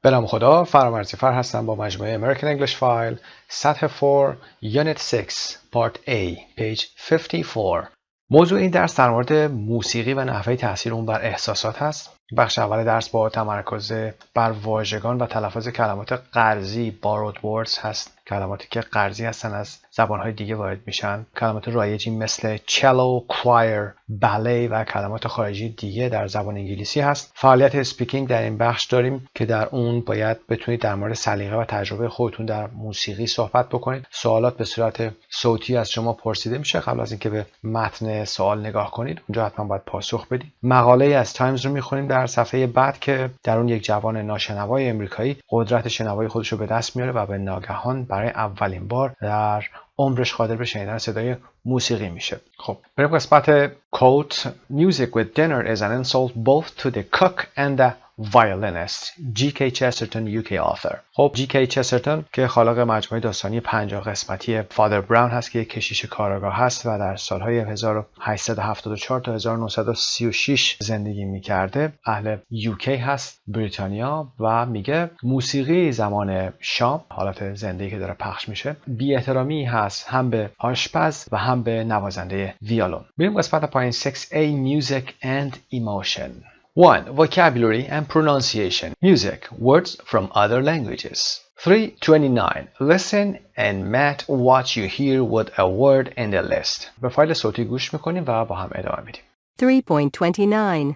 به نام خدا، فرامرزی هستم با مجموعه امریکن انگلیش فایل سطح 4 یونیت 6 پارت A پیج 54. موضوع این درس در مورد موسیقی و نحوه تاثیر اون بر احساسات هست. بخش اول درس با تمرکز بر واژگان و تلفظ کلمات قرضی borrowed words هست. کلماتی که قرضی هستن از زبانهای دیگه وارد میشن. کلمات رایجی مثل cello، choir، ballet و کلمات خارجی دیگه در زبان انگلیسی هست. فعالیت اسپیکینگ در این بخش داریم که در اون باید بتونید در مورد سلیقه و تجربه خودتون در موسیقی صحبت بکنید. سوالات به صورت صوتی از شما پرسیده میشه. قبل از اینکه به متن سوال نگاه کنید اونجا حتما باید پاسخ بدید. مقاله از تایمز رو میخونیم در صفحه بعد که در اون یک جوان ناشنوای آمریکایی قدرت شنوایی خودش رو به دست میاره و به ناگهان برای اولین بار در عمرش قادر به شنیدن صدای موسیقی میشه. خب بریم قسمت quote. Music with dinner is an insult both to the cook and the violinist. G.K. Chesterton, UK author. خب G.K. Chesterton که خالق مجموعه داستانی 50 قسمتی فادر براون هست که یک کشیش کارآگاه هست و در سالهای 1874 تا 1936 زندگی میکرده. اهل UK هست، بریتانیا، و میگه موسیقی زمان شام، حالت زندگی که داره پخش میشه، بی احترامی هست هم به آشپز و هم به نوازنده ویولون. بریم قسمت پایین 6A Music and Emotion. 1. Vocabulary and pronunciation. Music. Words from other languages. 3.29. Listen and match what you hear with a word in the list. به فایل صوتی گوش میکنیم و با هم ادامه میدیم. 3.29.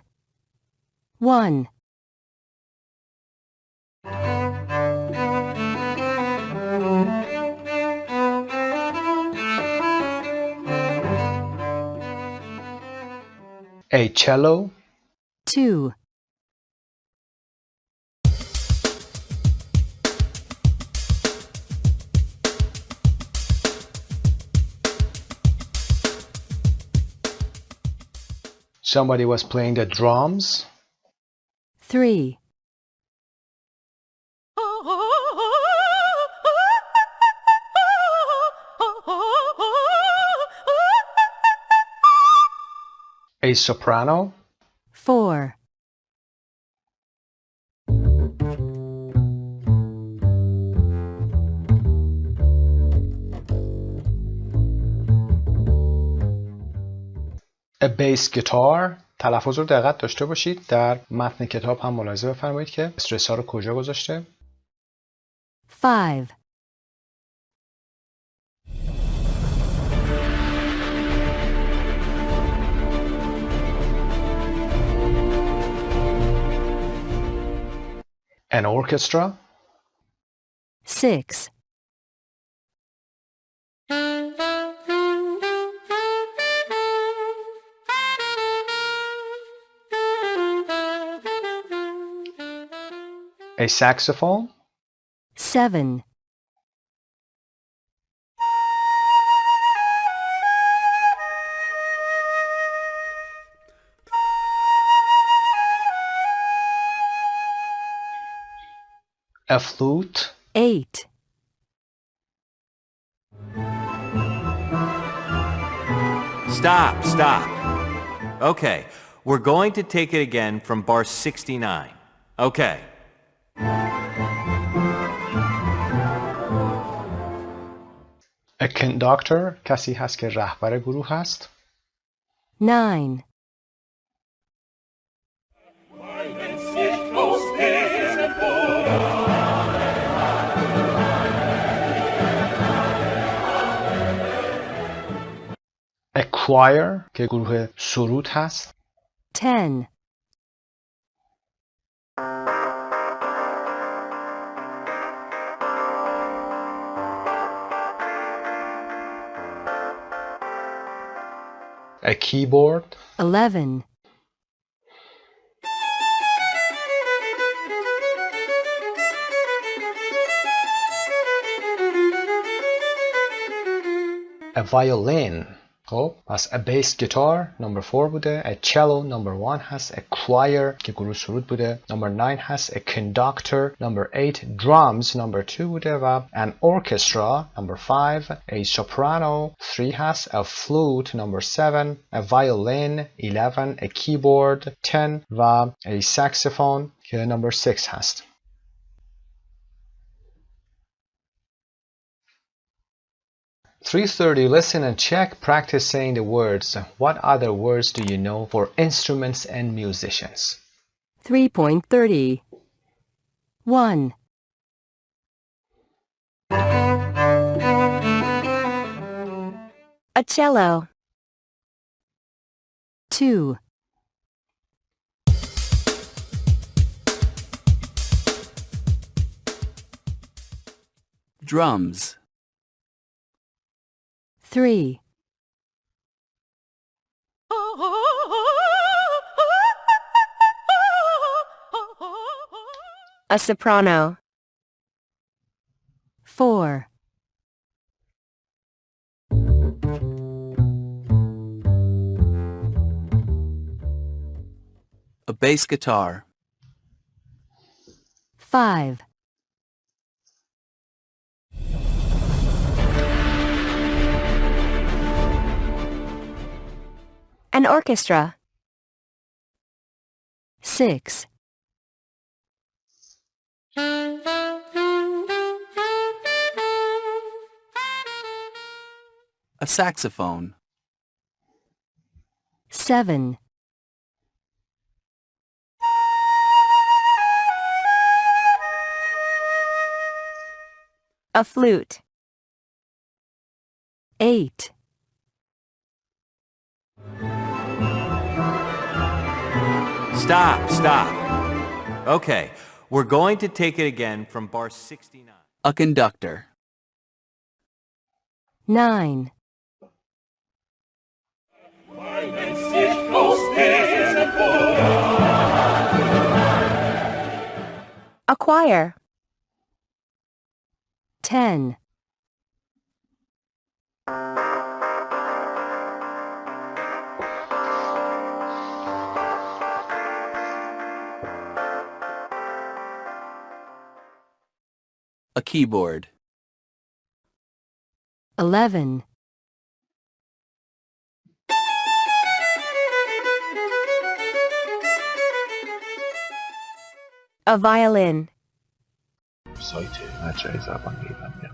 1. A cello. 2. Somebody was playing the drums. 3. A soprano. 4. A bass guitar. تلفظ رو دقت داشته باشید. در متن کتاب هم ملاحظه بفرمایید که استرس ها رو کجا گذاشته. 5. An orchestra. 6. A saxophone. 7. A flute. 8. Stop. Okay, we're going to take it again from bar 69. Okay. A conductor. کسی هست که رهبر گروه هست. 9. A choir که گروه سرود هست. 10. A keyboard. 11. A violin. خب پس a bass guitar number 4 بوده. A cello number 1 هست. A choir که گروه سرود بوده. number 9 هست. A conductor number 8. drums number 2 بوده و an orchestra number 5. A soprano 3 هست. A flute number 7. A violin 11. A keyboard 10 و a saxophone که number 6 هست. 3:30. Listen and check. Practice saying the words. What other words do you know for instruments and musicians? 3.30. 1. A cello. 2. Drums. 3. A soprano. 4. A bass guitar. 5. An orchestra. 6. A saxophone. 7. A flute. 8. Stop. Okay, we're going to take it again from bar 69. A conductor. 9. A choir. 10. A keyboard. 11. A violin. سایت مجموعه زبان ایرانیه.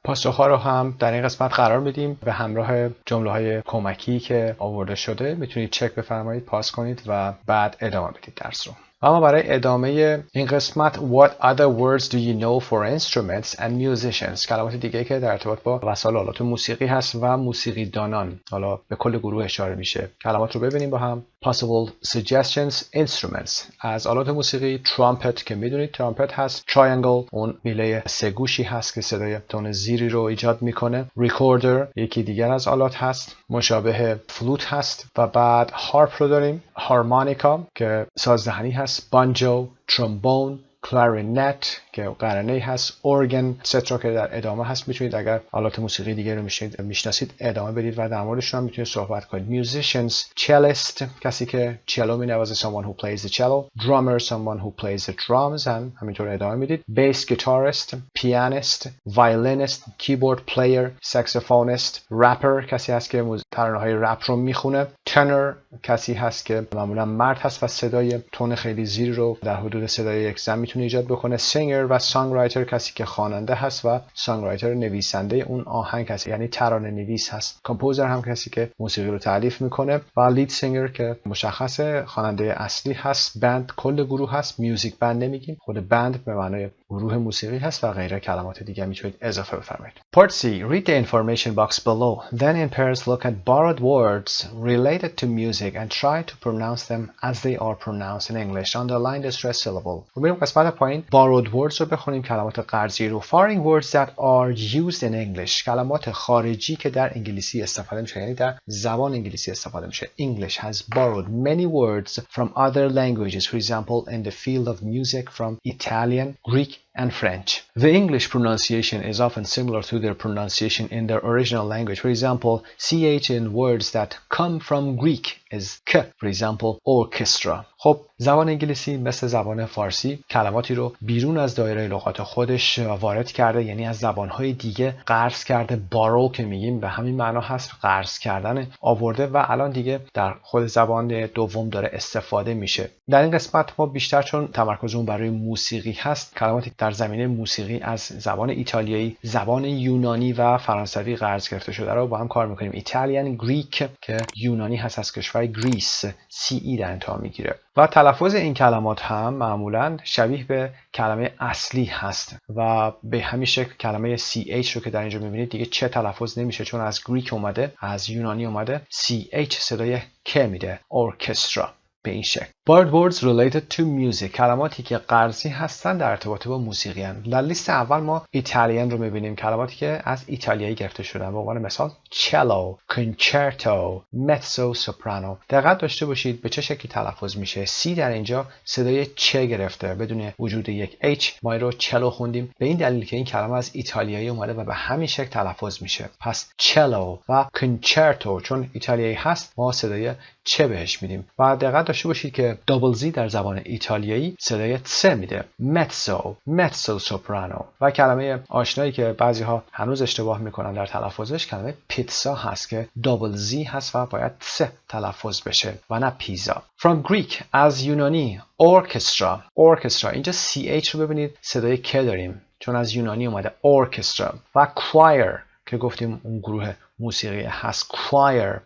پاسخ‌ها رو هم در این قسمت قرار میدیم به همراه جمله‌های کمکی که آورده شده. میتونید چک بفرمایید، پاس کنید و بعد ادامه بدید درس رو. اما برای ادامه این قسمت What other words do you know for instruments and musicians؟ کلمات دیگه که در ارتباط با وسایل آلات موسیقی هست و موسیقی دانان. حالا به کل گروه اشاره میشه. کلمات رو ببینیم با هم. Possible suggestions. Instruments از آلات موسیقی trumpet که میدونید trumpet هست. Triangle اون میله سه‌گوشی هست که صدای تون زیری رو ایجاد میکنه. Recorder یکی دیگر از آلات هست. مشابه فلوت هست و بعد هارپ رو داریم. هارمونیکا که سازدهنی هست. بانجو، ترومبون، کلارینت که قرنه هست، ارگن، سترا که در ادامه هست. میتونید اگر آلات موسیقی دیگه رو میشناسید ادامه بدید و در موردشون هم میتونید صحبت کنید. Musicians, cellist کسی که چلو مینوازه someone who plays the cello. Drummer someone who plays the drums and همینطور ادامه میدید. Bass guitarist, pianist, violinist, keyboard player, saxophonist, rapper کسی هست که ترانه‌های رپ رو میخونه. Tenor کسی هست که معمولا مرد هست و صدای تون خیلی زیر رو در حدود صدای یک زن میتونه ایجاد بکنه. سینگر و سانگرایتر کسی که خواننده هست و سانگرایتر نویسنده اون آهنگ هست، یعنی ترانه نویس هست. کامپوزر هم کسی که موسیقی رو تألیف میکنه و لید سینگر که مشخصه خواننده اصلی هست. بند کل گروه هست. میوزیک بند نمیگیم، خود بند به معنای گروه موسیقی هست و غیره کلمات دیگه میتونید اضافه بفرمایید. Part C. Read the information box below. Then in pairs look at borrowed words related to music and try to pronounce them as they are pronounced in English. Underline the stressed syllable. بریم قسمت پایین borrowed words رو بخونیم. کلمات قرضی رو. Foreign words that are used in English. کلمات خارجی که در انگلیسی استفاده میشه، یعنی در زبان انگلیسی استفاده میشه. English has borrowed many words from other languages. For example, in the field of music from Italian, Greek, and French. The English pronunciation is often similar to their pronunciation in their original language. For example, ch in words that come from Greek is k. For example, orchestra. خب زبان انگلیسی مثل زبان فارسی کلماتی رو بیرون از دایره لغات خودش وارد کرده، یعنی از زبانهای دیگه قرض کرده. بارو که میگیم به همین معنا هست، قرض کردن، آورده و الان دیگه در خود زبان دوم داره استفاده میشه. در این قسمت ما بیشتر چون تمرکزمون برای موسیقی هست، کلماتی در زمینه موسیقی از زبان ایتالیایی، زبان یونانی و فرانسوی قرض گرفته شده رو با هم کار میکنیم. ایتالیان، گریک که یونانی هست از کشور گریس، CE در انتها میگیره و تلفظ این کلمات هم معمولا شبیه به کلمه اصلی هست و به همین شکل کلمه CH رو که در اینجا میبینید دیگه چه تلفظ نمیشه چون از گریک اومده، از یونانی اومده. CH صدای ک میده، ارکسترا به این شکل. Word words related to music، کلماتی که قرضی هستن در ارتباط با موسیقی هستند. در لیست اول ما ایتالیان رو میبینیم، کلماتی که از ایتالیایی گرفته شدن. به عنوان مثال cello، concerto، mezzo soprano. دقت داشته باشید به چه شکلی تلفظ میشه. C در اینجا صدای چ گرفته، بدون وجود یک H ما رو چلو خوندیم به این دلیل که این کلمه از ایتالیایی اومده و به همین شکل تلفظ میشه. پس cello و concerto چون ایتالیایی هست ما صدای چه بهش میدیم. و دقت داشته باشید که دابل زی در زبان ایتالیایی صدای س میده، متسو سوپرانو. و کلمه آشنایی که بعضی ها هنوز اشتباه میکنن در تلفظش کلمه پیتزا هست که دابل زی هست و باید س تلفظ بشه و نه پیزا. From Greek از یونانی orchestra، اینجا CH رو ببینید صدای ک داریم چون از یونانی اومده orchestra. و choir که گفتیم اون گروه موسیقی هست، choir.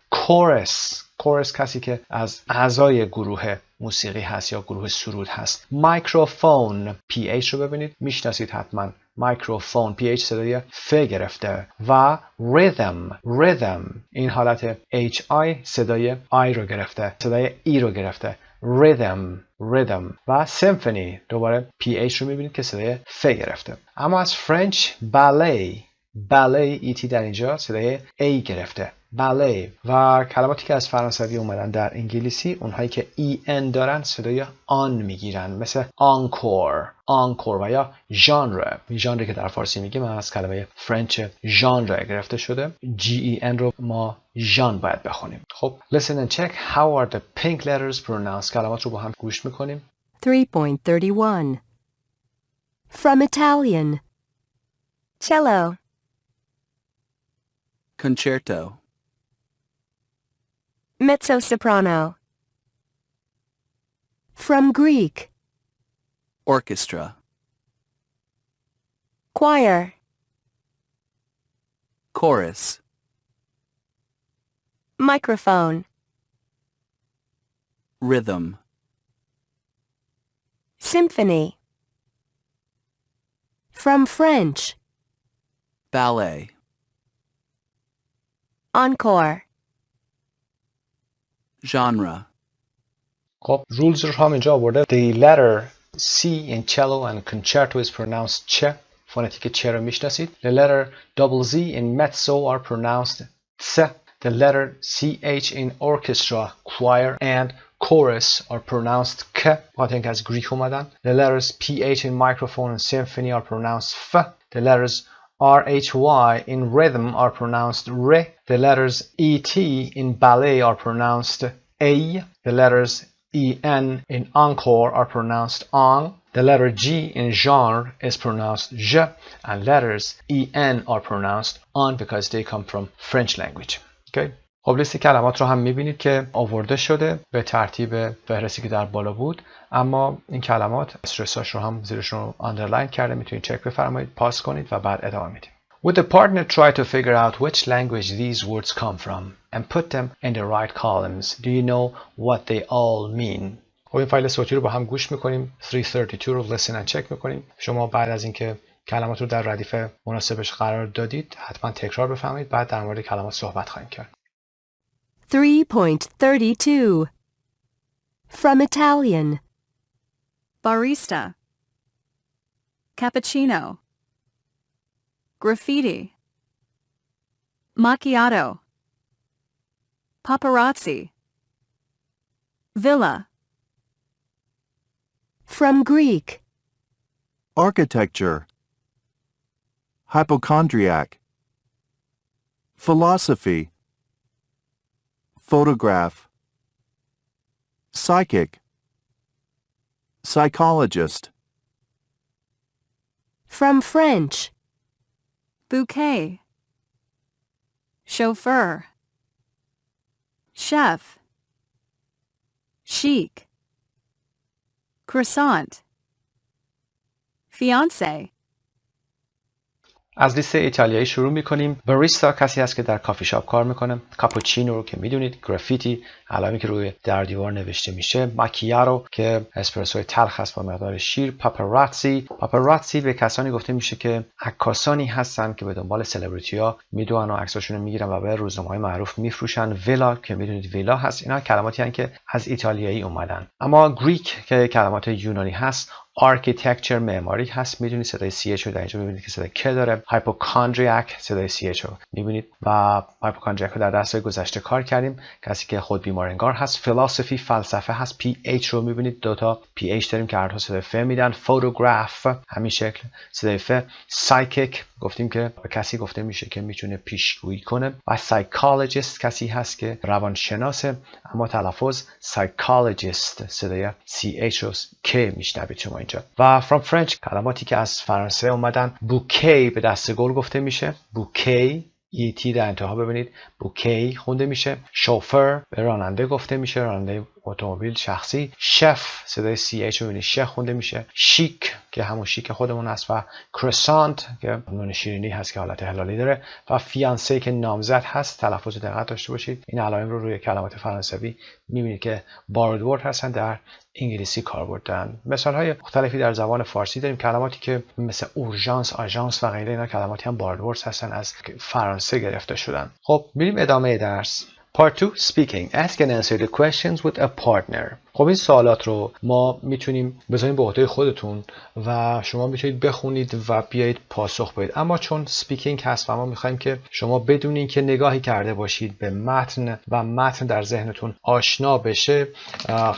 chorus کسی که از اعضای گروه موسیقی هست یا گروه سرود هست. مایکروفون PH رو ببینید میشناسید حتما، مایکروفون PH صدای ف گرفته. و rhythm این حالت HI صدای I رو گرفته، صدای E رو گرفته، rhythm. و سیمفونی دوباره PH رو میبینید که صدای ف گرفته. اما از فرنچ بالlet ET در اینجا صدای A گرفته، بالlet. و کلماتی که از فرانسوی اومدن در انگلیسی اونهایی که EN دارن صدای آن میگیرن، مثل آنکور و یا ژانر که در فارسی میگیم از کلمه فرنچ ژانر گرفته شده. GEN رو ما ژان باید بخونیم. خب listen and check how are the pink letters pronounced. کلمات رو با هم گوش میکنیم. 3.31 From Italian cello, concerto, mezzo soprano, From Greek orchestra, choir, chorus, microphone, rhythm, symphony, From French ballet, encore, genre, خب rules رو هم اینجا آورده. The letter C in cello and concerto is pronounced چ. فونتیک چ رو میشناسید. The letter double Z in mezzo are pronounced ц. The letter CH in orchestra, choir and chorus are pronounced ک. بخاطر اینکه از گریک اومدن. The letters PH in microphone and symphony are pronounced ف. The letters RHY in rhythm are pronounced ر. The letters ET in ballet are pronounced A. The letters EN in encore are pronounced on. The letter G in genre is pronounced j, and letters EN are pronounced on because they come from French language. Okay? خب لیست کلمات رو هم میبینید که آورده شده به ترتیب فهرستی که در بالا بود، اما این کلمات استرساش رو هم زیرشون رو آندرلاین کرده، میتونید چک بفرمایید، پاس کنید و بعد ادامه میدیم. Would the partner try to figure out which language these words come from and put them in the right columns? Do you know what they all mean? خب این فایل صوتی رو با هم گوش میکنیم. 332 رو listen and check میکنیم. شما بعد از اینکه کلمات رو در ردیف مناسبش قرار دادید حتما تکرار بفرمایید، بعد در مورد کلمات صحبت خواهیم کرد. 3.32 From Italian barista, cappuccino, graffiti, macchiato, paparazzi, villa, From Greek architecture, hypochondriac, philosophy, photograph, psychic, Psychologist. From French. Bouquet. Chauffeur. Chef. Chic. Croissant. Fiancé. از لیست ایتالیایی شروع میکنیم. باریستا کسی هست که در کافی شاپ کار میکنه. کاپوچینو رو که میدونید. گرافیتی علائمی که روی در دیوار نوشته میشه. ماکیارو که اسپرسوی تلخ است با مقدار شیر. پاپاراتزی به کسانی گفته میشه که عکاسانی هستن که به دنبال سلبریتی ها میدونن و عکساشون رو میگیرن و به روزنامه‌های معروف میفروشن. ویلا که میدونید ویلا هست. اینا کلماتی هستن که از ایتالیایی اومدن. اما گریک که کلمات یونانی هست. آرکیتکچر معماری هست. میدونید صدای CH رو در اینجا میبینید که صدای که داره. هایپوکاندریاک صدای CH رو میبینید و هایپوکاندریاک رو در درس‌های گذشته کار کردیم. کسی که خود بیمار انگار هست. فلسفی فلسفه هست. PH رو میبینید دو تا PH داریم که هر دو صدای ف میدن. فوتوگراف همین شکل صدای ف. سایکیک گفتیم که به کسی گفته میشه که میتونه پیشگویی کنه و سایکولوژیست کسی هست که روانشناسه اما تلفظ سایکولوژیست صدای CH رو که میشنوید شما اینجا. و from French کلماتی که از فرانسه اومدن. بوکی به دست گل گفته میشه. بوکی ET در انتها ببینید بوکی خونده میشه. شوفر به راننده گفته میشه. راننده اتومبیل شخصی. شف صدای CH ببینید شه خونده میشه. شیک که همون شیک خودمون هست و کرسانت که نون شیرینی هست که حالت هلالی داره و فیانسه که نامزد هست. تلفظ دقت داشته باشید. این علائم رو روی کلمات فرانسوی میبینید که borrowed word هستن در انگلیسی کاربرد دارن. مثال های مختلفی در زبان فارسی داریم. کلماتی که مثل اورژانس، آژانس و غیره اینا کلماتی هم borrowed words هستن از فرانسه گرفته شدن. خب میریم ادامه درس. Part 2 Speaking. Ask and answer the questions with a partner. خب این سوالات رو ما میتونیم بذاریم به عهده خودتون و شما میتونید بخونید و بیایید پاسخ بدید. اما چون سپیکینگ هست و ما میخوایم که شما بدونین که نگاهی کرده باشید به متن و متن در ذهنتون آشنا بشه،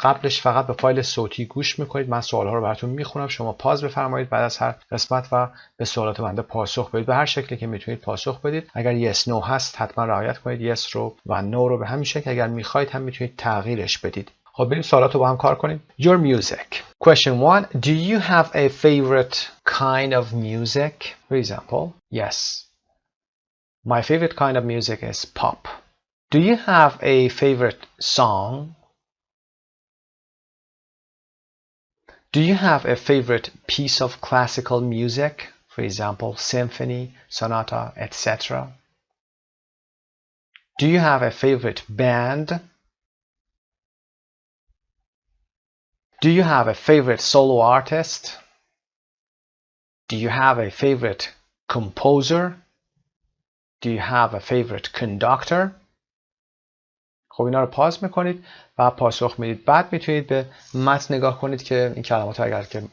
قبلش فقط به فایل صوتی گوش میکنید. من سوالها رو براتون میخونم، شما پاز بفرمایید بعد از هر قسمت و به سوالات بنده پاسخ بدید. به هر شکلی که میتونید پاسخ بدید. اگر yes no هست حتما رعایت کنید yes رو و no رو به همین شکل. اگر میخواید هم میتونید تغییرش بدید. خب بریم سوالات رو با هم کار کنیم. Your music. Question 1. Do you have a favorite kind of music? For example, yes. My favorite kind of music is pop. Do you have a favorite song? Do you have a favorite piece of classical music? For example, symphony, sonata, etc. Do you have a favorite band? Do you have a favorite solo artist? Do you have a favorite composer? Do you have a favorite conductor? خب اینا رو پاس میکنید و پاسخ میدید. بعد میتونید به متن نگاه کنید که این کلمات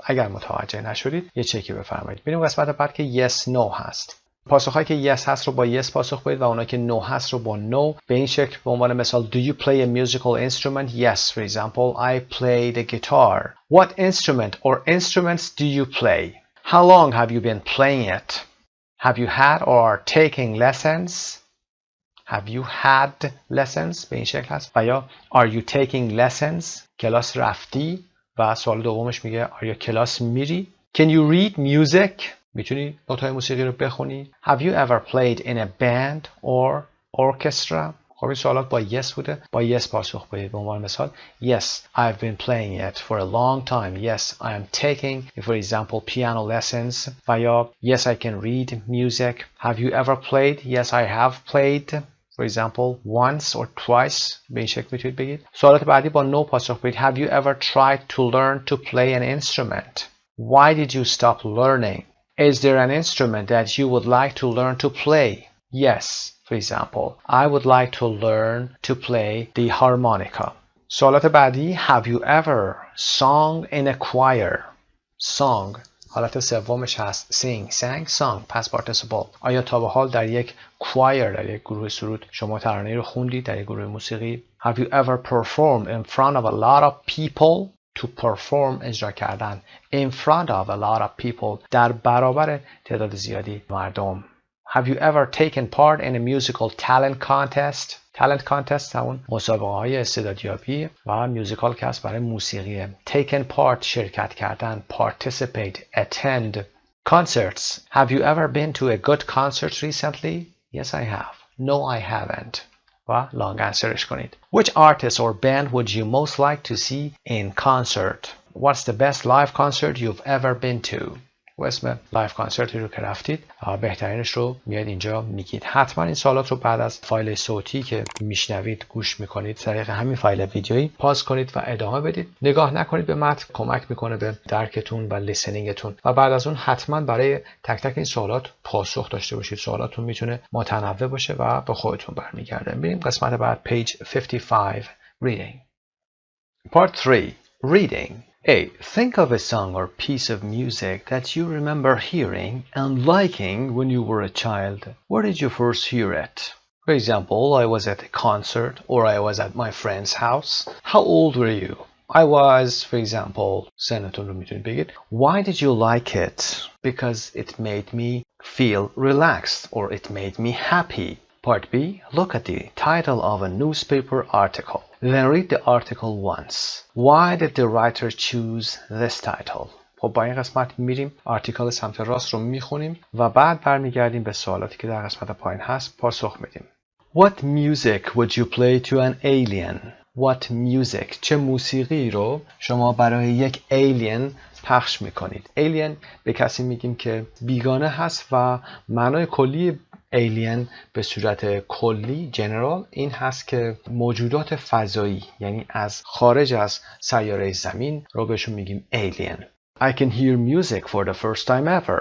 اگر متوجه نشدید یه چکی بفرمایید. بریم قسمت بعد که yes no هست. پاسخهایی که yes هست رو با yes پاسخ بدید و اونایی که no هست رو با no. به این شکل به عنوان مثال Do you play a musical instrument? Yes. For example, I play the guitar. What instrument or instruments do you play? How long have you been playing it? Have you had or are taking lessons? Have you had lessons؟ به این شکل هست. و یا Are you taking lessons؟ کلاس رفتی. و سوال دومش میگه آیا کلاس میری؟ Can you read music؟ میتونی نوت‌های موسیقی رو بخونی. Have you ever played in a band or orchestra? خب این سوالات با yes بوده. با yes پاسخ بدید. به عنوان مثال Yes, I've been playing it for a long time. Yes, I am taking, for example, piano lessons. و یا Yes, I can read music. Have you ever played? Yes, I have played. For example, once or twice. به این شکل میتونید بگید. سوالات بعدی با no پاسخ بدید. Have you ever tried to learn to play an instrument? Why did you stop learning? Is there an instrument that you would like to learn to play? Yes. For example, I would like to learn to play the harmonica. سوالات بعدی. Have you ever sung in a choir? Song حالت سومش هست. Sing, sang, sung. Past participle. آیا تا به حال در یک choir در یک گروه سرود شما ترانه‌ای رو خوندید در یک گروه موسیقی؟ Have you ever performed in front of a lot of people? To perform اجرا کردن. In front of a lot of people در برابر تعداد زیادی مردم. Have you ever taken part in a musical talent contest? talent contest همون مسابقه های استعدادیابی و میوزیکال که هست برای موسیقیه. taken part شرکت کردن. participate attend. concerts. Have you ever been to a good concert recently? Yes, I have. No, I haven't. و long answerش کنید. Which artist or band would you most like to see in concert? What's the best live concert you've ever been to? و اسم لایف کانسرتی رو که رفتید بهترینش رو میاد اینجا میگید. حتما این سوالات رو بعد از فایل صوتی که میشنوید گوش میکنید طریق همین فایل ویدیویی پاس کنید و ادامه بدید. نگاه نکنید به متن، کمک میکنه به درکتون و لیسنینگتون و بعد از اون حتما برای تک تک این سوالات پاسخ داشته باشید. سوالاتون میتونه متنوع باشه و به خودتون برمیگرده. بریم قسمت بعد page 55 reading. Part 3 reading. A. Think of a song or piece of music that you remember hearing and liking when you were a child. Where did you first hear it? For example, I was at a concert or I was at my friend's house. How old were you? I was, for example, سنتون رو میتونید بگید. Why did you like it? Because it made me feel relaxed or it made me happy. Part B. Look at the title of a newspaper article. Then read the article once. Why did the writer choose this title? خب با این قسمت میریم آرتیکل سمت راست رو میخونیم و بعد برمیگردیم به سوالاتی که در قسمت پایین هست پاسخ میدیم. What music would you play to an alien? What music؟ چه موسیقی رو شما برای یک alien پخش میکنید؟ alien به کسی میگیم که بیگانه هست و معنای کلی alien به صورت کلی general این هست که موجودات فضایی یعنی از خارج از سیاره زمین رو بهشون میگیم alien. I can hear music for the first time ever,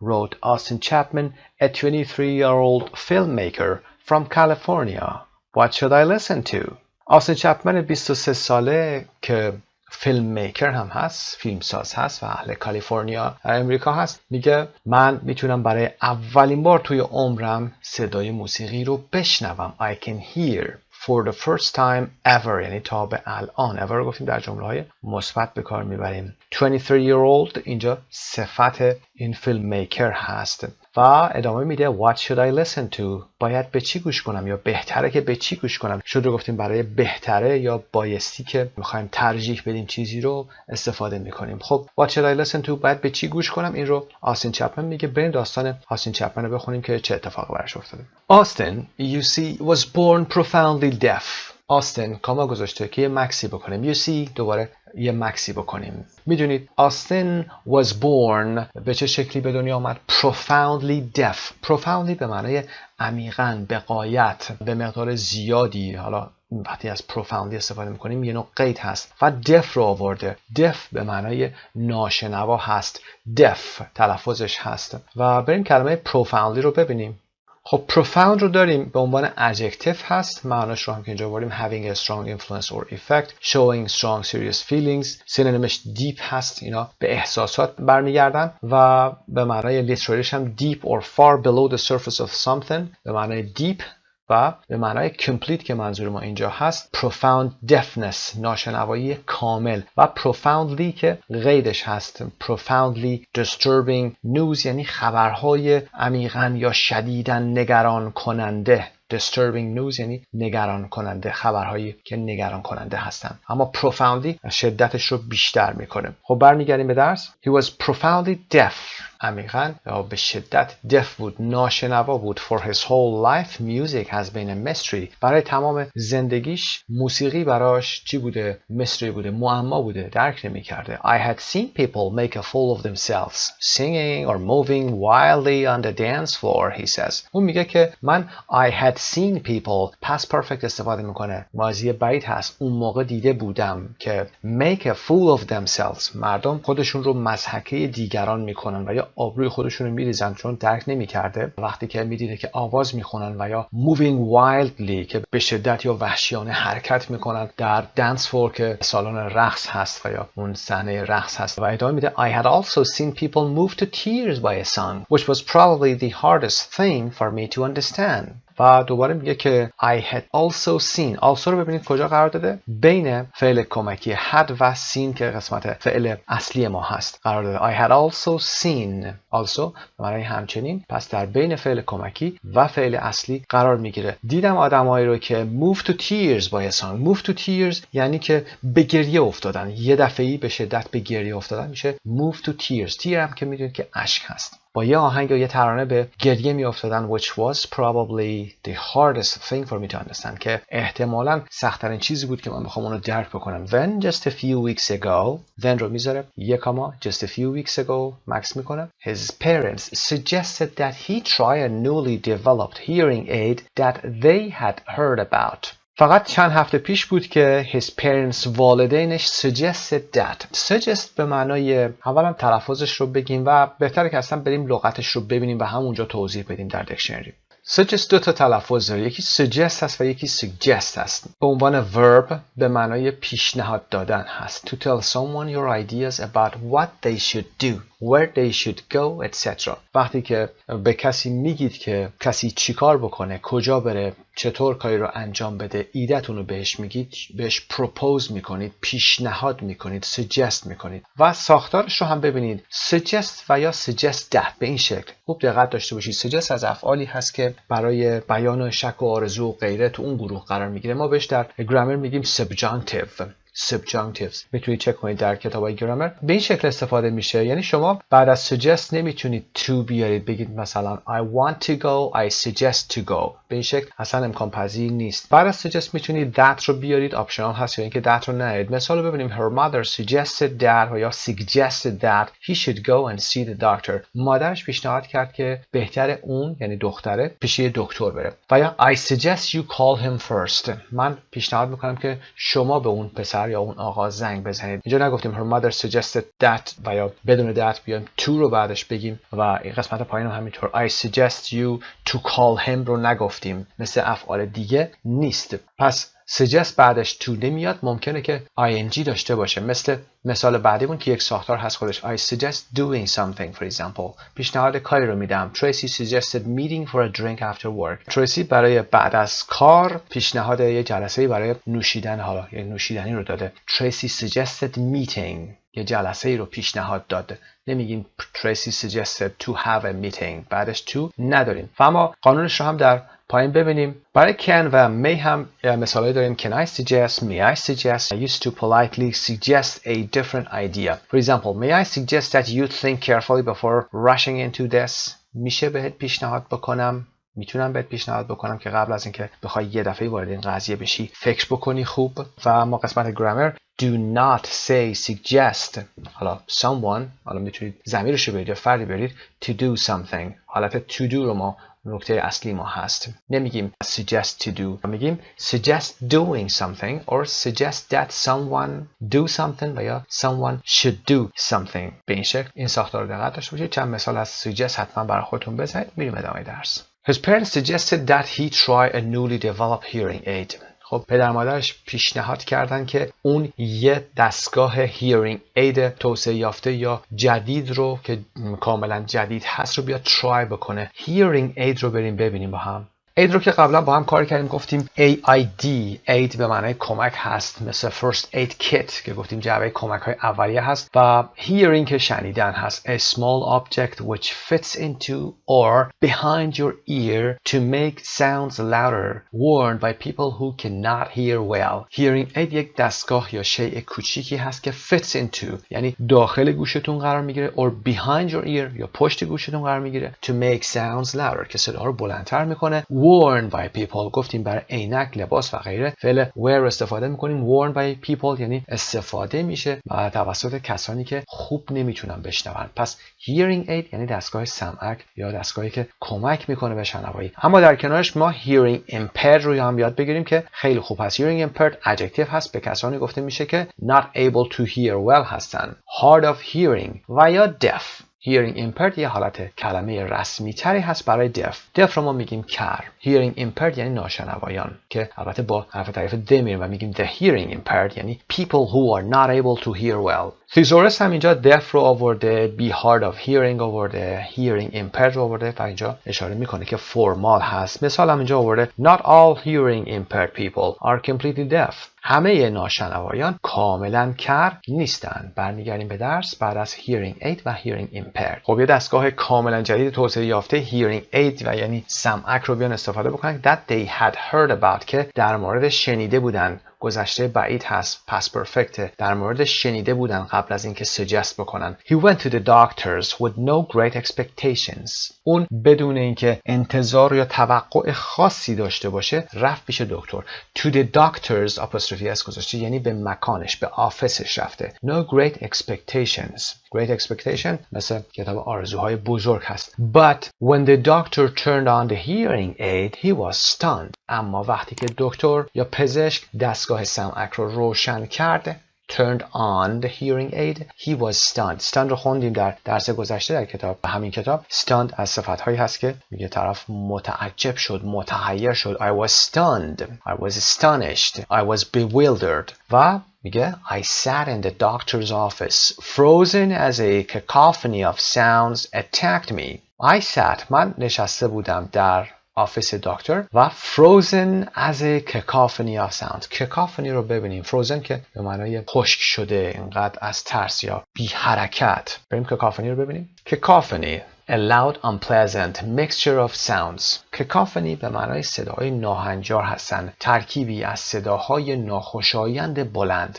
wrote Austin Chapman, a 23-year-old filmmaker from California. What should I listen to? آستین چپمن 23 ساله که فیلم میکر هم هست، فیلمساز هست و اهل کالیفرنیا در امریکا هست میگه من میتونم برای اولین بار توی عمرم صدای موسیقی رو بشنوم. I can hear for the first time ever یعنی تا به الان. ever رو گفتیم در جمله های مثبت به کار میبریم. 23-year-old اینجا صفت این فیلم میکر هست و ادامه میده what should I listen to؟ باید به چی گوش کنم یا بهتره که به چی گوش کنم. شد رو گفتیم برای بهتره یا بایستی که میخوایم ترجیح بدیم چیزی رو استفاده میکنیم. خب what should I listen to؟ باید به چی گوش کنم؟ این رو آستین چپمن میگه. بریم داستان آستین چپمن رو بخونیم که چه اتفاقی براش افتاده. Austin, you see, was born profoundly deaf. آستین کاما گذاشته که یه مکسی بکنیم. You see دوباره یه مکسی بکنیم. میدونید آستین was born به چه شکلی به دنیا آمد؟ profoundly deaf. profoundly به معنای عمیقاً، به غایت، به مقدار زیادی. حالا وقتی از profoundly استفاده میکنیم یه نوع قید هست و deaf رو آورده. deaf به معنای ناشنوا هست. deaf تلفظش هست و بریم کلمه profoundly رو ببینیم. خب profound رو داریم به عنوان adjective هست، معناش رو هم که اینجا بردیم having a strong influence or effect, showing strong serious feelings. سینونیمش deep هست، اینا به احساسات برمیگردن و به معنای literalش هم deep or far below the surface of something به معنای deep و به معنای complete که منظور ما اینجا هست profound deafness ناشنوایی کامل و profoundly که غیرش هست profoundly disturbing news یعنی خبرهای عمیقاً یا شدیداً نگران کننده. disturbing news یعنی نگران کننده، خبرهایی که نگران کننده هستن. اما profoundly شدتش رو بیشتر میکنه. خب برمیگردیم به درس. He was profoundly deaf. عمیقاً یا به شدت deaf بود، ناشنوا بود. For his whole life music has been a mystery. برای تمام زندگیش موسیقی براش چی بوده؟ mystery بوده، معما بوده، درک نمی‌کرده. I had seen people make a fool of themselves singing or moving wildly on the dance floor, he says. اون میگه که من I had seen people past perfect استفاده میکنه، ماضی بعید هست. اون موقع دیده بودم که make a fool of themselves مردم خودشون رو مضحکه دیگران میکنن و یا آبروی خودشون رو میریزن چون درک نمیکرده. وقتی که میدیده که آواز میخونن و یا moving wildly که به شدت یا وحشیانه حرکت میکنن در dance floor که سالن رقص هست و یا اون صحنه رقص هست و ادامه میده I had also seen people move to tears by a song which was probably the hardest thing for me to understand. و دوباره میگه که I had also seen. also رو ببینید کجا قرار داده؟ بین فعل کمکی had و seen که قسمت فعل اصلی ما هست قرار داده. I had also seen. also برای همچنین، پس در بین فعل کمکی و فعل اصلی قرار میگیره. دیدم آدمایی رو که move to tears با song. move to tears یعنی که به گریه افتادن، یه دفعه‌ای به شدت به گریه افتادن میشه move to tears. tear هم که میدونید که اشک هست. با یه آهنگ یا یه ترانه به گریه می افتادن which was probably the hardest thing for me to understand که احتمالاً سخت‌ترین چیزی بود که من بخوام اونو درک بکنم. Then just a few weeks ago then رو میذاره یه کاما just a few weeks ago مکس میکنه his parents suggested that he try a newly developed hearing aid that they had heard about. فقط چند هفته پیش بود که his parents والدینش suggested that. suggest به معنای اولا تلفظش رو بگیم و بهتره که اصلا بریم لغتش رو ببینیم و همونجا توضیح بدیم در دیکشنری. suggest دو تا تلفظ داره، یکی suggest هست و یکی suggest هست. به عنوان verb به معنای پیشنهاد دادن هست. to tell someone your ideas about what they should do, where they should go, etc. وقتی که به کسی میگید که کسی چیکار بکنه، کجا بره، چطور کاری رو انجام بده، ایده‌تون رو بهش میگید، بهش propose میکنید، پیشنهاد میکنید، suggest میکنید. و ساختارش رو هم ببینید suggest و یا suggest that به این شکل. خوب دقت داشته باشید suggest از افعالی هست که برای بیان شک و آرزو و غیره تو اون گروه قرار میگیره. ما بهش در گرامر میگیم subjunctive. subjunctives میتونید چک کنید در کتابای گرامر. به این شکل استفاده میشه، یعنی شما بعد از suggest نمیتونید to بیارید بگید مثلا I want to go, I suggest to go. به این شکل اصلا امکان پذیر نیست. بعد از suggest میتونید that رو بیارید، آپشنال هست، یا اینکه that رو نیارید. مثال رو ببینیم her mother suggested that و یا suggested that he should go and see the doctor. مادرش پیشنهاد کرد که بهتره اون یعنی دختره پیش دکتر بره. و یا I suggest you call him first. من پیشنهاد میکنم که شما به اون پسر یا اون آقا زنگ بزنید. اینجا نگفتیم her mother suggested that و یا بدون that بیایم to رو بعدش بگیم و این قسمت پایین هم همینطور I suggest you to call him رو نگفتیم، مثل افعال دیگه نیست. پس suggest بعدش to نمیاد، ممکنه که ing داشته باشه، مثل مثال بعدیمون که یک ساختار هست خودش. I suggest doing something for example. پیشنهاد کاری رو میدم. Tracy suggested meeting for a drink after work. Tracy برای بعد از کار پیشنهاد یه جلسه‌ای برای نوشیدن، حالا یه نوشیدنی رو داده. Tracy suggested meeting. یه جلسه‌ای رو پیشنهاد داده. نمیگیم Tracy suggested to have a meeting. بعدش to نداریم. و اما قانونش رو هم در پایین ببینیم. برای can و may هم مثالایی داریم. Can I suggest, may I suggest. I used to politely suggest a different idea. For example, may I suggest that you think carefully before rushing into this. میشه بهت پیشنهاد بکنم، میتونم بهت پیشنهاد بکنم که قبل از اینکه بخوای یه دفعه وارد این قضیه بشی فکر بکنی خوب. و ما قسمت گرامر do not say suggest حالا someone، حالا میتونید ضمیرش رو برید یا فردی برید to do something. حالت to do رو ما نکته اصلی ما هست. نمیگیم suggest to do، میگیم suggest doing something or suggest that someone do something و یا someone should do something. به این شکل این ساختار رو دقت داشته باشید. چند مثال از suggest حتما برای خودتون بزنید. میریم ادامه درس. His parents suggested that he try a newly developed hearing aid. خب پدر مادرش پیشنهاد کردن که اون یه دستگاه hearing aid توسعه یافته یا جدید رو که کاملا جدید هست رو بیاد ترای بکنه. hearing aid رو بریم ببینیم با هم. aid رو که قبلا با هم کار کردیم گفتیم AID. aid به معنای کمک هست، مثل first aid kit که گفتیم جعبه کمک های اولیه هست. و hearing که شنیدن هست. a small object which fits into or behind your ear to make sounds louder worn by people who cannot hear well. hearing aid یک دستگاه یا شیء کوچیکی هست که fits into یعنی داخل گوشتون قرار میگیره or behind your ear یا پشت گوشتون قرار میگیره to make sounds louder که صدا رو بلندتر میکنه. worn by people گفتیم برای عینک، لباس و غیره فعل wear استفاده میکنیم. worn by people یعنی استفاده میشه و توسط کسانی که خوب نمیتونن بشنون. پس hearing aid یعنی دستگاه سمعک یا دستگاهی که کمک میکنه به شنوایی. اما در کنارش ما hearing impaired رو هم یاد بگیریم که خیلی خوب هست. hearing impaired adjective هست، به کسانی گفته میشه که not able to hear well هستن. hard of hearing و یا deaf. hearing impaired یه حالت کلمه رسمی تری هست برای deaf. deaf رو ما میگیم کر. hearing impaired یعنی ناشنوایان که البته با حرف تعریف د میریم و میگیم the hearing impaired یعنی people who are not able to hear well. thesaurus هم اینجا deaf رو آورده، be hard of hearing آورده، hearing impaired رو آورده و اینجا اشاره میکنه که فرمال هست. مثال هم اینجا آورده not all hearing impaired people are completely deaf. همه ناشنوایان کاملا کر نیستند. برمیگردیم به درس بعد از hearing aid و hearing impaired. خب یه دستگاه کاملا جدید توسعه یافته hearing aid و یعنی سمعک رو بیان استفاده بکنن that they had heard about که در مورد شنیده بودن. گذشته بعید هست past perfect در مورد شنیده بودن قبل از اینکه suggest بکنن. He went to the doctors with no great expectations. اون بدون اینکه انتظار یا توقع خاصی داشته باشه رفت پیش دکتر. To the doctors apostrophe s گذاشته یعنی به مکانش به آفیسش رفته. No great expectations. Great expectation مثل کتاب آرزوهای بزرگ هست. But when the doctor turned on the hearing aid he was stunned. اما وقتی که دکتر یا پزشک دستگاه سمعک رو روشن کرد turned on the hearing aid he was stunned. stunned رو خوندیم در درس گذشته در کتاب. همین کتاب stunned از صفتهایی هست که میگه طرف متعجب شد، متحیر شد. I was stunned. I was astonished. I was bewildered. و میگه I sat in the doctor's office frozen as a cacophony of sounds attacked me. I sat من نشسته بودم در آفیس دکتر و frozen as a cacophony of sounds. cacophony رو ببینیم. frozen که به معنای خشک شده اینقدر از ترس یا بی حرکت. بریم cacophony رو ببینیم. cacophony a loud unpleasant mixture of sounds. cacophony به معنای صداهای ناهنجار هستند. ترکیبی از صداهای ناخوشایند بلند.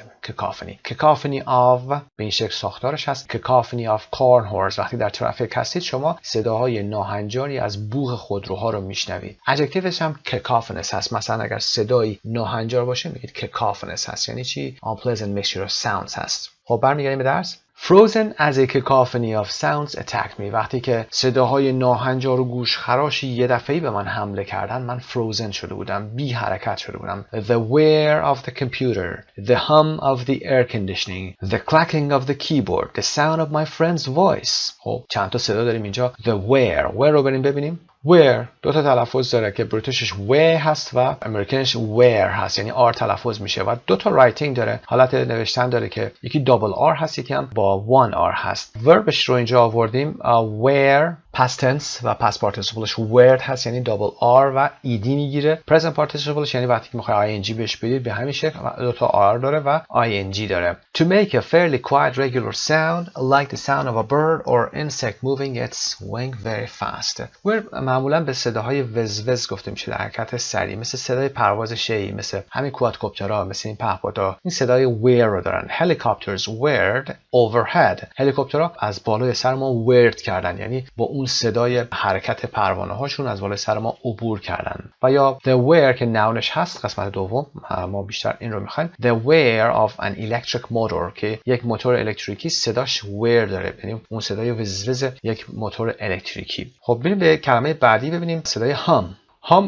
cacophony of به این شکل ساختارش هست. cacophony of corn horns. وقتی در ترافیک هستید شما صداهای ناهنجاری از بوق خودروها رو میشنوید. adjectiveش هم cacophonous هست. مثلا اگر صدایی ناهنجار باشه میگید cacophonous هست. یعنی چی؟ unpleasant mixture of sounds هست. خب برمیگردیم به درس. Frozen as a cacophony of sounds attacked me. وقتی که صداهای ناهنجار و گوش خراشی یه دفعه‌ای به من حمله کردن من frozen شده بودم، بی حرکت شده بودم. The whir of the computer, the hum of the air conditioning, the clacking of the keyboard, the sound of my friend's voice. خب چند تا صدا داریم اینجا. The whir رو بریم ببینیم. where دو تا تلفظ داره که بریتیشش و هست و امریکنش where هست، یعنی آر تلفظ میشه و دو تا رایتینگ داره، حالت نوشتن داره که یکی دابل آر هست یکی هم با وان آر هست. وربش رو اینجا آوردیم where past tense و past participleش word هست یعنی دابل آر و ایدی میگیره. present participleش یعنی وقتی که میخوای ing بهش بدید به همین شکل دو تا آر داره و ing داره. To make a fairly quiet regular sound like the sound of a bird or insect moving its wing very fast. where معمولا به صداهای وزوز گفته میشه در حرکت سریع، مثل صدای پرواز شیئی، مثل همین کوادکوپترها، مثل این پهپادا، این صدای ویر رو دارن. helicopters whirred overhead. هلیکوپترها از بالای سر ما ویرد کردن، یعنی با اون صدای حرکت پروانه هاشون از بالای سر ما عبور کردن. و یا the whir که نونش هست قسمت دوم، ما بیشتر این رو میخوایم. the whir of an electric motor که یک موتور الکتریکی صداش ویر داره، یعنی اون صدای وزوز یک موتور الکتریکی. خب بریم به کلمه بعدی ببینیم. صدای هم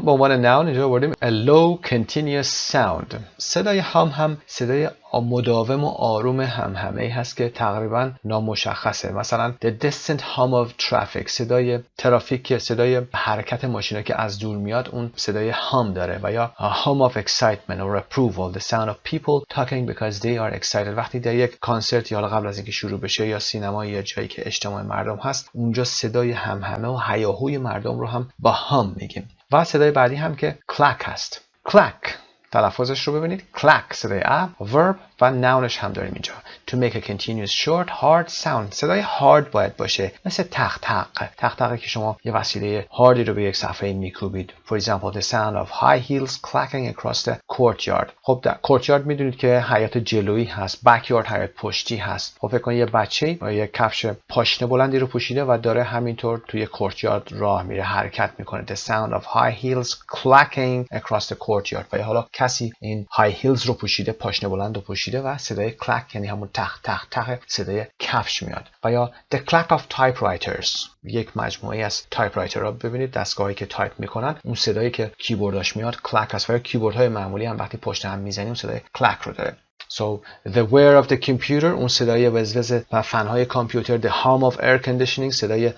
به عنوان نون اینجا آوردیم a low continuous sound. صدای هم صدای مداوم و آروم همهمه‌ای هست که تقریبا نامشخصه. مثلا the distant hum of traffic، صدای ترافیک، صدای حرکت ماشینا که از دور میاد، اون صدای هم داره. و یا hum of excitement or approval, the sound of people talking because they are excited. وقتی در یک کنسرت یا قبل از اینکه شروع بشه یا سینما یا جایی که اجتماع مردم هست، اونجا صدای همهمه و هیاهوی مردم رو هم با هم میگیم. و صدای بعدی هم که clack هست. clack تلفظش رو ببینید. clack صدای verb و nounش هم داریم اینجا. to make a continuous short hard sound. صدای hard باید باشه، مثل تق تق که شما یه وسیله هاردی رو به یک صفحه میکوبید. For example the sound of high heels clacking across the courtyard. خب در courtyard میدونید که حیاط جلویی هست، backyard حیاط پشتی هست. خب فکر کنید یه بچه‌ای با یه کفش پاشنه بلندی رو پوشیده و داره همینطور توی courtyard راه میره، حرکت میکنه. The sound of high heels clacking across the courtyard. و حالا کسی این high heels رو پوشیده، پاشنه بلند رو پوشیده و صدای clack یعنی همون تق صدای کفش میاد. و یا the clack of typewriters. یک مجموعه از تایپرایترها ببینید، دستگاهی که تایپ میکنن، اون صدایی که کیبورداش میاد clack است. و یا کیبوردهای معمولی هم وقتی پشت هم میزنیم صدای clack رو داره. So the whir of the computer اون صدای وزوز و فنهای کامپیوتر. The hum of air conditioning صدای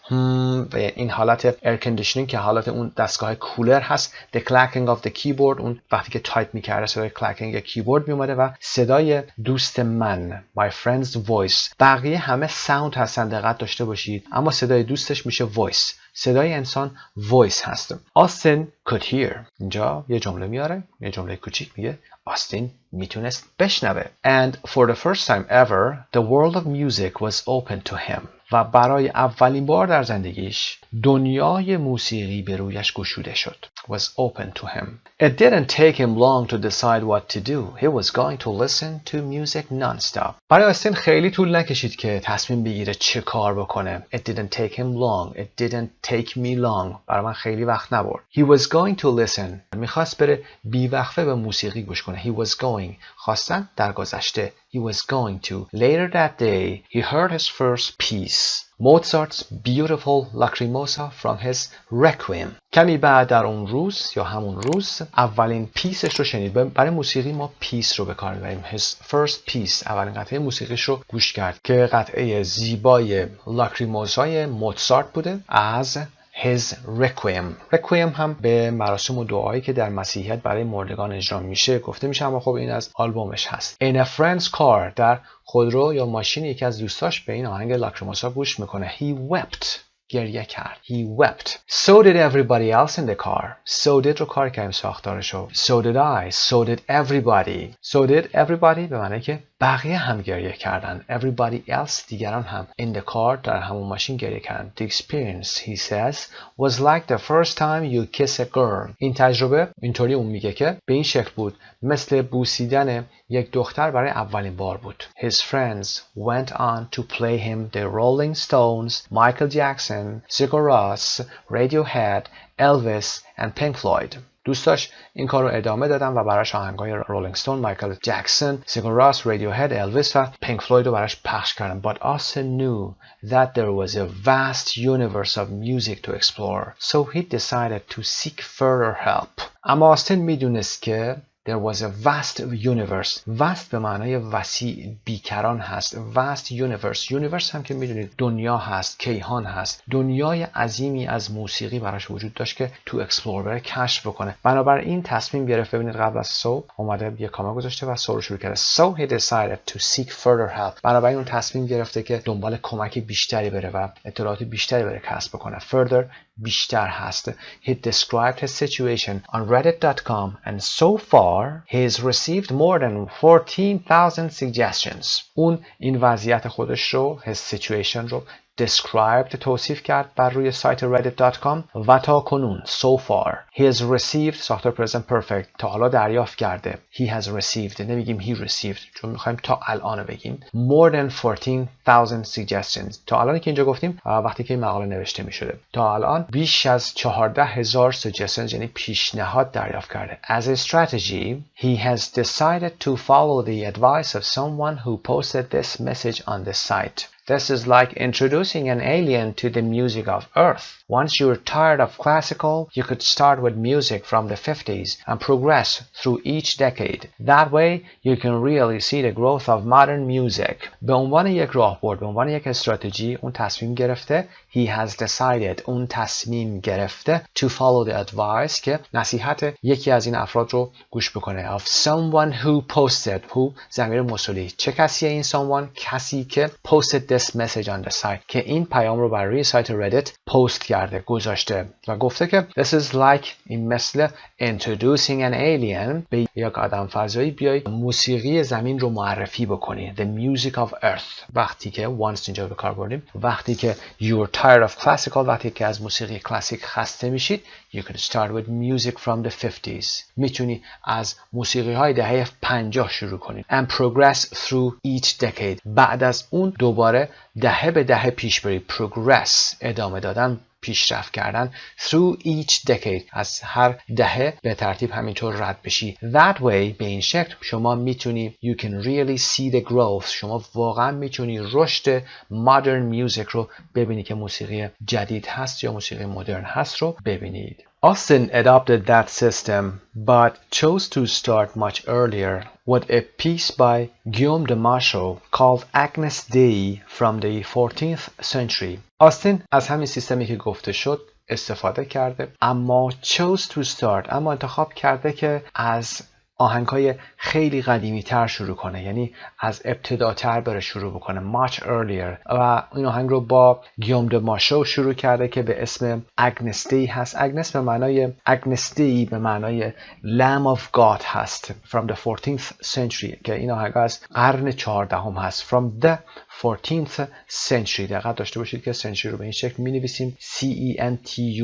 و این حالت air conditioning که حالت اون دستگاه کولر هست. The clacking of the keyboard اون وقتی که تایپ میکرده صدای clacking کیبورد میومده و صدای دوست من my friend's voice. بقیه همه sound هستن دقت داشته باشید اما صدای دوستش میشه voice. صدای انسان voice هست. Austin could hear. اینجا یه جمله میاره یه جمله کوچیک میگه Austin میتونست بشنوه. And for the first time ever the world of music was open to him. و برای اولین بار در زندگیش دنیای موسیقی به رویش گشوده شد. Was open to him. It didn't take him long to decide what to do. He was going to listen to music non-stop. برای آستین خیلی طول نکشید که تصمیم بگیره چه کار بکنه. It didn't take him long. It didn't take me long. برای من خیلی وقت نبرد. He was going to listen. میخواست بره بیوقفه به موسیقی گوش کنه. He was going. خواستن در گذشته. He was going to. Later that day, he heard his first piece. Mozart's beautiful Lacrimosa from his Requiem. کمی بعد در اون روز یا همون روز اولین پیسش رو شنید. برای موسیقی ما پیس رو به کار میبریم. His first piece اولین قطعه موسیقیش رو گوش کرد که قطعه زیبای لاکریموزای موزارت بوده از His Requiem. Requiem هم به مراسم و دعایی که در مسیحیت برای مردگان اجرا میشه گفته میشه اما خب این از آلبومش هست. In a friend's car در خودرو یا ماشین یکی از دوستاش به این آهنگ لاکریموسا گوش میکنه. He wept. گریه کرد. He wept. So did everybody else in the car. So did رو کار کردیم ساختارشو. So did I. So did everybody. So did everybody به معنی که بقیه هم گریه کردن. Everybody else دیگران هم in the car در همون ماشین گریه کردن. The experience he says was like the first time you kiss a girl. این تجربه اینطوری اون میگه که به این شکل بود مثل بوسیدن یک دختر برای اولین بار بود. His friends went on to play him the Rolling Stones, Michael Jackson, Sigur Rós, Radiohead, Elvis and Pink Floyd. دوستاش این کار رو ادامه دادن و براش آهنگای رولینگ ستون، مایکل جکسون، سیگور راس، رادیوهد، الویس و پینک فلوید رو براش پخش کردن. But Austin knew that there was a vast universe of music to explore. So he decided to seek further help. اما آستین میدونست که There was a vast universe. vast به معنای وسیع بیکران هست. vast universe. universe هم که میدونید دنیا هست، کیهان هست. دنیای عظیمی از موسیقی براش وجود داشت که تو اکسپلور بره کشف بکنه. بنابراین تصمیم گرفت. ببینید قبل از so اومده یه کامل گذاشته و so رو شروع کرده. So he decided to seek further help. بنابراین اون تصمیم گرفته که دنبال کمک بیشتری بره و اطلاعات بیشتری بره کسب بکنه. further بیشتر هست. He described his situation on reddit.com and so far he has received more than 14,000 suggestions. اون این وضعیت خودش رو his situation رو described توصیف کرد بر روی سایت reddit.com و تا کنون so far he has received ساختار present perfect تا حالا دریافت کرده. he has received نمیگیم he received چون میخوایم تا الان بگیم. more than 14,000 suggestions تا الانی که اینجا گفتیم وقتی که این مقاله نوشته میشده تا الان بیش از 14,000 suggestions یعنی پیشنهاد دریافت کرده. as a strategy he has decided to follow the advice of someone who posted this message on the site. This is like introducing an alien to the music of Earth. Once you're tired of classical, you could start with music from the 50s and progress through each decade. That way, you can really see the growth of modern music. به عنوان یک راهبرد، به عنوان یک استراتژی، اون تصمیم گرفته. He has decided. اون تصمیم گرفته to follow the advice که نصیحت یکی از این افراد رو گوش بکنه. Of someone who posted. who ضمیر موصولی. چه کسیه این someone؟ کسی که posted this message on the site که این پیام رو بر روی سایت Reddit پست کرده، گذاشته و گفته که this is like این مثل introducing an alien به یک آدم فضایی بیای موسیقی زمین رو معرفی بکنی. The music of earth. وقتی که once اینجا به کار بردیم وقتی که you're tired of classical وقتی که از موسیقی کلاسیک خسته میشید you could start with music from the 50s. میتونی از موسیقی های دهه 50 شروع کنی and progress through each decade. بعد از اون دوباره دهه به دهه پیش بری. progress ادامه دادن پیشرفت کردن through each decade از هر دهه به ترتیب همینطور رد بشی. That way به این شکل شما میتونی you can really see the growth شما واقعا میتونی رشد modern music رو ببینی که موسیقی جدید هست یا موسیقی مدرن هست رو ببینید. Austin adopted that system but chose to start much earlier with a piece by Guillaume de Machaut called Agnus Dei from the 14th century. آستین از همین سیستمی که گفته شد استفاده کرده اما chose to start اما انتخاب کرده که از آهنگ‌های خیلی قدیمی تر شروع کنه یعنی از ابتداتر بره شروع بکنه much earlier و این آهنگ رو با گیوم د ماشو شروع کرده که به اسم اگنس دی هست. اگنس به معنای اگنس دی به معنای Lamb of God هست from the 14th century که این آهنگ از قرن 14 هست from the 14th century. دقت داشته باشید که century رو به این شکل می نویسیم CENTURY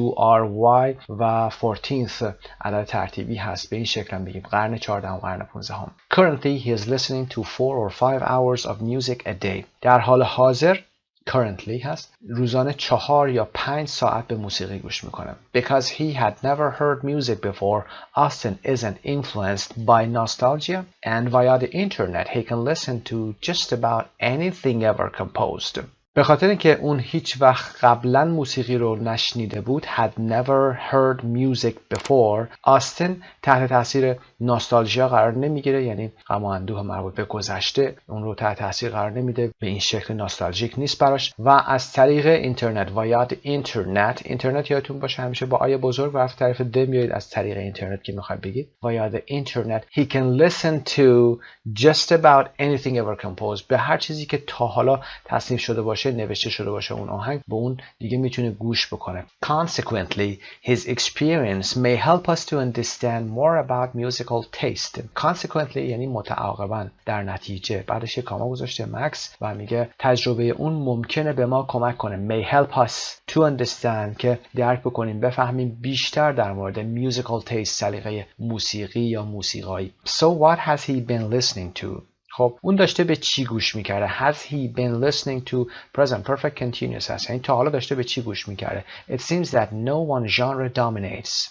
و 14th عدد ترتیبی هست به این شکل هم بگیم قرن 14 و قرن 15. Currently he is listening to 4 or 5 hours of music a day. در حال حاضر currently هست روزانه 4 یا 5 ساعت به موسیقی گوش میکنه. Because he had never heard music before, Austin isn't influenced by nostalgia and via the internet he can listen to just about anything ever composed. به خاطر اینکه اون هیچ وقت قبلا موسیقی رو نشنیده بود had never heard music before آستین تحت تاثیر نوستالژیا قرار نمیگیره یعنی غم و اندوه مربوط به گذشته اون رو تحت تاثیر قرار نمیده به این شکل نوستالژیک نیست براش و از طریق اینترنت و یا اینترنت یادتون باشه همیشه با آی بزرگ و حرف تعریف د میارید از طریق اینترنت که میخواید بگید و یا اینترنت he can listen to just about anything ever composed به هر چیزی که تا حالا تصنیف شده باشه نوشته شده باشه اون آهنگ به اون دیگه میتونه گوش بکنه. Consequently, his experience may help us to understand more about musical taste. Consequently یعنی متعاقباً در نتیجه بعدش کاما گذاشته مکس و میگه تجربه اون ممکنه به ما کمک کنه may help us to understand که درک بکنیم بفهمیم بیشتر در مورد musical taste سلیقه موسیقی یا موسیقایی. So what has he been listening to? خب اون داشته به چی گوش میکرده has he been listening to present perfect continuous هست یعنی تا حالا داشته به چی گوش میکرده it seems that no one genre dominates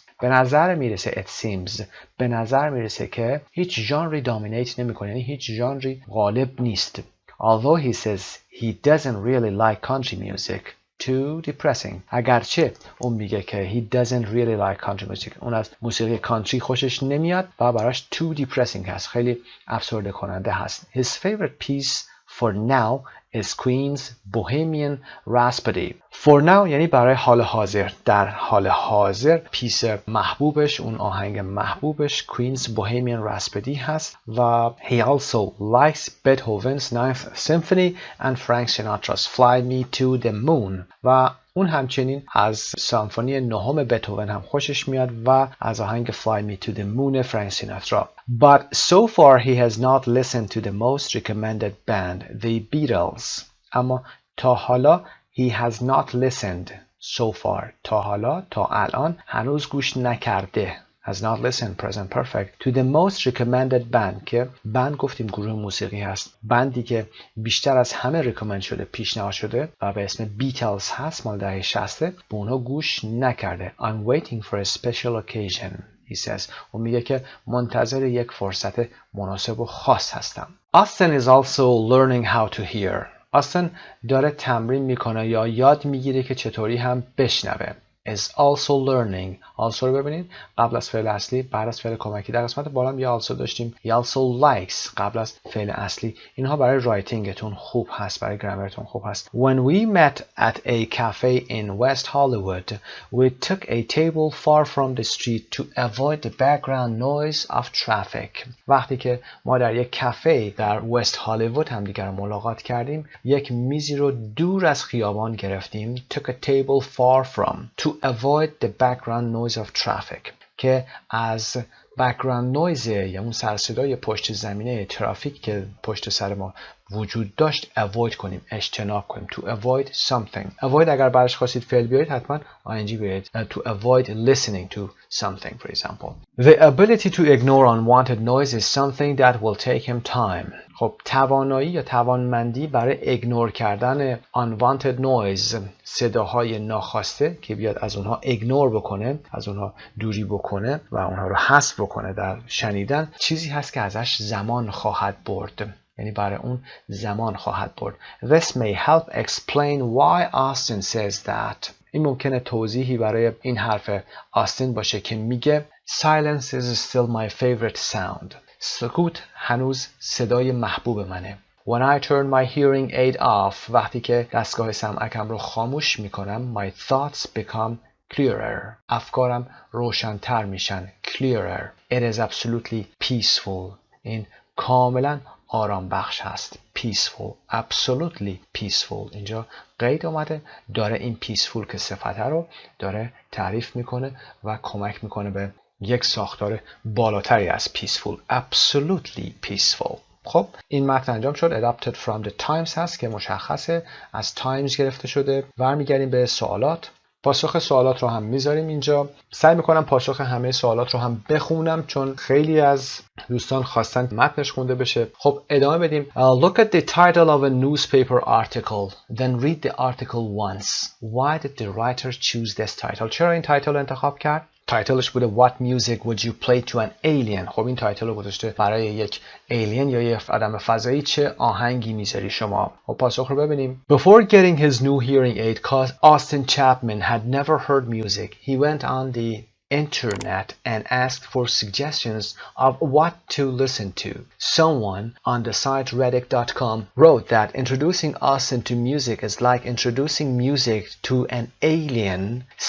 به نظر میرسه که هیچ ژانری دامینیت نمیکنه یعنی هیچ ژانری غالب نیست although he says he doesn't really like country music too depressing اگرچه اون میگه که he doesn't really like country music اون از موسیقی کانتری خوشش نمیاد و براش too depressing هست خیلی افسرده کننده هست. His favorite piece for now is Queen's Bohemian Rhapsody. For now یعنی برای حال حاضر در حال حاضر پیس محبوبش اون آهنگ محبوبش Queen's Bohemian Rhapsody هست و he also likes Beethoven's 9th Symphony and Frank Sinatra's Fly Me to the Moon و اون همچنین از سمفونی نهم بتهوون هم خوشش میاد و از آهنگ Fly Me to the Moon فرانک سیناترا. But so far he has not listened to the most recommended band, the Beatles. اما تا حالا he has not listened so far تا الان هنوز گوش نکرده has not listened present perfect to the most recommended band که بند گفتیم گروه موسیقی هست بندی که بیشتر از همه ریکامند شده پیشنهاد شده و به اسم بیتلز هست مال دهه 60 به اونها گوش نکرده. I'm waiting for a special occasion he says و میگه که منتظر یک فرصت مناسب و خاص هستم. Austin is also learning how to hear. Austin داره تمرین میکنه یا یاد میگیره که چطوری هم بشنوه. is also learning. also رو ببینید قبل از فعل اصلی بعد از فعل کمکی در قسمت بالا هم یه also داشتیم. he also likes قبل از فعل اصلی. اینها برای رایتینگتون خوب هست برای گرامرتون خوب هست. when we met at a cafe in West Hollywood we took a table far from the street to avoid the background noise of traffic. وقتی که ما در یک کافه در وست هالیوود هم دیگر ملاقات کردیم یک میزی رو دور از خیابان گرفتیم. took a table far from to avoid the background noise of traffic که از background noise یا اون سرصدای پشت زمینه ترافیک که پشت سر ما وجود داشت avoid کنیم اجتناب کنیم. to avoid something. avoid اگر بعدش خواستید فعل بیارید حتما ing بیارید. to avoid listening to something for example. The ability to ignore unwanted noise is something that will take him time. خب توانایی یا توانمندی برای ایگنور کردن unwanted noise، صداهای ناخواسته که بیاد از اونها ایگنور بکنه، از اونها دوری بکنه و اونها رو حذف بکنه در شنیدن، چیزی هست که ازش زمان خواهد برد. یعنی برای اون زمان خواهد برد. This may help explain why Austin says that. این ممکنه توضیحی برای این حرف آستین باشه که میگه Silence is still my favorite sound. سکوت هنوز صدای محبوب منه. When I turn my hearing aid off، وقتی که دستگاه سمعکم رو خاموش میکنم، my thoughts become clearer. افکارم روشن‌تر میشن. Clearer. It is absolutely peaceful. این کاملا آرام بخش هست. Peaceful. Absolutely peaceful. اینجا قید اومده، داره این peaceful که صفته رو داره تعریف میکنه و کمک میکنه به یک ساختار بالاتری از peaceful. Absolutely peaceful. خب این متن انجام شد. Adapted from the Times هست که مشخصه از Times گرفته شده. برمیگردیم به سوالات. پاسخ سوالات رو هم میذاریم اینجا. سعی میکنم پاسخ همه سوالات رو هم بخونم چون خیلی از دوستان خواستن متنش خونده بشه. خب ادامه بدیم. Look at the title of a newspaper article. Then read the article once. Why did the writer choose this title? چرا این تایتل رو انتخاب کرد؟ تایتلش بوده What music would you play to an alien. خب این تایتل رو گذاشته برای یک alien یا یک آدم فضایی چه آهنگی میذاری شما. خب پاسخ رو ببینیم. Before getting his new hearing aid, Austin Chapman had never heard music. He went on the internet and asked for suggestions of what to listen to. Someone on the site reddit.com wrote that introducing Austin to music is like introducing music to an alien,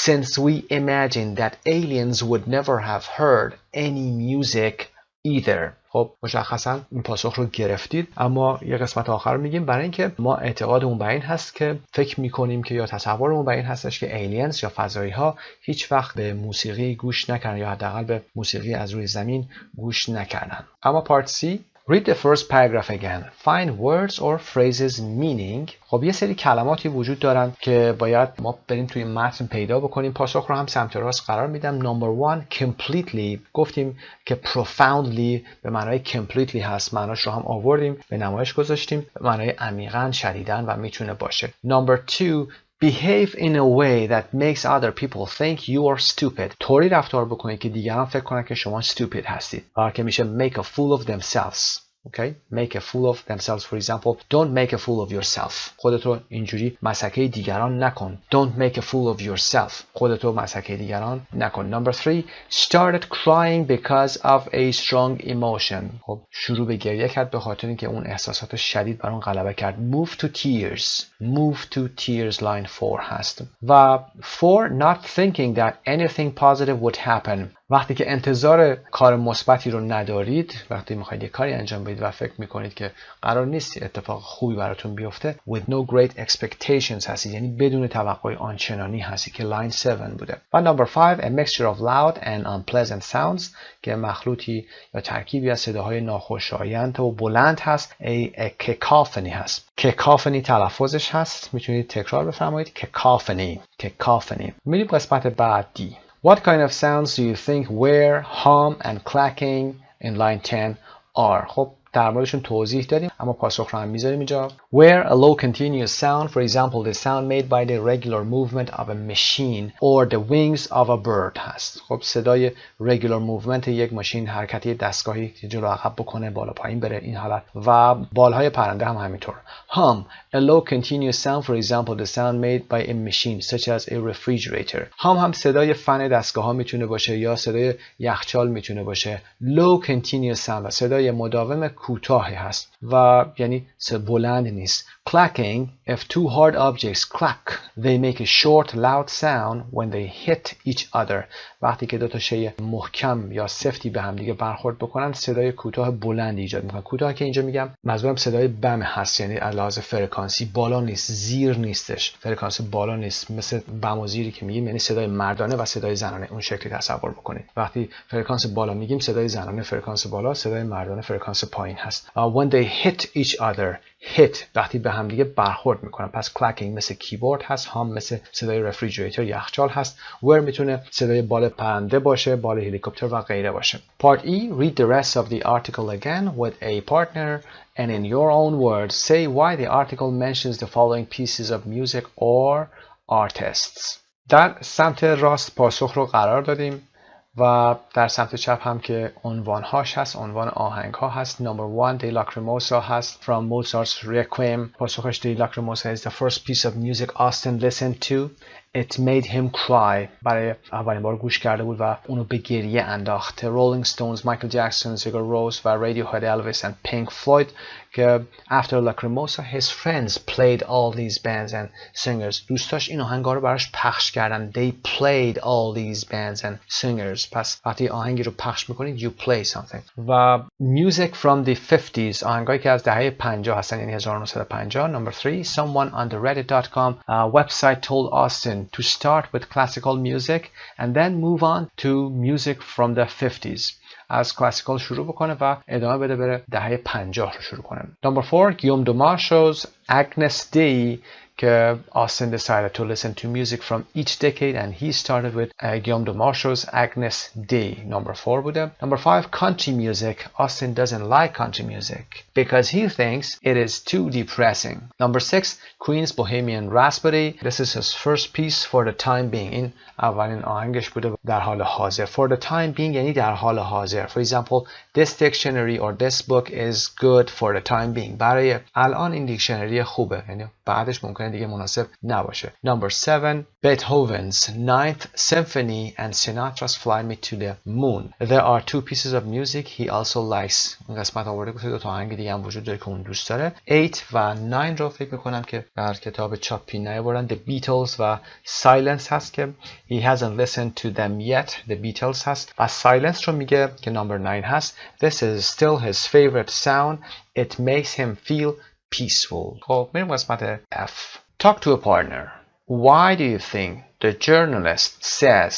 since we imagine that aliens would never have heard any music either. خب مشخصا این پاسخ رو گرفتید، اما یه قسمت آخر میگیم برای اینکه ما اعتقادمون بر این هست که فکر میکنیم که یا تصورمون بر این هستش که aliens یا فضایی ها هیچ وقت به موسیقی گوش نکردن یا حداقل به موسیقی از روی زمین گوش نکردن. اما پارت C. Read the first paragraph again. Find words or phrases meaning. خب یه سری کلماتی وجود دارن که باید ما بریم توی متن پیدا بکنیم. پاسخ رو هم سمت راست قرار میدم. Number 1 completely. گفتیم که profoundly به معنای completely هست. معناش رو هم آوردیم به نمایش گذاشتیم. به معنای عمیقاً، شدیداً و میتونه باشه. Number 2 Behave in a way that makes other people think you are stupid. طوری رفتار بکنید که دیگران فکر کنن که شما stupid هستید. که میشه make a fool of themselves. Okay? Make a fool of themselves. For example, don't make a fool of yourself. خودتو اینجوری مسخره دیگران نکن. Don't make a fool of yourself. خودتو مسخره دیگران نکن. Number 3, started crying because of a strong emotion. خب شروع به گریه کرد به خاطر اینکه اون احساسات شدید بر اون غلبه کرد. Move to tears. Move to tears line 4 هست. و 4, not thinking that anything positive would happen. وقتی که انتظار کار مثبتی رو ندارید، وقتی میخواید یک کاری انجام بدید و فکر میکنید که قرار نیست اتفاق خوبی براتون بیفته، with no great expectations هستید، یعنی بدون توقع آنچنانی هستید که line 7 بوده. و number 5 a mixture of loud and unpleasant sounds که مخلوطی یا ترکیبی از صداهای ناخوشایند و بلند هست. a cacophony هست. cacophony تلفظش هست، میتونید تکرار بفرمایید. cacophony. میریم قسمت بعدی. What kind of sounds do you think where, hum and clacking in line 10 are? خب در موردشون توضیح دادیم اما پاسخ رو هم میذاریم اینجا. Where a low continuous sound, for example the sound made by the regular movement of a machine or the wings of a bird هست. خب صدای regular movement یک ماشین، حرکتی دستگاهی که جلو عقب بکنه، بالا پایین بره، این حالت، و بالهای پرنده هم همینطور. Hum, a low continuous sound, for example the sound made by a machine such as a refrigerator. هم صدای فن دستگاه ها میتونه باشه یا صدای یخچال میتونه باشه. Low continuous sound صدای مداوم کوتاهی هست و یعنی بلند نیست. Clacking, if two hard objects clack, they make a short loud sound when they hit each other. وقتی که دو تا شی محکم یا سفتی به هم دیگه برخورد بکنن صدای کوتاه بلندی ایجاد میکنن. کوتاه که اینجا میگم منظورم صدای بم هست، یعنی از لحاظ فرکانسی بالا نیست، زیر نیستش، فرکانس بالا نیست، مثل بم و زیری که میگیم، یعنی صدای مردانه و صدای زنانه، اون شکلی تصور بکنید. وقتی فرکانس بالا میگیم صدای زنانه فرکانس بالا، صدای مردانه فرکانس پایین هست. When they hit each other, hit وقتی به همدیگه برخورد میکنن. پس clacking مثل کیبورد هست، hum مثل صدای رفریجریتور یخچال هست، where میتونه صدای بال پرنده باشه، بال هلیکوپتر و غیره باشه. Part E, read the rest of the article again with a partner and in your own words say why the article mentions the following pieces of music or artists. در سمت راست پاسخ رو قرار دادیم و در سمت چپ هم که عنوانهاش هست، عنوان آهنگ ها هست. Number 1 De Lacrimosa هست from Mozart's Requiem. پاسخش De Lacrimosa is the first piece of music Austin listened to. It made him cry. برای اولین بار گوش کرده بود و اونو به گریه انداخت. Rolling Stones, Michael Jackson, Sigur Rós و Radiohead, Elvis and Pink Floyd که after Lacrimosa his friends played all these bands and singers. دوستاش این آهنگا رو براش پخش کردن. They played all these bands and singers. پس وقتی آهنگی رو پخش میکنید you play something. و music from the 50s آهنگایی که از دهه 50 هستن یعنی 1950. Number 3 someone on the reddit.com website told Austin to start with classical music and then move on to music from the 50s. از کلاسیکال شروع بکنه و ادامه بده بره دهه 50 رو شروع کنه. Number 4 Guillaume de Marchaux's Agnes D که Austin decided to listen to music from each decade and he started with Guillaume de Marchaux's Agnes D. Number 4 بوده. Number 5 country music. Austin doesn't like country music because he thinks it is too depressing. Number 6 Queen's Bohemian Rhapsody. This is his first piece for the time being. این اولین آهنگش بوده در حال حاضر. For the time being یعنی در حال حاضر. For example, this dictionary or this book is good for the time being. برای الان این دیکشنری خوبه. یعنی بعدش ممکنه دیگه مناسب نباشه. Number 7 Beethoven's Ninth Symphony and Sinatra's Fly Me to the Moon. There are 2 pieces of music he also likes. این قسمت آورده گفته 2 تا آهنگ دیگه هم وجود داره که اون دوست داره. 8 و 9 رو فکر میکنم که در کتاب چاپی نیاوردن. The Beatles و Silence هست که he hasn't listened to them yet. The Beatles هست و Silence رو میگه که number 9 هست. This is still his favorite sound. It makes him feel peaceful. خب میریم قسمت F. Talk to a partner. Why do you think the journalist says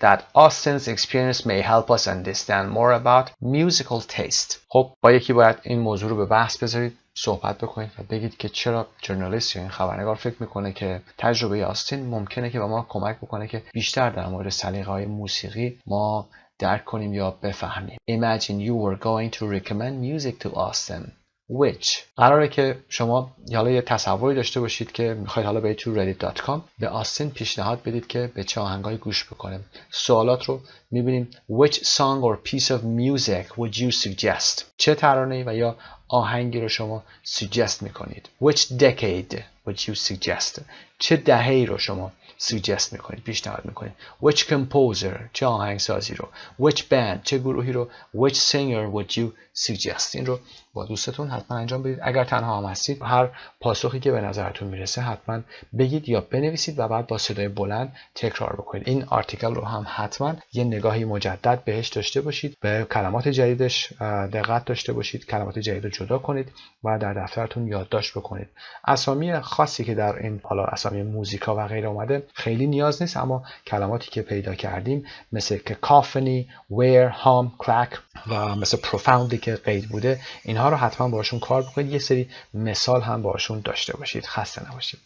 that Austin's experience may help us understand more about musical taste? خب با یکی باید این موضوع رو به بحث بذارید، صحبت بکنید و بگید که چرا ژورنالیست یا این خبرنگار فکر میکنه که تجربه آستین ممکنه که به ما کمک بکنه که بیشتر در مورد سلیقه‌های موسیقی ما درک کنیم یا بفهمیم. Imagine you were going to recommend music to Austin. Which قراره که شما حالا یه تصوری داشته باشید که میخواید حالا برید تو reddit.com به آستین پیشنهاد بدید که به چه آهنگایی گوش بکنه. سوالات رو میبینیم. Which song or piece of music would you suggest? چه ترانه‌ای و یا آهنگی رو شما suggest میکنید. Which decade would you suggest? چه دهه‌ای رو شما suggest میکنید، پیشنهاد میکنید. Which composer چه آهنگسازی رو. Which band چه گروهی رو. Which singer would you suggest؟ این رو با دوستتون حتما انجام بدید. اگر تنها هم هستید هر پاسخی که به نظرتون میرسه حتما بگید یا بنویسید و بعد با صدای بلند تکرار بکنید. این آرتیکل رو هم حتما یه نگاهی مجدد بهش داشته باشید، به کلمات جدیدش دقت داشته باشید، کلمات جدید رو جدا کنید و در دفترتون یادداشت بکنید. اسامی خاصی که در این حالا اسامی موزیکا و غیره اومده خیلی نیاز نیست، اما کلماتی که پیدا کردیم مثل cacophony, wear, hum, crack و مثل profoundly که قید بوده اینها رو حتما باشون کار بکنید. یه سری مثال هم باشون داشته باشید. خسته نباشید.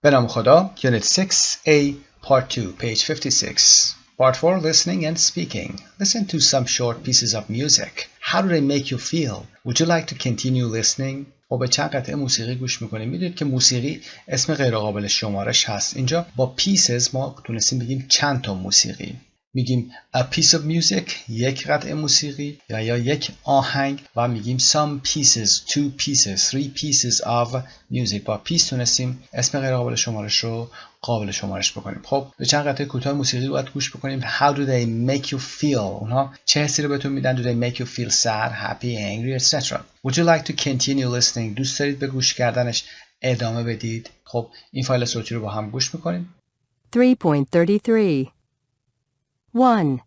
به نام خدا. Unit 6A Part 2 page 56. Part 4 Listening and Speaking. Listen to some short pieces of music. How do they make you feel? Would you like to continue listening? و به چند قطعه موسیقی گوش میکنیم. میدونید که موسیقی اسم غیر قابل شمارش هست. اینجا با pieces ما تونستیم بگیم چند تا موسیقی. میگیم a piece of music یک قطعه موسیقی یا یک آهنگ و میگیم some pieces, 2 pieces, 3 pieces of music. با piece تونستیم اسم غیر قابل شمارش رو قابل شمارش بکنیم. خب به چند قطعه کوتاه موسیقی رو باید گوش بکنیم. How do they make you feel؟ اونها چه حسی رو بهتون میدن؟ Do they make you feel sad, happy, angry, etc. Would you like to continue listening؟ دوست دارید به گوش کردنش ادامه بدید؟ خب این فایل صوتی رو با هم گوش میکنیم. 3.33 1.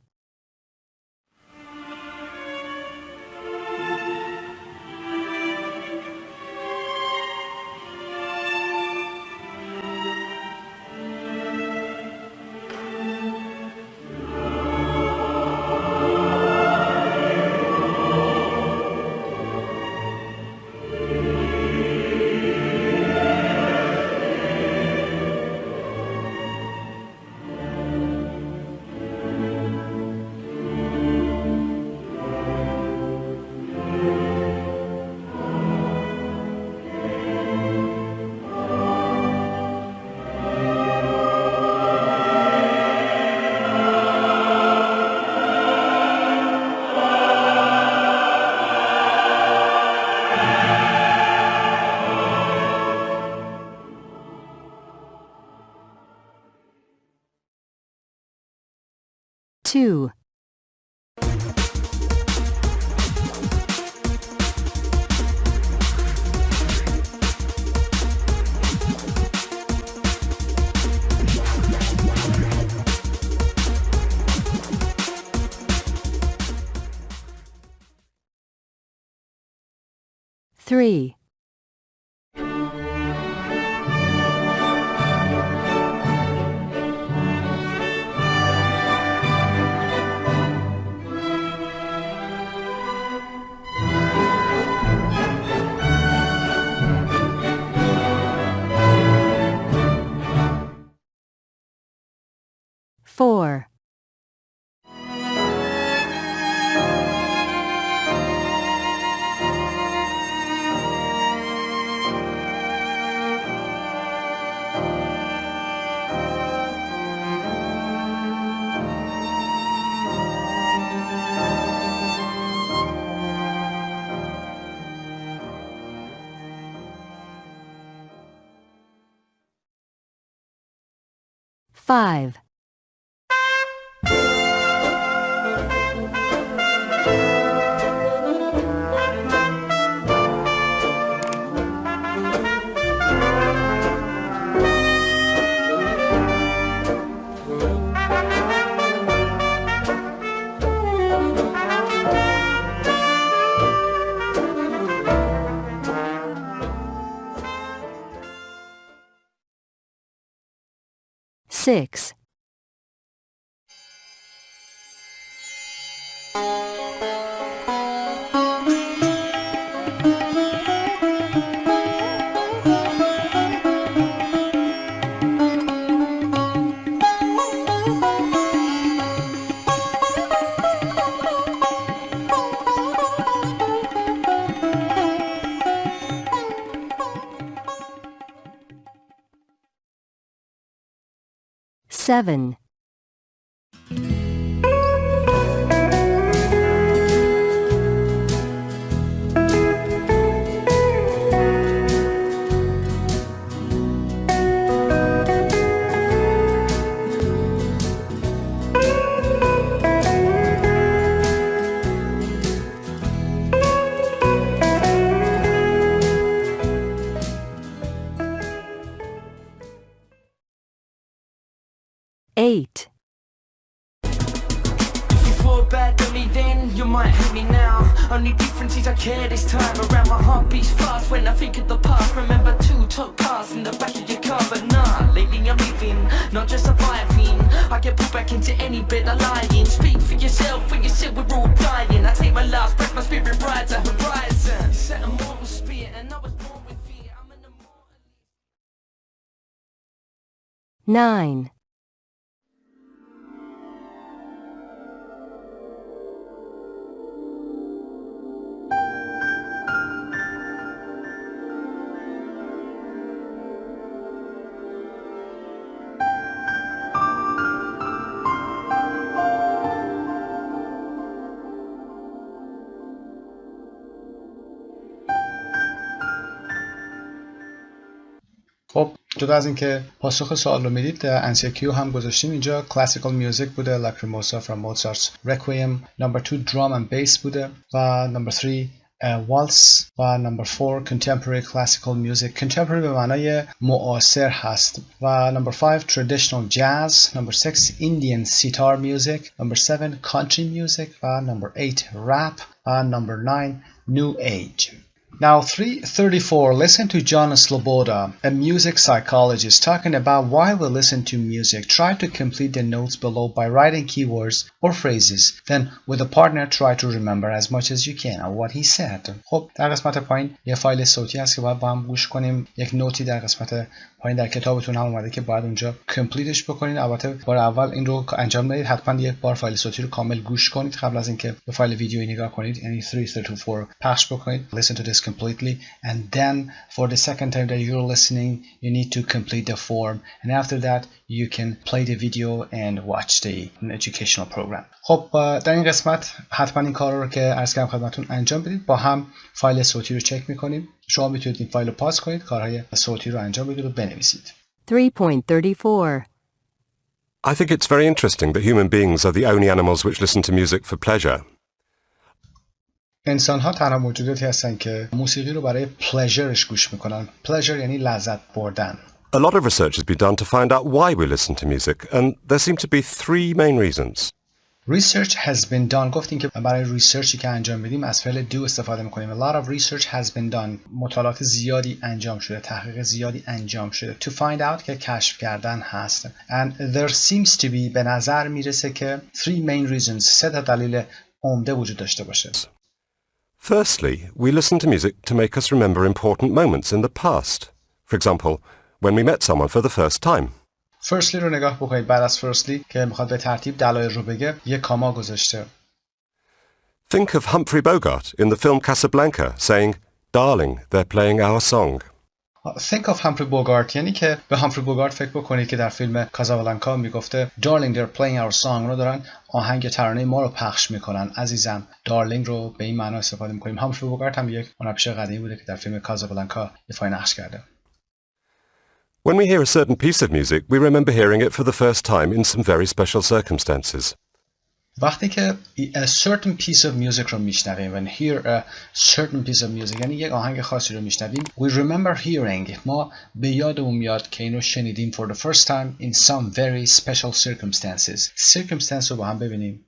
2, 3, 4, 5, 6, 7, 8, If you fought bad to me then, you might hate me now. Only difference is I care this time around. My heart beats fast when I think of the past. Remember two top cars in the back of your car. But nah, lately I'm living, not just surviving. I get pulled back into any bed I lie in. Speak for yourself when you said we're all dying. I take my last breath, my spirit rides a horizon. Set a mortal spear and I was born with fear. I'm an immortal. 9, خب جدا از اینکه پاسخ سوال رو میدید answer Q هم گذاشتیم اینجا. classical music بوده Lacrimosa from Mozart's Requiem. number 2 drum and bass بوده و number 3 waltz و number 4 contemporary classical music. contemporary به معنای معاصر هست. و number 5 traditional jazz. number 6 Indian sitar music. number 7 country music و number 8 rap و number 9 new age. Now 334, listen to John Sloboda, a music psychologist, talking about why we listen to music. Try to complete the notes below by writing keywords or phrases. Then with a partner, try to remember as much as you can of what he said. خب در قسمت پایین یه فایل صوتی هست که باید با هم گوش کنیم. یک نوتی در قسمت پایین در کتابتون هم اومده که باید اونجا کمپلیتش بکنید. البته بار اول این رو انجام بدید. حتما یک بار فایل صوتی رو کامل گوش کنید قبل از اینکه به فایل ویدیویی نگاه کنید. یعنی 334 پخش بکنید. Listen to this completely, and then for the second time that you're listening you need to complete the form, and after that you can play the video and watch the educational program. خب در این قسمت حتما این کار رو که عرض کردم خدمتتون انجام بدید. با هم فایل صوتی رو چک میکنیم. شما میتونید این فایل رو پاس کنید، کارهای صوتی رو انجام بدید و بنویسید. 3.34 I think it's very interesting that human beings are the only animals which listen to music for pleasure. انسان ها تنها موجوداتی هستن که موسیقی رو برای پلژرش گوش میکنن. پلژر یعنی لذت بردن. A lot of research has been done to find out why we listen to music, and there seem to be three main reasons. Research has been done. گفتیم که برای ریسرچی که انجام بدیم از فعل do استفاده میکنیم. A lot of research has been done. مطالعات زیادی انجام شده، تحقیق زیادی انجام شده. To find out که کشف کردن هست. And there seems to be به نظر میرسه که three main reasons. سه تا دلیل عمده وجود داشته باشه. Firstly, we listen to music to make us remember important moments in the past. For example, when we met someone for the first time. Firstly رو نگاه بکنید. بعد از firstly که میخواد به ترتیب دلایل رو بگه یه کاما گذاشته. Think of Humphrey Bogart in the film Casablanca saying, "Darling, they're playing our song." Think of Humphrey Bogart یعنی که به همفری بوگارت فکر بکنید که در فیلم کازابلانکا میگفته Darling, they're playing our song. رو دارن آهنگ ترانه ما رو پخش میکنن. عزیزم Darling رو به این معنا استفاده میکنیم. همفری بوگارت هم یک هنرپیشه قدیمی بوده که در فیلم کازابلانکا ایفای نقش کرده. When we hear a certain piece of music, we remember hearing it for the first time in some very special circumstances. وقتی که a certain piece of music رو میشنویم when hear a certain piece of music یعنی یک آهنگ خاصی رو میشنویم we remember hearing ما به یادمون میاد که اینو شنیدیم for the first time in some very special circumstances. circumstance رو با هم ببینیم.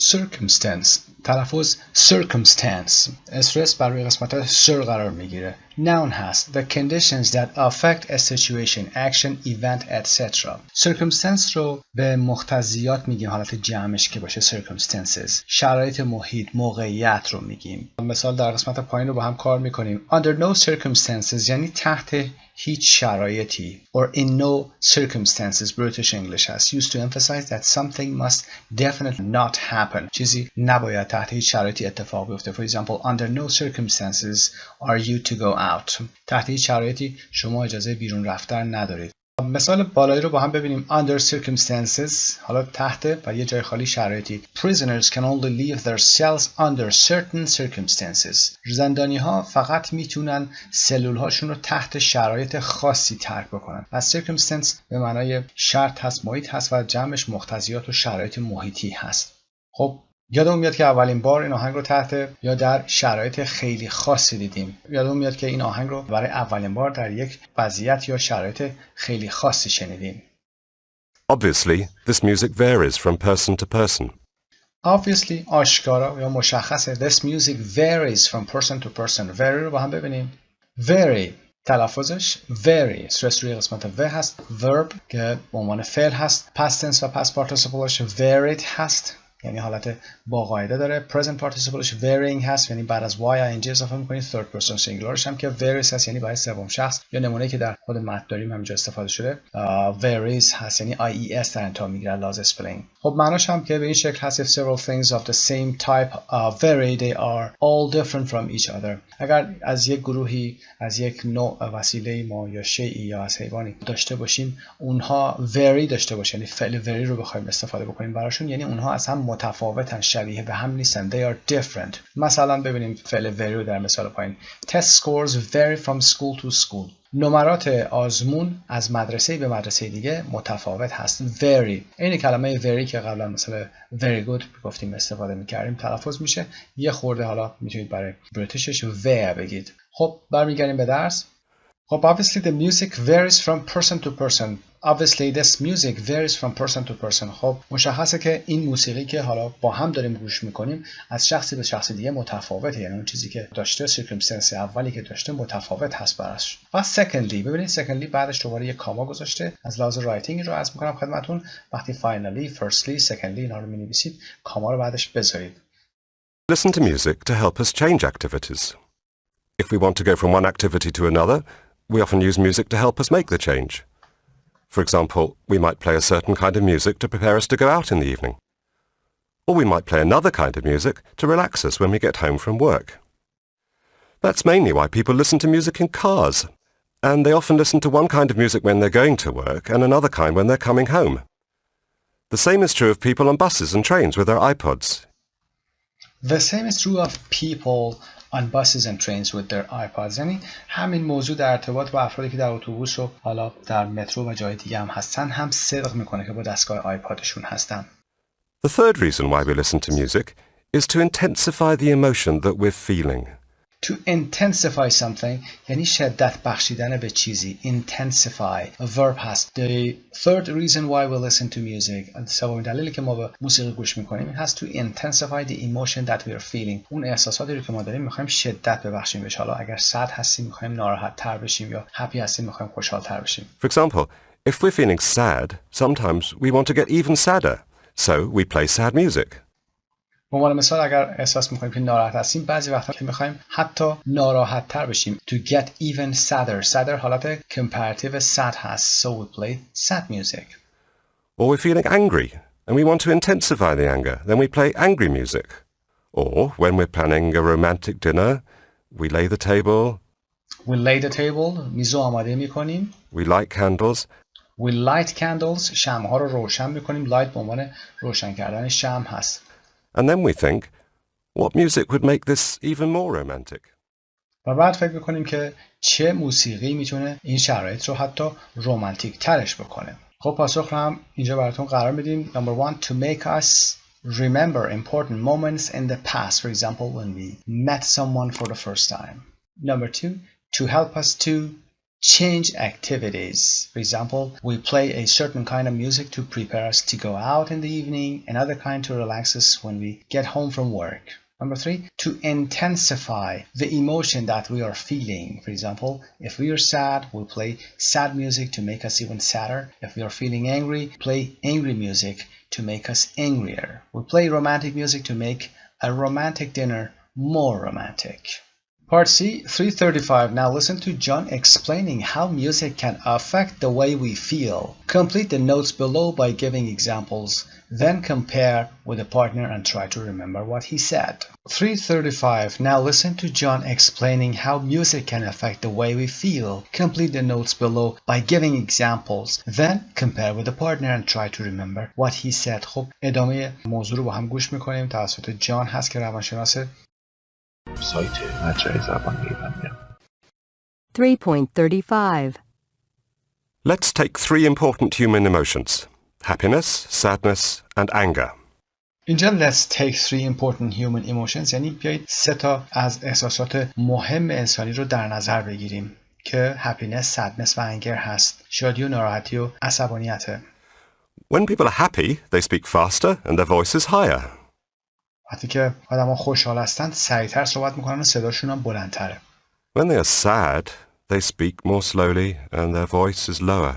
circumstance تلفظ circumstance استرس بر روی قسمت سر قرار میگیره. noun هست the conditions that affect a situation action event etc. circumstance رو به مقتضیات میگیم حالت جمعش که باشه circumstances. شرایط محیط موقعیت رو میگیم. مثال در قسمت پایین رو با هم کار میکنیم. under no circumstances یعنی تحت هیچ شرایطی or in no circumstances British English has used to emphasize that something must definitely not happen. چیزی نباید تحت هیچ شرایطی اتفاق بیفته. For example, under no circumstances are you to go out. تحت هیچ شرایطی شما اجازه بیرون رفتن ندارید. مثال بالایی رو با هم ببینیم. under circumstances حالا تحت و یه جای خالی شرایطی. Prisoners can only leave their cells under certain circumstances. زندانی ها فقط میتونن سلول هاشون رو تحت شرایط خاصی ترک بکنن. پس circumstance به معنای شرط هست، محیط هست و جمعش مقتضیات و شرایط محیطی هست. خب یادم میاد که اولین بار این آهنگ رو تحت یا در شرایط خیلی خاصی دیدیم. یادم میاد که این آهنگ رو برای اولین بار در یک وضعیت یا شرایط خیلی خاصی شنیدیم. Obviously, this music varies from person to person. Obviously آشکارا یا مشخصه. This music varies from person to person. Vary رو با هم ببینیم. Vary تلفظش very استرس روی قسمت و هست. Verb که به عنوان فعل هست. Past tense و past participleش varied هست یعنی حالت با قاعده داره. present participleش varying هست یعنی بعد از y ing اضافه می‌کنید. third person singularش هم که varies هست یعنی برای سوم شخص یا نمونه‌ای که در خود متن داریم همینجا استفاده شده varies هست یعنی ies در انتها میگیره لازم اسپلینگ. خب معناش هم که به این شکل هست if several things of the same type vary they are all different from each other. اگر از یک گروهی از یک نوع وسیله ما یا شیئی یا از حیوانی داشته باشیم اونها vary داشته باشن یعنی فعل vary رو بخوایم استفاده بکنیم براشون یعنی اونها از هم متفاوتن شبیه به هم نیستن. they are different. مثلا ببینیم فعل vary رو در مثال پایین. test scores vary from school to school. نمرات آزمون از مدرسه به مدرسه دیگه متفاوت هست. vary این کلمه vary که قبلا مثلا very good گفتیم استفاده می‌کردیم تلفظ میشه یه خورده حالا میتونید برای بریتیشش v بگید. خب برمیگردیم به درس. خب obviously the music varies from person to person. Obviously this music varies from person to person. خب مشخصه که این موسیقی که حالا با هم داریم گوش میکنیم از شخصی به شخص دیگه متفاوته یعنی اون چیزی که داشته circumstance اولی که داشته متفاوت هست براش. و secondly ببینید secondly بعدش دوباره یک کاما گذاشته از لحاظ رایتینگ رو عرض میکنم خدمتتون وقتی finally firstly secondly اینا رو می‌نویسید کاما رو بعدش بذارید. Listen to music to help us change activities. If we want to go from one activity to another, we often use music to help us make the change. For example, we might play a certain kind of music to prepare us to go out in the evening. Or we might play another kind of music to relax us when we get home from work. That's mainly why people listen to music in cars, and they often listen to one kind of music when they're going to work and another kind when they're coming home. The same is true of people on buses and trains with their iPods. The same is true of people on buses and trains with their iPods. یعنی همین موضوع در ارتباط با افرادی که در اتوبوس و حالا در مترو و جای دیگه هم هستن هم صدق میکنه که با دستگاه آیپادشون هستن. The third reason why we listen to music is to intensify the emotion that we're feeling. To intensify something یعنی شدت بخشیدن به چیزی. Intensify a verb هست. The third reason why we listen to music. سومین دلیلی که ما به موسیقی گوش میکنیم این هست to intensify the emotion that we are feeling. اون احساساتی رو که ما داریم میخوایم شدت ببخشیم بهش. حالا اگر sad هستیم میخوایم ناراحت تر بشیم یا happy هستیم میخوایم خوشحال تر بشیم. For example, if we're feeling sad, sometimes we want to get even sadder, so we play sad music. به عنوان مثال اگر احساس میکنیم که ناراحت هستیم بعضی وقتا که میخوایم حتی ناراحت تر بشیم to get even sadder. sadder حالت comparative sad هست so we play sad music. Or we're feeling angry and we want to intensify the anger, then we play angry music. Or when we're planning a romantic dinner, we lay the table. We lay the table میز آماده میکنیم. We light candles. We light candles شمعها رو روشن میکنیم. light به عنوان روشن کردن شمع هست. And then we think, what music would make this even more romantic? و بعد فکر میکنیم که چه موسیقی میتونه این شرایط رو حتی رومانتیک ترش بکنه. خب پاسخ رو هم اینجا براتون قرار میدیم. Number 1 to make us remember important moments in the past. For example, when we met someone for the first time. Number 2 to help us to change activities. For example, we play a certain kind of music to prepare us to go out in the evening, another kind to relax us when we get home from work. Number 3, to intensify the emotion that we are feeling. For example, if we are sad, we'll play sad music to make us even sadder. If we are feeling angry, play angry music to make us angrier. We'll play romantic music to make a romantic dinner more romantic. Part C, 335. Now listen to John explaining how music can affect the way we feel. Complete the notes below by giving examples. Then compare with a partner and try to remember what he said. 335. Now listen to John explaining how music can affect the way we feel. Complete the notes below by giving examples. Then compare with a partner and try to remember what he said. خب ادامه موضوع رو با هم گوش میکنیم. توسط جان هست که روانشناس سایت مجموعه زبان ایرانی. 3.35 Let's take three important human emotions: happiness, sadness, and anger. اینجا let's take three important human emotions یعنی بیایید سه تا از احساسات مهم انسانی رو در نظر بگیریم که happiness, sadness و anger هست. شادی و ناراحتی و عصبانیته. When people are happy, they speak faster and their voice is higher. وقتی که آدم‌ها خوشحال هستن سریعتر صحبت میکنن و صداشون هم بلندتره. When they are sad, they speak more slowly and their voice is lower.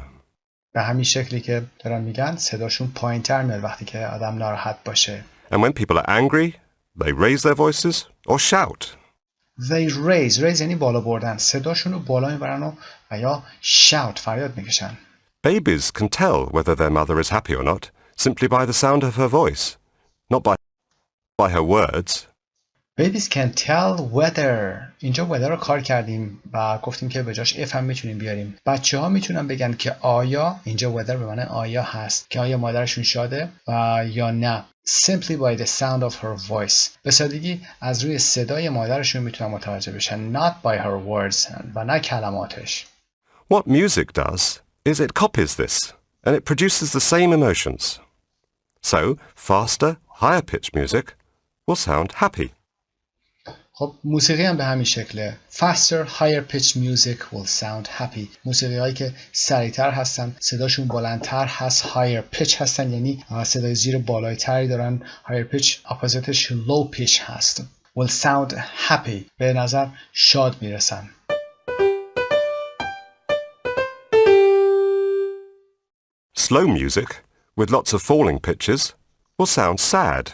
به همین شکلی که دارن میگن صداشون پایین‌تر میاد وقتی که آدم ناراحت باشه. And when people are angry, they raise their voices or shout. They raise یعنی بالا بردن. صداشون رو بالا میبرن و یا shout فریاد میکشن. Babies can tell whether their mother is happy or not simply by the sound of her voice, not by her words. Babies can tell whether. اینجا whether رو کار کردیم و گفتیم که به جاش if هم میتونیم بیاریم. بچه‌ها میتونن بگن که آیا، اینجا whether به معنی آیا هست، که آیا مادرشون شاده و یا نه. Simply by the sound of her voice. به سادگی از روی صدای مادرشون میتونن متوجه بشن. Not by her words و نه کلماتش. What music does is it copies this and it produces the same emotions. So, faster, higher pitched music will sound happy. خب موسیقی هم به همین شکله. Faster, higher pitch music will sound happy. موسیقی هایی که سریعتر هستن صداشون بلندتر هست. higher pitch هستن یعنی صدای زیر بالای تری دارن. higher pitch اپوزیتش low pitch هست. will sound happy. به نظر شاد میرسن. Slow music, with lots of falling pitches, will sound sad.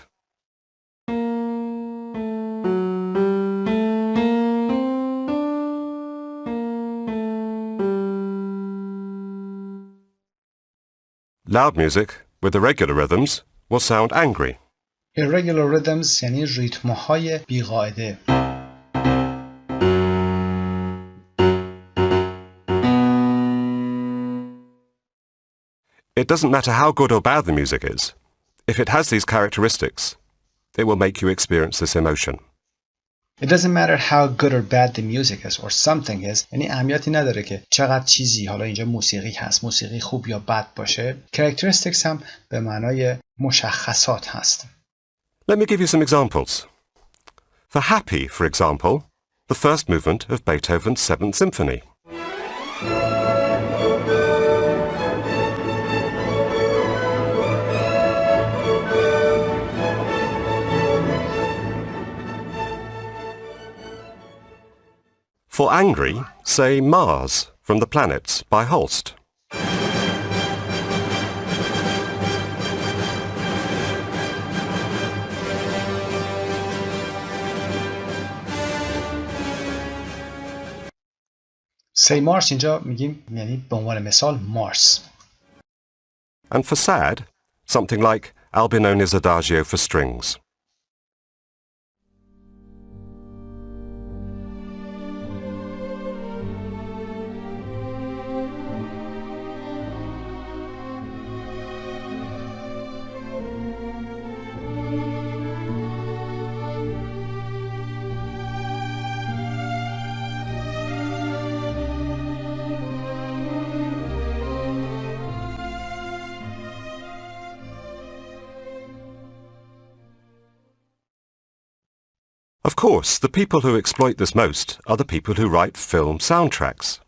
Loud music, with irregular rhythms, will sound angry. Irregular rhythms یعنی ریتم‌های بی‌قاعده. It doesn't matter how good or bad the music is. If it has these characteristics, it will make you experience this emotion. It doesn't matter how good or bad the music is or something is. یعنی اهمیتی نداره که چقدر چیزی، حالا اینجا موسیقی هست، موسیقی خوب یا بد باشه. Characteristics هم به معنای مشخصات هست. Let me give you some examples. For happy, for example, the first movement of Beethoven's Seventh Symphony. For angry, say Mars from the Planets by Holst. Say Mars اینجا میگیم یعنی به عنوان مثال مارس. And for sad, something like Albinoni's Adagio for strings. Of course, the people who exploit this most are the people who write film soundtracks.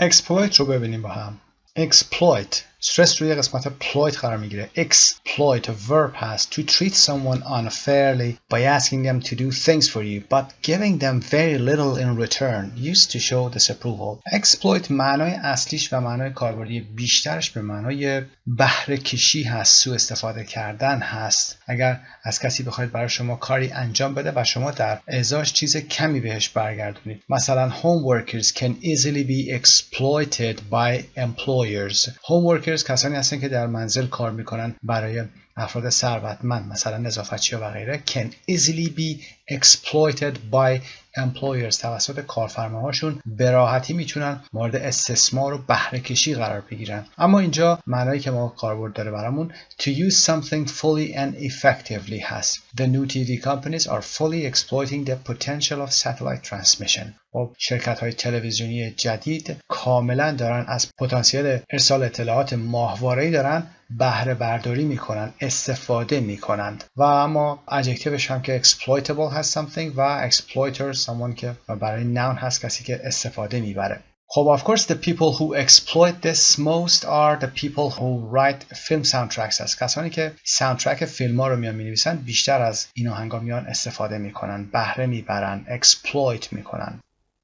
exploit رو ببینیم با هم. exploit استرس روی قسمت ploit قرار میگیره. exploit a verb has to treat someone unfairly by asking them to do things for you but giving them very little in return used to show disapproval. exploit معنای اصلیش و معنای کاربردی بیشترش به معنای بهره کشی هست، سوء استفاده کردن هست. اگر از کسی بخواید برای شما کاری انجام بده و شما در ازاش چیز کمی بهش برگردونید. مثلا home workers can easily be exploited by employers. home workers کسانی هستن که در منزل کار میکنن برای افراد ثروتمند، مثلا نظافتچی و غیره. can easily be exploited by employers توسط کارفرماهاشون به راحتی میتونن مورد استثمار و بهره کشی قرار بگیرن. اما اینجا معنایی که ما کاربرد داره برامون to use something fully and effectively هست. The new TV companies are fully exploiting the potential of satellite transmission. شرکت های تلویزیونی جدید کاملا دارن از پتانسیل ارسال اطلاعات ماهواره‌ای دارن بهره برداری میکنن، استفاده میکنند. و اما adjectiveش هم که exploitable هست something و exploiter someone که برای noun هست کسی که استفاده میبره. خب of course the people who exploit this most are the people who write film soundtracks هست. کسانی که ساوندترک فیلم ها رو میان مینویسن بیشتر از این آهنگا میان استفاده میکنن، بهره میبرن، exploit میکنن.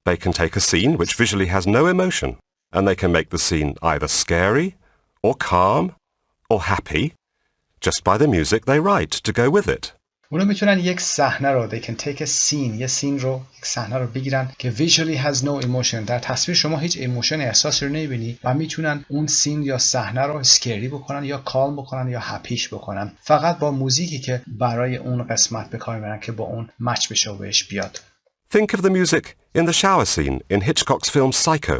They can take a scene which visually has no emotion, and they can make the scene either scary or calm or happy just by the music they write to go with it. اونا میتونن یک صحنه رو they can take a scene یک صحنه رو بگیرن که visually has no emotion. در تصویر شما هیچ ایموشن احساسی رو نمیبینی و میتونن اون سین یا صحنه رو اسکری بکنن یا کالم بکنن یا هپیش بکنن فقط با موزیکی که برای اون قسمت به کار میبرن که با اون مچ بشه و بهش بیاد. Think of the music in the shower scene in Hitchcock's film Psycho.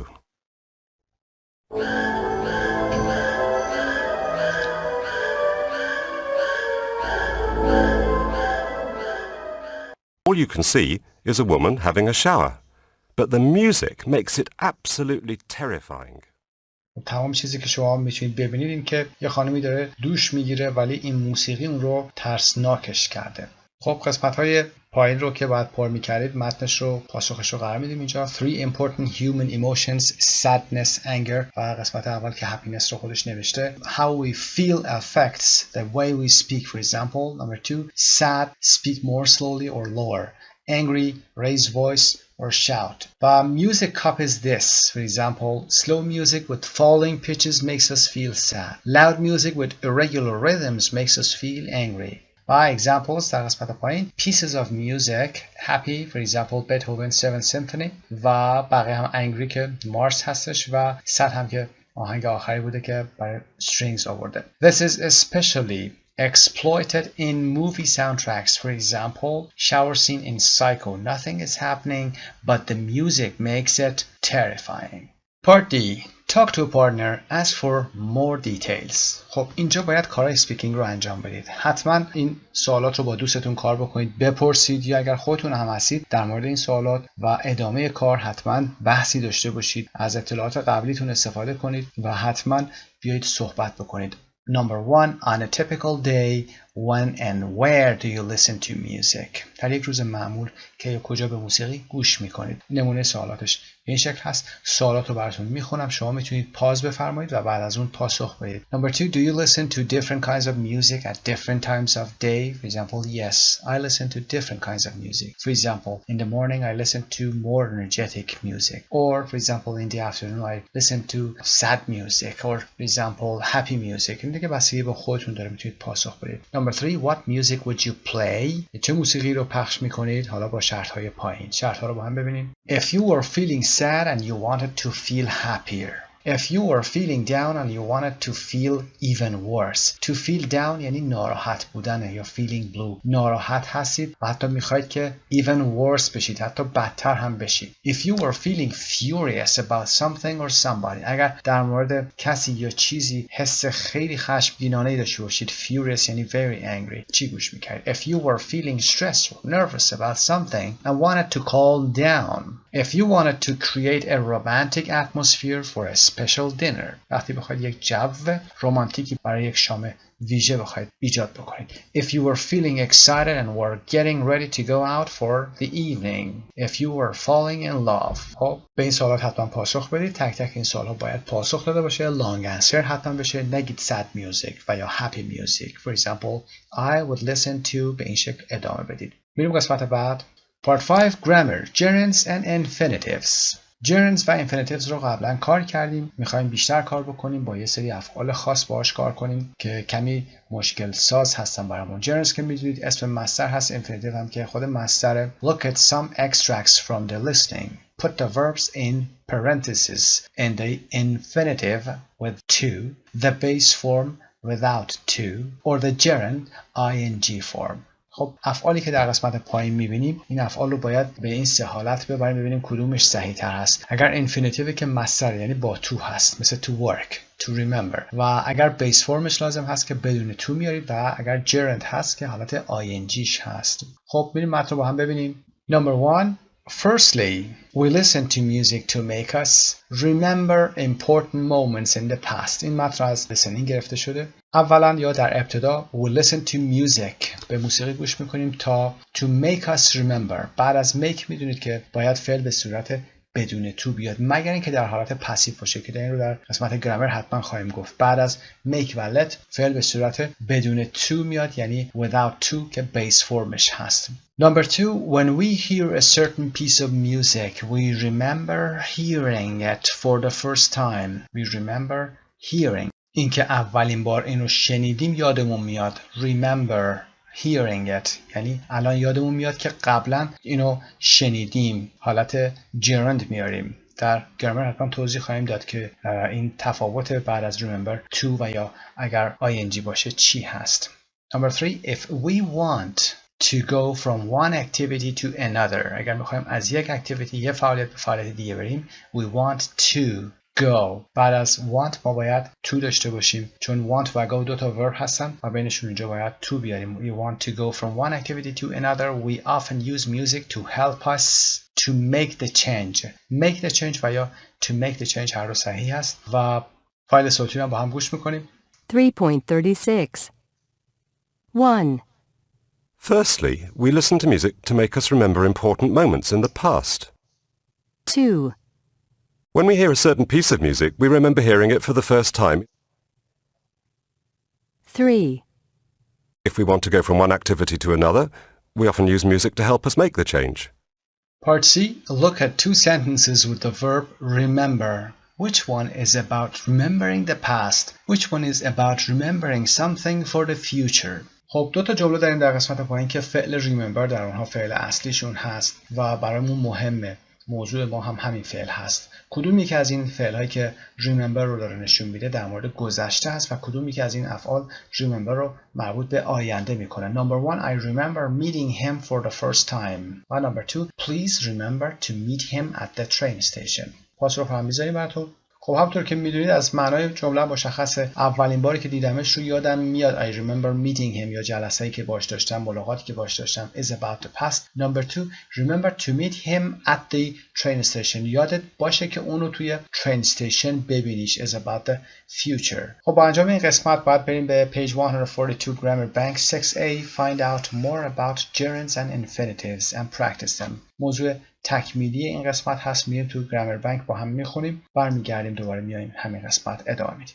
All you can see is a woman having a shower, but the music makes it absolutely terrifying. تمام چیزی که شما میتونید ببینید این که یه خانمی داره دوش میگیره ولی این موسیقی اون رو ترسناکش کرده. خب قسمت‌های پایین رو که باید پر می‌کردید متنش رو پاسخش رو قرار میدیم اینجا. 3 important human emotions sadness anger و قسمت اول که happiness رو خودش نوشته. How we feel affects the way we speak for example. Number 2 sad speak more slowly or lower. Angry raise voice or shout. The music copies this. For example, slow music with falling pitches makes us feel sad. Loud music with irregular rhythms makes us feel angry. By examples در قسمت پایین pieces of music happy for example Beethoven's Seventh Symphony و بقیه هم angry که مارس هستش و sad هم که آهنگ آخری بوده که برای strings آورده. This is especially exploited in movie soundtracks. For example, shower scene in Psycho. Nothing is happening but the music makes it terrifying. Part D. Talk to a partner, ask for more details. خب اینجا باید کارهای اسپیکینگ رو انجام بدید. حتما این سوالات رو با دوستتون کار بکنید، بپرسید، یا اگر خودتون هم هستید در مورد این سوالات و ادامه کار حتما بحثی داشته باشید. از اطلاعات قبلیتون استفاده کنید و حتما بیایید صحبت بکنید. Number 1. On a typical day, when and where do you listen to music? در یک روز معمول که کجا به موسیقی گوش میکنید. نمونه سوالاتش به این شکل هست. سوالات رو براتون میخونم، شما میتونید پاز بفرمایید و بعد از اون پاسخ بدید. Number 2. Do you listen to different kinds of music at different times of day? For example, yes, I listen to different kinds of music. For example, in the morning I listen to more energetic music. Or for example, in the afternoon I listen to sad music. Or for example, happy music. این دیگه بستگی به خودتون داره، میتونید پاسخ بدید. Number 3. What music would you play? چه موسیقی رو پخش میکنید؟ حالا با شرط‌های پایین. شرط‌ها رو با هم ببینیم. If you were feeling sad and you wanted to feel happier. If you were feeling down and you wanted to feel even worse. To feel down یعنی ناراحت بودنه، یا feeling blue. ناراحت هستید و حتی میخواید که even worse بشید، حتی بدتر هم بشید. If you were feeling furious about something or somebody. اگر در مورد کسی یا چیزی حس خیلی خشمگینانه‌ای داشته باشید، furious یعنی very angry، چی گوش میکردید؟ If you were feeling stressed or nervous about something and wanted to calm down. If you wanted to create a romantic atmosphere for a special dinner. وقتی بخواید یک جو رمانتیکی برای یک شام ویژه بخواید ایجاد بکنید. If you were feeling excited and were getting ready to go out for the evening. If you were falling in love. خب به این سوالات حتما پاسخ بدید. تک تک این سوالات باید پاسخ داده باشه. long answer حتما بشه. نگید sad music و یا happy music. For example, I would listen to. به این شکل ادامه بدید. میریم قسمت بعد. Part 5. Grammar, gerunds and infinitives. gerunds و infinitives رو قبلا کار کردیم. میخوایم بیشتر کار بکنیم، با یه سری افعال خاص باهاش کار کنیم که کمی مشکل ساز هستن برامون. gerunds که میدونید اسم مصدر هست، infinitive هم که خود مصدره. Look at some extracts from the listing. Put the verbs in parentheses and the infinitive with to, the base form without to, or the gerund ing form. خب افعالی که در قسمت پایین میبینیم، این افعال رو باید به این سه حالت ببریم ببینیم کدومش صحیح تر هست. اگر اینفینیتیو که مصدر یعنی با تو هست، مثل to work, to remember، و اگر بیس فرمش لازم هست که بدون تو میارید، و اگر gerund هست که حالت ingش هست. خب بریم متن رو با هم ببینیم. Number 1. Firstly, we listen to music to make us remember important moments in the past. این متن از listening گرفته شده. اولا یا در ابتدا we listen to music. به موسیقی گوش میکنیم تا to make us remember. بعد از make میدونید که باید فعل به صورت بدون تو بیاد، مگر اینکه در حالت پسیو باشه که این رو در قسمت گرامر حتما خواهیم گفت. بعد از make و let فعل به صورت بدون تو میاد، یعنی without to که بیس فرمش هست. Number 2. When we hear a certain piece of music, we remember hearing it for the first time. We remember hearing. اینکه اولین بار اینو شنیدیم یادمون میاد. Remember hearing it یعنی الان یادمون میاد که قبلا اینو شنیدیم. حالت gerund میاریم. در گرامر حتما توضیح خواهیم داد که این تفاوت بعد از remember to و یا اگر ing باشه چی هست. Number 3. If we want to go from one activity to another. اگر میخوایم از یک activity یه فعالیت به فعالیت دیگه بریم. We want to go. بعد از want ما باید to داشته باشیم، چون want و go دو تا verb هستن و بینشون اینجا باید to بیاریم. We want to go from one activity to another. We often use music to help us to make the change. Make the change و یا to make the change هر دو صحیح هست و فایل صوتی رو با هم گوش میکنیم. 3.36 1. Firstly, we listen to music to make us remember important moments in the past. 2. When we hear a certain piece of music, we remember hearing it for the first time. 3. If we want to go from one activity to another, we often use music to help us make the change. Part C. Look at two sentences with the verb remember. Which one is about remembering the past? Which one is about remembering something for the future? خب دو تا جمله داریم در قسمت پایین که فعل remember در اونها فعل اصلیشون هست و برامون مهمه. موضوع ما هم همین فعل هست. کدوم یکی از این فعل هایی که remember رو داره نشون میده در مورد گذشته هست و کدوم یکی از این افعال remember رو مربوط به آینده میکنه. Number 1. I remember meeting him for the first time. و number 2. Please remember to meet him at the train station. پاس رو هم میذاریم براتون. خب همونطور که میدونید از معنای جمله مشخصه. اولین باری که دیدمش رو یادم میاد I remember meeting him، یا جلسه‌ای که باهاش داشتم، ملاقاتی که باهاش داشتم is about the past. Number 2 remember to meet him at the train station. یادت باشه که اونو توی train station ببینیش is about the future. خب با انجام این قسمت باید بریم به page 142 grammar bank 6a find out more about gerunds and infinitives and practice them. موضوع تکمیلی این قسمت هست. میریم تو گرامر بانک با هم میخونیم، برمیگردیم دوباره میایم همین قسمت ادامه میدیم.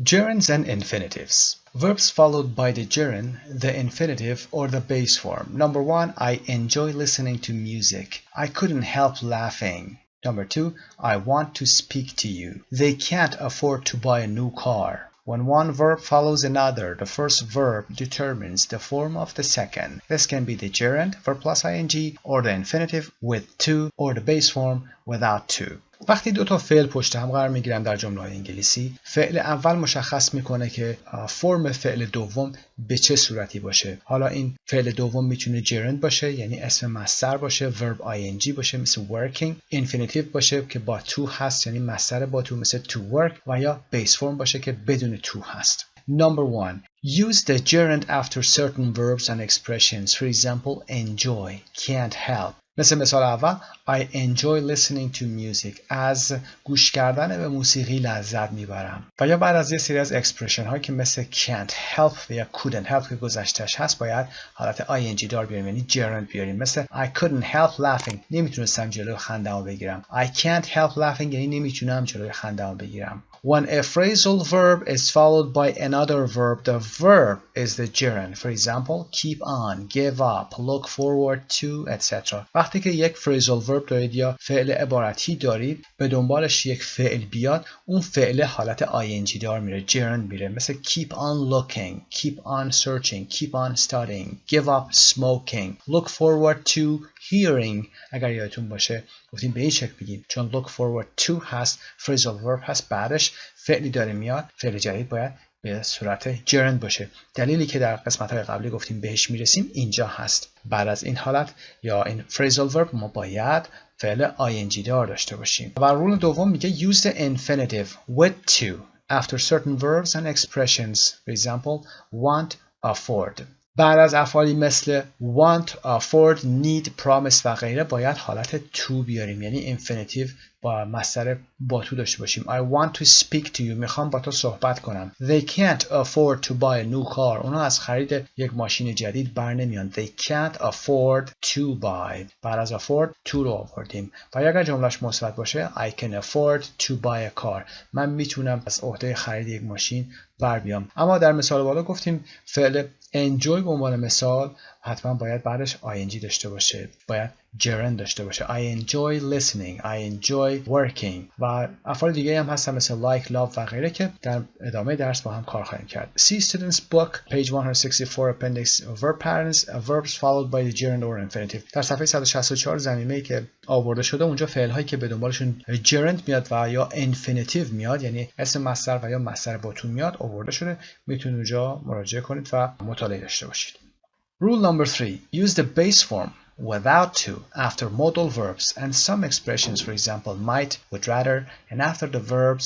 Gerunds and infinitives. Verbs followed by the gerund, the infinitive, or the base form. Number 1, I enjoy listening to music. I couldn't help laughing. Number 2, I want to speak to you. They can't afford to buy a new car. When one verb follows another, the first verb determines the form of the second. This can be the gerund, verb plus ing, or the infinitive with to, or the base form without to. وقتی دو تا فعل پشت هم قرار میگیرن در جمله های انگلیسی، فعل اول مشخص میکنه که فرم فعل دوم به چه صورتی باشه. حالا این فعل دوم میتونه gerund باشه، یعنی اسم مصدر باشه، verb ing باشه مثل working، infinitive باشه که با to هست یعنی مصدر با to مثل to work، و یا base form باشه که بدون to هست. Number 1. Use the gerund after certain verbs and expressions. For example, enjoy, can't help. مثل مثال اول I enjoy listening to music. از گوش کردن به موسیقی لذت میبرم. و یا بعد از یه سری از اکسپرشن هایی که مثل can't help یا couldn't help که گذشتهش هست باید حالت ing دار بیاریم، یعنی gerund بیاریم. مثل I couldn't help laughing، نمیتونستم جلوی خنده‌مو بگیرم. I can't help laughing یعنی نمیتونم جلوی خنده‌مو بگیرم. When a phrasal verb is followed by another verb, the verb is the gerund. For example, keep on, give up, look forward to, etc. وقتی که یک phrasal verb دارید یا فعل عبارتی دارید به دنبالش یک فعل بیاد، اون فعل حالت ing دار میره، gerund میره. مثل keep on looking, keep on searching, keep on studying, give up smoking, look forward to hearing. اگر یادتون باشه گفتیم به این شکل بگیم چون look forward to هست، phrasal verb هست، بعدش فعلی داره میاد، فعل جدید باید به صورت gerund باشه. دلیلی که در قسمت‌های قبلی گفتیم بهش میرسیم اینجا هست. بعد از این حالت یا این phrasal verb ما باید فعل ing دار داشته باشیم. و رول دوم میگه use the infinitive with to after certain verbs and expressions. For example, want, afford. بعد از افعالی مثل want, afford, need, promise و غیره باید حالت to بیاریم، یعنی infinitive با مصدر با تو داشته باشیم. I want to speak to you. میخوام با تو صحبت کنم. They can't afford to buy a new car. اونا از خرید یک ماشین جدید بر نمیان. They can't afford to buy. بعد از afford to رو آوردیم. و اگر جملهش مثبت باشه I can afford to buy a car. من میتونم از عهده خرید یک ماشین بر بیام. اما در مثال بالا گفتیم فعل enjoy به عنوان مثال حتما باید بعدش ing داشته باشه، باید gerund داشته باشه. I enjoy listening, I enjoy working. و افعال دیگه هم هستن مثل like, love و غیره که در ادامه درس با هم کار خواهیم کرد. See students book page 164 appendix verb patterns, verbs followed by the gerund or infinitive. در صفحه 164 ضمیمه‌ای که آورده شده اونجا فعل هایی که به دنبالشون gerund میاد و یا infinitive میاد، یعنی اسم مصدر و یا مصدر با تو میاد آورده شده. میتونید اونجا مراجعه کنید و مطالعه داشته باشید. Rule number 3. Use the base form without to after modal verbs and some expressions, for example, might, would rather, and after the verbs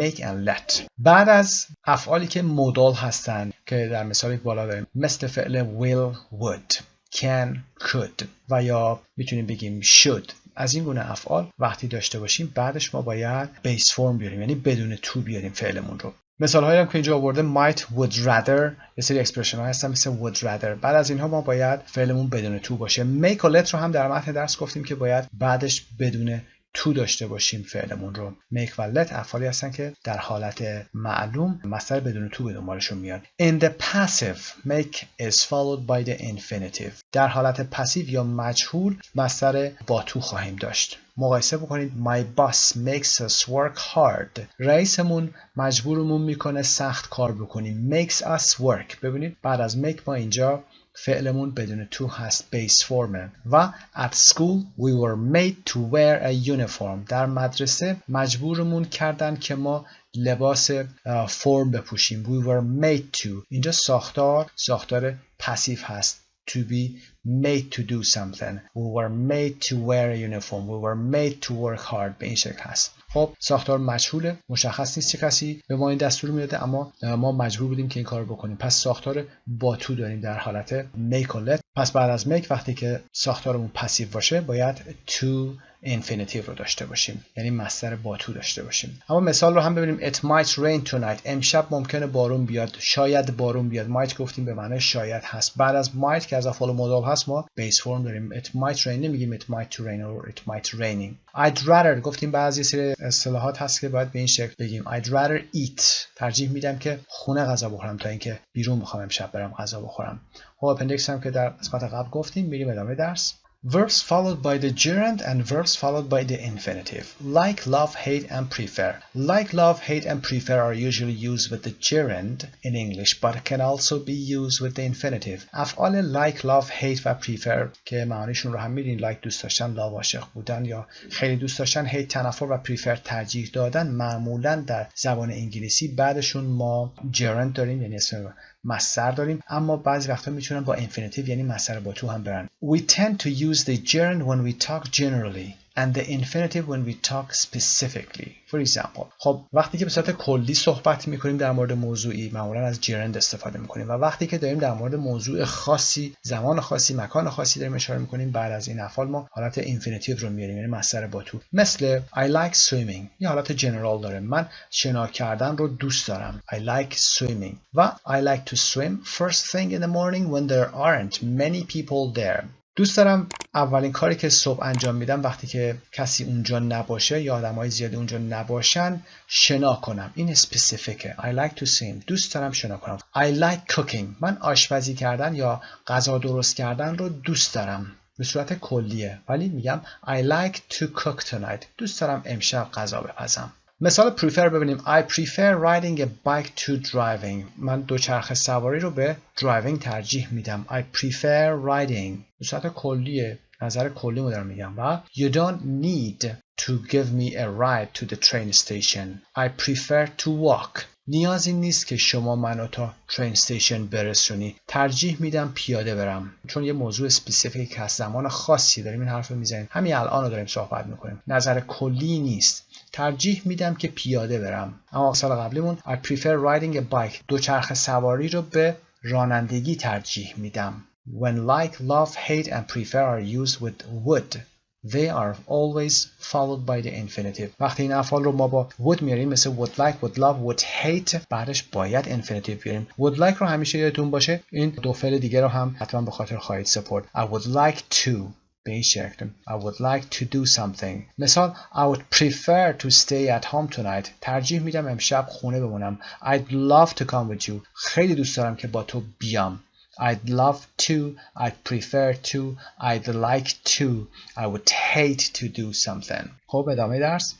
make and let. بعد از افعالی که مودال هستن که در مثالی بالا داریم مثل فعل will, would, can, could و یا میتونیم بگیم should، از این گونه افعال وقتی داشته باشیم بعدش ما باید base form بیاریم، یعنی بدون to بیاریم فعلمون رو. مثال هایی هم که اینجا آورده might, would rather، یه سری اکسپرشن ها هستن مثل would rather. بعد از اینها ما باید فعلمون بدون to باشه. make و let رو هم در متن درس گفتیم که باید بعدش بدون to داشته باشیم فعلمون رو. make و let افعالی هستن که در حالت معلوم مصدر بدون to به دنبالشون میاد. in the passive make is followed by the infinitive. در حالت پسیو یا مجهول مصدر با to خواهیم داشت. مقایسه بکنید my boss makes us work hard. رئیسمون مجبورمون میکنه سخت کار بکنیم. makes us work. ببینید بعد از make ما اینجا فعلمون بدون to هست، base form. و at school we were made to wear a uniform. در مدرسه مجبورمون کردن که ما لباس فرم بپوشیم. we were made to. اینجا ساختار پسیو هست. to be made to do something. We were made to wear a uniform. We were made to work hard. به این شکل هست. خب ساختار مجهوله، مشخص نیست چه کسی به ما این دستور میده، اما ما مجبور بودیم که این کار بکنیم. پس ساختار با تو داریم در حالت make or let. پس بعد از make وقتی که ساختارمون پسیو باشه باید to infinitive رو داشته باشیم، یعنی مصدر با تو داشته باشیم. اما مثال رو هم ببینیم. It might rain tonight. امشب ممکنه بارون بیاد. شاید بارون بیاد. might گفتیم به معنای شاید هست. بعد از might که از افعال مدال هست ما بیس فرم داریم. It might rain نمیگیم it might to rain or it might raining. I'd rather گفتیم بعضی سری اصطلاحات هست که باید به این شکل بگیم. I'd rather eat. ترجیح میدم که خونه غذا بخورم تا اینکه بیرون بخوام امشب برم غذا بخورم. خب اپندیکس هم که در قسمت قبل گفتیم. میریم ادامه درس. Verbs followed by the gerund and verbs followed by the infinitive. Like, love, hate, and prefer. Like, love, hate, and prefer are usually used with the gerund in English, but can also be used with the infinitive. افعال like, love, hate و prefer که معانیشون رو هم میدین. like دوست داشتن، love عاشق بودن، یا خیلی دوست داشتن، hate تنفر و prefer ترجیح دادن، معمولا در زبان انگلیسی بعدشون ما gerund داریم، یعنی اسم مصدر داریم، اما بعضی وقتا میتونن با infinitive یعنی مصدر با تو هم برن. We tend to use the gerund when we talk generally and the infinitive when we talk specifically. For example. خب وقتی که به صورت کلی صحبت میکنیم در مورد موضوعی معمولا از gerund استفاده میکنیم و وقتی که داریم در مورد موضوع خاصی، زمان خاصی، مکان خاصی داریم اشاره میکنیم، بعد از این افعال ما حالت infinitive رو میاریم، یعنی مصدر با تو. مثل I like swimming. یه حالت جنرال داره. من شنا کردن رو دوست دارم. I like swimming. و I like to swim first thing in the morning when there aren't many people there. دوست دارم اولین کاری که صبح انجام میدم وقتی که کسی اونجا نباشه یا آدمای زیادی اونجا نباشن شنا کنم. این اسپسیفیکه. I like to swim. دوست دارم شنا کنم. I like cooking. من آشپزی کردن یا غذا درست کردن رو دوست دارم. به صورت کلیه، ولی میگم I like to cook tonight. دوست دارم امشب غذا بپزم. مثال prefer ببینیم. I prefer riding a bike to driving. من دوچرخه سواری رو به driving ترجیح میدم. I prefer riding. به صورت کلیه، نظر کلی رو دارم میگم. و You don't need to give me a ride to the train station. I prefer to walk. نیازی نیست که شما منو تا ترین استیشن برسونی. ترجیح میدم پیاده برم. چون یه موضوع اسپسیفیک که از زمان خاصی داریم این حرف رو میزنیم. همین الان رو داریم صحبت میکنیم. نظر کلی نیست. ترجیح میدم که پیاده برم. اما مثال قبلیمون I prefer riding a bike. دوچرخه سواری رو به رانندگی ترجیح میدم. When like, love, hate and prefer are used with would, they are always followed by the infinitive. وقتی این افعال رو ما با would میاریم مثل would like, would love, would hate بعدش باید infinitive بیاریم. would like رو همیشه یادتون باشه این دو فعل دیگه رو هم حتما به خاطر خواهید سپرد. I would like to به این شکل. I would like to do something. مثال I would prefer to stay at home tonight. ترجیح میدم امشب خونه بمونم. I'd love to come with you. خیلی دوست دارم که با تو بیام. I'd love to, I'd prefer to, I'd like to, I would hate to do something. خب ادامه درس.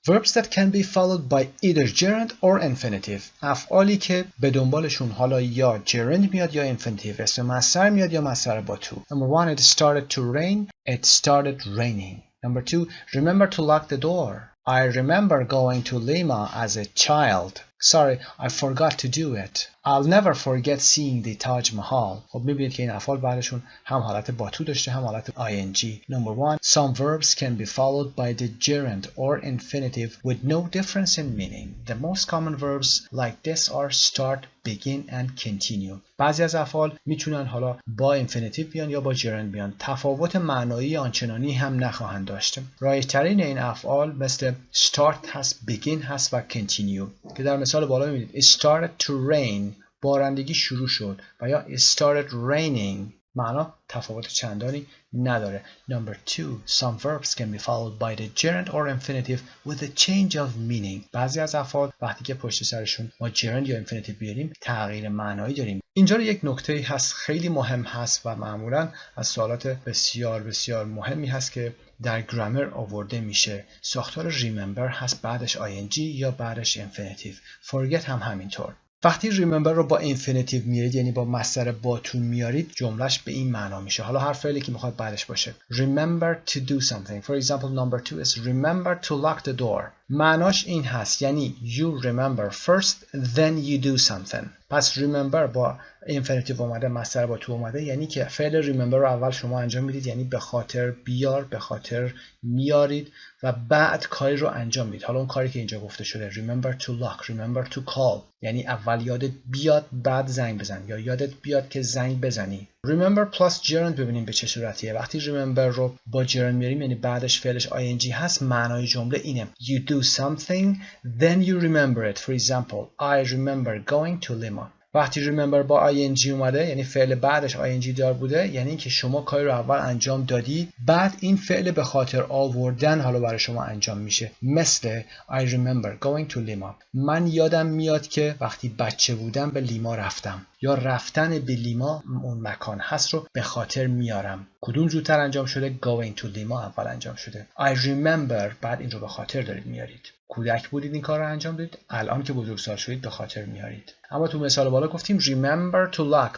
Verbs that can be followed by either gerund or infinitive. افعالی که به دنبالشون حالا یا gerund میاد یا infinitive. اسم مصدر میاد یا مصدر با تو. Number 1, it started to rain. It started raining. Number 2, remember to lock the door. I remember going to Lima as a child. Sorry, I forgot to do it. I'll never forget seeing the Taj Mahal. خب میبینید که این افعال بعدشون هم حالت با تو داشته هم حالت ing. Number 1, some verbs can be followed by the gerund or infinitive with no difference in meaning. The most common verbs like this are start, begin and continue. بعضی از افعال میتونن حالا با infinitive بیان یا با gerund بیان. تفاوت معنایی آنچنانی هم نخواهند داشت. رایج‌ترین این افعال مثل start هست، begin هست و continue که در مثال بالا میبینید. It started to rain. بارندگی شروع شد. و یا It started raining. معنا تفاوت چندانی نداره. Number 2, some verbs can be followed by the gerund or infinitive with a change of meaning. بعضی از افعال وقتی که پشت سرشون ما gerund یا infinitive بیاریم تغییر معنایی داریم. اینجا رو یک نکته هست خیلی مهم هست و معمولا از سوالات بسیار بسیار مهمی هست که در گرامر آورده میشه. ساختار remember هست بعدش ing یا بعدش infinitive. forget هم همینطور. وقتی remember رو با infinitive میارید یعنی با مصدر با تو میارید جملهش به این معنا میشه. حالا هر فعلی که میخواد بعدش باشه. Remember to do something. For example, number 2 is remember to lock the door. معناش این هست، یعنی you remember first then you do something. پس remember با infinitive اومده، مصدر با تو اومده، یعنی که فعل remember رو اول شما انجام میدید، یعنی به خاطر بیار، به خاطر میارید و بعد کاری رو انجام میدید. حالا اون کاری که اینجا گفته شده remember to lock, remember to call، یعنی اول یادت بیاد بعد زنگ بزن، یا یادت بیاد که زنگ بزنی. remember plus gerund ببینیم به چه صورتیه. وقتی remember رو با gerund میاریم، یعنی بعدش فعلش ing هست، معنای جمله اینه you do something then you remember it. For example, I remember going to Lima. وقتی remember با ing اومده، یعنی فعل بعدش ing دار بوده، یعنی که شما کاری رو اول انجام دادی، بعد این فعل به خاطر آوردن حالا برای شما انجام میشه. مثل I remember going to Lima. من یادم میاد که وقتی بچه بودم به لیما رفتم، یا رفتن به لیما اون مکان هست رو به خاطر میارم. کدوم زودتر انجام شده؟ going to Lima اول انجام شده. I remember بعد این رو به خاطر دارید میارید. کودک بودید این کار رو انجام دادید، الان که بزرگسال شدید به خاطر میارید. اما تو مثال بالا گفتیم remember to lock،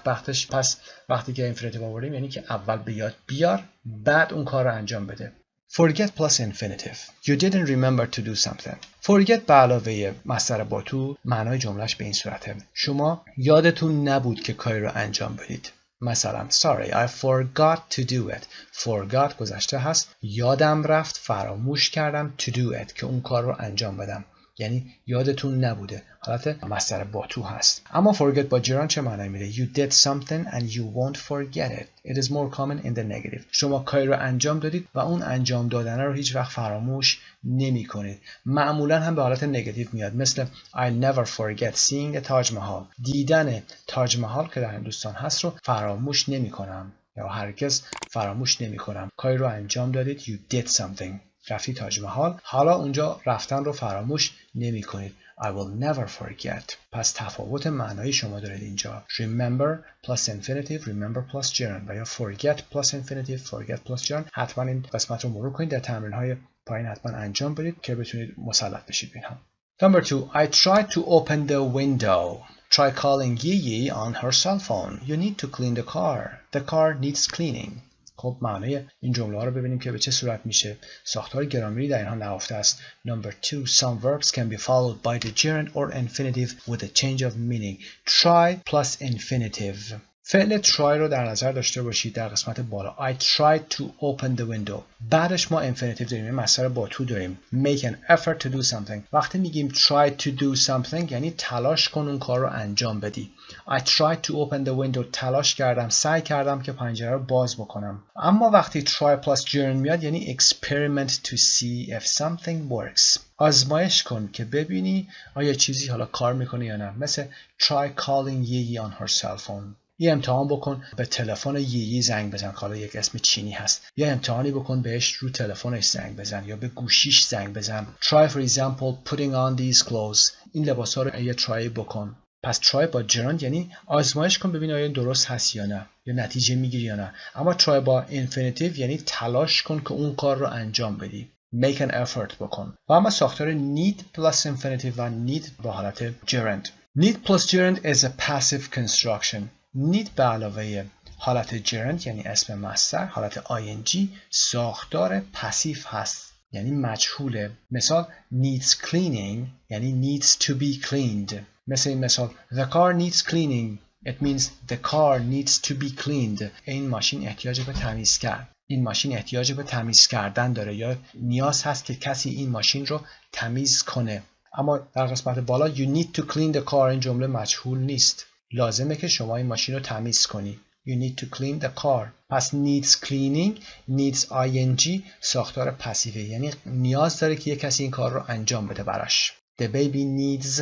پس وقتی که infinitive آوردیم یعنی که اول به یاد بیار بعد اون کار رو انجام بده. Forget plus infinitive. You didn't remember to do something. Forget به علاوه مصدر با تو معنای جملهش به این صورته: شما یادتون نبود که کاری رو انجام بدید. مثلا sorry I forgot to do it. forgot گذشته هست، یادم رفت، فراموش کردم to do it که اون کار رو انجام بدم، یعنی یادتون نبوده، حالت مصدر با تو هست. اما forget با gerund چه معنی میده؟ You did something and you won't forget it. It is more common in the negative. شما کاری رو انجام دادید و اون انجام دادن رو هیچ وقت فراموش نمی کنید. معمولا هم به حالت نگاتیو میاد، مثل I never forget seeing the تاج محل. دیدن تاج محل که در هندوستان هست رو فراموش نمی کنم، یا هرگز فراموش نمی کنم. کاری رو انجام دادید، you did something. رفتی تاج محل، حالا اونجا رفتن رو فراموش نمی کنید. I will never forget. پس تفاوت معنایی شما دارید اینجا. Remember plus infinitive, remember plus gerund، و یا forget plus infinitive, forget plus gerund. حتما این قسمت رو مرور کنید، در تمرین‌های پایین حتما انجام بدید که بتونید مسلط بشید به اینها. Number 2. I tried to open the window. Try calling Yi on her cell phone. You need to clean the car. The car needs cleaning. خب معنی این جمله ها رو ببینیم که به چه صورت میشه. ساختار گرامری در اینها نهفته است. Number 2. Some verbs can be followed by the gerund or infinitive with a change of meaning. Try plus infinitive. فعل try رو در نظر داشته باشید در قسمت بالا. I tried to open the window. بعدش ما infinitive داریم، مصدر با تو داریم. Make an effort to do something. وقتی میگیم try to do something یعنی تلاش کن اون کار رو انجام بدی. I tried to open the window. تلاش کردم، سعی کردم که پنجره رو باز بکنم. اما وقتی try plus gerund میاد یعنی experiment to see if something works. آزمایش کن که ببینی آیا چیزی حالا کار میکنه یا نه. مثل try calling Yi on her cell phone. یه امتحان بکن به تلفن یی زنگ بزن، حالا یک اسم چینی هست. یا امتحانی بکن بهش رو تلفنش زنگ بزن یا به گوشیش زنگ بزن. Try for example putting on these clothes. این لباسا رو یه ترای بکن. پس try با gerund یعنی آزمایش کن ببین آیا درست هست یا نه، یا نتیجه میگیری یا نه. اما try با infinitive یعنی تلاش کن که اون کار رو انجام بدی. Make an effort بکن. و اما ساختار need plus infinitive و need با حالت gerund. Need plus gerund is a passive construction. need به علاوه حالت gerund یعنی اسم مصدر، حالت ing ساختار پسیو هست، یعنی مجهوله. مثال needs cleaning یعنی needs to be cleaned. مثل این مثال the car needs cleaning. It means the car needs to be cleaned. این ماشین احتیاج به تمیز کرد. این ماشین احتیاج به تمیز کردن داره، یا نیاز هست که کسی این ماشین رو تمیز کنه. اما در قسمت بالا you need to clean the car این جمله مجهول نیست، لازمه که شما این ماشین رو تمیز کنی. You need to clean the car. پس needs cleaning needs ing ساختار پسیوه، یعنی نیاز داره که یک کسی این کار رو انجام بده براش. The baby needs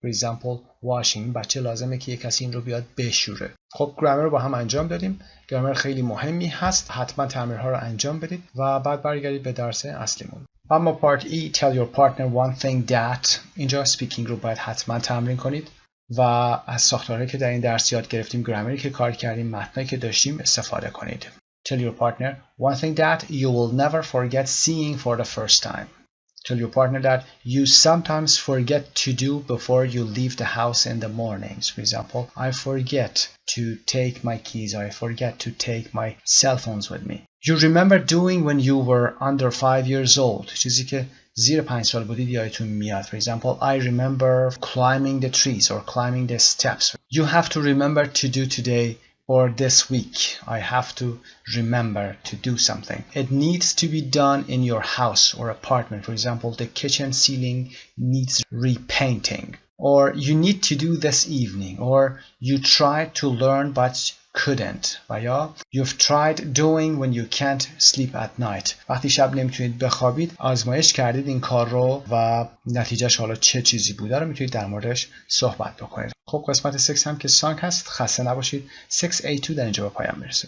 for example washing. بچه لازمه که یک کسی این رو بیاد بشوره. خب گرامر رو با هم انجام دادیم. گرامر خیلی مهمی هست، حتما تمرین‌ها رو انجام بدید و بعد برگردید به درس اصلیمون. اما پارت E tell your partner one thing that. اینجا speaking رو باید حتما تمرین کنید و از ساختارهایی که در این درس یاد گرفتیم، گرامری که کار کردیم، متنایی که داشتیم استفاده کنید. Tell your partner one thing that you will never forget seeing for the first time. Tell your partner that you sometimes forget to do before you leave the house in the mornings. For example, I forget to take my keys, or I forget to take my cell phones with me. You remember doing when you were under 5 years old. چیزی که زیر 5 سال بودید یادتون میاد. For example, I remember climbing the trees or climbing the steps. You have to remember to do today or this week. I have to remember to do something. It needs to be done in your house or apartment. For example, the kitchen ceiling needs repainting. Or you need to do this evening. Or you tried to learn but couldn't. و یا you've tried doing when you can't sleep at night. وقتی شب نمیتونید بخوابید آزمایش کردید این کار رو و نتیجهش حالا چه چیزی بوده رو میتونید در موردش صحبت بکنید. خب قسمت 6 هم که سانگ هست، خسته نباشید. 6A2 در اینجا به پایان میرسه.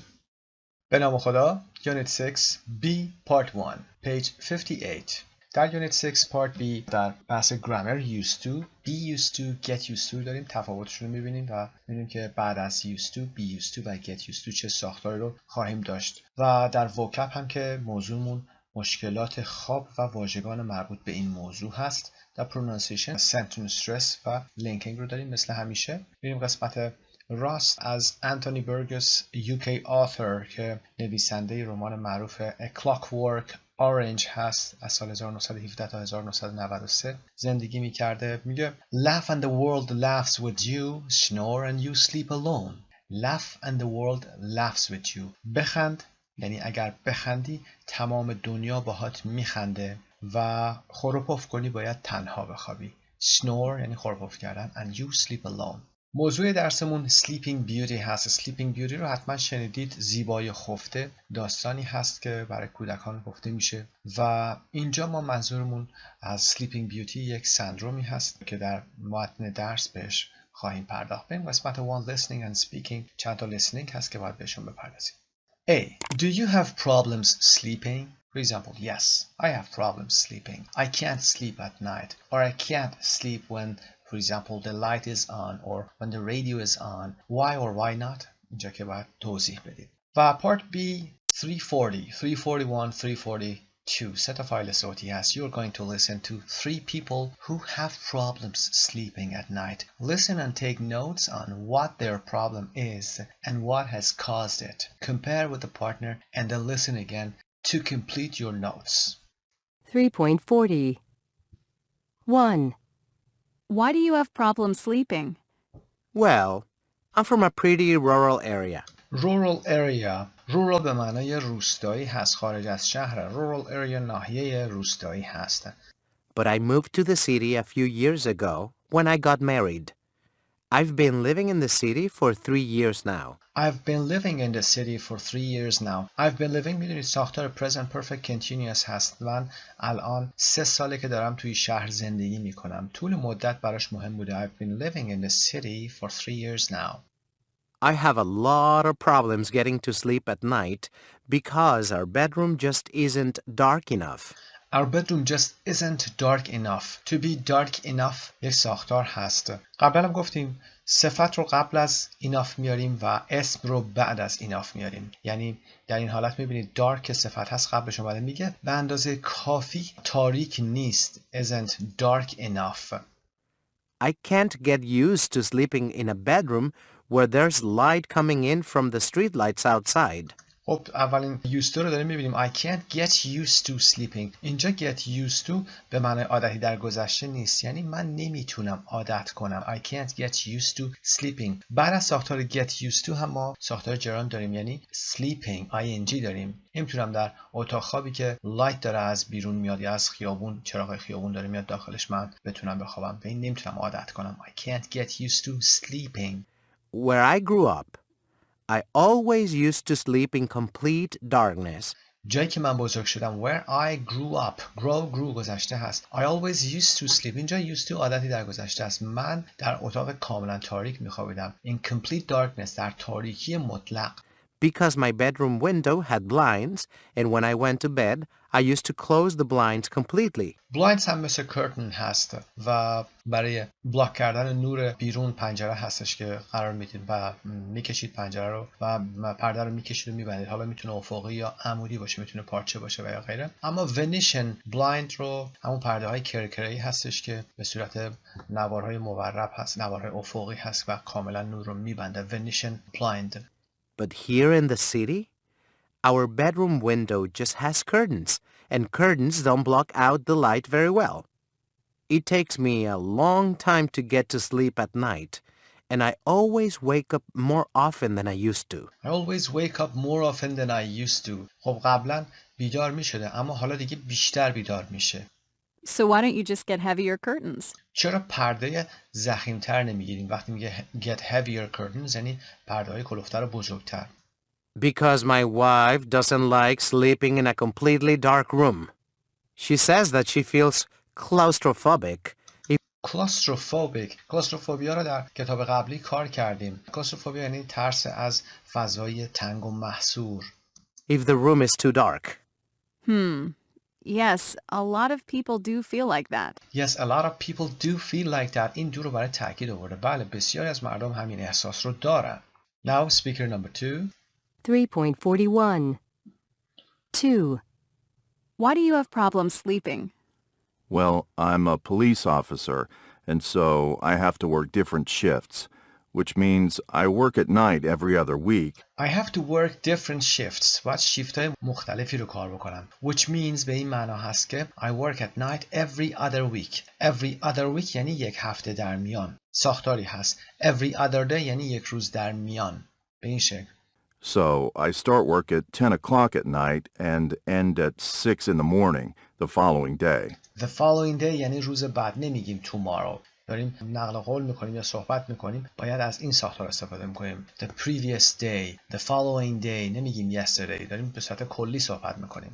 به نام خدا. Unit 6 B Part 1 Page 58. در یونیت 6 پارت B در بحث گرامر used to, be used to, get used to داریم. تفاوتشون رو میبینیم و میبینیم که بعد از used to, be used to و get used to چه ساختاری رو خواهیم داشت. و در وکب هم که موضوعمون مشکلات خواب و واژگان مربوط به این موضوع هست. در pronunciation, sentence stress و linking رو داریم مثل همیشه. میبینیم قسمت راست از انتونی برگس UK author که نویسنده رمان معروف A Clockwork Orange هست، از سال 1917 تا 1993 زندگی میکرده. میگه Laugh and the world laughs with you, snore and you sleep alone. Laugh and the world laughs with you. بخند یعنی اگر بخندی تمام دنیا باهات میخنده و خروپف کنی باید تنها بخوابی. Snore یعنی خروپف کردن and you sleep alone. موضوع درسمون Sleeping Beauty هست. Sleeping Beauty رو حتما شنیدید. زیبای خفته داستانی هست که برای کودکان گفته میشه و اینجا ما منظورمون از Sleeping Beauty یک سندرومی هست که در متن درس بهش خواهیم پرداخت. بریم قسمت 1 Listening and Speaking. چند تا listening هست که باید بهشون بپردازیم. A. Do you have problems sleeping? For example, yes, I have problems sleeping. I can't sleep at night or I can't sleep when For example, the light is on or when the radio is on. Why or why not? اینجا که باید توضیح بدید. و Part B 340, 341, 342 سه تا فایل صوتی هست. You're going to listen to 3 people who have problems sleeping at night. Listen and take notes on what their problem is and what has caused it. Compare with the partner and then listen again to complete your notes. 3.40 1. Why do you have problems sleeping? Well, I'm from a pretty rural area. Rural area. Rural به معنای روستایی هست. خارج از شهر. Rural area ناحیه روستایی هست. But I moved to the city a few years ago when I got married. I've been living in the city for 3 years now. I've been living in the city for 3 years now. I've been living میدونید ساختار present perfect continuous هست. من الان 3 ساله که دارم توی شهر زندگی میکنم. طول مدت براش مهم بوده. I've been living in the city for 3 years now. I have a lot of problems getting to sleep at night because our bedroom just isn't dark enough. Our bedroom just isn't dark enough. To be dark enough یک ساختار هست. قبلا هم گفتیم صفت رو قبل از enough میاریم و اسم رو بعد از enough میاریم. یعنی در این حالت میبینید dark که صفت هست قبلش اومده میگه به اندازه کافی تاریک نیست. Isn't dark enough. I can't get used to sleeping in a bedroom where there's light coming in from the street lights outside. خب اولین used to رو داریم میبینیم. I can't get used to sleeping. اینجا get used to به معنی عادتی در گذشته نیست. یعنی من نمیتونم عادت کنم. I can't get used to sleeping. بعد از ساختار get used to هم ما ساختار جرام داریم. یعنی sleeping ing داریم. نمیتونم در اتاق خوابی که لایت داره از بیرون میاد یا از خیابون چراغ خیابون داره میاد داخلش من بتونم بخوابم. به این نمیتونم عادت کنم. I can't get used to sleeping. Where I grew up, I always used to sleep in complete darkness. جایی که من بزرگ شدم. Where I grew up. grew گذشته هست. I always used to sleep. اینجا used to عادتی در گذشته است. من در اتاق کاملا تاریک میخوابیدم. In complete darkness. در تاریکی مطلق. Because my bedroom window had blinds, and when I went to bed, I used to close the blinds completely. blinds هم مثل curtain هست و برای بلاک کردن نور بیرون پنجره هستش که قرار میدید و میکشید پنجره رو و پرده رو میکشید و میبندید. حالا میتونه افقی یا عمودی باشه، میتونه پارچه باشه و یا غیره. اما Venetian blind رو همون پرده های کرکره‌ای هستش که به صورت نوارهای مورب هست، نوارهای افقی هست و کاملا نور رو میبنده. Venetian blind. But here in the city, Our bedroom window just has curtains, and curtains don't block out the light very well. It takes me a long time to get to sleep at night, and I always wake up more often than I used to. I always wake up more often than I used to. خب قبلا بیدار می شده اما حالا دیگه بیشتر بیدار میشه. So why don't you just get heavier curtains? چرا پرده ضخیم‌تر نمیگیریم؟ وقتی میگه get heavier curtains یعنی پرده‌های کلوفتر و بزرگتر. Because my wife doesn't like sleeping in a completely dark room. She says that she feels claustrophobic. کلاستروفوبیا رو در کتاب قبلی کار کردیم. کلاستروفوبیا یعنی ترس از فضای تنگ و محصور. If the room is too dark. Yes, a lot of people do feel like that. Yes, a lot of people do feel like that. این دو رو برای تاکید آورده. بله، بسیاری از مردم همین احساس رو دارن. Now, speaker number 2. 3.41. 2. Why do you have problems sleeping? Well, I'm a police officer, and so I have to work different shifts, which means I work at night every other week. I have to work different shifts. باید شیفت‌های مختلفی رو کار بکنم. Which means به این معنا هست که I work at night every other week. Every other week یعنی یک هفته در میان. ساختاری هست. Every other day یعنی یک روز در میان. به این شکل. So I start work at 10 o'clock at night and end at 6 in the morning the following day. The following day یعنی روز بعد. نمیگیم tomorrow. داریم نقل قول میکنیم یا صحبت میکنیم باید از این ساختار استفاده میکنیم. The previous day, the following day. نمیگیم yesterday. داریم به صورت کلی صحبت میکنیم.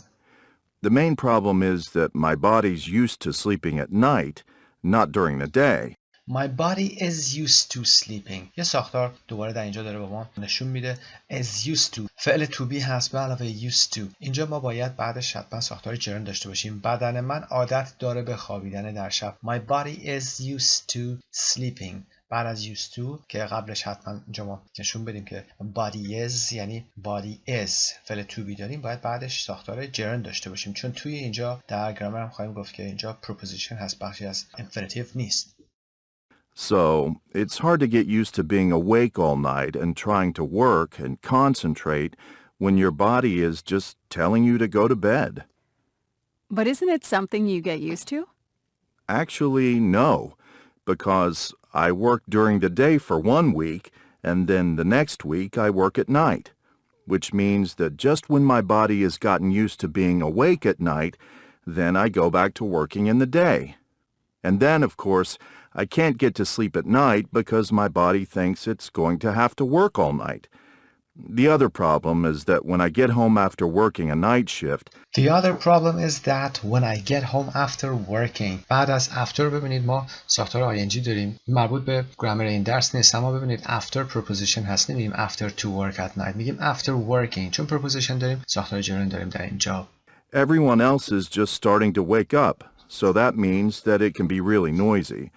The main problem is that my body's used to sleeping at night, not during the day. My body is used to sleeping. یه ساختار دوباره در اینجا داره به ما نشون میده is used to. فعل to be هست به علاوه used to. اینجا ما باید بعدش حتما ساختار gerund داشته باشیم. بدن من عادت داره به خوابیدن در شب. My body is used to sleeping. بعد از used to که قبلش حتما اینجا ما نشون بدیم که body is یعنی body is. فعل to be داریم باید بعدش ساختار gerund داشته باشیم چون توی اینجا در گرامر هم خواهیم گفت که اینجا preposition هست بخشی از infinitive نیست. So, it's hard to get used to being awake all night and trying to work and concentrate when your body is just telling you to go to bed. But isn't it something you get used to? Actually, no, because I work during the day for 1 week and then the next week I work at night, which means that just when my body has gotten used to being awake at night, then I go back to working in the day. And then, of course, I can't get to sleep at night because my body thinks it's going to have to work all night. The other problem is that when I get home after working a night shift, بعد از after ببینید ما ساختار ing داریم مربوط به گرامر این درس نیست اما ببینید after preposition هست نمیگیم after to work at night میگیم after working چون preposition داریم ساختار gerund داریم در اینجا. everyone else is just starting to wake up, so that means that it can be really noisy.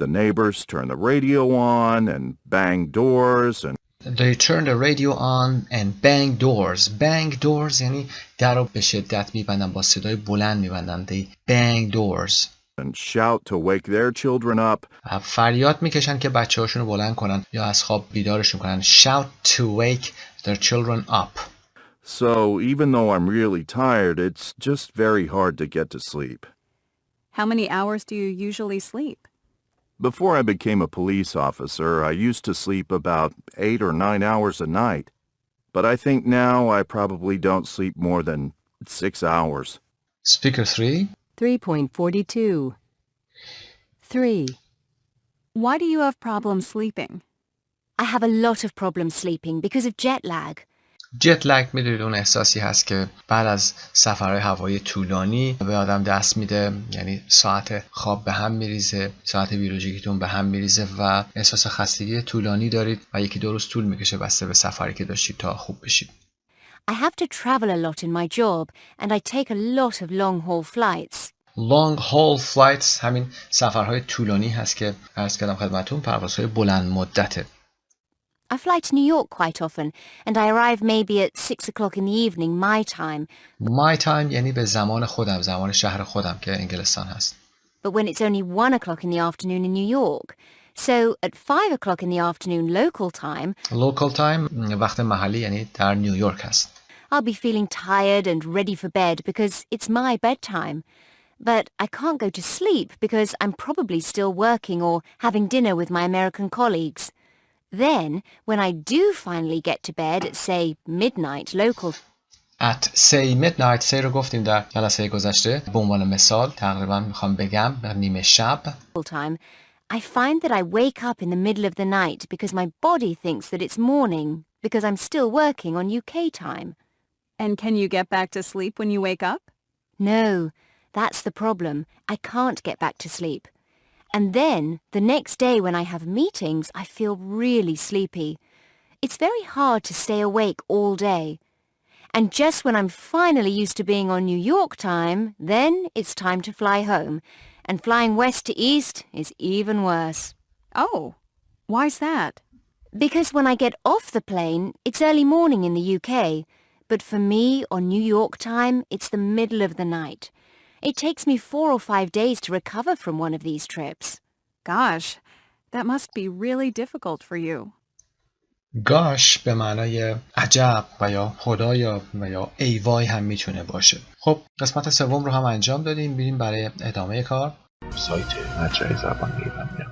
The neighbors turn the radio on and bang doors and They turn the radio on and bang doors. Bang doors یعنی در رو به شدت میبندن با صدای بلند میبندن. They bang doors. and shout to wake their children up. فریاد میکشن که بچه هاشون رو بلند کنن یا از خواب بیدارشون کنن. Shout to wake their children up. So even though I'm really tired, it's just very hard to get to sleep. How many hours do you usually sleep? Before I became a police officer, I used to sleep about 8 or 9 hours a night. But I think now I probably don't sleep more than 6 hours. Speaker 3. 3.42. 3. Why do you have problems sleeping? I have a lot of problems sleeping because of jet lag. جت لگ میدونید اون احساسی هست که بعد از سفرهای هوایی طولانی به آدم دست میده، یعنی ساعت خواب به هم میریزه، ساعت بیولوژیکیتون به هم میریزه و احساس خستگی طولانی دارید و 1-2 روز طول میکشه بسته به سفری که داشتید تا خوب بشید. I have to travel a lot in my job and I take a lot of long haul flights. Long haul flights همین سفرهای طولانی هست که عرض کردم خدمتتون پروازهای بلند مدته. I fly to New York quite often and I arrive maybe at 6 o'clock in the evening my time. My time یعنی به زمان خودم، زمان شهر خودم که انگلستان هست. But when it's only 1 o'clock in the afternoon in New York. So at 5 o'clock in the afternoon local time. Local time وقت محلی یعنی در نیویورک هست. I'll be feeling tired and ready for bed because it's my bedtime. But I can't go to sleep because I'm probably still working or having dinner with my American colleagues. Then, when I do finally get to bed at, say, midnight local At say midnight say رو گفتیم در جلسه گذشته. به عنوان مثال تقریبا میخوام بگم در نیمه شب time, I find that I wake up in the middle of the night because my body thinks that it's morning because I'm still working on UK time. And can you get back to sleep when you wake up? No, that's the problem. I can't get back to sleep. And then, the next day when I have meetings, I feel really sleepy. It's very hard to stay awake all day. And just when I'm finally used to being on New York time, then it's time to fly home. And flying west to east is even worse. Oh, why's that? Because when I get off the plane, it's early morning in the UK. But for me, on New York time, it's the middle of the night. It takes me 4 or 5 days to recover from one of these trips. Gosh, that must be really difficult for you. گاش به معنای عجب و یا خدایا و یا ای وای هم میتونه باشه. خب قسمت سوم رو هم انجام دادیم. بریم برای ادامه کار. سایت مجموعه زبان ایرانیا.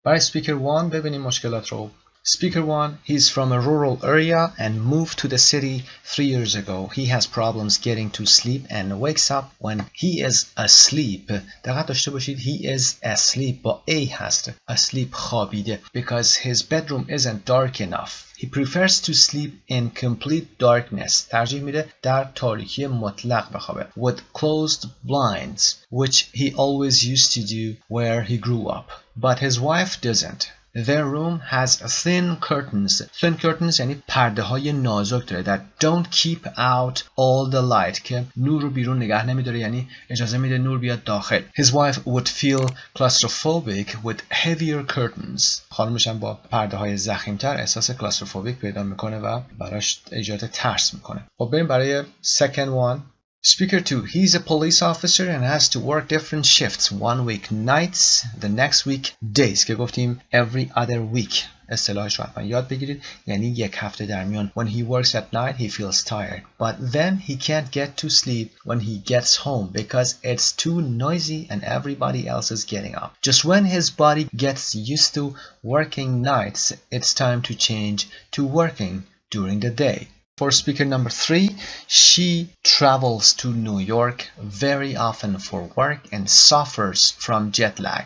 برای speaker 1 ببینیم مشکلات رو. Speaker 1, he's from a rural area and moved to the city 3 years ago. He has problems getting to sleep and wakes up when he is asleep. دقت داشته باشید he is asleep با A هست. asleep خوابیده because his bedroom isn't dark enough. He prefers to sleep in complete darkness. ترجیح میده در تاریکی مطلق بخوابه. With closed blinds, which he always used to do where he grew up. But his wife doesn't. Their room has thin curtains. Thin curtains یعنی پرده های نازک داره that don't keep out all the light که نور رو بیرون نگه نمیداره یعنی اجازه میده نور بیاد داخل. His wife would feel claustrophobic with heavier curtains. خانمش هم با پرده های ضخیم‌تر احساس claustrophobic پیدا میکنه و براش ایجاد ترس میکنه. خب بریم برای second one. Speaker 2, he's a police officer and has to work different shifts. One week nights, the next week days. که گفتیم every other week. اصطلاحش رو حتما یاد بگیرید. یعنی یک هفته در میان. When he works at night, he feels tired. But then he can't get to sleep when he gets home because it's too noisy and everybody else is getting up. Just when his body gets used to working nights, it's time to change to working during the day. For speaker number 3, she travels to New York very often for work and suffers from jet lag.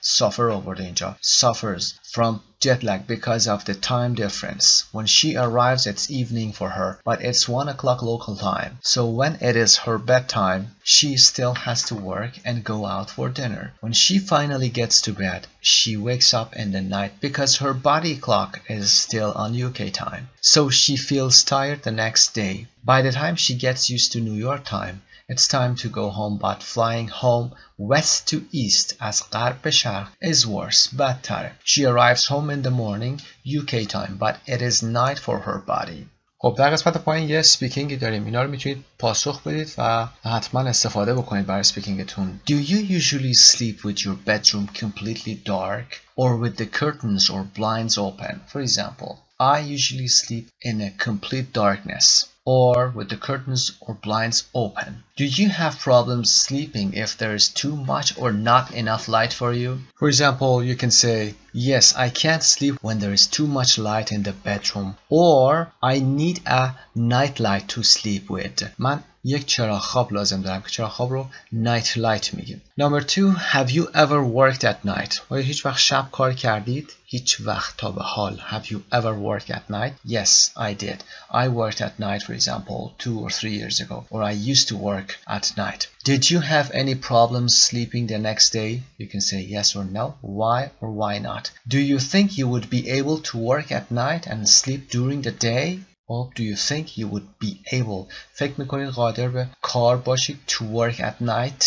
Suffer آورده اینجا. Suffers from jet lag because of the time difference. When she arrives, it's evening for her, but it's 1 o'clock local time. So when it is her bedtime, she still has to work and go out for dinner. When she finally gets to bed, she wakes up in the night because her body clock is still on UK time. So she feels tired the next day. By the time she gets used to New York time, it's time to go home, but flying home west to east از غرب به شرق is worse, بدتره. She arrives home in the morning UK time, but it is night for her body. خب در قسمت پایین یه سپیکینگی داریم. اینا رو میتونید پاسخ بدید و حتما استفاده بکنید برای سپیکینگتون. Do you usually sleep with your bedroom completely dark or with the curtains or blinds open? For example, I usually sleep in a complete darkness or with the curtains or blinds open. Do you have problems sleeping if there is too much or not enough light for you? For example, you can say, yes, I can't sleep when there is too much light in the bedroom, or I need a night light to sleep with. من یک چراغ خواب لازم دارم که چراغ خواب رو night light میگیم. Number 2, have you ever worked at night? آیا هیچ وقت شب کار کردید؟ هیچ وقت تا به حال. Have you ever worked at night? Yes, I did. I worked at night, for example, 2 or 3 years ago, or I used to work at night. Did you have any problems sleeping the next day? You can say yes or no. Why or why not? Do you think you would be able to work at night and sleep during the day? Or do you think you would be able فکر میکنید قادر به کار باشید to work at night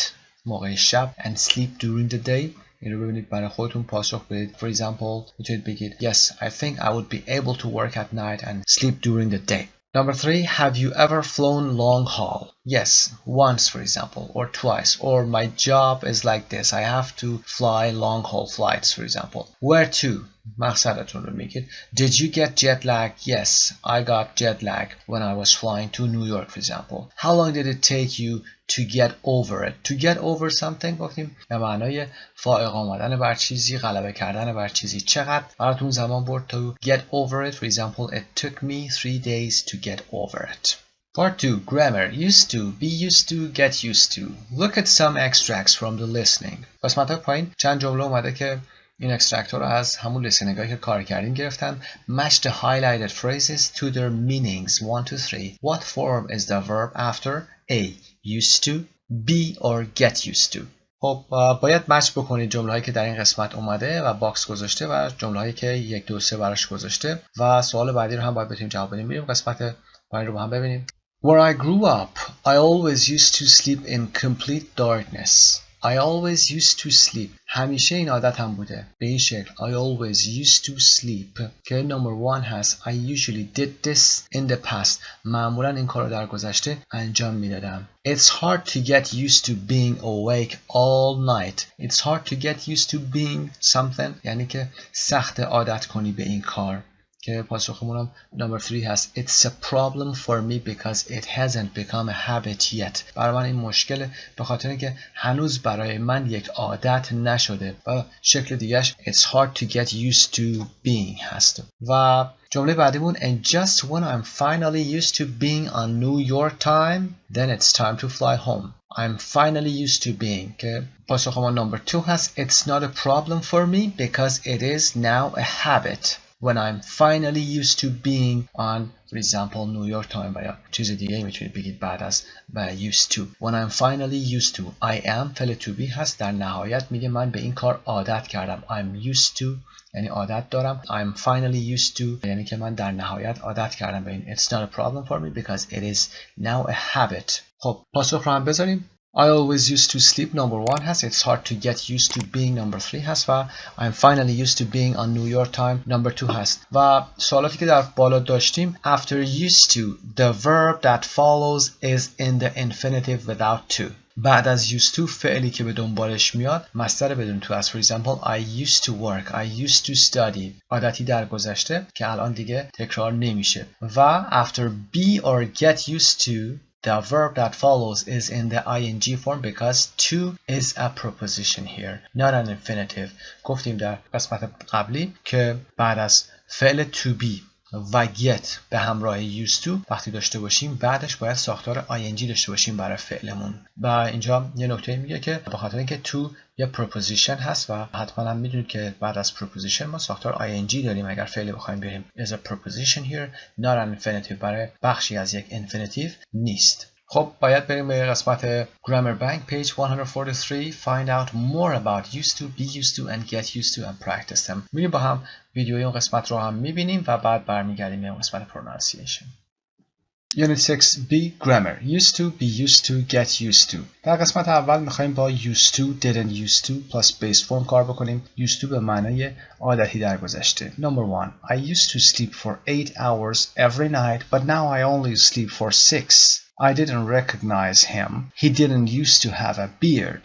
موقع شب and sleep during the day؟ این رو ببینید برای خودتون پاسخ بدید. For example, میتونید بگید Yes, I think I would be able to work at night and sleep during the day. Number 3, have you ever flown long haul? Yes, once for example, or twice, or my job is like this. I have to fly long haul flights, for example. Where to? مقصدتون رو میگید. Did you get jet lag? Yes, I got jet lag when I was flying to New York, for example. How long did it take you to get over it? To get over something گفتیم به معنای فائق آمدن بر چیزی، غلبه کردن بر چیزی. چقدر براتون زمان برد to get over it? For example, it took me 3 days to get over it. Part 2. Grammar. Used to, be used to, get used to. Look at some extracts from the listening. قسمت پایین چند جمله اومده که این اکسترکت ها رو از همون لیسنینگ که کار کردیم گرفتن. Match the highlighted phrases to their meanings. 1 to 3. What form is the verb after? A. Used to, be or get used to. خب باید مچ بکنید جمله هایی که در این قسمت اومده و باکس گذاشته و جمله هایی که 1 2 3 براش گذاشته و سوال بعدی رو هم باید بتونیم جواب بدیم. بریم قسمت پایین رو با هم ببینیم. Where I grew up, I always used to sleep in complete darkness. I always used to sleep. همیشه این عادت هم بوده. به این شکل. I always used to sleep. که number 1 هست. I usually did this in the past. معمولا این کار رو در گذشته انجام میدادم. It's hard to get used to being awake all night. It's hard to get used to being something. یعنی که سخت عادت کنی به این کار. که پاسخمونم number 3 هست. It's a problem for me because it hasn't become a habit yet. برای من این مشکله به خاطر اینکه هنوز برای من یک عادت نشده. و شکل دیگهش It's hard to get used to being هست. و جمله بعدیمون And just when I'm finally used to being on New York time, then it's time to fly home. I'm finally used to being. که پاسخمون number 2 هست. It's not a problem for me because it is now a habit. When I'm finally used to being on, for example, New York time یا چیز دیگه میتونید بگید بعد از used to. When I'm finally used to, I am فعل to be هست. در نهایت میگه من به این کار عادت کردم. I'm used to یعنی عادت دارم. I'm finally used to یعنی که من در نهایت عادت کردم به این. It's not a problem for me because it is now a habit. خب پاسخ رو هم بذاریم. I always used to sleep number 1 هست. It's hard to get used to being number 3 هست و I'm finally used to being on New York time number 2 هست. و سوالاتی که در بالا داشتیم after used to the verb that follows is in the infinitive without to. بعد از used to فعلی که به دنبالش میاد مصدر بدون تو است. For example, I used to work, I used to study. عادتی در گذشته که الان دیگه تکرار نمیشه. و after be or get used to the verb that follows is in the ing form because to is a preposition here, not an infinitive. گفتیم در قسمت قبلی که بعد از فعل to be و get به همراه used to وقتی داشته باشیم بعدش باید ساختار ing داشته باشیم برای فعلمون. و اینجا یه نکته میگه که به خاطر اینکه to یه preposition هست و حتما هم میدونید که بعد از preposition ما ساختار ing داریم اگر فعلی بخوایم بریم. is a preposition here, not an infinitive. برای بخشی از یک infinitive نیست. خب باید بریم به قسمت Grammar Bank page 143 find out more about used to, be used to and get used to and practice them. میریم با هم ویدیوی اون قسمت رو هم میبینیم و بعد برمیگردیم به قسمت pronunciation. Unit 6B Grammar Used to, be used to, get used to. در قسمت اول میخوایم با used to, didn't used to plus base form کار بکنیم. used to به معنای عادتی در گذشته. Number 1 I used to sleep for 8 hours every night but now I only sleep for 6. I didn't recognize him. He didn't used to have a beard.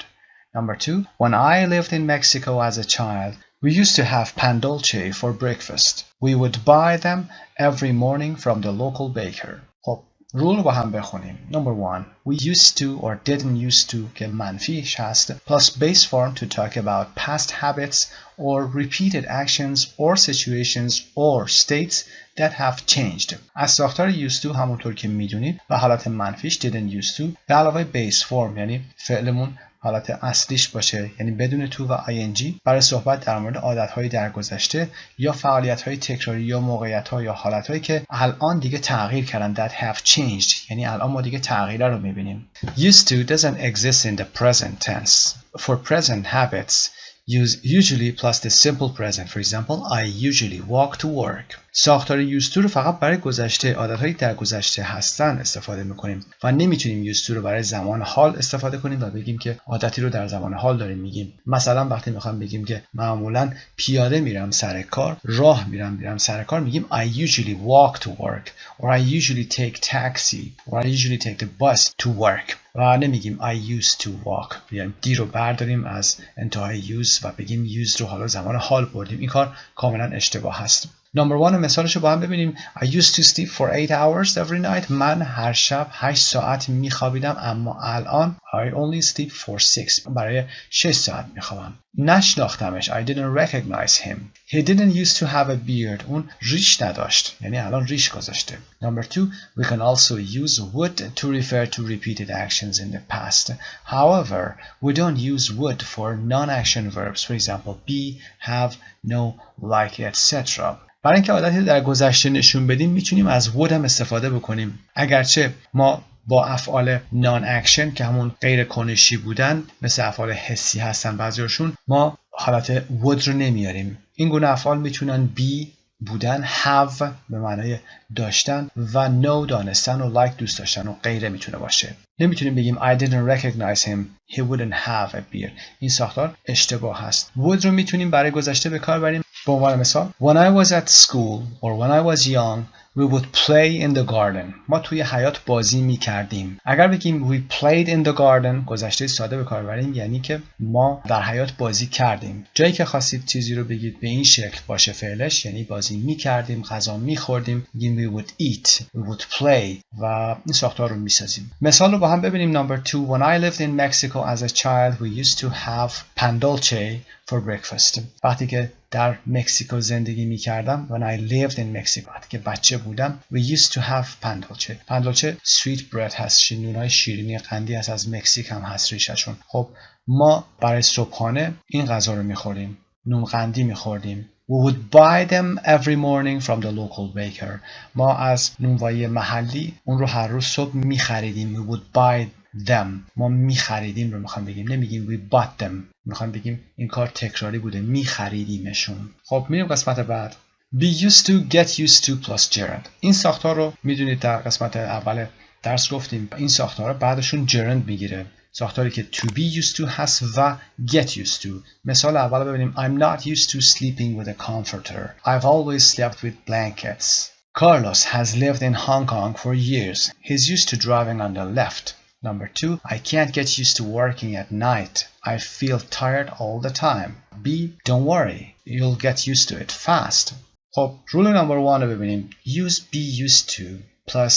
Number 2 when I lived in Mexico as a child we used to have pan dulce for breakfast. We would buy them every morning from the local baker. خب رول با هم بخونیم. Number 1 we used to or didn't used to که منفیش هست plus base form to talk about past habits or repeated actions or situations or states that have changed. از ساختار used to همونطور که میدونید و حالت منفیش didn't used to به علاوه base form یعنی فعلمون حالت اصلیش باشه یعنی بدون تو و ing برای صحبت در مورد عادت‌های درگذشته یا فعالیت‌های تکراری یا موقعیت‌ها یا حالت‌هایی که الان دیگه تغییر کردن that have changed یعنی الان ما دیگه تغییر رو می‌بینیم. Used to doesn't exist in the present tense. For present habits use usually plus the simple present. For example, I usually walk to work. ساختار used to رو فقط برای گذشته، عادت‌هایی در گذشته هستن استفاده می‌کنیم و نمی‌تونیم used to رو برای زمان حال استفاده کنیم و بگیم که عادتی رو در زمان حال داریم میگیم. مثلا وقتی می‌خوام بگیم که معمولاً پیاده میرم سر کار، راه میرم سر کار، میگیم I usually walk to work or I usually take taxi or I usually take the bus to work. و نمیگیم I used to walk. بیایم دی رو برداریم از انتهای use و بگیم used رو حالا زمان حال بردیم. این کار کاملا اشتباه هست. نمبر 1 مثالش رو با هم ببینیم. I used to sleep for 8 hours every night. من هر شب 8 ساعت میخوابیدم اما الان I only sleep for 6. برای 6 ساعت میخوابم. نشناختمش. I didn't recognize him. He didn't used to have a beard. اون ریش نداشت. یعنی الان ریش گذاشته. Number 2, we can also use would to refer to repeated actions in the past. However, we don't use would for non-action verbs. For example, be, have, know, like, etc. برای اینکه عادتی در گذشته نشون بدیم میتونیم از would هم استفاده بکنیم. اگرچه ما با افعال نان اکشن که همون غیر کنشی بودن مثل افعال حسی هستن بعضیشون، ما حالت would رو نمیاریم. این گونه افعال میتونن be بودن، have به معنای داشتن و know دانستن و like دوست داشتن و غیره میتونه باشه. نمیتونیم بگیم I didn't recognize him. He wouldn't have a beard. این ساختار اشتباه هست. would رو میتونیم برای گذشته به کار بریم. به عنوان مثال When I was at school or when I was young we would play in the garden. ما توی حیاط بازی می‌کردیم. اگر بگیم we played in the garden گذشته ساده به کار بریم یعنی که ما در حیاط بازی کردیم. جایی که خواستید چیزی رو بگید به این شکل باشه فعلش یعنی بازی می‌کردیم، غذا می‌خوردیم، میگیم we would eat, we would play و این ساختار رو می‌سازیم. مثال رو با هم ببینیم. Number 2 When I lived in Mexico as a child we used to have pan dulce for breakfast. وقتی که در مکزیکو زندگی می کردم when I lived in Mexico وقتی که بچه بودم we used to have pan dulce. pan dulce sweet bread هست، نونهای شیرینی قندی هست، از مکزیک هم هست ریششون. خب ما برای صبحانه این غذا رو می خوریم، نون قندی می خوردیم. We would buy them every morning from the local baker. ما از نونوایی محلی اون رو هر روز صبح می خریدیم. We would buy them. ما می خریدیم رو میخوام بگیم، نمیگیم we bought them. میخوام بگیم این کار تکراری بوده، می خریدیمشون. خب میریم قسمت بعد. Be used to, get used to plus gerund. این ساختار رو میدونید در قسمت اول درس گفتیم. این ساختار بعدشون gerund میگیره. ساختاری که to be used to هست و get used to. مثال اول ببینیم. I'm not used to sleeping with a comforter. I've always slept with blankets. Carlos has lived in Hong Kong for years. He's used to driving on the left. Number 2, I can't get used to working at night. I feel tired all the time. B, don't worry. You'll get used to it fast. خب rule number 1 رو ببینیم. Use be used to plus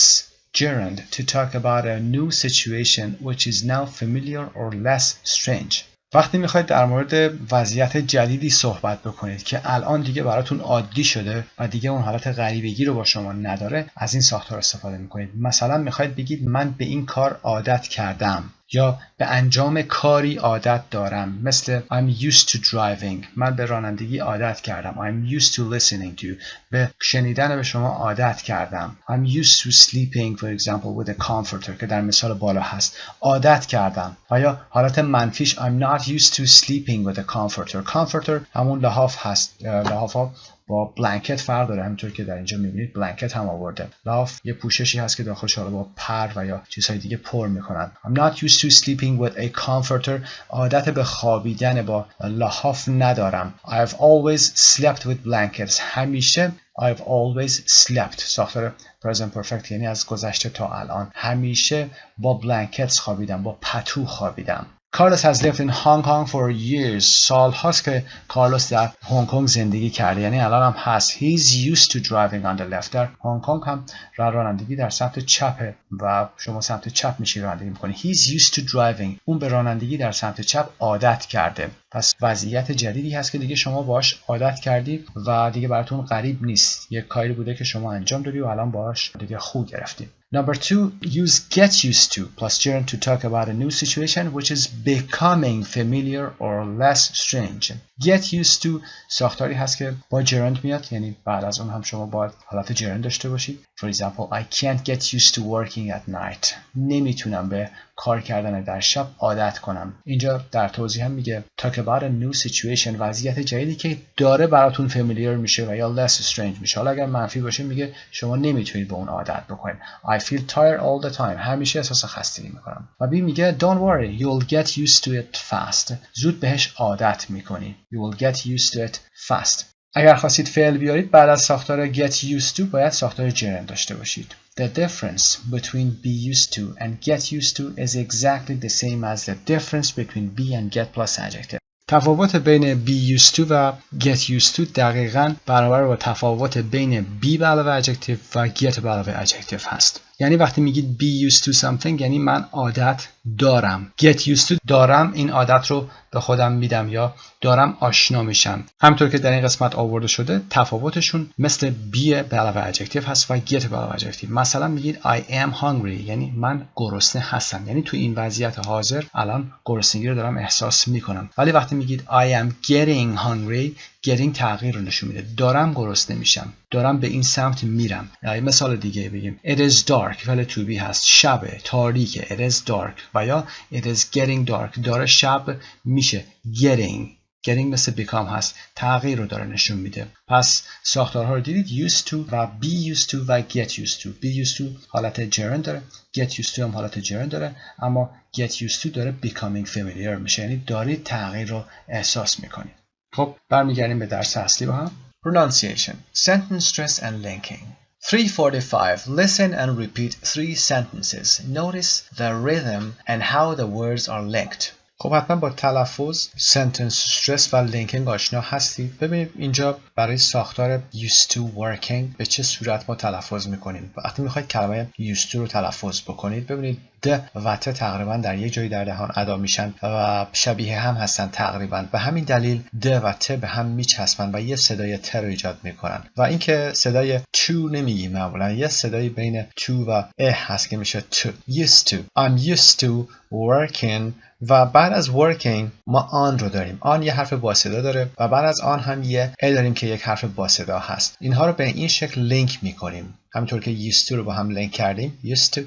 gerund to talk about a new situation which is now familiar or less strange. وقتی میخواید در مورد وضعیت جدیدی صحبت بکنید که الان دیگه براتون عادی شده و دیگه اون حالت غریبگی رو با شما نداره، از این ساختار استفاده میکنید. مثلا میخواید بگید من به این کار عادت کردم یا به انجام کاری عادت دارم. مثل I'm used to driving. من به رانندگی عادت کردم. I'm used to listening to. به شنیدن به شما عادت کردم. I'm used to sleeping for example with a comforter که در مثال بالا هست. عادت کردم. و یا حالت منفیش I'm not used to sleeping with a comforter. comforter همون لحاف هست. لحاف ها با بلانکت فرق داره، همونطور که در اینجا می‌بینید بلانکت هم آورده. لحاف یه پوششی هست که داخلش حالا با پر و یا چیزهای دیگه پر میکنن. I'm not used to sleeping with a comforter. عادت به خوابیدن با لحاف ندارم. I've always slept with blankets. همیشه I've always slept. ساختار present perfect یعنی از گذشته تا الان. همیشه با بلانکت خوابیدم، با پتو خوابیدم. Carlos has lived in Hong Kong for years. سال هاست که کارلوس در هنگ کنگ زندگی کرده، یعنی الان هم هست. He's used to driving on the left. در هنگ کنگ هم رانندگی در سمت چپه و شما سمت چپ میشی رانندگی میکنی. He's used to driving. اون به رانندگی در سمت چپ عادت کرده. پس وضعیت جدیدی هست که دیگه شما باش عادت کردی و دیگه براتون غریب نیست. یک کاری بوده که شما انجام دادی و الان باش دیگه خوب گرفتی. Number 2, use get used to plus gerund to talk about a new situation which is becoming familiar or less strange. Get used to ساختاری هست که با gerund میاد، یعنی بعد از اون هم شما باید حالت gerund داشته باشید. For example, I can't get used to working at night. نمیتونم به کار کردن در شب عادت کنم. اینجا در توضیح هم میگه talk about a new situation، وضعیت جدیدی که داره براتون فامیلیر میشه و یا less strange میشه. حالا اگر منفی باشه میگه شما نمیتونید به اون عادت بکنید. I feel tired all the time، همیشه احساس خستگی میکنم. و بی میگه don't worry you'll get used to it fast، زود بهش عادت میکنی. you will get used to it fast. اگر خواستید فعل بیارید بعد از ساختار get used to باید ساختار gerund داشته باشید. The difference between be used to and get used to is exactly the same as the difference between be and get plus adjective. تفاوت بین be used to و get used to دقیقاً برابر با تفاوت بین be به علاوه adjective و get به علاوه adjective هست. یعنی وقتی میگید be used to something یعنی من عادت دارم. get used to دارم این عادت رو به خودم میدم یا دارم آشنا میشم. همونطور که در این قسمت آورده شده تفاوتشون مثل be به علاوه adjective هست و get به علاوه adjective. مثلا میگید I am hungry یعنی من گرسنه هستم، یعنی تو این وضعیت حاضر الان گرسنگی رو دارم احساس میکنم. ولی وقتی میگید I am getting hungry، getting تغییر رو نشون میده، دارم گرسنه میشم، دارم به این سمت میرم. یعنی مثال دیگه بگیم it is dark، فعل to be هست، شبه، تاریکه، it is dark، و یا it is getting dark، داره شب میشه، getting مثل become هست، تغییر رو داره نشون میده. پس ساختارها رو دیدید used to و be used to و get used to. be used to حالت gerund داره، get used to هم حالت gerund داره، اما get used to داره becoming familiar میشه، یعنی دارید تغییر رو احساس میکنید. خب برمیگردیم به درس اصلی با هم. Pronunciation, sentence stress and linking. 345. Listen and repeat 3 sentences. Notice the rhythm and how the words are linked. خب حتما با تلفظ sentence stress و linking آشنا هستید. ببینید اینجا برای ساختار used to working به چه صورت ما تلفظ میکنیم. وقتی میخواید کلمه used to رو تلفظ بکنید ببینید د و ت تقریبا در یک جایی در دهان ادا میشن و شبیه هم هستن تقریبا. به همین دلیل د و ت به هم میچسبن و یه صدای ت رو ایجاد میکنن. و اینکه صدای تو نمیگیم معمولا، یه صدای بین تو و ا هست که میشه تو. used to. I'm used to working. و بعد از working ما آن رو داریم. آن یه حرف با صدا داره و بعد از آن هم یه ا داریم که یک حرف با صدا هست. اینها رو به این شکل لینک میکنیم. همونطور که used to رو با هم لینک کردیم. used to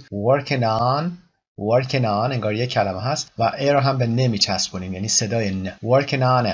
working on انگار یک کلمه هست و ا رو هم به نمی چسبونیم، یعنی صدای ن. working on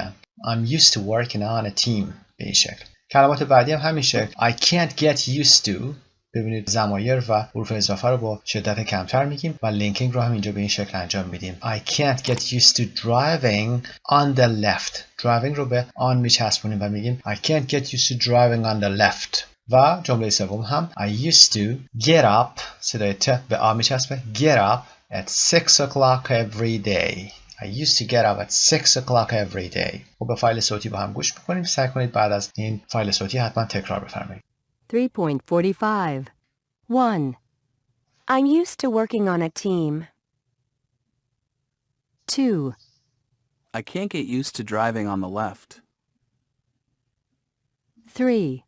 I'm used to working on a team. به این شکل. کلمات بعدی هم همین شکل. I can't get used to. ببینید ضمایر و حروف اضافه رو با شدت کمتر میگیم و لینکینگ رو هم اینجا به این شکل انجام میدیم. I can't get used to driving on the left. driving رو به on میچسبونیم و میگیم I can't get used to driving on the left. و جمله سوم هم I used to get up، صدای ت به آ میچسبه، get up at 6 o'clock every day. I used to get up at 6 o'clock every day. و به فایل صوتی با هم گوش بکنیم. سعی کنید بعد از این فایل صوتی حتما تکرار بفرمایید. 3.45. 1, I'm used to working on a team. 2, I can't get used to driving on the left. 3,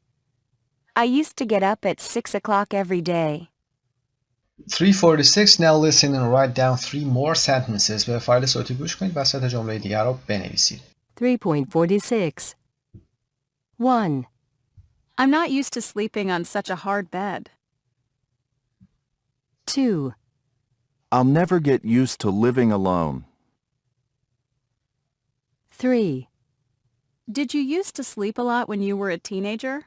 I used to get up at 6 o'clock every day. 346. Now listen and write down 3 more sentences. به فایل صوتی گوش کنید و 3 جمله دیگر رو بنویسید. 3.46. 1, I'm not used to sleeping on such a hard bed. 2, I'll never get used to living alone. 3, Did you used to sleep a lot when you were a teenager?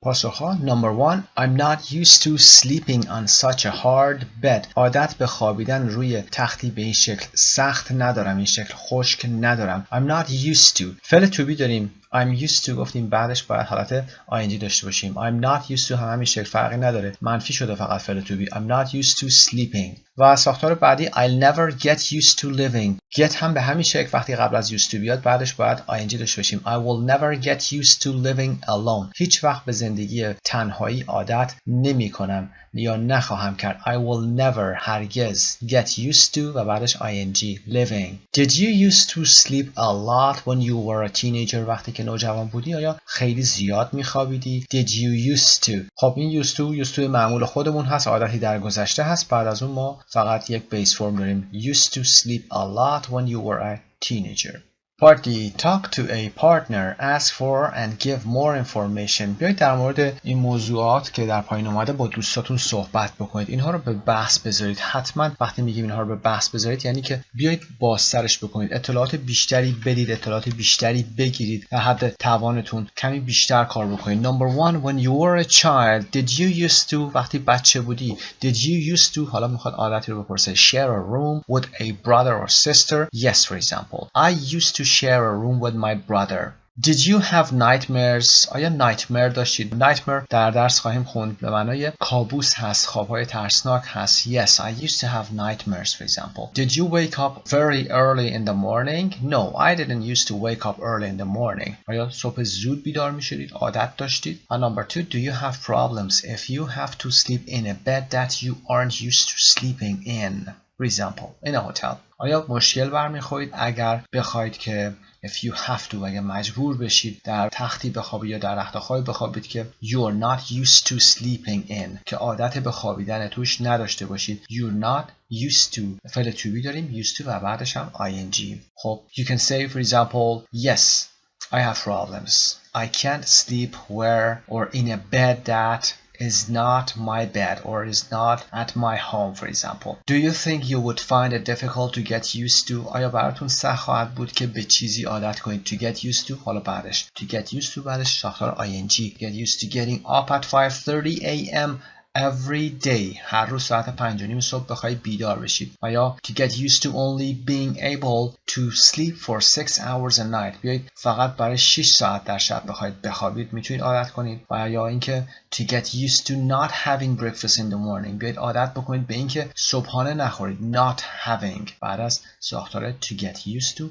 پاسخها. Number 1. I'm not used to sleeping on such a hard bed. عادت به خوابیدن روی تختی به این شکل سخت ندارم، این شکل خشک ندارم. I'm not used to. فعل to be داریم. I'm used to گفتیم بعدش باید حالت ing داشته باشیم. I'm not used to هم همین شکل فرقی نداره. منفی شده فقط فعل to be. I'm not used to sleeping. و ساختار بعدی I'll never get used to living. get هم به همین شکل وقتی قبل از used to بیاد بعدش باید ing داشته باشیم. I will never get used to living alone. هیچ وقت به زندگی تنهایی عادت نمی کنم یا نخواهم کرد. I will never هرگز get used to و بعدش ing living. Did you used to sleep a lot when you were a teenager؟ وقتی که نوجوان بودی آیا خیلی زیاد میخوابیدی؟ Did you used to. خب این used to معمول خودمون هست، عادتی در گذشته هست. بعد از اون ما فقط یک بیس فرم داریم. Used to sleep a lot when you were a teenager. Part D. Talk to a partner. Ask for and give more information. بیایید در مورد این موضوعات که در پایین اومده با دوستاتون صحبت بکنید. اینها رو به بحث بذارید. حتما وقتی میگیم اینها رو به بحث بذارید یعنی که بیایید بازترش بکنید. اطلاعات بیشتری بدید، اطلاعات بیشتری بگیرید. در حد توانتون کمی بیشتر کار بکنید. Number one, when you were a child, did you used to وقتی بچه بودی did you used to حالا میخواد عادتی رو بپرسه share a room with a brother or sister? Yes, for example. I used to share a room with my brother. Did you have nightmares? آیا nightmare داشتید؟ nightmare در درس خواهیم خوند به معنای کابوس هست، خوابهای ترسناک هست. Yes, I used to have nightmares, for example. Did you wake up very early in the morning? No, I didn't used to wake up early in the morning. آیا صبح زود بیدار میشدید؟ عادت داشتید؟ And number two, do you have problems if you have to sleep in a bed that you aren't used to sleeping in? For example, in a hotel. آیا مشکل برمیخورید اگر بخواید که if you have to اگر مجبور بشید در تختی بخوابید یا در رختخوابی بخوابید که you're not used to sleeping in که عادت به خوابیدن توش نداشته باشید. You're not used to فعل to be داریم used to و بعدش هم ing. خب you can say for example yes I have problems. I can't sleep where or in a bed that is not my bed or is not at my home, for example. Do you think you would find it difficult to get used to? آیا براتون سخت خواهد بود که به چیزی عادت کنید to get used to؟ حالا بعدش to get used to بعدش ساختار ing. Get used to getting up at 5:30 a.m. every day. هر روز ساعت 5:30 صبح بخواید بیدار بشید. و یا to get used to only being able to sleep for 6 hours a night. بیایید فقط برای 6 ساعت در شب بخواید بخوابید میتونید عادت کنید. و یا اینکه to get used to not having breakfast in the morning. بیایید عادت بکنید به اینکه صبحانه نخورید. Not having بعد از ساختار to get used to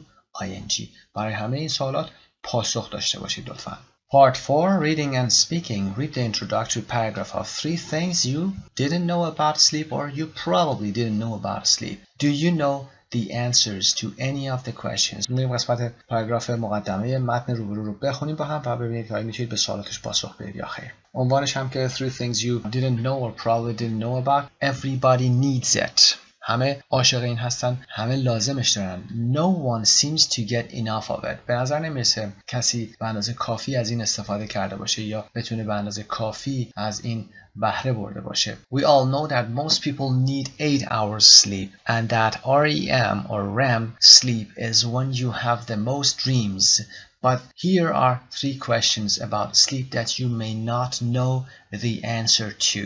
ing. برای همه این سوالات پاسخ داشته باشید لطفاً. Part 4, Reading and Speaking. Read the introductory paragraph of 3 things you didn't know about sleep or you probably didn't know about sleep. Do you know the answers to any of the questions? می‌ریم قسمت پاراگراف مقدمه متن روبرو رو بخونیم با هم و ببینید که آیا میتونید به سوالاتش پاسخ بدید یا خیر. عنوانش هم که 3 things you didn't know or probably didn't know about. Everybody needs it. همه عاشق این هستن، همه لازمش دارن. No one seems to get enough of it. به نظر نمیرسه کسی به اندازه کافی از این استفاده کرده باشه یا بتونه به اندازه کافی از این بهره برده باشه. We all know that most people need 8 hours sleep and that REM or REM sleep is when you have the most dreams. But here are 3 questions about sleep that you may not know the answer to.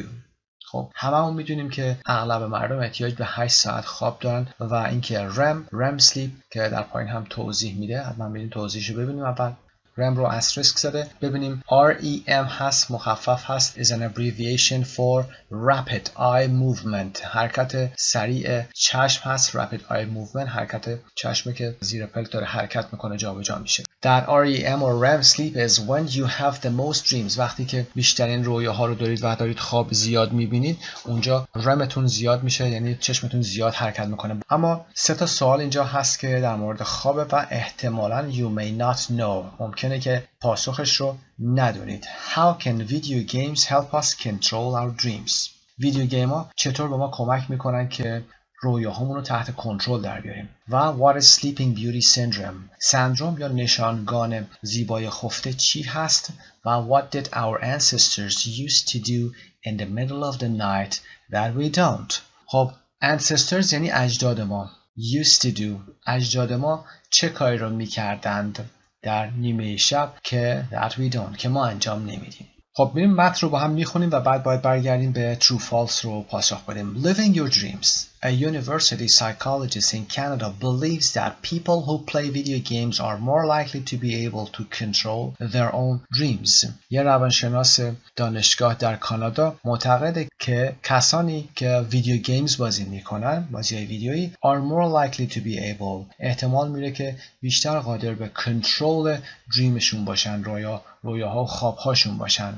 خب هممون میدونیم که اغلب مردم احتیاج به 8 ساعت خواب دارن و اینکه REM sleep که در پایین هم توضیح میده، حتما بریم توضیحشو ببینیم. اول REM رو asterisk زده. ببینیم REM هست، مخفف هست، is an abbreviation for rapid eye movement. حرکت سریع چشم هست. rapid eye movement حرکت چشمه که زیر پلک داره حرکت میکنه، جابجا میشه. That REM or REM sleep is when you have the most dreams. وقتی که بیشترین رویاها رو دارید و دارید خواب زیاد میبینید، اونجا REMتون زیاد میشه، یعنی چشمتون زیاد حرکت میکنه. اما 3 تا سوال اینجا هست که در مورد خوابه و احتمالاً you may not know. ممکنه که پاسخش رو ندونید. How can video games help us control our dreams? ویدیو گیم ها چطور به ما کمک میکنن که رویاهامون رو تحت کنترل در بیاریم؟ و what is sleeping beauty syndrome؟ سندروم یا نشانگان زیبای خفته چی هست؟ و what did our ancestors used to do in the middle of the night that we don't؟ خب ancestors یعنی اجداد ما. used to do اجداد ما چه کاری رو میکردند در نیمه شب که that we don't که ما انجام نمیدیم. خب بریم متن رو با هم میخونیم و بعد باید برگردیم به true false رو پاسخ بدیم. Living your dreams. A university psychologist in Canada believes that people who play video games are more likely to be able to control their own dreams. یه روانشناس دانشگاه در کانادا معتقده که کسانی که ویدیو گیمز بازی میکنن، بازی‌های ویدیویی، are more likely to be able. احتمال میره که بیشتر قادر به کنترل دریمشون باشن، رویاها و خوابهاشون باشن.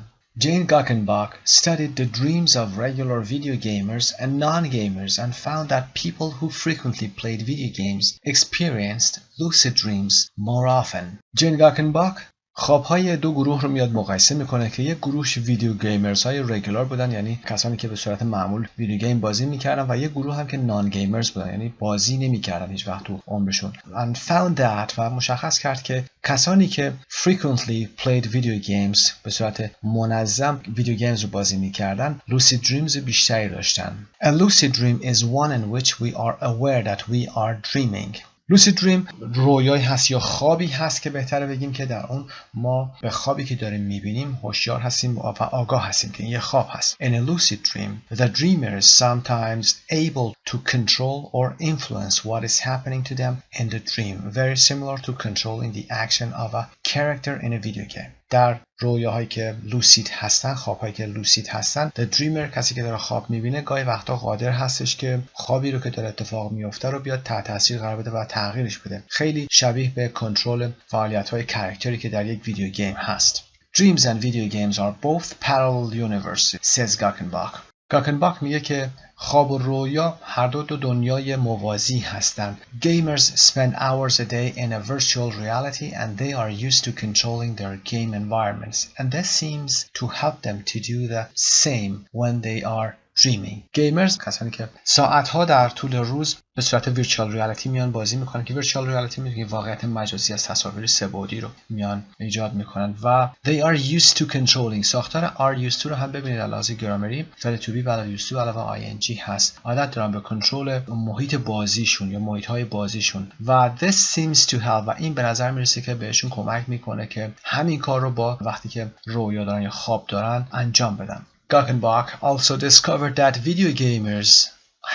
Jane Gackenbach studied the dreams of regular video gamers and non-gamers and found that people who frequently played video games experienced lucid dreams more often. Jane Gackenbach خوابهای دو گروه رو میاد مقایسه میکنه که یک گروهش ویدیو گیمرز های رگولار بودن، یعنی کسانی که به صورت معمول ویدیو گیم بازی میکردن، و یک گروه هم که نان گیمرز بودن، یعنی بازی نمیکردن هیچ وقت تو عمرشون. and found that و مشخص کرد که کسانی که frequently played video games به صورت منظم ویدیو گیمز رو بازی میکردن lucid dreams بیشتری داشتن. A lucid dream is one in which we are aware that we are dreaming. لوسید دریم رویایی هست یا خوابی هست که بهتره بگیم که در اون ما به خوابی که داریم میبینیم هوشیار هستیم و آگاه هستیم که این یه خواب هست. In a lucid dream, the dreamer is sometimes able to control or influence what is happening to them in the dream, very similar to controlling the action of a character in a video game. در رویاهایی که لوسید هستن، خوابهایی که لوسید هستن، the dreamer، کسی که داره خواب میبینه، گاهی وقتا قادر هستش که خوابی رو که داره اتفاق میفته رو بیاد تحت تاثیر قرار بده و تغییرش بده. خیلی شبیه به کنترل فعالیت‌های کاراکتری که در یک ویدیو گیم هست. Dreams and video games are both parallel universes, says Gackenbach. گاکنباک میگه که خواب و رویا هر دو دنیای موازی هستند. Gamers spend hours a day in a virtual reality and they are used to controlling their game environments and this seems to help them to do the same when they are dreaming. گیمرز کسانی که ساعتها در طول روز به صورت ویرچوال ریالیتی میان بازی میکنن که ویرچوال ریالیتی میگه واقعیت مجازی از تصاویر سه‌بعدی رو میان ایجاد میکنن و they are used to controlling. ساختار are used to رو هم ببینید از لحاظ گرامری فعل to be بعد used to علاوه ing هست. عادت دارن به کنترل محیط بازیشون یا محیط‌های بازیشون و this seems to help و این به نظر میرسه که بهشون کمک میکنه که همین کار رو با وقتی که رویا دارن یا خواب دارن انجام بدن. Gackenbach also discovered that video gamers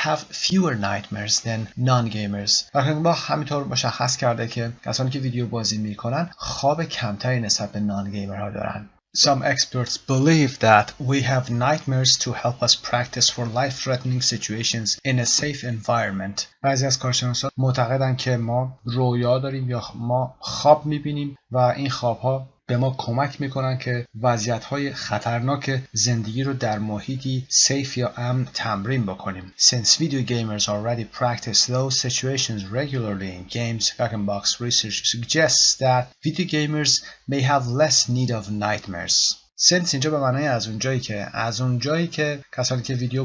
have fewer nightmares than non-gamers. گاکنباخ همینطور مشخص کرده که کسانی که ویدیو بازی میکنن خواب کمتری نسبت به نان-گیمرها دارن. Some experts believe that we have nightmares to help us practice for life-threatening situations in a safe environment. بعضی از کارشناسان معتقدند که ما رویا داریم یا ما خواب میبینیم و این خوابها به ما کمک میکنن که وضعیت‌های خطرناک زندگی رو در محیطی سیف یا امن تمرین بکنیم. Since video gamers already practice those situations regularly in games, Gackenbach's research suggests that video gamers may have less need of nightmares. سنس اینجا به معنای از اونجایی که کسانی که ویدیو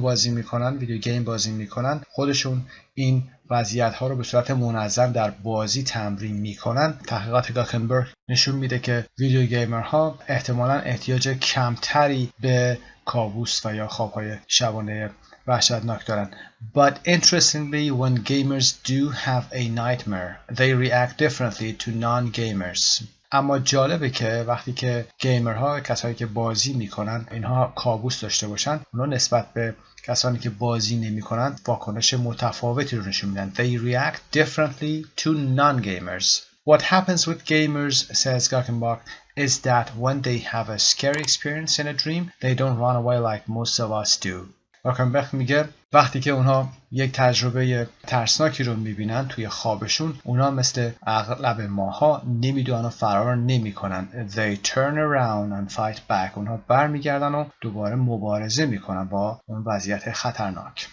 گیم بازی میکنن خودشون این وضعیت ها رو به صورت منظم در بازی تمرین میکنن. تحقیقات گاکنبرگ نشون میده که ویدیو گیمرها احتمالاً احتیاج کمتری به کابوس و یا خوابهای شبانه وحشتناک دارن. But interestingly, when gamers do have a nightmare, they react differently to non-gamers. اما جالبه که وقتی که گیمرها، کسایی که بازی میکنن، اینها کابوس داشته باشن، اونا نسبت به کسانی که بازی نمیکنن واکنش متفاوتی رو نشون میدن. They react differently to non-gamers. What happens with gamers, says Gackenbach, is that when they have a scary experience in a dream, they don't run away like most of us do. گاکنباخ میگه وقتی که اونها یک تجربه ترسناکی رو میبینن توی خوابشون، اونها مثل اغلب ماها نمیدونن و فرار نمیکنن. They turn around and fight back. اونها برمیگردن و دوباره مبارزه میکنن با اون وضعیت خطرناک.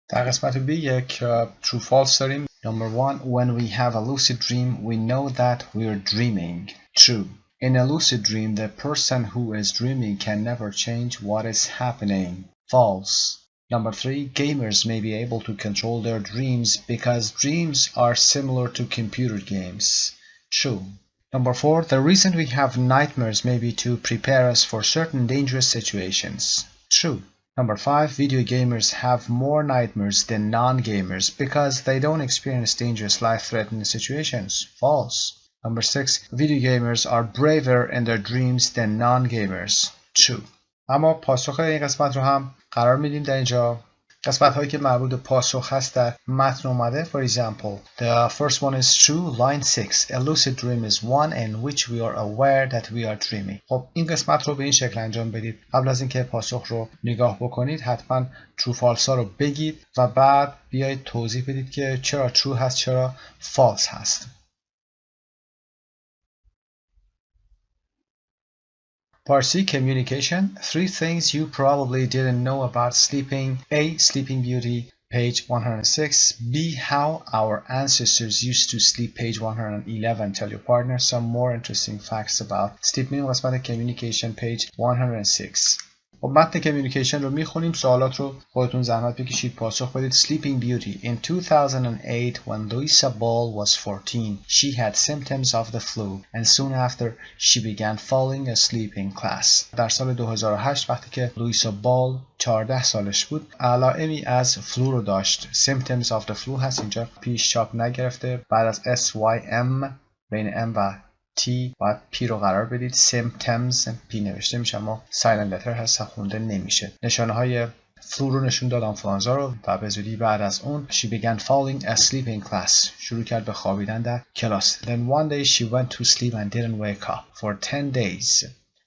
در قسمت B یک true false داریم. Number 1, when we have a lucid dream, we know that we're dreaming. True. In a lucid dream, the person who is dreaming can never change what is happening. False. Number 3, gamers may be able to control their dreams because dreams are similar to computer games. True. Number 4, the reason we have nightmares may be to prepare us for certain dangerous situations. True. Number 5, video gamers have more nightmares than non-gamers because they don't experience dangerous life-threatening situations. False. Number 6, video gamers are braver in their dreams than non-gamers. True. اما پاسخ این قسمت رو هم قرار میدیم در اینجا. قسمت هایی که مربوط به پاسخ هست در متن اومده. For example, the first one is true. Line 6, a lucid dream is one in which we are aware that we are dreaming. خب این قسمت رو به این شکل انجام بدید. قبل از اینکه پاسخ رو نگاه بکنید حتما true false ها رو بگید و بعد بیایید توضیح بدید که چرا true هست چرا false هست. Part C, communication. 3 things you probably didn't know about sleeping. A, Sleeping Beauty. page 106. B. How our ancestors used to sleep, page 111. Tell your partner some more interesting facts about sleep. میریم قسمت communication, page 106. خب متن کمیونیکیشن رو میخونیم، سوالات رو خودتون زحمت بکشید پاسخ بدید. Sleeping Beauty. In 2008, when Louisa Ball was 14, she had symptoms of the flu and soon after she began falling asleep in class. در سال 2008 وقتی که لوئیسا بال 14 سالش بود علائمی از فلو رو داشت. Symptoms of the flu هست، اینجا پیش چاپ نگرفته، بعد از SYM بین M و T باید P رو قرار بدید. symptoms P نوشته میشه اما silent letter هست، خونده نمیشه. نشانه های فلو رو نشون داد، آنفلوانزا رو، و به زودی بعد از اون she began falling asleep in class، شروع کرد به خوابیدن در کلاس. Then one day she went to sleep and didn't wake up for 10 days.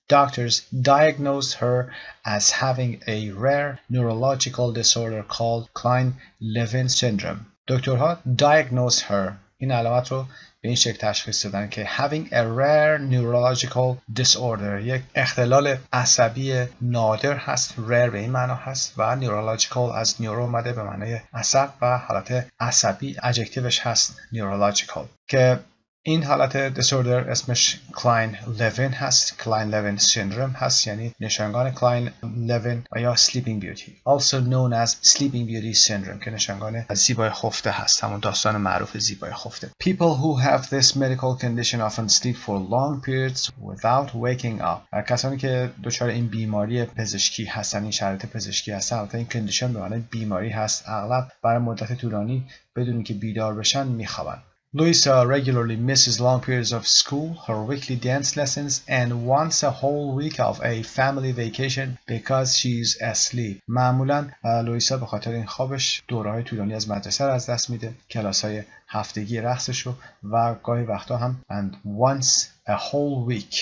Doctors diagnosed her as having a rare neurological disorder called Klein-Levin syndrome. دکترها diagnosed her، این علامت رو به این شکل تشخیص دادن که having a rare neurological disorder، یک اختلال عصبی نادر هست. rare به این معنا هست و neurological از neuro اومده به معنای عصب و حالت عصبی adjectiveش هست neurological، که این حالت disorder اسمش Klein-Levin هست. Klein-Levin syndrome هست، یعنی نشانگان Klein-Levin و یا sleeping beauty. Also known as sleeping beauty syndrome که نشانگان زیبای خفته هست، همون داستان معروف زیبای خفته. People who have this medical condition often sleep for long periods without waking up. کسانی که دچار این بیماری پزشکی هستن، این شرایط پزشکی هستن، البته این کندیشن به معنای بیماری هست، اغلب برای مدت طولانی بدون که بیدار بشن میخوابن. Louisa regularly misses long periods of school, her weekly dance lessons, and once a whole week of a family vacation because she's asleep. معمولاً لوئیسا به خاطر این خوابش دوره‌های طولانی از مدرسه رو از دست میده، کلاس‌های هفتگی رقصش رو، و گاهی وقتا هم and once a whole week.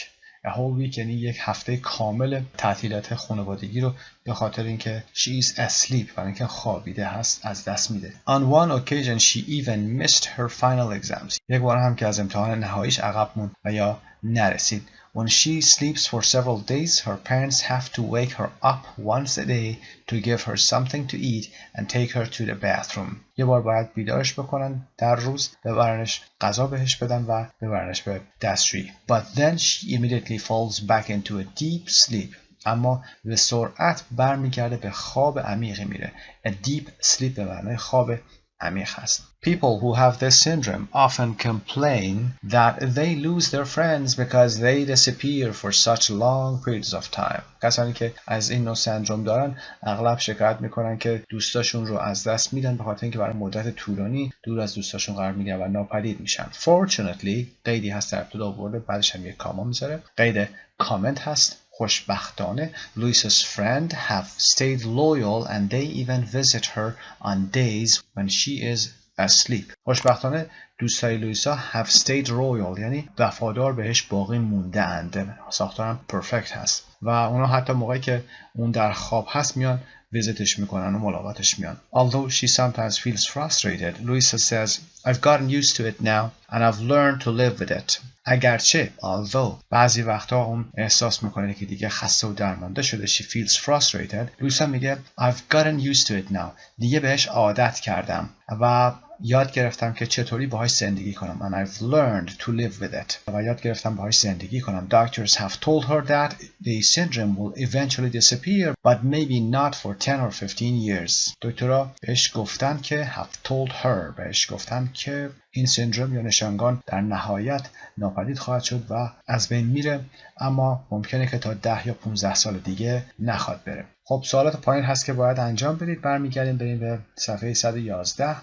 A whole week یعنی یک هفته کامل تعطیلات خانوادگی رو به خاطر اینکه she is asleep، برای اینکه خوابیده هست، از دست میده. On one occasion she even missed her final exams. یک بار هم که از امتحان نهاییش عقب موند و یا نرسید. When she sleeps for several days, her parents have to wake her up once a day to give her something to eat and take her to the bathroom. یه بار باید بیدارش بکنن در روز، ببرنش غذا بهش بدن و ببرنش به دستشویی. But then she immediately falls back into a deep sleep. اما به سرعت برمیگرده به خواب عمیقی میره. A deep sleep به معنای خواب عمیق هست. People who have this syndrome often complain that they lose their friends because they disappear for such long periods of time. کسانی که از این نوع سندروم دارن اغلب شکایت میکنن که دوستاشون رو از دست میدن به خاطر اینکه برای مدت طولانی دور از دوستاشون قرار میگیرن و ناپدید میشن. Fortunately قیدی هست در ابتدا آورده، بعدش هم یک کاما میذاره، قید کامنت هست. خوشبختانه Louisa's friend have stayed loyal and they even visit her on days when she is asleep. خوشبختانه دوستای لوئیسا have stayed royal یعنی وفادار بهش باقی مونده اند. ساختارم perfect هست و اونا حتی موقعی که اون در خواب هست میان ویزیتش میکنن و ملاقاتش میان. Although she sometimes feels frustrated, Louisa says, I've gotten used to it now and I've learned to live with it. اگرچه although بعضی وقتا اون احساس میکنه که دیگه خسته و درمانده شده. She feels frustrated. لوئیسا میگه I've gotten used to it now. دیگه بهش عادت کردم و یاد گرفتم که چطوری باهاش زندگی کنم. And I've learned to live with it. و یاد گرفتم باهاش زندگی کنم. Doctors have told her that the syndrome will eventually disappear, but maybe not for 10 or 15 years. دکترها بهش گفتن که have told her، بهش گفتن که این سندروم یا نشانگان در نهایت ناپدید خواهد شد و از بین میره، اما ممکنه که تا 10 یا 15 سال دیگه نخواد بره. خب سوالات پایین هست که باید انجام بدید. برمیگردیم بریم به صفحه 111.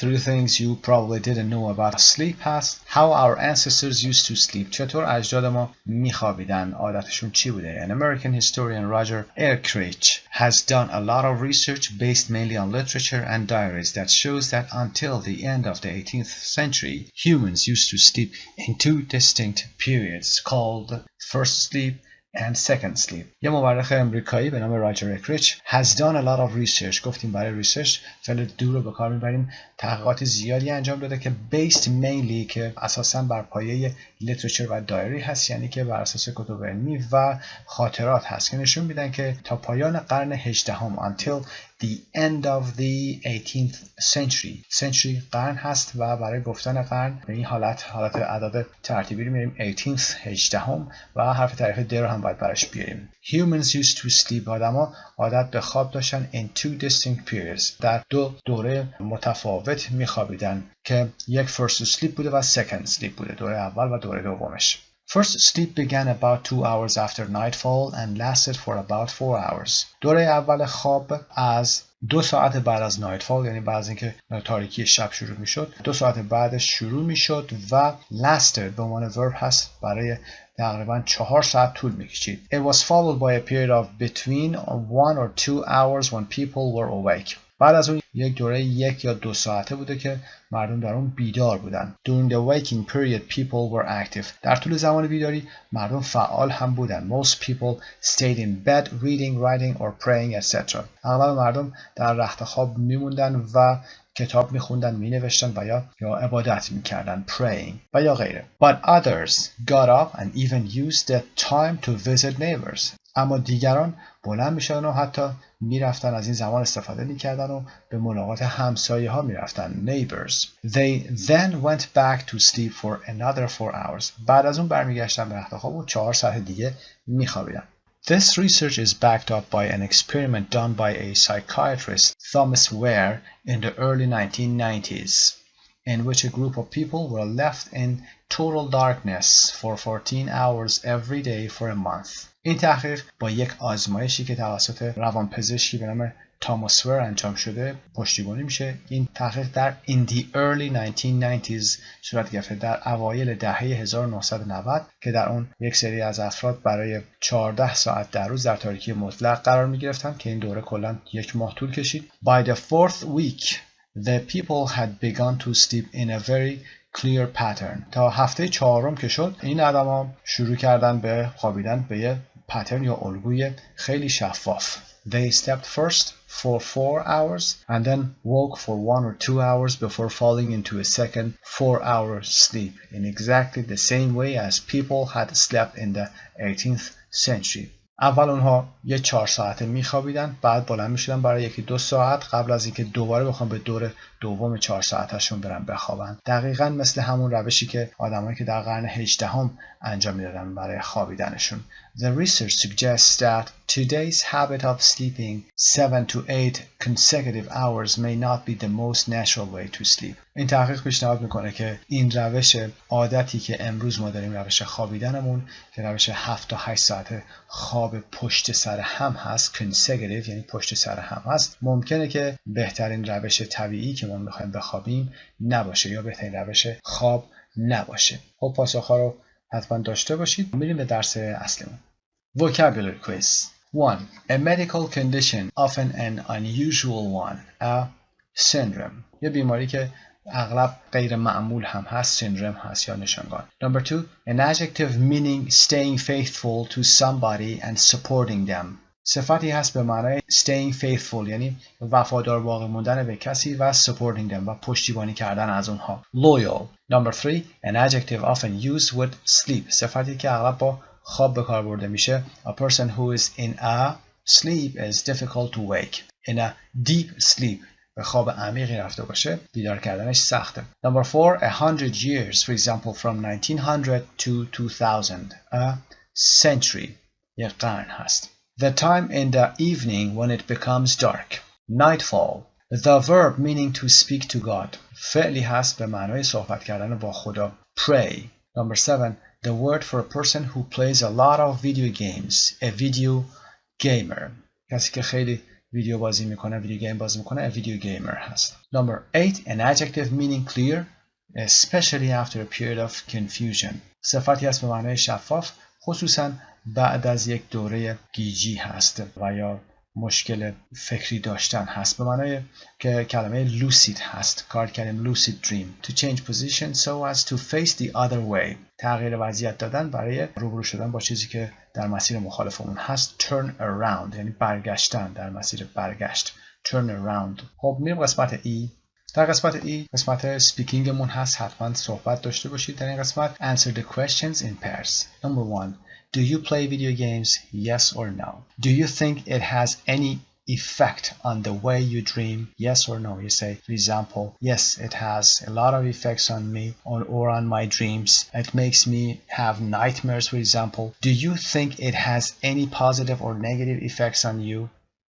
Three things you probably didn't know about sleep هست. How our ancestors used to sleep. چطور اجداد ما میخوابیدن؟ عادتشون چی بوده؟ An American historian, Roger Aircrich, has done a lot of research based mainly on literature and diaries that shows that until the end of the 18th century, humans used to sleep in two distinct periods called first sleep and second sleep. یه مورخ امریکایی به نام راجر اکریچ has done a lot of research. گفتیم برای ریسرچ فعل do رو به کار میبریم. تحقیقات زیادی انجام داده که based mainly که اساساً بر پایه literature و diary هست، یعنی که بر اساس کتب علمی و خاطرات هست که نشون میدن که تا پایان قرن 18 until the end of the 18th century. century قرن هست و برای گفتن قرن به این حالت اعداد ترتیبی رو میاریم 18th 18ام و حرف تعریف د رو هم باید براش بیاریم. Humans used to sleep. آدما عادت به خواب داشتن in two distinct periods. در دو دوره متفاوت میخوابیدن که یک first sleep بوده و second sleep بوده. دوره اول و دوره دومش. First sleep began about 2 hours after nightfall and lasted for about 4 hours. دوره اول خواب از 2 ساعت بعد از نایتفال، یعنی بعد از اینکه تاریکی شب شروع میشد، 2 ساعت بعدش شروع میشد و lasted به عنوان verb هست، برای تقریبا 4 ساعت طول میکشید. It was followed by a period of between 1 or 2 hours when people were awake. بعد از اون یک دوره 1 یا 2 ساعته بوده که مردم در اون بیدار بودن. During the waking period people were active. در طول زمان بیداری مردم فعال هم بودن. Most people stayed in bed reading, writing or praying etc. اغلب مردم در رخت خواب میموندن و کتاب میخوندن، مینوشتن و یا عبادت میکردن، praying و یا غیره. But others got up and even used the time to visit neighbors. اما دیگران بلند میشدن و حتی میرفتن از این زمان استفاده میکردن و به ملاقات همسایه ها میرفتن. Neighbors. They then went back to sleep for another 4 hours. بعد از اون برمیگشتن به رخت خواب و 4 ساعت دیگه میخوابیدن. This research is backed up by an experiment done by a psychiatrist, Thomas Ware, in the early 1990s, in which a group of people were left in total darkness for 14 hours every day for a month. این تحقیق با یک آزمایشی که توسط روانپزشکی به نام تاماس ور انجام شده پشتیبانی میشه. این تحقیق در in the early 1990s صورت گرفته، در اوایل دهه 1990 که در اون یک سری از افراد برای 14 ساعت در روز در تاریکی مطلق قرار میگرفتن که این دوره کلا 1 ماه طول کشید. By the 4th week the people had begun to sleep in a very clear pattern. تا هفته 4م که شد این آدما شروع کردن به خوابیدن به یه پترن یا الگوی خیلی شفاف. They slept first for 4 hours and then woke for 1 or 2 hours before falling into a second 4-hour sleep in exactly the same way as people had slept in the 18th century. اول اونها یه 4 ساعته میخوابیدن، بعد بلند میشدن برای 1-2 ساعت قبل از اینکه دوباره بخوام به دور دوم 4 ساعتشون برن بخوابن. دقیقاً مثل همون روشی که آدمایی که در قرن 18 انجام میدادن برای خوابیدنشون. The research suggests that today's habit of sleeping 7 to 8 consecutive hours may not be the most natural way to sleep. این تحقیق پیشنهاد میکنه که این روش عادتی که امروز ما داریم، روش خوابیدنمون که روش 7 تا 8 ساعت خواب پشت سر هم هست، consecutive یعنی پشت سر هم هست، ممکنه که بهترین روش طبیعی که ما میخوایم بخوابیم نباشه یا بهترین روش خواب نباشه. خب پاسخ‌ها رو حتما داشته باشید. میریم به درس اصلیمون. Vocabulary quiz. 1. A medical condition, often an unusual one, a syndrome. یه بیماری که اغلب غیر معمول هم هست، سیندروم هست یا نشانگان. Number 2. An adjective meaning staying faithful to somebody and supporting them. صفتی هست به معنای staying faithful یعنی وفادار باقی موندن به کسی و supporting them و پشتیبانی کردن از اونها. Loyal. Number 3. An adjective often used with sleep. صفتی که اغلب با خواب به کار برده میشه. A person who is in a sleep is difficult to wake. In a deep sleep. به خواب عمیقی رفته باشه بیدار کردنش سخته. Number 4. 100 years. For example from 1900 to 2000. A century. یک قرن هست. The time in the evening when it becomes dark. Nightfall. The verb meaning to speak to God. فعلی هست به معنای صحبت کردن با خدا. Pray. Number 7. The word for a person who plays a lot of video games. A video gamer. کسی که خیلی ویدیو بازی میکنه، ویدیو گیم بازی میکنه، a video gamer هست. Number 8. An adjective meaning clear, especially after a period of confusion. صفتی هست به معنای شفاف، خصوصا بعد از یک دوره گیجی هست و یا مشکل فکری داشتن هست. به معنای که کلمه lucid هست، کار کردیم lucid dream. To change position so as to face the other way. تغییر وضعیت دادن برای روبرو شدن با چیزی که در مسیر مخالفمون هست. Turn around یعنی برگشتن، در مسیر برگشت. Turn around. خب میریم قسمت E. در قسمت E قسمت سپیکینگمون هست، حتما صحبت داشته باشید در این قسمت. Answer the questions in pairs. Number 1. Do you play video games? Yes or no? Do you think it has any effect on the way you dream? Yes or no? You say, for example, yes, it has a lot of effects on me or on my dreams. It makes me have nightmares, for example. Do you think it has any positive or negative effects on you?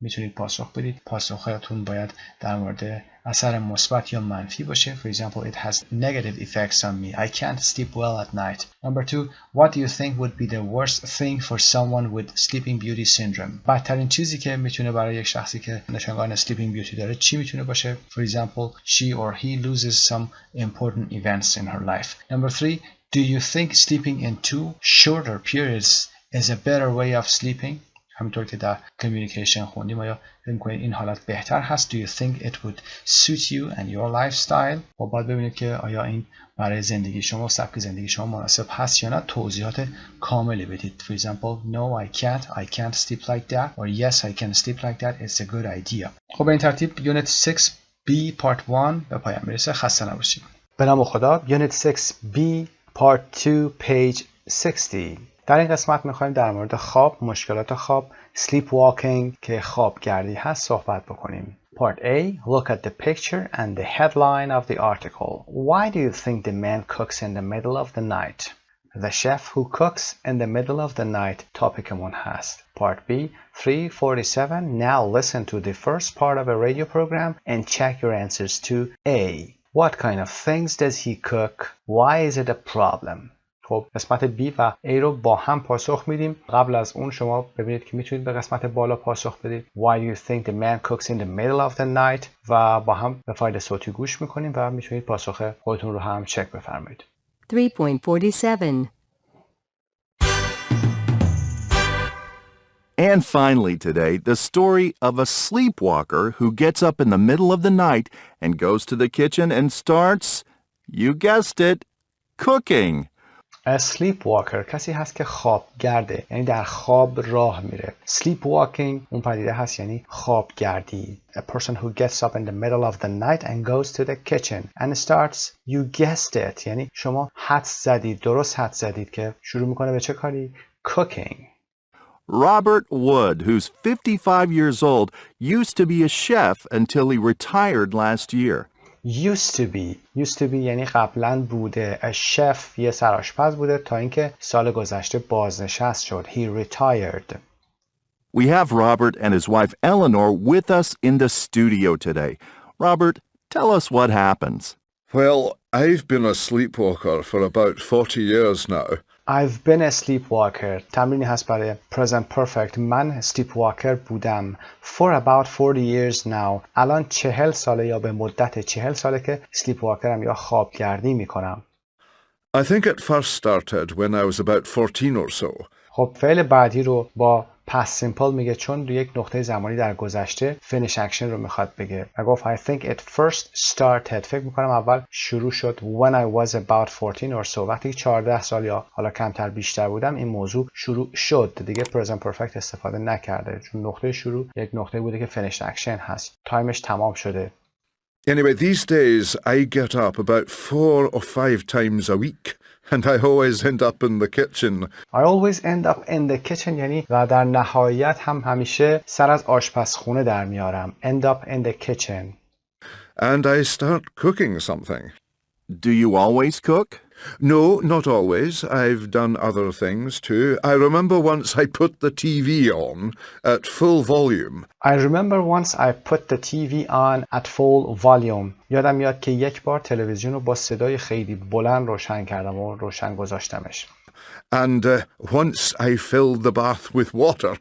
میتونید پاسخ بدید. پاسخهاتون باید در مورد اثر مثبت یا منفی باشه. For example, it has negative effects on me. I can't sleep well at night. Number 2, what do you think would be the worst thing for someone with sleeping beauty syndrome? بدترین چیزی که میتونه برای یک شخصی که نشانگان sleeping beauty داره چی میتونه باشه؟ For example, she or he loses some important events in her life. Number 3, do you think sleeping in 2 shorter periods is a better way of sleeping? همونطور که در کمیونیکیشن خوندیم آیا فکر می‌کنید این حالت بهتر هست؟ Do you think it would suit you and your lifestyle؟ و باید ببینید که آیا این برای زندگی شما و سبک زندگی شما مناسب هست یا نه. توضیحات کاملی بدید. For example, no I can't sleep like that or yes I can sleep like that, it's a good idea. خب به این ترتیب Unit 6B Part 1 به پایان میرسه. خسته نباشید. به نام خدا. Unit 6B Part 2 Page 60. در این قسمت میخوایم در مورد خواب، مشکلات خواب، sleepwalking که خوابگردی هست صحبت بکنیم. Part A, look at the picture and the headline of the article. Why do you think the man cooks in the middle of the night? The chef who cooks in the middle of the night topicمون هست. Part B, 347. Now listen to the first part of a radio program and check your answers to A. What kind of things does he cook? Why is it a problem? خب قسمت B و A رو با هم پاسخ میدیم. قبل از اون شما ببینید که میتونید به قسمت بالا پاسخ بدید. Why do you think the man cooks in the middle of the night؟ و با هم به فایل صوتی گوش میکنیم و میتونید پاسخ خودتون رو هم چک بفرمایید. 3.47 And finally today, the story of a sleepwalker who gets up in the middle of the night and goes to the kitchen and starts, you guessed it, cooking. A sleepwalker کسی هست که خوابگرده، یعنی در خواب راه میره. Sleepwalking اون پدیده هست یعنی خوابگردی. A person who gets up in the middle of the night and goes to the kitchen and starts, you guessed it، یعنی شما حدس زدید، درست حدس زدید که شروع میکنه به چه کاری؟ Cooking. Robert Wood, who's 55 years old, used to be a chef until he retired last year. Used to be یعنی قبلا بوده. A chef یه سرآشپز بوده تا اینکه سال گذشته بازنشست شد. He retired. We have Robert and his wife Eleanor with us in the studio today. Robert, tell us what happens. Well, I've been a sleepwalker for about 40 years now. I've been a sleepwalker. تمرینی هست برای present perfect. من sleepwalker بودم. For about 40 years now. الان 40 ساله یا به مدت 40 ساله که sleepwalkerم یا خوابگردی میکنم. I think it first started when I was about 14 or so. خب فعل بعدی رو با past simple میگه چون یک نقطه زمانی در گذشته finish action رو میخواد بگه. و گفت I think it first started. فکر میکنم اول شروع شد when I was about 14 or so. وقتی 14 سال یا حالا کمتر بیشتر بودم این موضوع شروع شد. دیگه present perfect استفاده نکرده چون نقطه شروع یک نقطه بوده که finish action هست. تایمش تمام شده. Anyway, these days I get up about 4 or 5 times a week. And I always end up in the kitchen. I always end up in the kitchen یعنی و در نهایت هم همیشه سر از آشپزخونه در میارم. End up in the kitchen. And I start cooking something. Do you always cook? No, not always. I've done other things too. I remember once I put the TV on at full volume. I remember once I put the TV on at full volume. یادم میاد که یک بار تلویزیون رو با صدای خیلی بلند روشن کردم و روشن گذاشتمش. And once I filled the bath with water,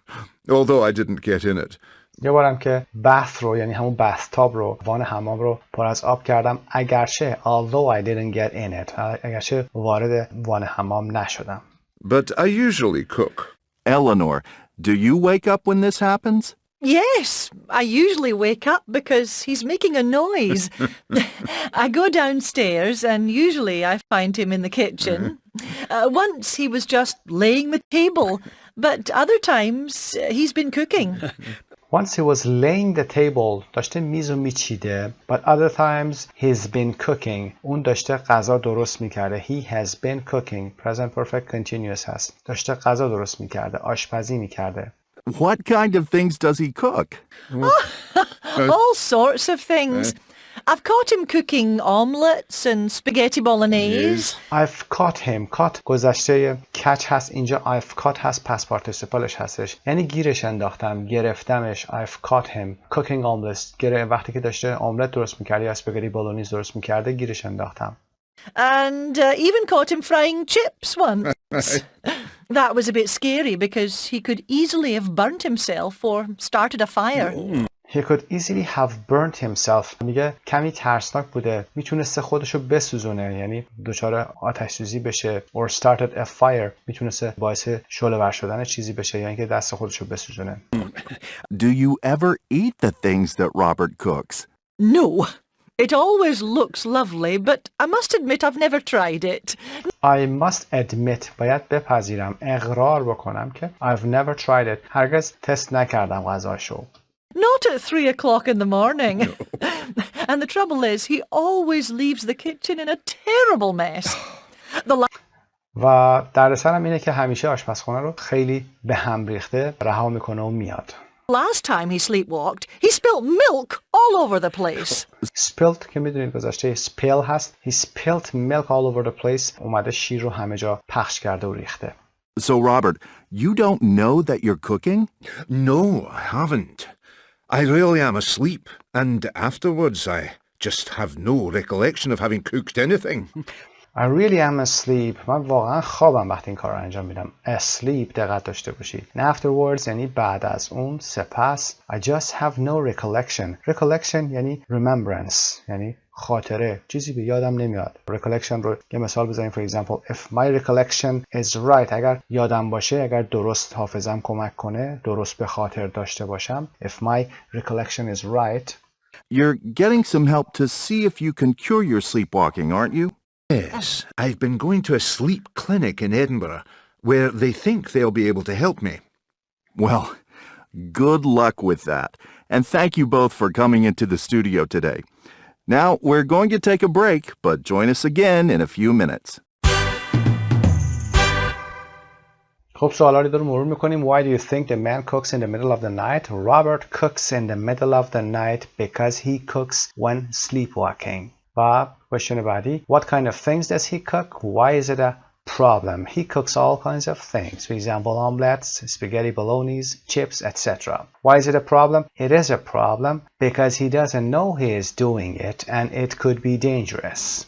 although I didn't get in it. یه بارم که bath رو یعنی همون bathtub رو وان حمام رو پر از آب کردم اگرچه although I didn't get in it اگرچه وارد وان حمام نشدم. But I usually cook. Eleanor, do you wake up when this happens? Yes, I usually wake up because he's making a noise. I go downstairs and usually I find him in the kitchen. Once he was just laying the table, but other times he's been cooking. Once he was laying the table داشته میز رو میچیده but other times he's been cooking اون داشته غذا درست میکرده. He has been cooking present perfect continuous هست. داشته غذا درست میکرده. آشپزی میکرده. What kind of things does he cook? All sorts of things. I've caught him cooking omelets and spaghetti bolognese. I've caught him. caught گذشته catch هست، اینجا I've caught هست، پس پارتیسیپالش هستش، یعنی گیرش انداختم، گرفتمش. I've caught him cooking omelets. وقتی که داشته آملت درست میکرده یا اسپاگتی بولونیز درست میکرده گیرش انداختم. And even caught him frying chips once. That was a bit scary because he could easily have burnt himself or started a fire. He could easily have burnt himself. میگه کمی ترسناک بوده، میتونسته خودشو بسوزونه، یعنی دچار آتش سوزی بشه. or started a fire، میتونسته باعث شعله ور شدن چیزی بشه یا اینکه دست خودشو بسوزونه. Do you ever eat the things that Robert cooks? No. It always looks lovely, but I must admit I've never tried it. I must admit، باید بپذیرم، اقرار بکنم که I've never tried it، هرگز تست نکردم غذاشو. Not at 3 o'clock in the morning. And the trouble is, he always leaves the kitchen in a terrible mess. و دردسرم اینه که همیشه آشپزخونه رو خیلی به هم ریخته رها میکنه و میاد. Last time he sleepwalked, he spilt milk all over the place. Spilt که میدونید گذاشته spill هست. He spilt milk all over the place. اومده شیر رو همه جا پخش کرده و ریخته. So Robert, you don't know that you're cooking? No, I haven't. I really am asleep, and afterwards I just have no recollection of having cooked anything. I really am asleep. من واقعا خوابم وقتی این کار رو انجام میدم. Asleep، دقت داشته باشید. And afterwards یعنی بعد از اون، سپس. I just have no recollection. Recollection یعنی remembrance، یعنی خاطره، چیزی به یادم نمیاد. Recollection رو یه مثال بزنیم. For example, if my recollection is right، اگر یادم باشه، اگر درست حافظم کمک کنه، درست به خاطر داشته باشم. If my recollection is right. You're getting some help to see if you can cure your sleepwalking, aren't you? Yes, I've been going to a sleep clinic in Edinburgh where they think they'll be able to help me. Well, good luck with that. And thank you both for coming into the studio today. Now, we're going to take a break, but join us again in a few minutes. خب سوالاتی رو مرور میکنیم. Why do you think the man cooks in the middle of the night? Robert cooks in the middle of the night because he cooks when sleepwalking. و question بعدی. What kind of things does he cook? Why is it a problem? He cooks all kinds of things. For example, omelets, spaghetti bolognese, chips, etc. Why is it a problem? It is a problem because he doesn't know he is doing it and it could be dangerous.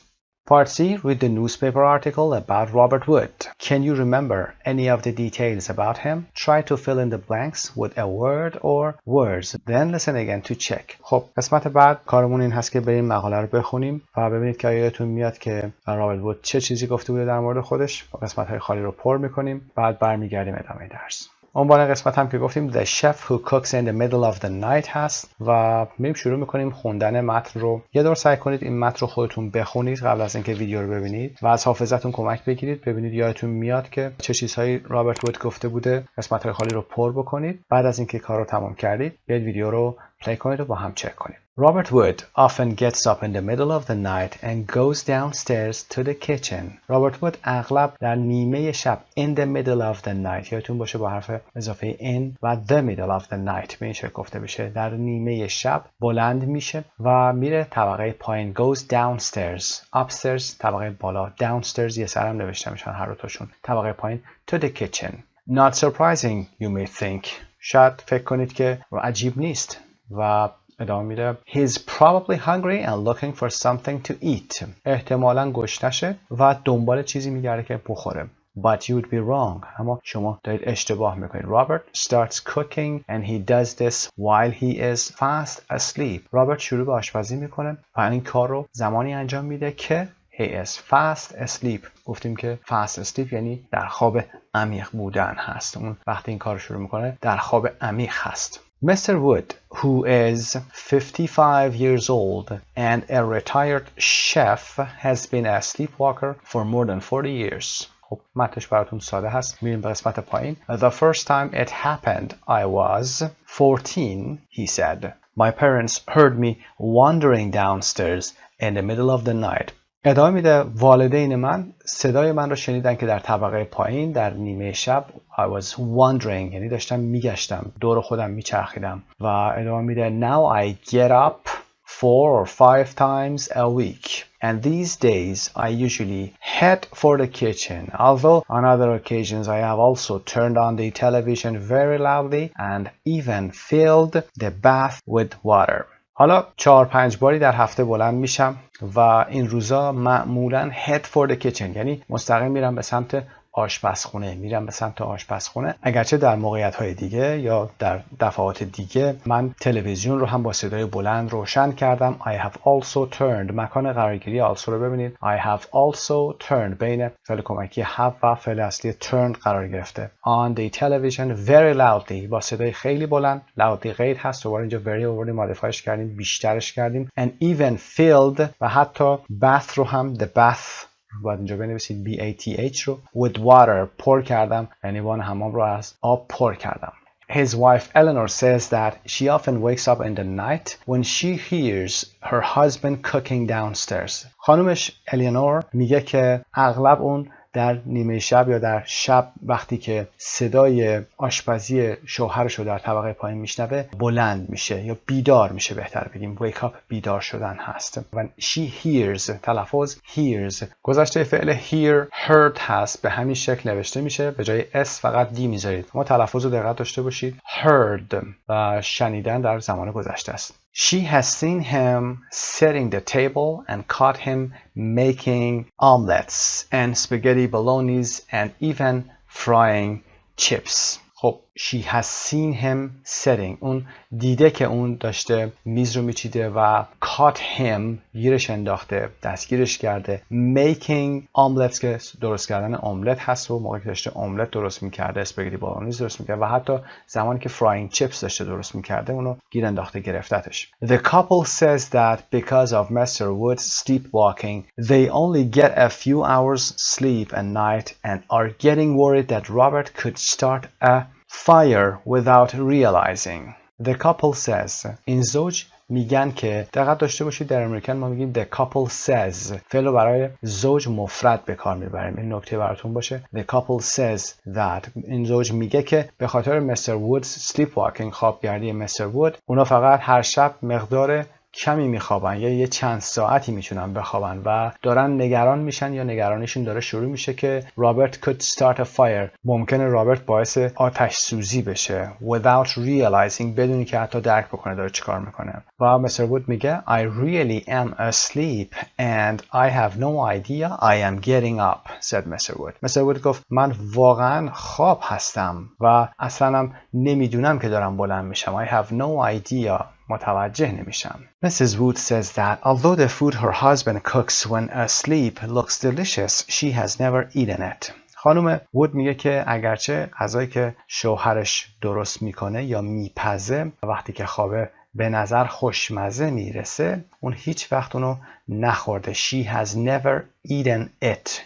Part C, read the newspaper article about Robert Wood. Can you remember any of the details about him? Try to fill in the blanks with a word or words. Then listen again to check. خب قسمت بعد کارمون این هست که بریم مقاله رو بخونیم و ببینید که یادتون میاد که رابرت وود چه چیزی گفته بوده در مورد خودش. قسمت‌های خالی رو پر می‌کنیم، بعد برمیگردیم ادامه درس. عنوان قسمت هم که گفتیم The Chef Who Cooks in the Middle of the Night هست و میریم شروع میکنیم خوندن متن رو. یه دور سعی کنید این متن رو خودتون بخونید قبل از اینکه ویدیو رو ببینید و از حافظتون کمک بگیرید، ببینید یادتون میاد که چه چیزهایی رابرت وود گفته بوده. قسمت‌های خالی رو پر بکنید. بعد از اینکه کار رو تمام کردید بیاید ویدیو رو پلی کنید و با هم چک کنید. Robert Wood often gets up in the middle of the night and goes downstairs to the kitchen. Robert Wood اغلب در نیمه شب in the middle of the night، یادتون باشه با حرف اضافه in و the middle of the night به این شکل گفته بشه، در نیمه شب بلند میشه و میره طبقه پایین. goes downstairs. upstairs طبقه بالا، downstairs یه سرم نوشته میشن هر دوتاشون. طبقه پایین to the kitchen. Not surprising you may think. شاید فکر کنید که عجیب نیست و ادامه میده. He's probably hungry and looking for something to eat. احتمالاً گشنشه و دنبال چیزی میگرده که بخوره. But you'd be wrong. اما شما دارید اشتباه میکنید. Robert starts cooking and he does this while he is fast asleep. رابرت شروع به آشپزی میکنه و این کار رو زمانی انجام میده که he is fast asleep. گفتیم که fast asleep یعنی در خواب عمیق بودن هست. اون وقتی این کار رو شروع میکنه در خواب عمیق هست. Mr. Wood, who is 55 years old and a retired chef, has been a sleepwalker for more than 40 years. خب متنش براتون ساده هست. میریم به قسمت پایین. The first time it happened, I was 14, he said. My parents heard me wandering downstairs in the middle of the night. ادامه میده والدین من صدای من رو شنیدن که در طبقه پایین در نیمه شب I was wandering یعنی داشتم میگشتم دور خودم میچرخیدم و ادامه میده Now I get up 4 or 5 times a week and these days I usually head for the kitchen although on other occasions I have also turned on the television very loudly and even filled the bath with water. حالا 4-5 باری در هفته بلند میشم و این روزا معمولا head for the kitchen یعنی مستقیم میرم به سمت آشپزخونه اگرچه در موقعیت‌های دیگه یا در دفعات دیگه من تلویزیون رو هم با صدای بلند روشن کردم. I have also turned مکان قرارگیری also رو ببینید I have also turned بین فعل کمکی have و فعل اصلی turned قرار گرفته on the television very loudly با صدای خیلی بلند loudly قید هست دوباره اینجا very آوردیم مودیفایش کردیم بیشترش کردیم and even filled و حتی bath رو هم the bath باید اینجا بنویسید BATH رو with water پر کردم یعنی وان حمام رو از آب پر کردم. His wife Eleanor says that she often wakes up in the night when she hears her husband cooking downstairs. خانومش الینور میگه که اغلب اون در نیمه شب یا در شب وقتی که صدای آشپزی شوهرش رو در طبقه پایین میشنوه بلند میشه یا بیدار میشه بهتر بگیم wake up بیدار شدن هست و she hears تلفظ hears گذشته فعل hear heard هست به همین شکل نوشته میشه به جای s فقط d میذارید ما تلفظ رو دقت داشته باشید heard و شنیدن در زمان گذشته است. She has seen him setting the table and caught him making omelets and spaghetti bolognese and even frying chips. خب she has seen him setting اون دیده که اون داشته میز رو میچیده و caught him گیرش انداخته دستگیرش کرده making omelets که درست کردن املت هست و موقعی که داشته املت درست میکرده اسپاگتی بولونیز درست میکرده و حتی زمانی که frying chips داشته درست میکرده اونو گیر انداخته گرفتتش. The couple says that because of Mr. Wood's sleepwalking they only get a few hours sleep a night and are getting worried that Robert could start a fire without realizing. The couple says این زوج میگن که دقت داشته باشید در امریکن ما میگیم the couple says فعل رو برای زوج مفرد به کار میبریم این نکته براتون باشه. The couple says that این زوج میگه که به خاطر Mr. Wood's sleepwalking خوابگردی Mr. Wood اونا فقط هر شب مقدار کمی میخوابن یا یه چند ساعتی میتونن بخوابن و دارن نگران میشن یا نگرانیشون داره شروع میشه که رابرت could start a fire ممکنه رابرت باعث آتش سوزی بشه without realizing بدونی که حتی درک بکنه داره چیکار میکنه و مستر وود میگه I really am asleep and I have no idea I am getting up said Mr. Wood. مستر وود گفت من واقعا خواب هستم و اصلا هم نمیدونم که دارم بلند میشم I have no idea متوجه نمیشم. Mrs. Wood says that although the food her husband cooks when asleep looks delicious, she has never eaten it. خانم وود میگه که اگرچه غذایی که شوهرش درست میکنه یا میپزه وقتی که خوابه به نظر خوشمزه میرسه اون هیچ وقت اونو نخورده. She has never eaten it.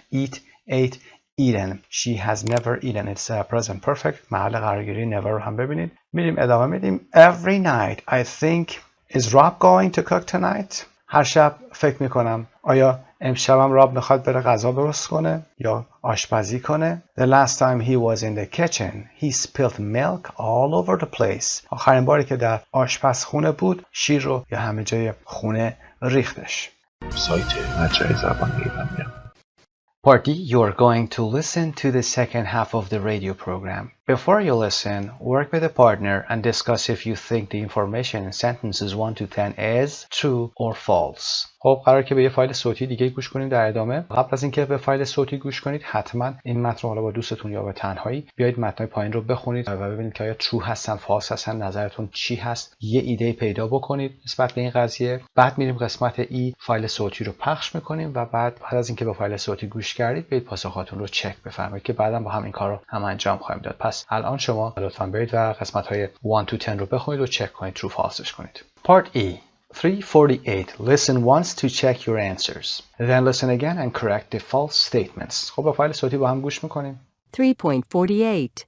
Ate eaten. She has never eaten. It's present perfect. محل قرارگیری never رو هم ببینید. میریم ادامه میدیم. Every night I think is Rob going to cook tonight? هر شب فکر میکنم آیا امشبم راب میخواد بره غذا درست کنه یا آشپزی کنه. The last time he was in the kitchen he spilled milk all over the place. آخرین باری که در آشپزخونه بود شیر رو یا همه جای خونه ریختش. سایت مجموعه زبان ایرانی. Part D, you are going to listen to the second half of the radio program. Before you listen, work with a partner and discuss if you think the information in sentences 1 to 10 is true or false. خب قرار که به یه فایل صوتی دیگه گوش کنیم در ادامه. قبل از اینکه به فایل صوتی گوش کنید حتما این متن رو حالا با دوستتون یا به تنهایی بیایید متن‌های پایین رو بخونید و ببینید که آیا true هستن false هستن نظرتون چی هست یه ایده پیدا بکنید نسبت به این قضیه. بعد میریم قسمت ای فایل صوتی رو پخش میکنیم و بعد از اینکه به فایل صوتی گوش کردید برید پاسخاتون رو چک بفرمایید که بعداً با هم این کار رو هم انجام خواهیم داد. پس الان شما لطفاً برید و قسمت‌های 1 to 10 رو بخونید و چک کنید true falseش کنید. Part E 348. Listen once to check your answers. Then listen again and correct the false statements. خب با فایل صوتی با هم گوش میکنیم. 3.48.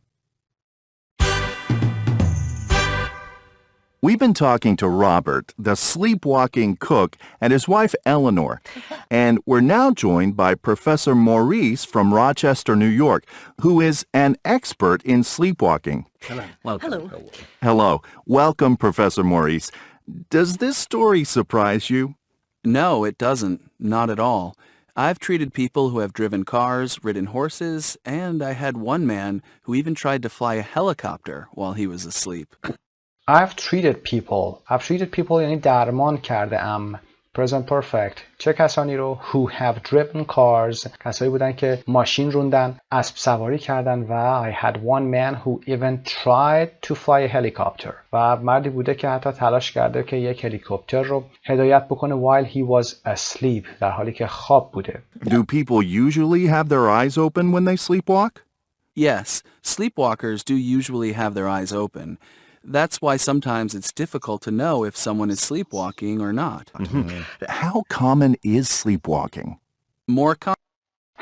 We've been talking to Robert, the sleepwalking cook, and his wife Eleanor, and we're now joined by Professor Maurice from Rochester, New York, who is an expert in sleepwalking. Hello. Welcome. Hello. Hello. Welcome, Professor Maurice. Does this story surprise you? No, it doesn't. Not at all. I've treated people who have driven cars, ridden horses, and I had one man who even tried to fly a helicopter while he was asleep. I've treated people یعنی درمان کرده ام. Present perfect. چه کسانی رو who have driven cars کسایی بودن که ماشین روندن، اسب سواری کردن و I had one man who even tried to fly a helicopter و مردی بوده که حتی تلاش کرده که یک هلیکوپتر رو هدایت بکنه while he was asleep در حالی که خواب بوده. Do people usually have their eyes open when they sleepwalk? Yes, sleepwalkers do usually have their eyes open. That's why sometimes it's difficult to know if someone is sleepwalking or not. How common is sleepwalking?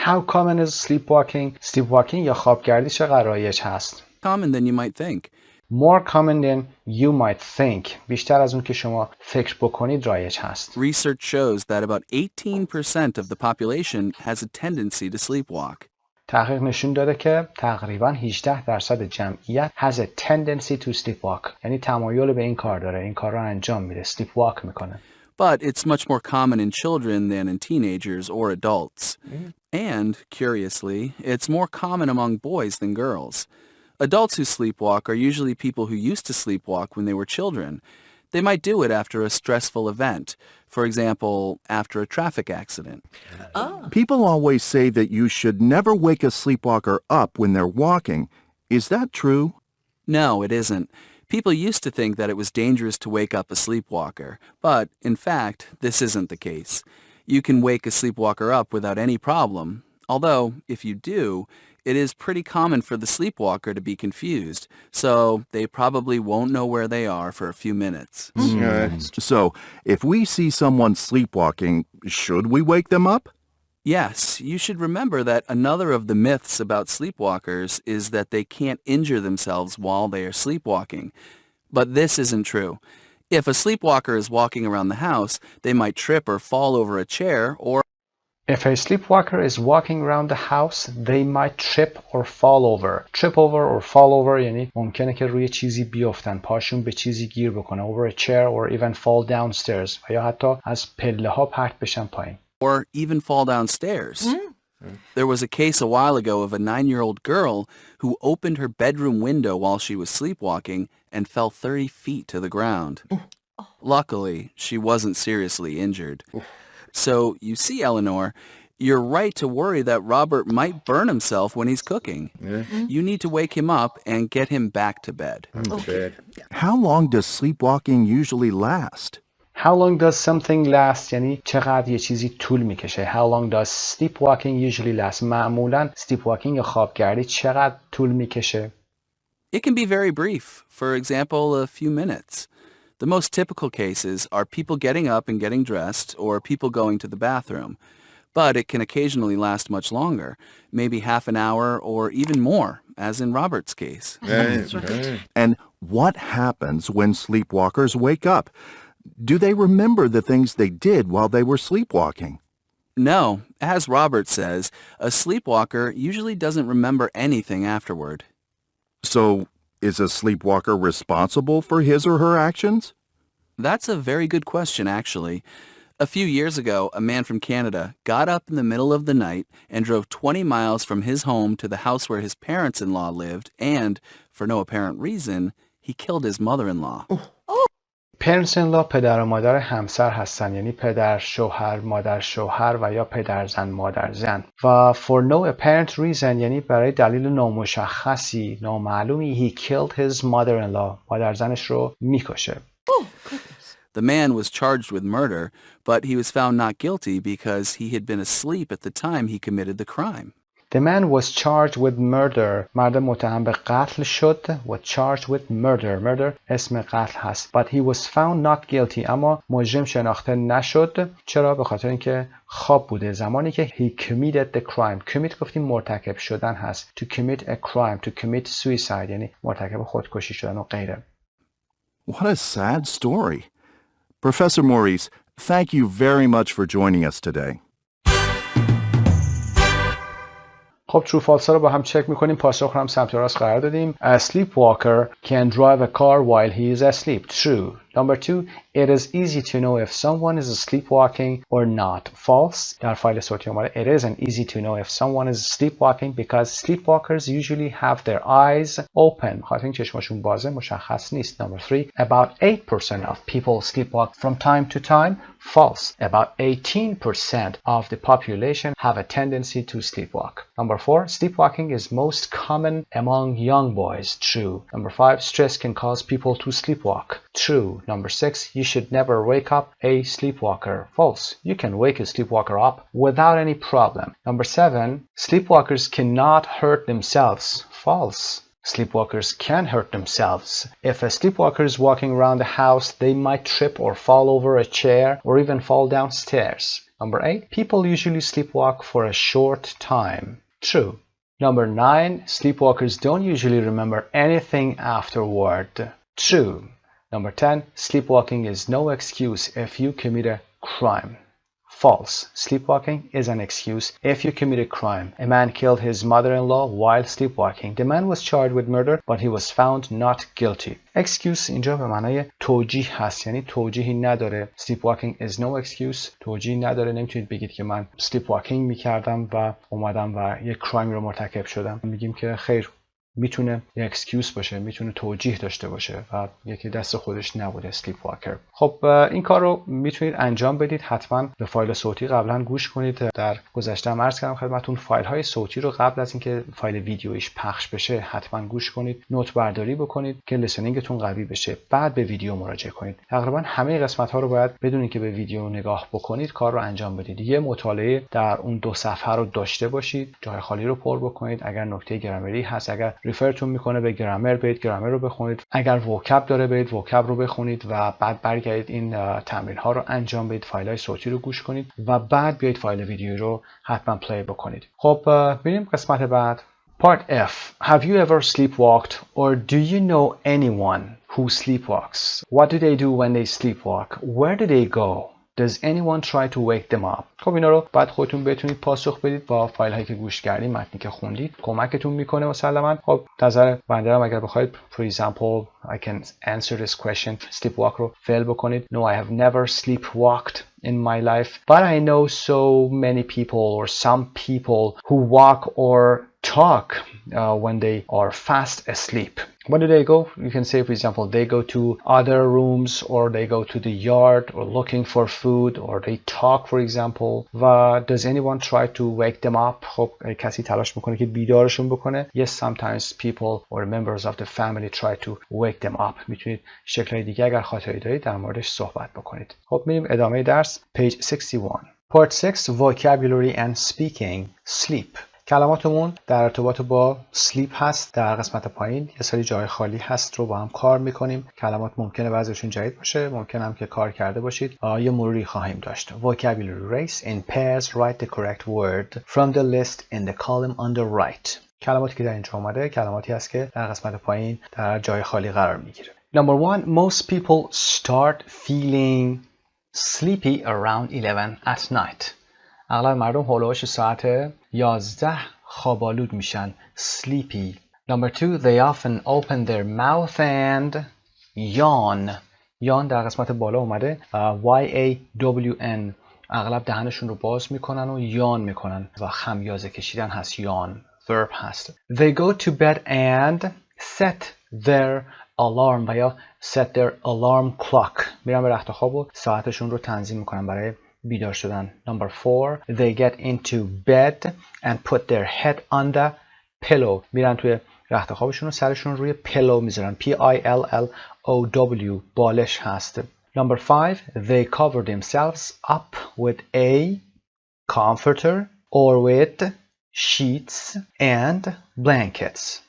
How common is sleepwalking? Sleepwalking یا خوابگردی چقدر رایج هست؟ Common than you might think. More common than you might think. بیشتر از اون که شما فکر بکنید رایج هست. Research shows that about 18% of the population has a tendency to sleepwalk. تحقیق نشون داده که تقریباً 18% جمعیت has a tendency to sleepwalk. یعنی تمایل به این کار داره. این کار رو انجام میده. sleepwalk میکنه. But it's much more common in children than in teenagers or adults. And, curiously, it's more common among boys than girls. Adults who sleepwalk are usually people who used to sleepwalk when they were children. They might do it after a stressful event. For example, after a traffic accident. People always say that you should never wake a sleepwalker up when they're walking. Is that true? No, it isn't. People used to think that it was dangerous to wake up a sleepwalker, but, in fact, this isn't the case. You can wake a sleepwalker up without any problem, although, if you do, it is pretty common for the sleepwalker to be confused, so they probably won't know where they are for a few minutes. So, if we see someone sleepwalking, should we wake them up? Yes, you should remember that another of the myths about sleepwalkers is that they can't injure themselves while they are sleepwalking. But this isn't true. If a sleepwalker is walking around the house, they might trip or fall over a chair or If a sleepwalker is walking around the house, they might trip or fall over. Trip over or fall over یعنی ممکنه که روی چیزی بیفتن، پاشون به چیزی گیر بکنه. Over a chair or even fall downstairs. و یا حتی از پله ها پرت بشن پایین. Or even fall downstairs. There was a case a while ago of a 9-year-old girl who opened her bedroom window while she was sleepwalking and fell 30 feet to the ground. Luckily, she wasn't seriously injured. So, you see, Eleanor, you're right to worry that Robert might burn himself when he's cooking. You need to wake him up and get him back to bed. How long does sleepwalking usually last? How long does something last یعنی چقدر یه چیزی طول میکشه. How long does sleepwalking usually last؟ معمولاً sleepwalking یا خوابگردی چقدر طول میکشه؟ It can be very brief. For example, a few minutes. The most typical cases are people getting up and getting dressed or people going to the bathroom. But it can occasionally last much longer, maybe half an hour or even more, as in Robert's case. And what happens when sleepwalkers wake up? Do they remember the things they did while they were sleepwalking? No. As Robert says, a sleepwalker usually doesn't remember anything afterward. So, is a sleepwalker responsible for his or her actions? That's a very good question, actually. A few years ago, a man from Canada got up in the middle of the night and drove 20 miles from his home to the house where his parents-in-law lived and, for no apparent reason, he killed his mother-in-law. Parents-in-law پدر و مادر همسر هستن، یعنی پدر شوهر مادر شوهر و یا پدر زن مادر زن. و for no apparent reason یعنی برای دلیل نامشخصی نامعلومی he killed his mother-in-law. مادر زنش رو میکشه. The man was charged with murder, but he was found not guilty because he had been asleep at the time he committed the crime. The man was charged with murder. مرد متهم به قتل شد. Was charged with murder. Murder اسم قتل هست. But he was found not guilty. اما مجرم شناخته نشد. چرا؟ به خاطر اینکه خواب بوده. زمانی که he committed the crime. commit گفتیم مرتکب شدن هست. To commit a crime. To commit suicide. یعنی مرتکب خودکشی شدن و غیره. What a sad story. Professor Maurice, thank you very much for joining us today. خب true false رو با هم چک میکنیم. پاسخ رو هم سمت راست قرار دادیم. A sleepwalker can drive a car while he is asleep. True. Number 2, it is easy to know if someone is sleepwalking or not. False. در فایل صوتی اومده it isn't easy to know if someone is sleepwalking because sleepwalkers usually have their eyes open. خاطر این چشماشون بازه مشخص نیست. Number 3, about 8% of people sleepwalk from time to time. False. About 18% of the population have a tendency to sleepwalk. Number 4, sleepwalking is most common among young boys. True. Number 5, stress can cause people to sleepwalk. True. Number 6, you should never wake up a sleepwalker. False. You can wake a sleepwalker up without any problem. Number 7, sleepwalkers cannot hurt themselves. False. Sleepwalkers can hurt themselves. If a sleepwalker is walking around the house, they might trip or fall over a chair or even fall downstairs. Number 8, people usually sleepwalk for a short time. True. Number 9, sleepwalkers don't usually remember anything afterward. True. Number 10, sleepwalking is no excuse if you commit a crime. False. Sleepwalking is an excuse if you commit a crime. A man killed his mother-in-law while sleepwalking. The man was charged with murder, but he was found not guilty. Excuse اینجا به معنای توجیه هست، یعنی توجیهی نداره. Sleepwalking is no excuse. توجیه نداره. نمیتونید بگید که من sleepwalking میکردم و اومدم و یک کرایم رو مرتکب شدم. میگیم که خیر، میتونه یک اکسکیوز باشه، میتونه توجیه داشته باشه و یکی دست خودش نبوده سلیپ واکر. خب این کار رو میتونید انجام بدید. حتما به فایل صوتی قبلا گوش کنید. در گذشته هم عرض کردم خدمتتون فایل های صوتی رو قبل از اینکه فایل ویدیویش پخش بشه حتما گوش کنید، نوت برداری بکنید که لیسنینگتون قوی بشه، بعد به ویدیو مراجعه کنید. تقریبا همه قسمت ها رو باید بدون اینکه به ویدیو نگاه بکنید کار رو انجام بدید. یه مطالعه در اون 2 صفحه رو داشته باشید، جای خالی رو پر بکنید. اگر نکته گرامری هست، اگر ریفرتون میکنه به گرامر، برید گرامر رو بخونید. اگر وکب داره برید وکب رو بخونید و بعد برگردید این تمرین ها رو انجام بدید، فایل های صوتی رو گوش کنید و بعد بیایید فایل ویدیو رو حتما پلی بکنید. خب بریم قسمت بعد. Part F. Have you ever sleepwalked or do you know anyone who sleepwalks? What do they do when they sleepwalk? Where do they go? Does anyone try to wake them up? خب اینا رو بعد خودتون بتونید پاسخ بدید با فایل هایی که گوش کردید، متنی که خوندید کمکتون میکنه مسلما. خب نظر بنده هم اگر بخواید for example I can answer this question sleepwalk رو فعل بکنید. No, I have never sleepwalked in my life, but I know so many people or some people who walk or talk when they are fast asleep. When do they go? You can say, for example, they go to other rooms or they go to the yard or looking for food or they talk, for example. و does anyone try to wake them up? خب کسی تلاش میکنه که بیدارشون بکنه. Yes, sometimes people or members of the family try to wake them up. میتونید شکل‌های دیگه اگر خاطری دارید در موردش صحبت بکنید. خب میریم ادامه درس. Page 61. Part 6. Vocabulary and speaking. Sleep. کلماتمون در ارتباط با sleep هست. در قسمت پایین یه سری جای خالی هست رو با هم کار میکنیم. کلمات ممکنه بعضیشون جدید باشه، ممکنه هم که کار کرده باشید. یه مروری خواهیم داشت. Vocabulary race. In pairs write the correct word from the list in the column on the right. کلماتی که در اینجا اومده کلماتی هست که در قسمت پایین در جای خالی قرار میگیره. Number 1. Most people start feeling sleepy around 11 at night. اغلب مردم هولوش ساعت 11 خوابالود میشن. Sleepy. Number 2. They often open their mouth and yawn. yawn در قسمت بالا اومده. Y-A-W-N. اغلب دهنشون رو باز میکنن و یان میکنن و خمیازه کشیدن هست. یان verb هست. They go to bed and set their alarm و یا set their alarm clock. میرن به رخت خواب و ساعتشون رو تنظیم میکنن برای بیدار شدن. Number 4. They get into bed and put their head on the pillow. میرن توی رخت خوابشون و سرشون روی pillow میذارن. P-I-L-L-O-W. بالش هست. Number 5. They cover themselves up with a comforter or with sheets and blankets.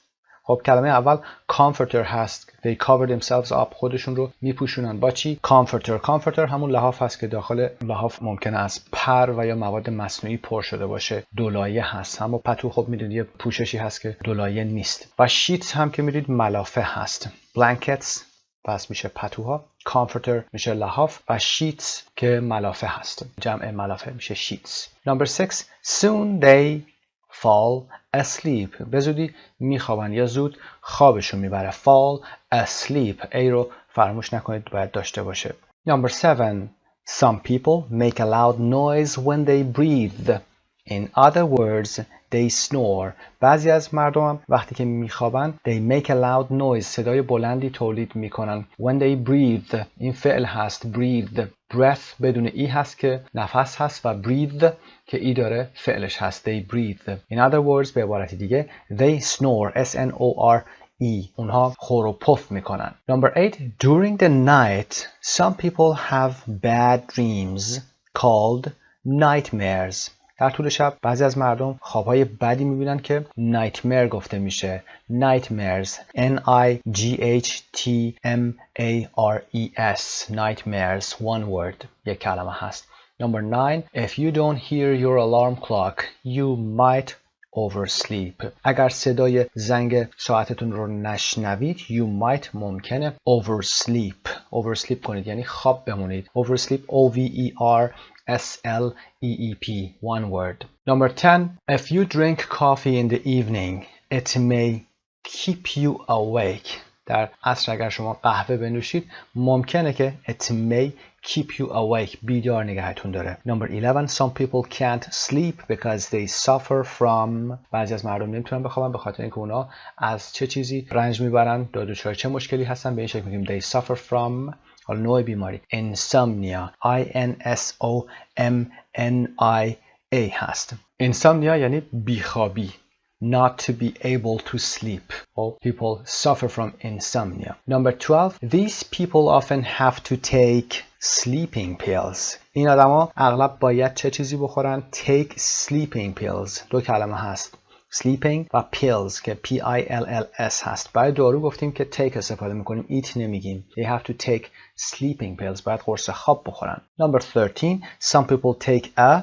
خب کلمه اول comforter هست. They cover themselves up. خودشون رو میپوشونن با چی؟ comforter همون لحاف هست که داخل لحاف ممکنه از پر و یا مواد مصنوعی پر شده باشه. دولایه هست. اما پتو خب میدونید یه پوششی هست که دولایه نیست. و sheets هم که میدونید ملافه هست. blankets پس میشه پتوها. comforter میشه لحاف و sheets که ملافه هست. جمع ملافه میشه sheets. Number 6. Soon they fall asleep. به زودی میخوابن یا زود خوابشون میبره. fall asleep. ای رو فراموش نکنید باید داشته باشه. Number 7. Some people make a loud noise when they breathe. In other words, they snore. بعضی از مردم هم وقتی که میخوابن they make a loud noise. صدای بلندی تولید میکنن. When they breathe. این فعل هست breathe. breath بدون ای هست که نفس هست و breathe که ای داره فعلش هست. They breathe. In other words به عبارت دیگه they snore. S-N-O-R-E. اونها خور و پف میکنن. Number 8. During the night, some people have bad dreams called nightmares. در طول شب بعضی از مردم خوابهای بدی میبینن که nightmare گفته میشه. nightmares. N-I-G-H-T-M-A-R-E-S. nightmares. one word. یک کلمه هست. Number 9. If you don't hear your alarm clock, you might oversleep. اگر صدای زنگ ساعتتون رو نشنوید you might ممکنه oversleep. oversleep کنید یعنی خواب بمونید. oversleep. O-V-E-R-S-L-E-E-P. one word. Number 10. If you drink coffee in the evening, it may keep you awake. در عصر اگر شما قهوه بنوشید ممکنه که it may keep you awake. بیدار نگهتون داره. Number 11. Some people can't sleep because they suffer from. بعضی از مردم نمیتونن بخوابن به خاطر اینکه اونا از چه چیزی رنج میبرن، دچار چه مشکلی هستن. به این شکل میگیم they suffer from. حالا نوع بیماری insomnia. I-N-S-O-M-N-I-A هست. insomnia یعنی بیخوابی. not to be able to sleep. All people suffer from insomnia. Number 12. These people often have to take sleeping pills. این آدما اغلب باید چه چیزی بخورن؟ take sleeping pills. دو کلمه هست. sleeping و pills که P-I-L-L-S هست. برای دارو گفتیم که take استفاده میکنیم. eat نمیگیم. They have to take sleeping pills. باید قرص خواب بخورن. Number 13. Some people take a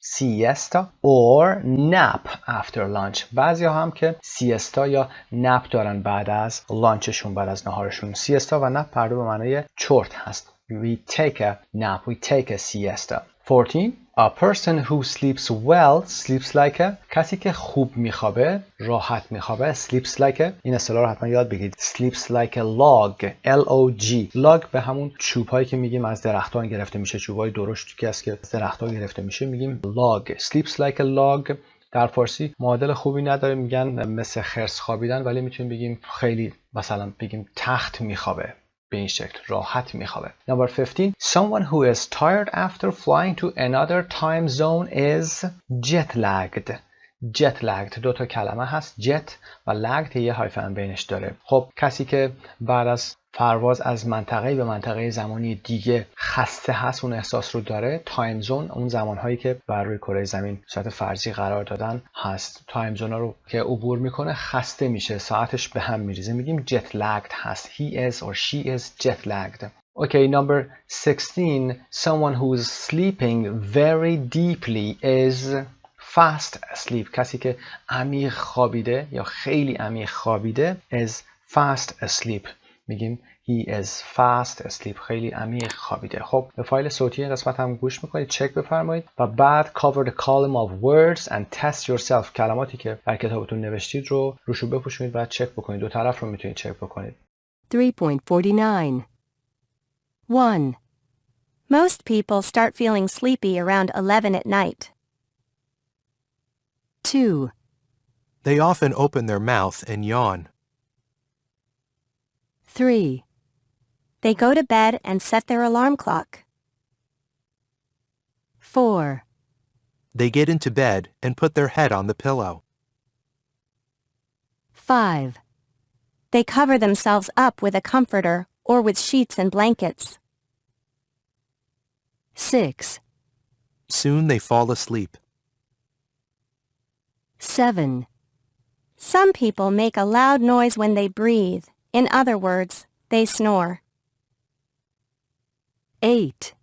siesta or nap after lunch. بعضی هم که siesta یا nap دارن بعد از لانچشون، بعد از نهارشون. siesta و nap هر دو به معنای چرت هست. We take a nap. We take a siesta. 14. A person who sleeps well sleeps like a. کسی که خوب میخوابه، راحت میخوابه. sleeps like a. این اصطلاح رو حتما یاد بگیرید. sleeps like a log. L-O-G. log به همون چوب هایی که میگیم از درختان گرفته میشه. چوب های درشتی که از درختان گرفته میشه میگیم log. sleeps like a log. در فارسی معادل خوبی نداره، میگن مثل خرس خوابیدن، ولی میتونیم بگیم خیلی مثلا بگیم تخت میخوابه. به این شکل راحت میخوابه. Number 15. Someone who is tired after flying to another time zone is jet lagged. jet lagged دو تا کلمه هست. jet و lagged یه هایفن بینش داره. خب کسی که بعد از پرواز از منطقه به منطقه زمانی دیگه خسته هست، اون احساس رو داره. تایم زون اون زمانهایی که بر روی کره زمین صورت فرضی قرار دادن هست. تایم زونا رو که عبور میکنه خسته میشه، ساعتش به هم میریزه، میگیم jet lagged هست. He is or she is jet lagged. Okay, number 16. Someone who is sleeping very deeply is fast asleep. کسی که عمیق خوابیده یا خیلی عمیق خوابیده is fast asleep. میگیم he is fast asleep. خیلی عمیق خوابیده. خب به فایل صوتی این قسمت هم گوش میکنید، چک بفرمایید و بعد cover the column of words and test yourself. کلماتی که در کتابتون نوشتید رو روشو بپوشونید و چک بکنید. دو طرف رو میتونید چک بکنید. 3.49. 1. Most people start feeling sleepy around 11 at night. 2. They often open their mouth and yawn. 3. They go to bed and set their alarm clock. 4. They get into bed and put their head on the pillow. 5. They cover themselves up with a comforter or with sheets and blankets. 6. Soon they fall asleep. 7. Some people make a loud noise when they breathe. In other words, they snore. 8.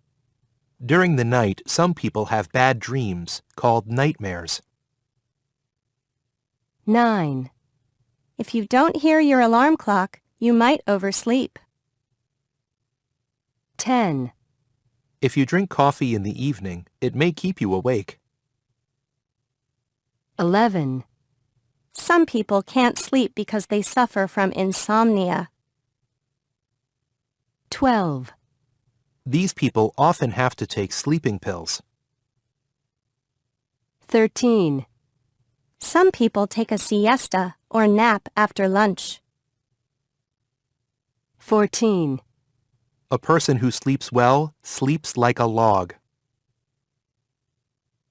During the night, some people have bad dreams, called nightmares. 9. If you don't hear your alarm clock, you might oversleep. 10. If you drink coffee in the evening, it may keep you awake. 11. Some people can't sleep because they suffer from insomnia. 12. These people often have to take sleeping pills. 13. Some people take a siesta or nap after lunch. 14. A person who sleeps well sleeps like a log.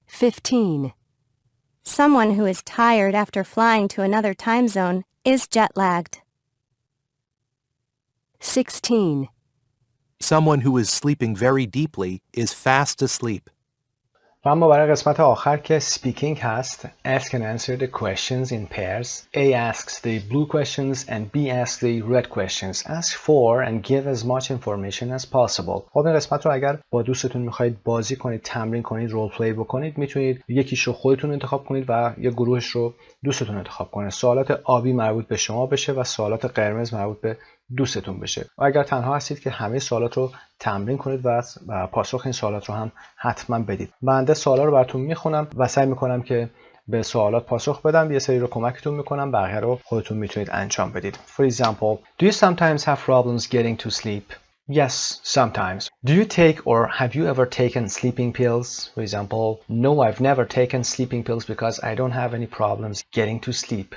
15. Someone who is tired after flying to another time zone is jet-lagged. 16. Someone who is sleeping very deeply is fast asleep. و اما برای قسمت آخر که speaking هست ask and answer the questions in pairs. A asks the blue questions and B asks the red questions. Ask for and give as much information as possible. خب این قسمت رو اگر با دوستتون میخواید بازی کنید، تمرین کنید، رول پلی بکنید، میتونید یکیش رو خودتون انتخاب کنید و یک گروهش رو دوستتون انتخاب کنید. سوالات آبی مربوط به شما بشه و سوالات قرمز مربوط به دوستتون بشه. و اگر تنها هستید که همه سوالات رو تمرین کنید و پاسخ این سوالات رو هم حتما بدید. بنده سوالا رو براتون میخونم و سعی میکنم که به سوالات پاسخ بدم. یه سری رو کمکتون میکنم، بقیه رو خودتون میتونید انجام بدید. For example, do you sometimes have problems getting to sleep? Yes, sometimes. Do you take or have you ever taken sleeping pills? For example, no, I've never taken sleeping pills because I don't have any problems getting to sleep.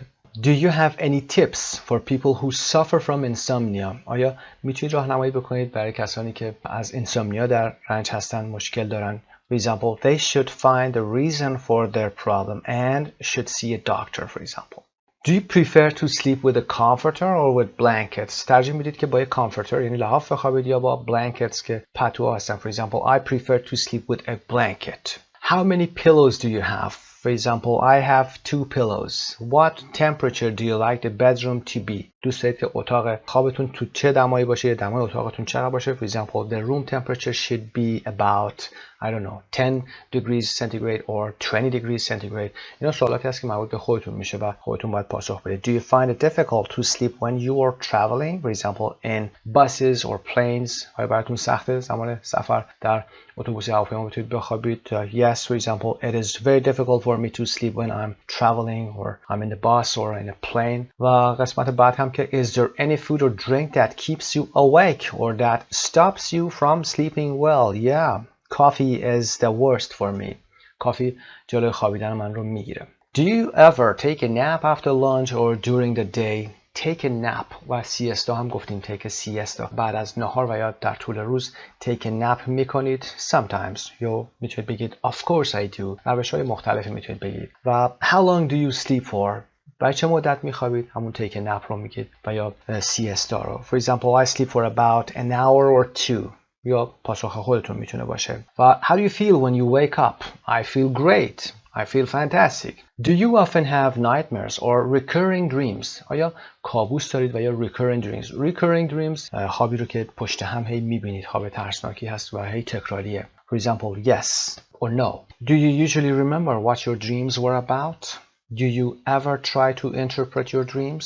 Do you have any tips for people who suffer from insomnia? آیا میتونید راهنمایی بکنید برای کسانی که از اینسومنیا در رنج هستن، مشکل دارن؟ For example, they should find a reason for their problem and should see a doctor, for example. Do you prefer to sleep with a comforter or with blankets? ترجیح میدید که با یک comforter یعنی لحاف بخوابید یا با blankets که پتوها هستن. For example, I prefer to sleep with a blanket. How many pillows do you have? For example, I have 2 pillows. What temperature do you like the bedroom to be? دوست دارید که اتاق خوابتون تو چه دمایی باشه؟ دمای اتاقتون چقدر باشه؟ For example, the room temperature should be about, I don't know, 10 degrees centigrade or 20 degrees centigrade. اینا سوالاتی هست که مربوط به خودتون میشه و خودتون باید پاسخ بدید. Do you find it difficult to sleep when you are traveling? For example, in buses or planes. آیا براتون سخته زمان سفر در اتوبوس یا هواپیما بتونید بخوابید؟ Yes, for example, it is very difficult for me to sleep when I'm traveling or I'm in the bus or in a plane. و قسمت بعد هم که is there any food or drink that keeps you awake or that stops you from sleeping well? Yeah, coffee is the worst for me. کافی جلوی خوابیدن من رو میگیره. Do you ever take a nap after lunch or during the day? Take a nap و siesta هم گفتیم take a siesta. بعد از نهار و یا در طول روز take a nap میکنید. Sometimes یا میتونید بگید of course I do. روش‌های مختلفی میتونید بگید. و how long do you sleep for? برای چه مدت میخوابید؟ همون take a nap رو میگید و یا siesta رو. For example, I sleep for about an hour or 2. یا پاسخ خودتون میتونه باشه. و how do you feel when you wake up? I feel great. I feel fantastic. Do you often have nightmares or recurring dreams? آیا کابوس دارید و یا recurring dreams? Recurring dreams خوابی رو که پشت هم هی میبینید، خواب ترسناکی هست و هی تکراریه. For example, yes or no. Do you usually remember what your dreams were about? Do you ever try to interpret your dreams?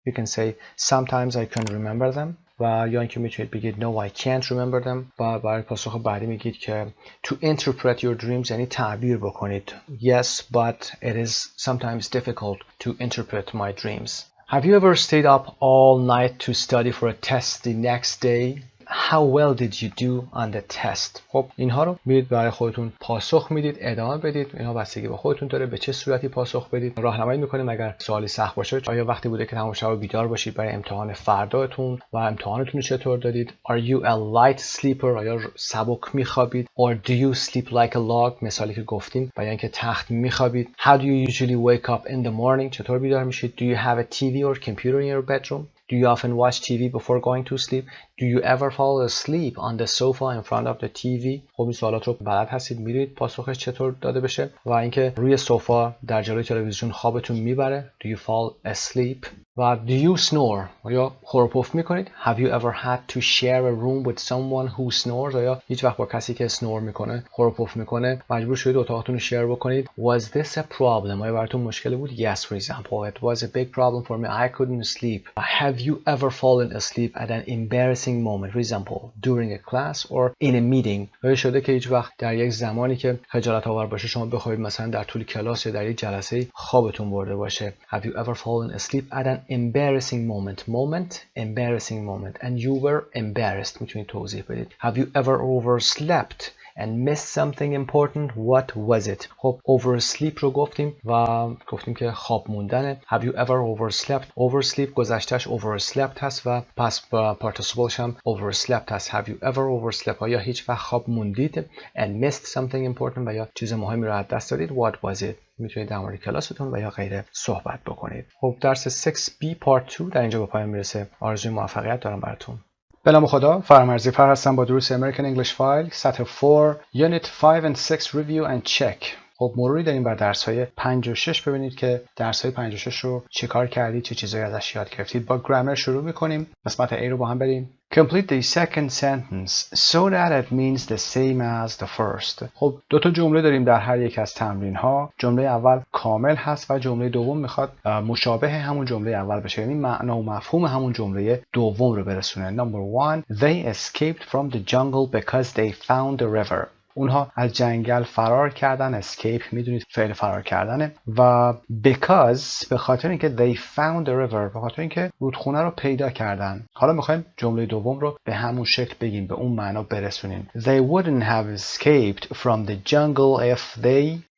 You can say sometimes I can remember them. و یا اینکه میتونید بگید no I can't remember them. و برای پاسخ بعدی میگید که to interpret your dreams یعنی تعبیر بکنید. Yes, but it is sometimes difficult to interpret my dreams. Have you ever stayed up all night to study for a test the next day? How well did you do on the test? خب اینها رو میرید برای خودتون پاسخ میدید، ادامه بدید. اینها بستگی به خودتون داره به چه صورتی پاسخ بدید. راهنمایی میکنیم اگر سوالی سخت باشه. آیا وقتی بوده که تمام شب بیدار باشید برای امتحان فرداتون و امتحانتون رو چطور دادید؟ Are you a light sleeper? آیا سبک میخوابید؟ Or do you sleep like a log؟ مثالی که گفتیم. و یا اینکه تخت میخوابید. How do you usually wake up in the morning؟ چطور بیدار میشید؟ Do you have a TV or computer in your bedroom? Do you often watch TV before going to sleep? Do you ever fall asleep on the sofa in front of the TV? خب این سوالات رو بلد هستید، میرید پاسخش چطور داده بشه. و اینکه روی سوفا در جلوی تلویزیون خوابتون میبره. Do you fall asleep? و do you snore؟ یا خورپف میکنید؟ Have you ever had to share a room with someone who snores؟ یا هیچ وقت با کسی که snore میکنه، خورپف میکنه مجبور شدید اتاقتون رو شیر بکنید؟ Was this a problem؟ آیا براتون مشکلی بود؟ Yes, for example, it was a big problem for me. I couldn't sleep. Have you ever fallen asleep at an embarrassing embarrassing moment. For example, during a class or in a meeting. یا شده که هیچ وقت در یک زمانی که خجالت آور باشه شما بخواید مثلا در طول کلاس یا در یک جلسه خوابتون برده باشه. Have you ever fallen asleep at an embarrassing moment? Embarrassing moment. And you were embarrassed. میتونید توضیح بدید. Have you ever overslept and missed something important? What was it? خب oversleep رو گفتیم و گفتیم که خواب موندنه. Have you ever overslept? Oversleep گذشتهش overslept هست و پس participleش هم overslept هست. Have you ever overslept؟ یا هیچ وقت خواب موندید and missed something important و یا چیز مهمی رو از دست دادید. What was it؟ میتونید در مورد کلاستون و یا غیره صحبت بکنید. خب درس 6B Part 2 در اینجا به پایان میرسه. آرزوی موفقیت دارم براتون. به نام خدا، فرامرزی هستم با دروس امریکن انگلیش فایل سطح 4 Unit 5 and 6 Review and Check. خب مروری داریم بر درس‌های 5 و 6. ببینید که درس‌های 5 و 6 رو چه کار کردید، چه چیزایی ازش یاد گرفتید. با گرامر شروع می‌کنیم. قسمت A رو با هم بریم. Complete the second sentence so that it means the same as the first. خب دو تا جمله داریم در هر یک از تمرین‌ها. جمله اول کامل هست و جمله دوم میخواد مشابه همون جمله اول بشه، یعنی معنا و مفهوم همون جمله دوم رو برسونه. Number 1 They escaped from the jungle because they found a river. اونها از جنگل فرار کردن. escape میدونید فعل فرار کردنه و because به خاطر اینکه they found a river، به خاطر اینکه رودخونه رو پیدا کردن. حالا میخوایم جمله دوم رو به همون شکل بگیم، به اون معنا برسونیم. They wouldn't have escaped from the jungle if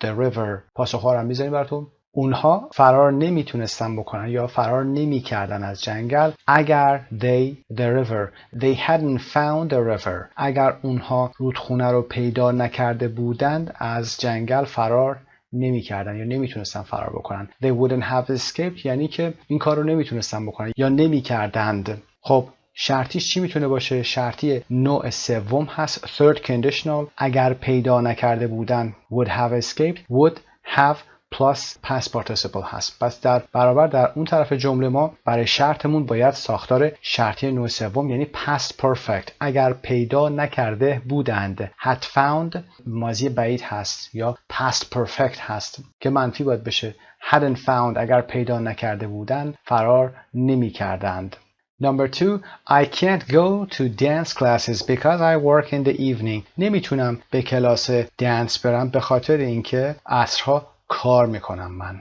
the river. پاسخ رو میذاریم براتون. اونها فرار نمیتونستن بکنن یا فرار نمیکردن از جنگل اگر they hadn't found a river. اگر اونها رودخونه رو پیدا نکرده بودند از جنگل فرار نمیکردن یا نمیتونستن فرار بکنن. They wouldn't have escaped یعنی که این کار رو نمیتونستن بکنن یا نمیکردند. خب شرطیش چی میتونه باشه؟ شرطی نوع سوم هست. third conditional. اگر پیدا نکرده بودن would have escaped. would have plus past participle هست. پس در برابر در اون طرف جمله ما برای شرطمون باید ساختار شرطی نوع سوم یعنی past perfect. اگر پیدا نکرده بودند. had found ماضی بعید هست یا past perfect هست که منفی باید بشه. hadn't found اگر پیدا نکرده بودند فرار نمی کردند. Number 2 I can't go to dance classes because I work in the evening. نمیتونم به کلاس دنس برم به خاطر اینکه عصرها کار میکنم من.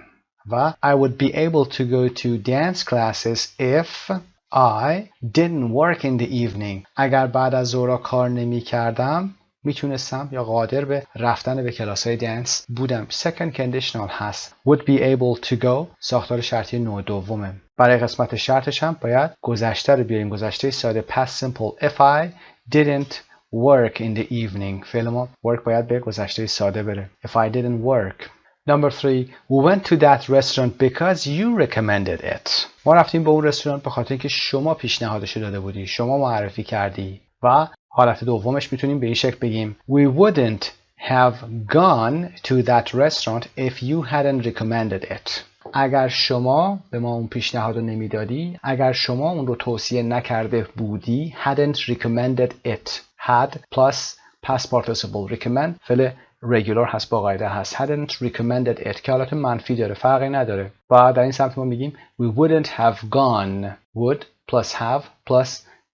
و I would be able to go to dance classes if I didn't work in the evening. اگر بعد از ظهر کار نمی کردم میتونستم یا قادر به رفتن به کلاس‌های دنس بودم. second conditional هست. would be able to go ساختار شرطی نوع دومه. برای قسمت شرطش هم باید گذشته رو بیاریم. گذشته ساده past simple. if I didn't work in the evening. فعل ما work باید به گذشته ساده بره. if I didn't work. Number 3 we went to that restaurant because you recommended it. ما رفتیم به اون رستوران به خاطر اینکه شما پیشنهادش داده بودی، شما معرفی کردی. و حالت دومش میتونیم به این شکل بگیم We wouldn't have gone to that restaurant if you hadn't recommended it. اگر شما به ما اون پیشنهاد رو نمیدادی، اگر شما اون رو توصیه نکرده بودی. hadn't recommended it. had plus past participle. recommend فعل regular هست با قاعده هست. hadn't recommended it که حالت منفی داره، فرقی نداره. و در این سمت ما میگیم we wouldn't have gone. would plus have plus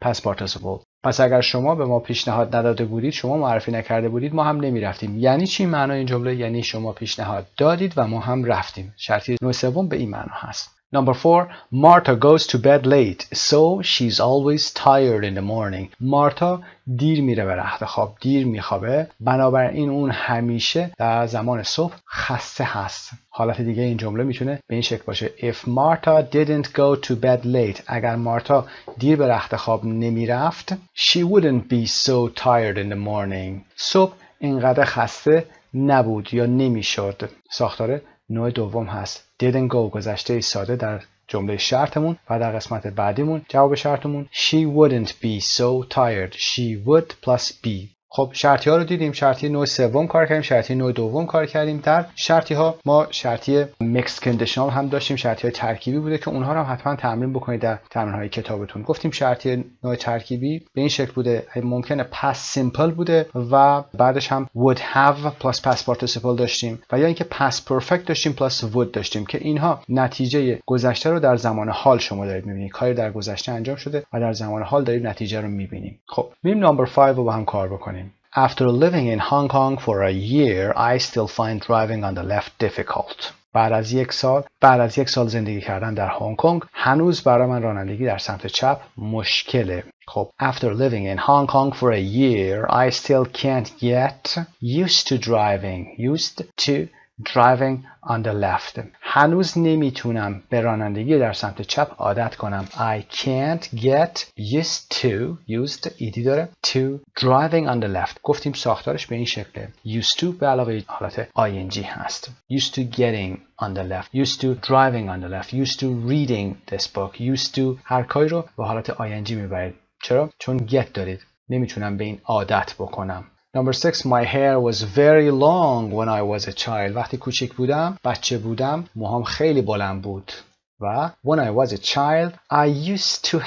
past participle. پس اگر شما به ما پیشنهاد نداده بودید، شما معرفی نکرده بودید، ما هم نمی رفتیم. یعنی چی معنای این جمله؟ یعنی شما پیشنهاد دادید و ما هم رفتیم. شرطی نوع سوم به این معنا هست. Number 4 Martha goes to bed late so she's always tired in the morning. مارتا دیر میره به رخت خواب، دیر میخوابه، بنابراین اون همیشه در زمان صبح خسته هست. حالت دیگه این جمله میتونه به این شکل باشه If Martha didn't go to bed late. اگر مارتا دیر به رخت خواب نمیرفت She wouldn't be so tired in the morning. صبح اینقدر خسته نبود یا نمیشد. ساختار نوع دوم هست. didn't go گذشته ساده در جمله شرطمون و در قسمت بعدیمون جواب شرطمون She wouldn't be so tired. She would plus be. خب شرطی ها رو دیدیم، شرطی نوع سوم کار کردیم، شرطی نوع دوم کار کردیم. در شرطی ها ما شرطی میکس کندیشنال هم داشتیم، شرطی های ترکیبی بوده که اونها رو هم حتما تمرین بکنید در تمرین های کتابتون. گفتیم شرطی نوع ترکیبی به این شکل بوده، ممکنه past simple بوده و بعدش هم would have plus past participle داشتیم و یا اینکه past perfect داشتیم plus would داشتیم که اینها نتیجه گذشته رو در زمان حال شما دارید می‌بینید. کاری در گذشته انجام شده و در زمان حال دارید نتیجه رو می‌بینیم. خب میریم نمبر 5 رو با هم کار بکنیم. After living in Hong Kong for a year, I still find driving on the left difficult. بعد از یک سال زندگی کردن در هنگ کنگ هنوز برای من رانندگی در سمت چپ مشکله. خب after living in Hong Kong for a year, I still can't get used to driving on the left. هنوز نمیتونم به رانندگی در سمت چپ عادت کنم. I can't get used ایدی داره to driving on the left. گفتیم ساختارش به این شکله. used to به علاوه حالت ing هست. used to getting on the left, used to driving on the left, used to reading this book, used to هر کاری رو به حالت ing میبرید. چرا؟ چون get دارید. نمیتونم به این عادت بکنم. Number 6, my hair was very long when I was a child. وقتی کوچیک بودم، بچه بودم، موهام خیلی بلند بود. و when I was a child, I used to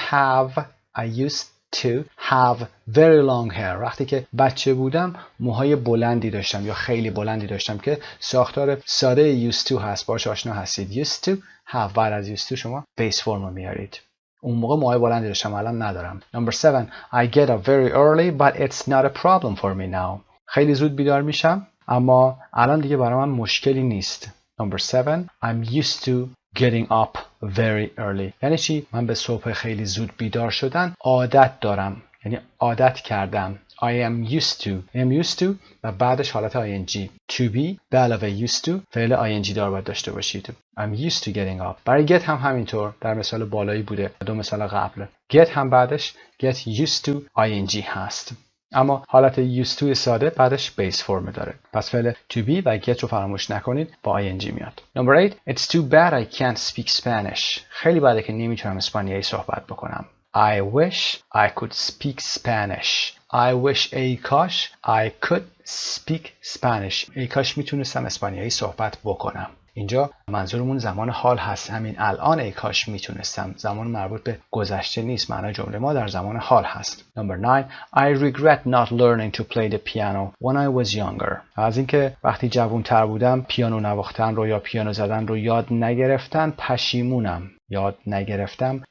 have very long hair. وقتی که بچه بودم، موهای بلندی داشتم یا خیلی بلندی داشتم که ساختار ساده used to هست. باش آشنا هستید. used to have بعد از used to شما base form رو میارید. اون موقع موهای بلندی داشتم، الان ندارم. Number 7, I get up very early but it's not a problem for me now. خیلی زود بیدار میشم اما الان دیگه برای من مشکلی نیست. Number 7, I'm used to getting up very early. یعنی چی؟ من به صبح خیلی زود بیدار شدن عادت دارم. یعنی عادت کردم. I am used to و بعدش حالت ing. To be به علاوه used to فعل ing دار باید داشته باشید. I'm used to getting up. برای get هم همینطور در مثال بالایی بوده. دو مثال قبل. Get هم بعدش get used to ing هست. اما حالت used to ساده بعدش base form داره. پس فعل to be و get رو فراموش نکنید با ing میاد. Number 8, it's too bad I can't speak Spanish. خیلی بده که نمیتونم اسپانیایی صحبت بکنم. I wish I could speak Spanish. I wish ای کاش I could speak Spanish. ای کاش میتونستم اسپانیایی صحبت بکنم. اینجا منظورمون زمان حال هست. همین الان ای کاش میتونستم. زمان مربوط به گذشته نیست. معنی جمله ما در زمان حال هست. Number 9, I regret not learning to play the piano when I was younger. از اینکه وقتی جوان‌تر بودم پیانو نواختن رو یا پیانو زدن رو یاد نگرفتن پشیمونم.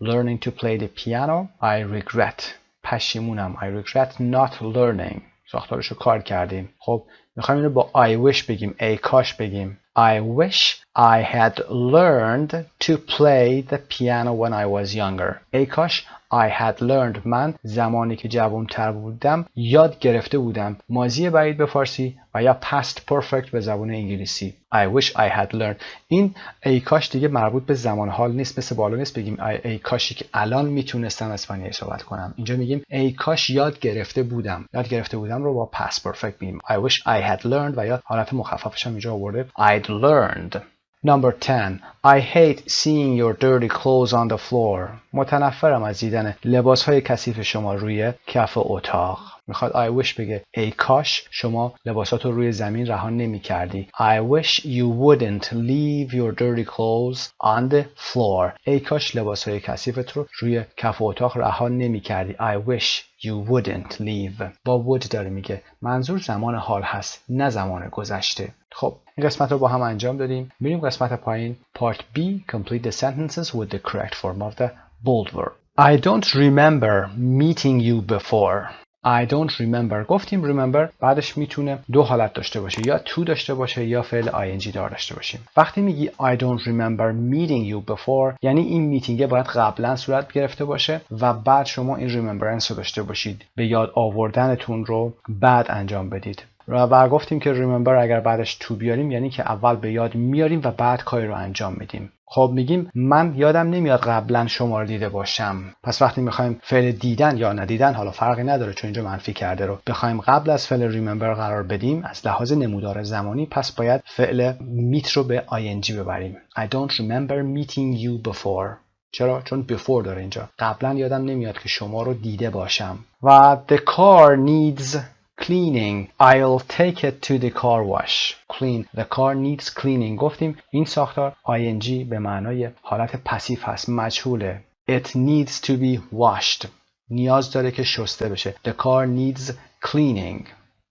Learning to play the piano. I regret. پشیمونم. I regret not learning. ساختارش رو کار کردیم. خب میخوایم اینو با I wish بگیم. ای کاش بگیم. I wish I had learned to play the piano when I was younger. ای کاش I had learned. من زمانی که جوان‌تر بودم یاد گرفته بودم. ماضی بعید به فارسی و یا past perfect به زبان انگلیسی. I wish I had learned. این ای کاش دیگه مربوط به زمان حال نیست. مثل بالا نیست بگیم ای کاشی که الان میتونستم اسپانیایی صحبت کنم. اینجا میگیم ای کاش یاد گرفته بودم. یاد گرفته بودم رو با past perfect بگیم. I wish I had learned و یا حالت مخففش هم اینجا آورده I'd learned. Number 10, I hate seeing your dirty clothes on the floor. متنفرم از دیدن لباسهای کثیف شما روی کف اتاق. میخواد I wish بگه ای کاش شما لباساتو روی زمین رها نمی‌کردی. I wish you wouldn't leave your dirty clothes on the floor. ای کاش لباسهای کثیفت رو روی کف اتاق رها نمی‌کردی. I wish you wouldn't leave. با would داره میگه. منظور زمان حال هست نه زمان گذشته. خب این قسمت رو با هم انجام دادیم. میریم قسمت پایین. Part B, complete the sentences with the correct form of the bold verb. I don't remember meeting you before. I don't remember. گفتیم remember بعدش میتونه دو حالت داشته باشه. یا to داشته باشه یا فعل ing دار داشته باشیم. وقتی میگی I don't remember meeting you before یعنی این میتینگ باید قبلا صورت گرفته باشه و بعد شما این remembrance رو داشته باشید. به یاد آوردنتون رو بعد انجام بدید. و گفتیم که remember اگر بعدش to بیاریم یعنی که اول به یاد میاریم و بعد کاری رو انجام میدیم. خب میگیم من یادم نمیاد قبلا شما رو دیده باشم. پس وقتی میخوایم فعل دیدن یا ندیدن حالا فرقی نداره چون اینجا منفی کرده رو بخوایم قبل از فعل remember قرار بدیم از لحاظ نمودار زمانی پس باید فعل meet رو به ing ببریم. I don't remember meeting you before. چرا؟ چون before داره اینجا. قبلا یادم نمیاد که شما رو دیده باشم. و the car needs cleaning. I'll take it to the car wash. Clean. The car needs cleaning. گفتیم این ساختار ing به معنای حالت پسیو هست. مجهوله. It needs to be washed. نیاز داره که شسته بشه. The car needs cleaning.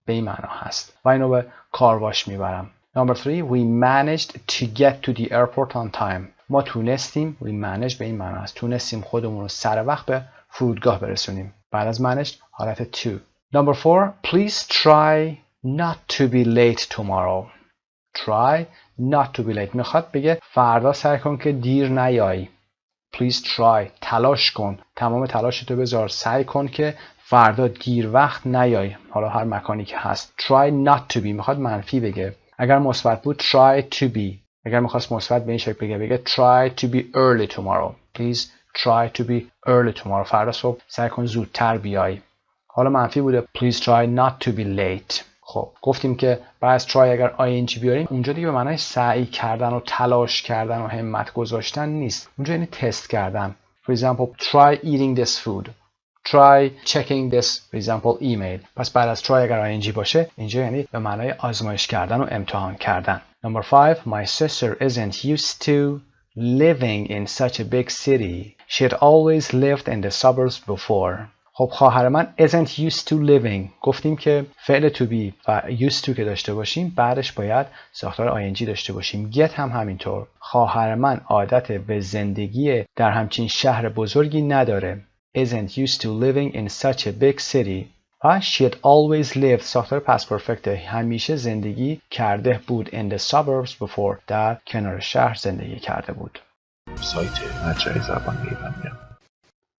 به این معنا هست. و اینو به کار واش میبرم. Number 3. We managed to get to the airport on time. ما تونستیم. We managed به این معنا هست. تونستیم خودمون رو سر وقت به فرودگاه برسونیم. بعد از managed حالت to. Number 4. Please try not to be late tomorrow. Try not to be late. میخواد بگه فردا سعی کن که دیر نیایی. Please try. تلاش کن. تمام تلاشتو بذار. سعی کن که فردا دیر وقت نیایی. حالا هر مکانی که هست. Try not to be. میخواد منفی بگه. اگر مثبت بود try to be. اگر میخواست مثبت به این شکل بگه try to be early tomorrow. Please try to be early tomorrow. فردا صبح سعی کن زودتر بیای. حالا منفی بوده please try not to be late. خب گفتیم که بعد از try اگر ing بیاریم اونجا دیگه به معنای سعی کردن و تلاش کردن و همت گذاشتن نیست. اونجا یعنی تست کردن. For example, try eating this food. Try checking this, for example, email. پس بعد از try اگر ing باشه اینجا یعنی به معنای آزمایش کردن و امتحان کردن. Number 5. My sister isn't used to living in such a big city. She had always lived in the suburbs before. خب خواهر من isn't used to living. گفتیم که فعل to be و used to که داشته باشیم بعدش باید ساختار ing داشته باشیم. get هم همینطور. خواهر من عادت به زندگی در همچین شهر بزرگی نداره. isn't used to living in such a big city. She had always lived. ساختار past perfect. همیشه زندگی کرده بود. in the suburbs before. در کنار شهر زندگی کرده بود. سایت مجموعه زبان ایرانیا.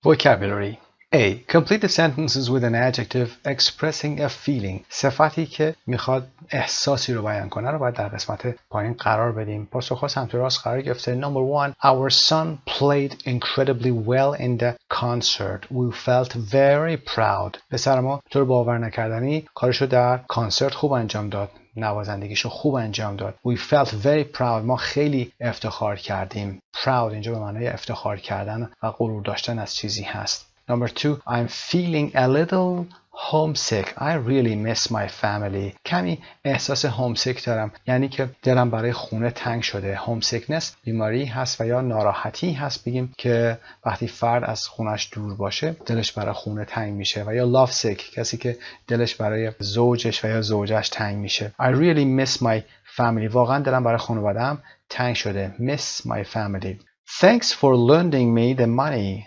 Vocabulary. A. Complete the sentences with an adjective expressing a feeling. صفتی که میخواد احساسی رو بیان کنه رو باید در قسمت پایین قرار بدیم. پاسخ سمت راست قرار گرفته. Number 1. Our son played incredibly well in the concert. We felt very proud. پسر ما طور باور نکردنی کارشو در کانسرت خوب انجام داد. نوازندگیشو خوب انجام داد. We felt very proud. ما خیلی افتخار کردیم. Proud اینجا به معنای افتخار کردن و غرور داشتن از چیزی هست. Number 2, I'm feeling a little homesick. I really miss my family. کمی احساس homesick دارم. یعنی که دلم برای خونه تنگ شده. homesickness بیماری هست و یا ناراحتی هست. بگیم که وقتی فرد از خونش دور باشه دلش برای خونه تنگ میشه. و یا love sick کسی که دلش برای زوجش و یا زوجش تنگ میشه. I really miss my family. واقعا دلم برای خانواده‌ام تنگ شده. miss my family. Thanks for lending me the money.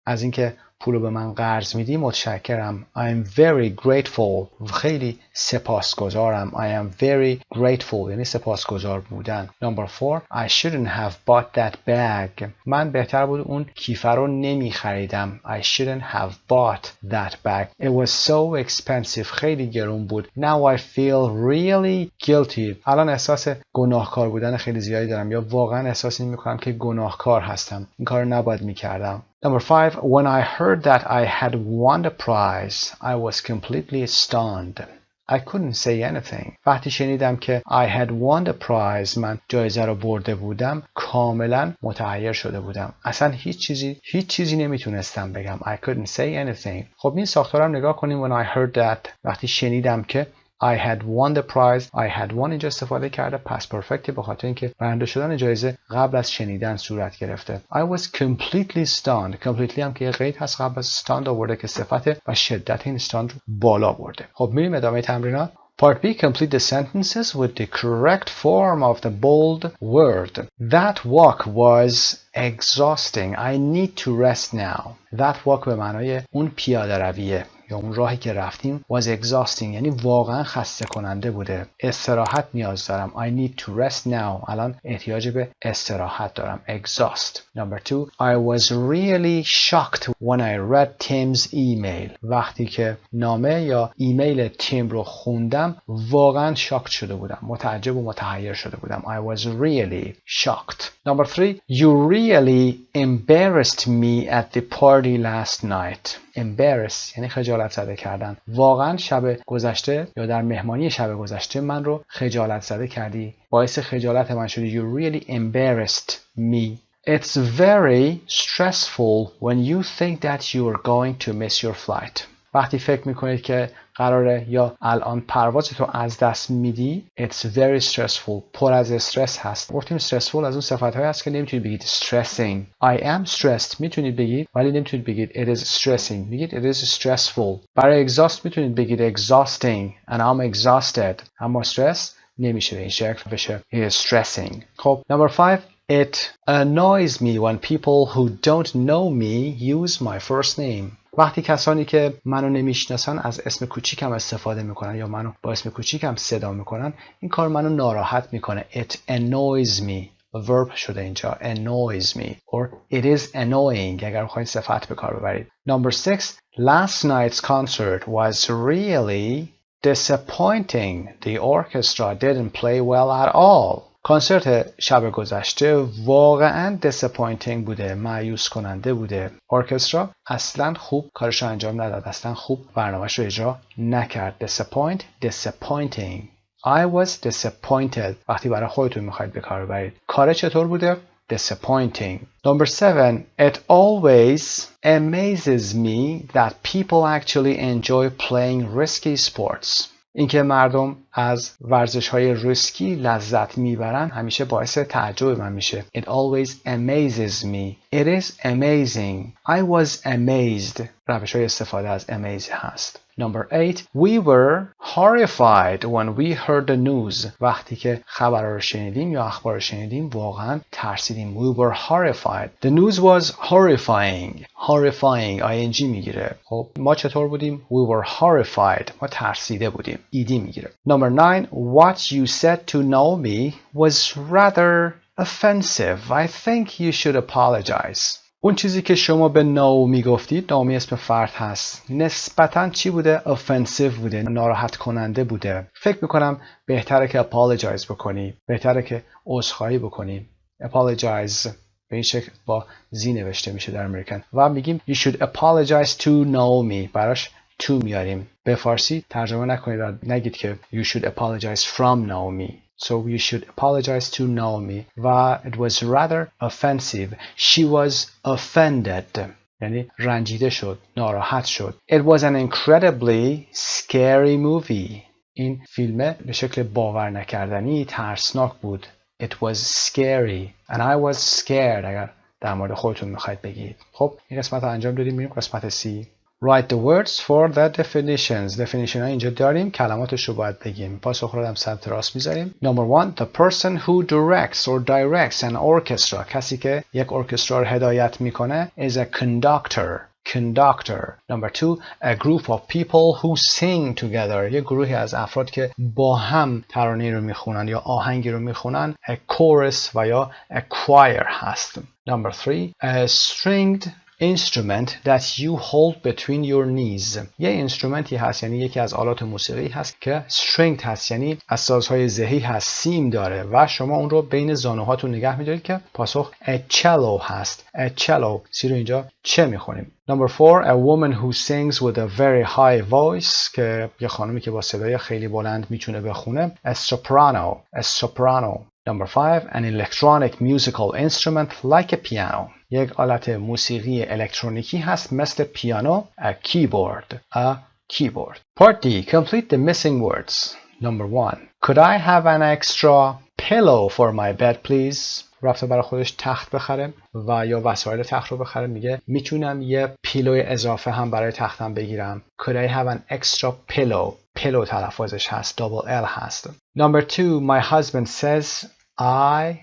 از اینکه پولو به من قرض میدی متشکرم. I'm very grateful. خیلی سپاسگزارم. I am very grateful یعنی سپاسگزار بودن. Number 4. I shouldn't have bought that bag. من بهتر بود اون کیفه رو نمی خریدم. I shouldn't have bought that bag. It was so expensive. خیلی گرون بود. Now I feel really guilty. الان احساس گناهکار بودن خیلی زیادی دارم یا واقعا احساس این میکنم که گناهکار هستم. این کار رو نباید میکردم. Number 5. When I heard that I had won the prize, I was completely stunned. I couldn't say anything. وقتی شنیدم که I had won the prize, من جایزه رو برده بودم، کاملا متحیر شده بودم. اصلا هیچ چیزی نمیتونستم بگم. I couldn't say anything. خب این ساختارم نگاه کنیم. When I heard that, وقتی شنیدم که I had won the prize. I had won اینجا استفاده کرده past perfect به خاطر اینکه برنده شدن جایزه قبل از شنیدن صورت گرفته. I was completely stunned. completely هم که یه قید هست قبل از stunned آورده که صفت و شدت این stunned بالا برده. خب میریم ادامه تمرینات. Part B. Complete the sentences with the correct form of the bold word. That walk was exhausting. I need to rest now. That walk به معنای اون پیاده رویه یا اون راهی که رفتیم was exhausting یعنی واقعا خسته کننده بوده. استراحت نیاز دارم. I need to rest now. الان احتیاج به استراحت دارم. Exhaust. Number 2. I was really shocked when I read Tim's email. وقتی که نامه یا ایمیل تیم رو خوندم واقعا شاکت شده بودم. متعجب و متحیر شده بودم. I was really shocked. Number 3. You really embarrassed me at the party last night. Embarrass یعنی خجالت زده کردن. واقعا شب گذشته یا در مهمانی شب گذشته من رو خجالت زده کردی. باعث خجالت من شدی. You really embarrassed me. It's very stressful when you think that you are going to miss your flight. وقتی فکر میکنید که قراره یا الان پرواز تو از دست میدی it's very stressful پر از استرس هست. گفتیم stressful از اون صفت‌هایی هست که نمیتونید بگید stressing. I am stressed میتونید بگید ولی نمیتونید بگید it is stressing. میگید it is stressful. برای exhaust میتونید بگید exhausting and I'm exhausted. اما stress نمیشه به این شکل بشه it is stressing. خب number 5 it annoys me when people who don't know me use my first name. وقتی کسانی که منو نمیشناسن از اسم کوچیکم استفاده میکنن یا منو با اسم کوچیکم صدا میکنن این کار منو ناراحت میکنه. It annoys me. verb شده اینجا annoys me or it is annoying اگر بخواید صفت به کار ببرید. Number 6 last night's concert was really disappointing. The orchestra didn't play well at all. کنسرت شب گذشته واقعا disappointing بوده، مایوس کننده بوده. ارکسترا اصلا خوب کارش رو انجام نداد، اصلا خوب برنامه‌اش رو اجرا نکرد. disappoint disappointing. I was disappointed وقتی برای خودتون میخواید به کار ببرید. کار چطور بوده؟ disappointing. Number 7 it always amazes me that people actually enjoy playing risky sports. اینکه مردم از ورزش‌های ریسکی لذت میبرن همیشه باعث تعجب من میشه. It always amazes me. It is amazing. I was amazed. روش‌های استفاده از amaze هست. Number 8 we were horrified when we heard the news. وقتی که خبر رو شنیدیم یا اخبار رو شنیدیم واقعا ترسیدیم. We were horrified. The news was horrifying. Horrifying ing میگیره. خب ما چطور بودیم؟ We were horrified. ما ترسیده بودیم. ed میگیره. Number 9 what you said to Naomi was rather offensive. I think you should apologize. اون چیزی که شما به ناومی گفتید، ناومی اسم فرد هست، نسبتاً چی بوده؟ offensive بوده، ناراحت کننده بوده. فکر میکنم بهتره که apologize بکنی، بهتره که عذرخواهی بکنی. apologize به این شکل با زی نوشته میشه در امریکن و میگیم you should apologize to Naomi. براش to میاریم. به فارسی ترجمه نکنید و نگید که you should apologize from Naomi. So you should apologize to Naomi. و it was rather offensive. She was offended. یعنی رنجیده شد، ناراحت شد. It was an incredibly scary movie. این فیلم به شکل باور نکردنی ترسناک بود. It was scary and I was scared اگر در مورد خودتون میخواید بگید. خب این قسمت رو انجام دادیم. میریم قسمت C. Write the words for the definitions. definition ها اینجا داریم. کلماتش رو باید بگیم. پاسخ رو هم سمت راست میذاریم. Number 1 the person who directs or directs an orchestra. کسی که یک ارکسترا رو هدایت میکنه is a conductor. Conductor. Number 2 a group of people who sing together. یک گروهی از افراد که با هم ترانه رو میخونن یا آهنگی رو میخونن a chorus و یا a choir هست. Number 3 a stringed instrument that you hold between your knees. یه اینسترومنتی هست یعنی یکی از آلات موسیقی هست که stringed هست یعنی از سازهای زهی هست، سیم داره و شما اون رو بین زانوهاتون نگه می‌دارید که پاسخ a cello هست. a cello سی رو اینجا چه می‌خونیم. Number 4 a woman who sings with a very high voice که یه خانمی که با صدای خیلی بلند میتونه بخونه a soprano. a soprano. Number 5 an electronic musical instrument like a piano. یک آلت موسیقی الکترونیکی هست مثل پیانو a keyboard. a keyboard. Part D complete the missing words. Number 1 could I have an extra pillow for my bed please. رفته برای خودش تخت بخره و یا وسایل تخت رو بخره میگه میتونم یه پیلوی اضافه هم برای تختم بگیرم. Could I have an extra pillow. pillow تلفظش هست double L هست. Number 2 my husband says I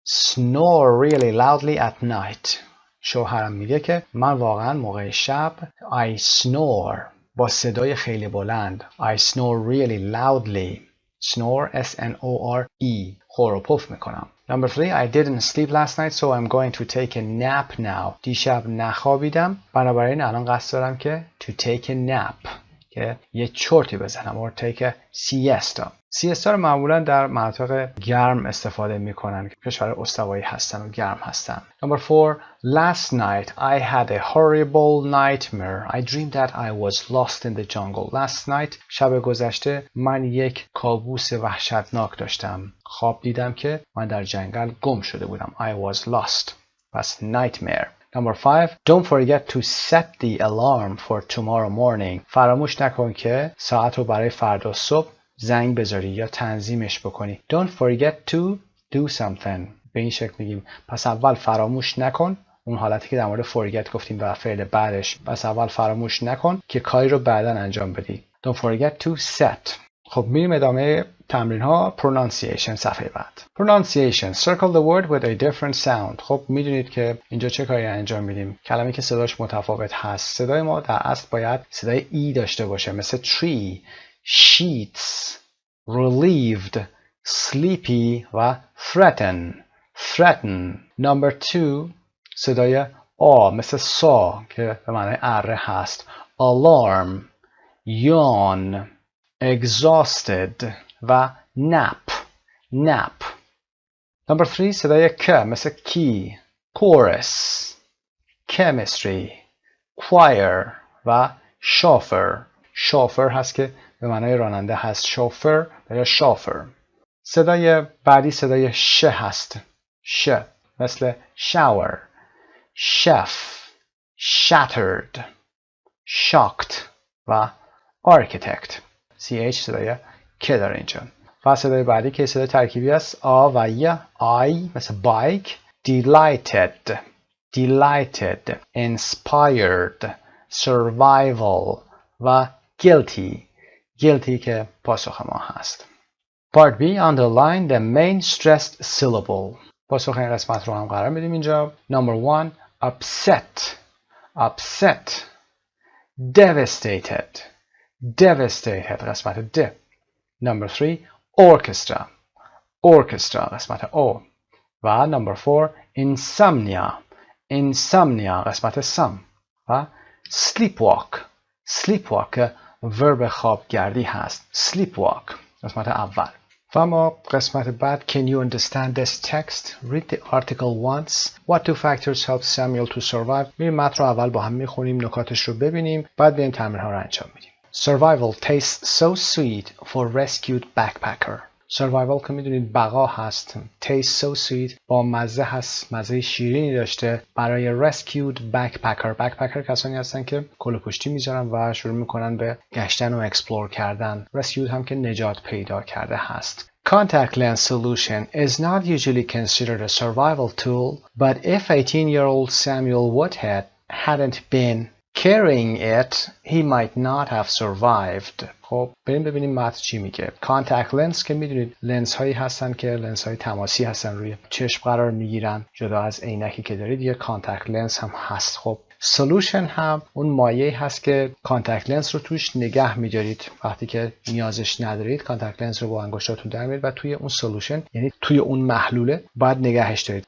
snore really loudly at night. شوهرم میگه که من واقعا موقع شب I snore با صدای خیلی بلند. I snore really loudly. snore S-N-O-R-E خور و پف میکنم. Number 3 I didn't sleep last night so I'm going to take a nap now. دیشب نخوابیدم بنابراین الان قصد دارم که to take a nap که یه چرتی بزنم or take a siesta. siesta رو معمولا در مناطق گرم استفاده میکنن که کشور استوایی هستن و گرم هستن. Number 4 Last night I had a horrible nightmare. I dreamed that I was lost in the jungle. Last night شب گذشته من یک کابوس وحشتناک داشتم. خواب دیدم که من در جنگل گم شده بودم. I was lost. پس nightmare. Number 5. Don't forget to set the alarm for tomorrow morning. فراموش نکن که ساعت رو برای فردا صبح زنگ بذاری یا تنظیمش بکنی. Don't forget to do something. به این شکل میگیم. پس اول فراموش نکن، اون حالتی که در مورد forget گفتیم و فعل بعدش. پس اول فراموش نکن که کاری رو بعداً انجام بدی. Don't forget to set. خب میریم ادامه تمرین ها. pronunciation صفحه بعد. pronunciation. Circle the word with a different sound. خب میدونید که اینجا چه کاری انجام میدیم؟ کلمه که صداش متفاوت هست. صدای ما در اصل باید صدای ای داشته باشه، مثل tree، sheets، relieved، sleepy و threaten. Number 2 صدای آ مثل سا که به معنای اره هست. alarm، yawn، exhausted و nap. Number 3 صدای ک مثل کی، chorus، chemistry، choir و chauffeur هست که به معنای راننده هست. chauffeur یا chauffeur. صدای بعدی صدای ش هست. ش مثل shower، chef، shattered، shocked و architect. ch صدای که داره اینجا. و صدای بعدی که صدای ترکیبی است آ و ی. I مثل bike، delighted، inspired، survival و guilty که پاسخ ما هست. Part B. Underline the main stressed syllable. پاسخ این قسمت رو هم قرار میدیم اینجا. Number 1. upset، devastated قسمت د. Number 3. orchestra قسمت او. و Number 4. insomnia قسمت سم. و sleepwalk ورب خوابگردی هست. sleepwalk قسمت اول. و ما قسمت بعد Can you understand this text? Read the article once. What two factors help Samuel to survive? میریم متن رو اول با هم میخونیم، نکاتش رو ببینیم، بعد بریم تمرین ها رو انجام میدیم. Survival tastes so sweet for rescued backpacker. Survival که میدونید بقا هست. Taste so sweet با مزه هست، مزه شیرینی داشته برای rescued backpacker کسانی هستن که کلاه پشتی میذارن و شروع میکنن به گشتن و اکسپلور کردن. rescued هم که نجات پیدا کرده هست. Contact lens solution is not usually considered a survival tool, but if 18-year-old Samuel Woodhead hadn't been carrying it, he might not have survived. خب بریم ببینیم متن چی میگه. Contact lens که میدونید لنز هایی هستن که لنز های تماسی هستن، روی چشم قرار میگیرن جدا از عینکی که دارید. یه کانتکت لنز هم هست. خب سولوشن هم اون مایعی هست که کانتکت لنز رو توش نگه میدارید. وقتی که نیازش ندارید کانتکت لنز رو با انگشتاتون در میارید و توی اون سولوشن، یعنی توی اون محلوله، باید نگهش دارید.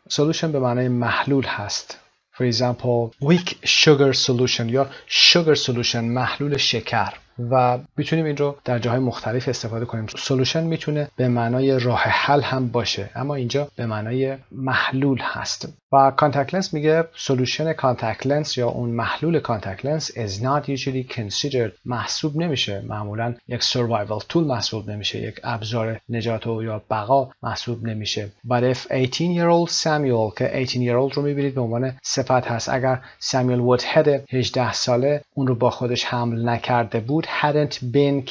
سولوشن به معنای محلول هست. For example, weak sugar solution یا sugar solution محلول شکر. و میتونیم این رو در جاهای مختلف استفاده کنیم. سولوشن میتونه به معنای راه حل هم باشه، اما اینجا به معنای محلول هست. و کانتکت لنس میگه سولوشن کانتکت لنس یا اون محلول کانتکت لنس is not usually considered محسوب نمیشه، معمولا یک survival tool محسوب نمیشه، یک ابزار نجات و یا بقا محسوب نمیشه. But if 18-year-old Samuel که 18-year-old رو میبینید به عنوان صفت هست، اگر ساموئل وودهد 18 ساله اون رو با خودش حمل نکرده بود، hadn't been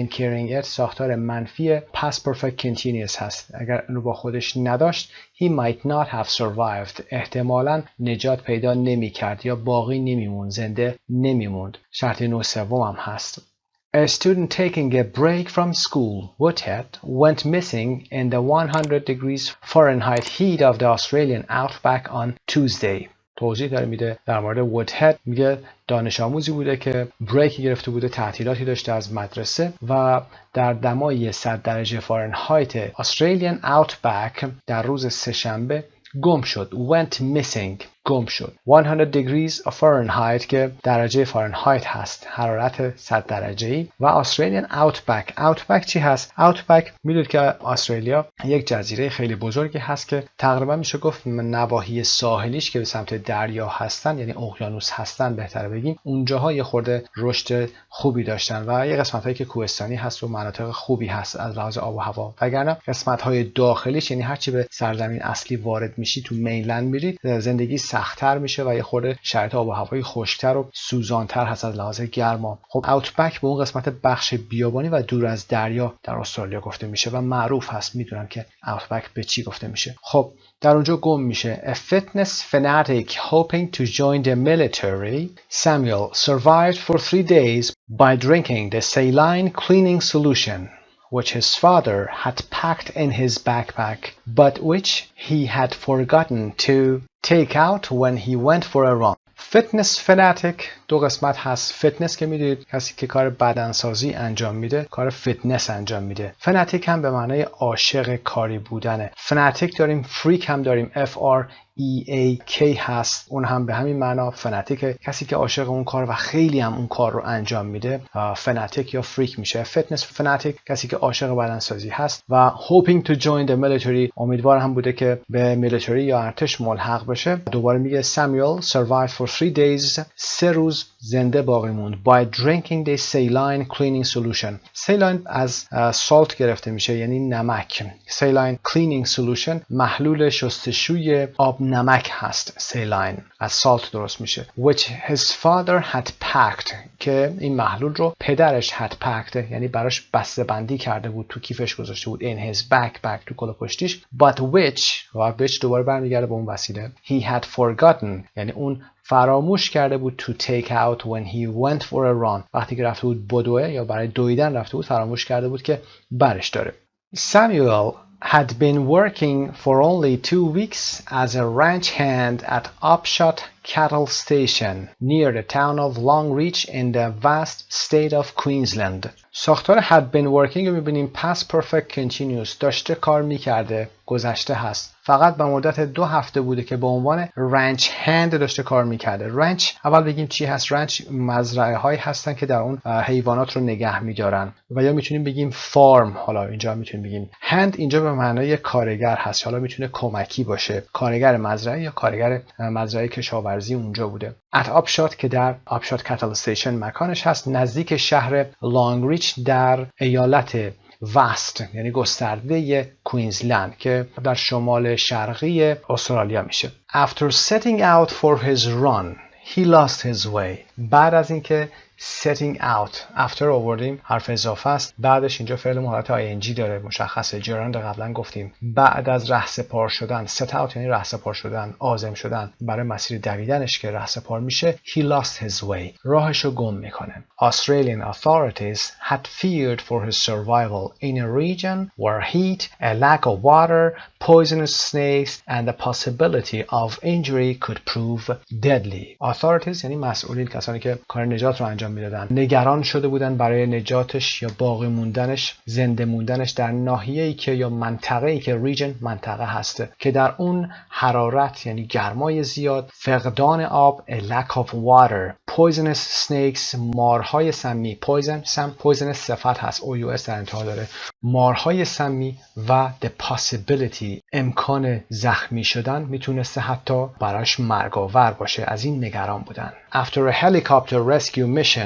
carrying it ساختار منفی past perfect continuous هست. اگر اون رو با خودش نداشت he might not have survived احتمالاً نجات پیدا نمی کرد یا باقی نمیموند، زنده نمیموند. شرط نوع سوم هم هست. A student taking a break from school, Woodhead, went missing in the 100 degrees Fahrenheit heat of the Australian outback on Tuesday. توضیح داره میده در مورد وودهد. میگه دانش آموزی بوده که بریکی گرفته بوده، تعطیلاتی داشته از مدرسه و در دمای 100 درجه فارنهایت استرالیان اوتبک در روز سه‌شنبه گم شد. went missing گم شد. 100 degrees Fahrenheit که درجه فارنهایت هست، حرارت 100 درجه‌ای. و Australian Outback. Outback چی هست؟ Outback میدونید که استرالیا یک جزیره خیلی بزرگی هست که تقریبا میشه گفت نواحی ساحلیش که به سمت دریا هستن، یعنی اقیانوس هستن بهتره بگیم، اونجاها یه خورده رشد خوبی داشتن و یه قسمتایی که کوهستانی هست و مناطق خوبی هست از لحاظ آب و هوا. وگرنه قسمت‌های داخلیش، یعنی هرچی به سرزمین اصلی وارد میشی، تو مینلند میرید، زندگی سخت‌تر میشه و یه خورده شرایط آب و هوایی خشک‌تر و سوزان‌تر هست از لحاظ گرما. خب اوتبک به اون قسمت بخش بیابانی و دور از دریا در استرالیا گفته میشه و معروف هست، میدونم که اوتبک به چی گفته میشه. خب در اونجا گم میشه. A fitness fanatic hoping to join the military, Samuel survived for 3 days by drinking the saline cleaning solution, which his father had packed in his backpack, but which he had forgotten to take out when he went for a run. Fitness fanatic دو قسمت هست. فیتنس که میدونید کسی که کار بدنسازی انجام میده، کار فیتنس انجام میده. فناتیک هم به معنای عاشق کاری بودنه. فناتیک داریم، فریک هم داریم، FREAK هست، اون هم به همین معنا. فناتیک کسی که عاشق اون کار و خیلی هم اون کار رو انجام میده، فناتیک یا فریک میشه. فیتنس فناتیک کسی که عاشق بدنسازی هست و hoping to join the military، امیدوار هم بوده که به میلیتری یا ارتش ملحق بشه. دوباره میگه Samuel survived for 3 days، 3 روز زنده باقی موند by drinking the saline cleaning solution. saline از salt گرفته میشه، یعنی نمک. saline cleaning solution محلول شستشوی آب نمک هست. saline از salt درست میشه. which his father had packed، که این محلول رو پدرش had packed، یعنی براش بسته بندی کرده بود، تو کیفش گذاشته بود. in his backpack، تو کلاه پشتیش. but which دوباره برمیگرده به اون وسیله. he had forgotten، یعنی اون فراموش کرده بود to take out when he went for a run، وقتی که رفته بود بدوه یا برای دویدن رفته بود، فراموش کرده بود که برش داره. Samuel had been working for only 2 weeks as a ranch hand at Upshot Cattle Station near the town of Longreach in the vast state of Queensland. ساختار had been working رو میبینیم past perfect continuous، داشته کار میکرده، گذشته هست. فقط به مدت 2 هفته بوده که به عنوان رنچ هند داشته کار میکرده. رنچ اول بگیم چی هست. رنچ مزرعه هایی هستن که در اون حیوانات رو نگه میدارن و یا میتونیم بگیم فارم. حالا اینجا میتونیم بگیم هند، اینجا به معنای کارگر هست. حالا میتونه کمکی باشه، کارگر مزرعه یا کارگر مزرعه کشاورزی اونجا بوده. at Upshot که در Upshot Cattle Station مکانش هست، نزدیک شهر لانگریچ در ایالت وست، یعنی گسترده کوینزلند که در شمال شرقی استرالیا میشه. After setting out for his run, he lost his way. بعد از اینکه setting out، after آوردیم، حرف اضافه است، بعدش اینجا فعل حالت ing داره، مشخصه. gerund قبلا گفتیم. بعد از رهسپار شدن، set out یعنی رهسپار شدن، عازم شدن برای مسیر دویدنش که رهسپار میشه. he lost his way، راهشو گم میکنه. Australian authorities had feared for his survival in a region where heat, a lack of water, poisonous snakes and the possibility of injury could prove deadly. Authorities یعنی مسئولین، کسانی که کار نجات رو انجام میدادن، نگران شده بودن برای نجاتش یا باقی موندنش، زنده موندنش در ناحیه‌ای که یا منطقه‌ای که region منطقه هسته که در اون حرارت یعنی گرمای زیاد، فقدان آب، a lack of water, poisonous snakes مارهای سمی، poisonous صفت هست، OUS در انتها داره، مارهای سمی و the possibility امکان زخمی شدن میتونسته حتی براش مرگاور باشه، از این نگران بودن. After a helicopter rescue mission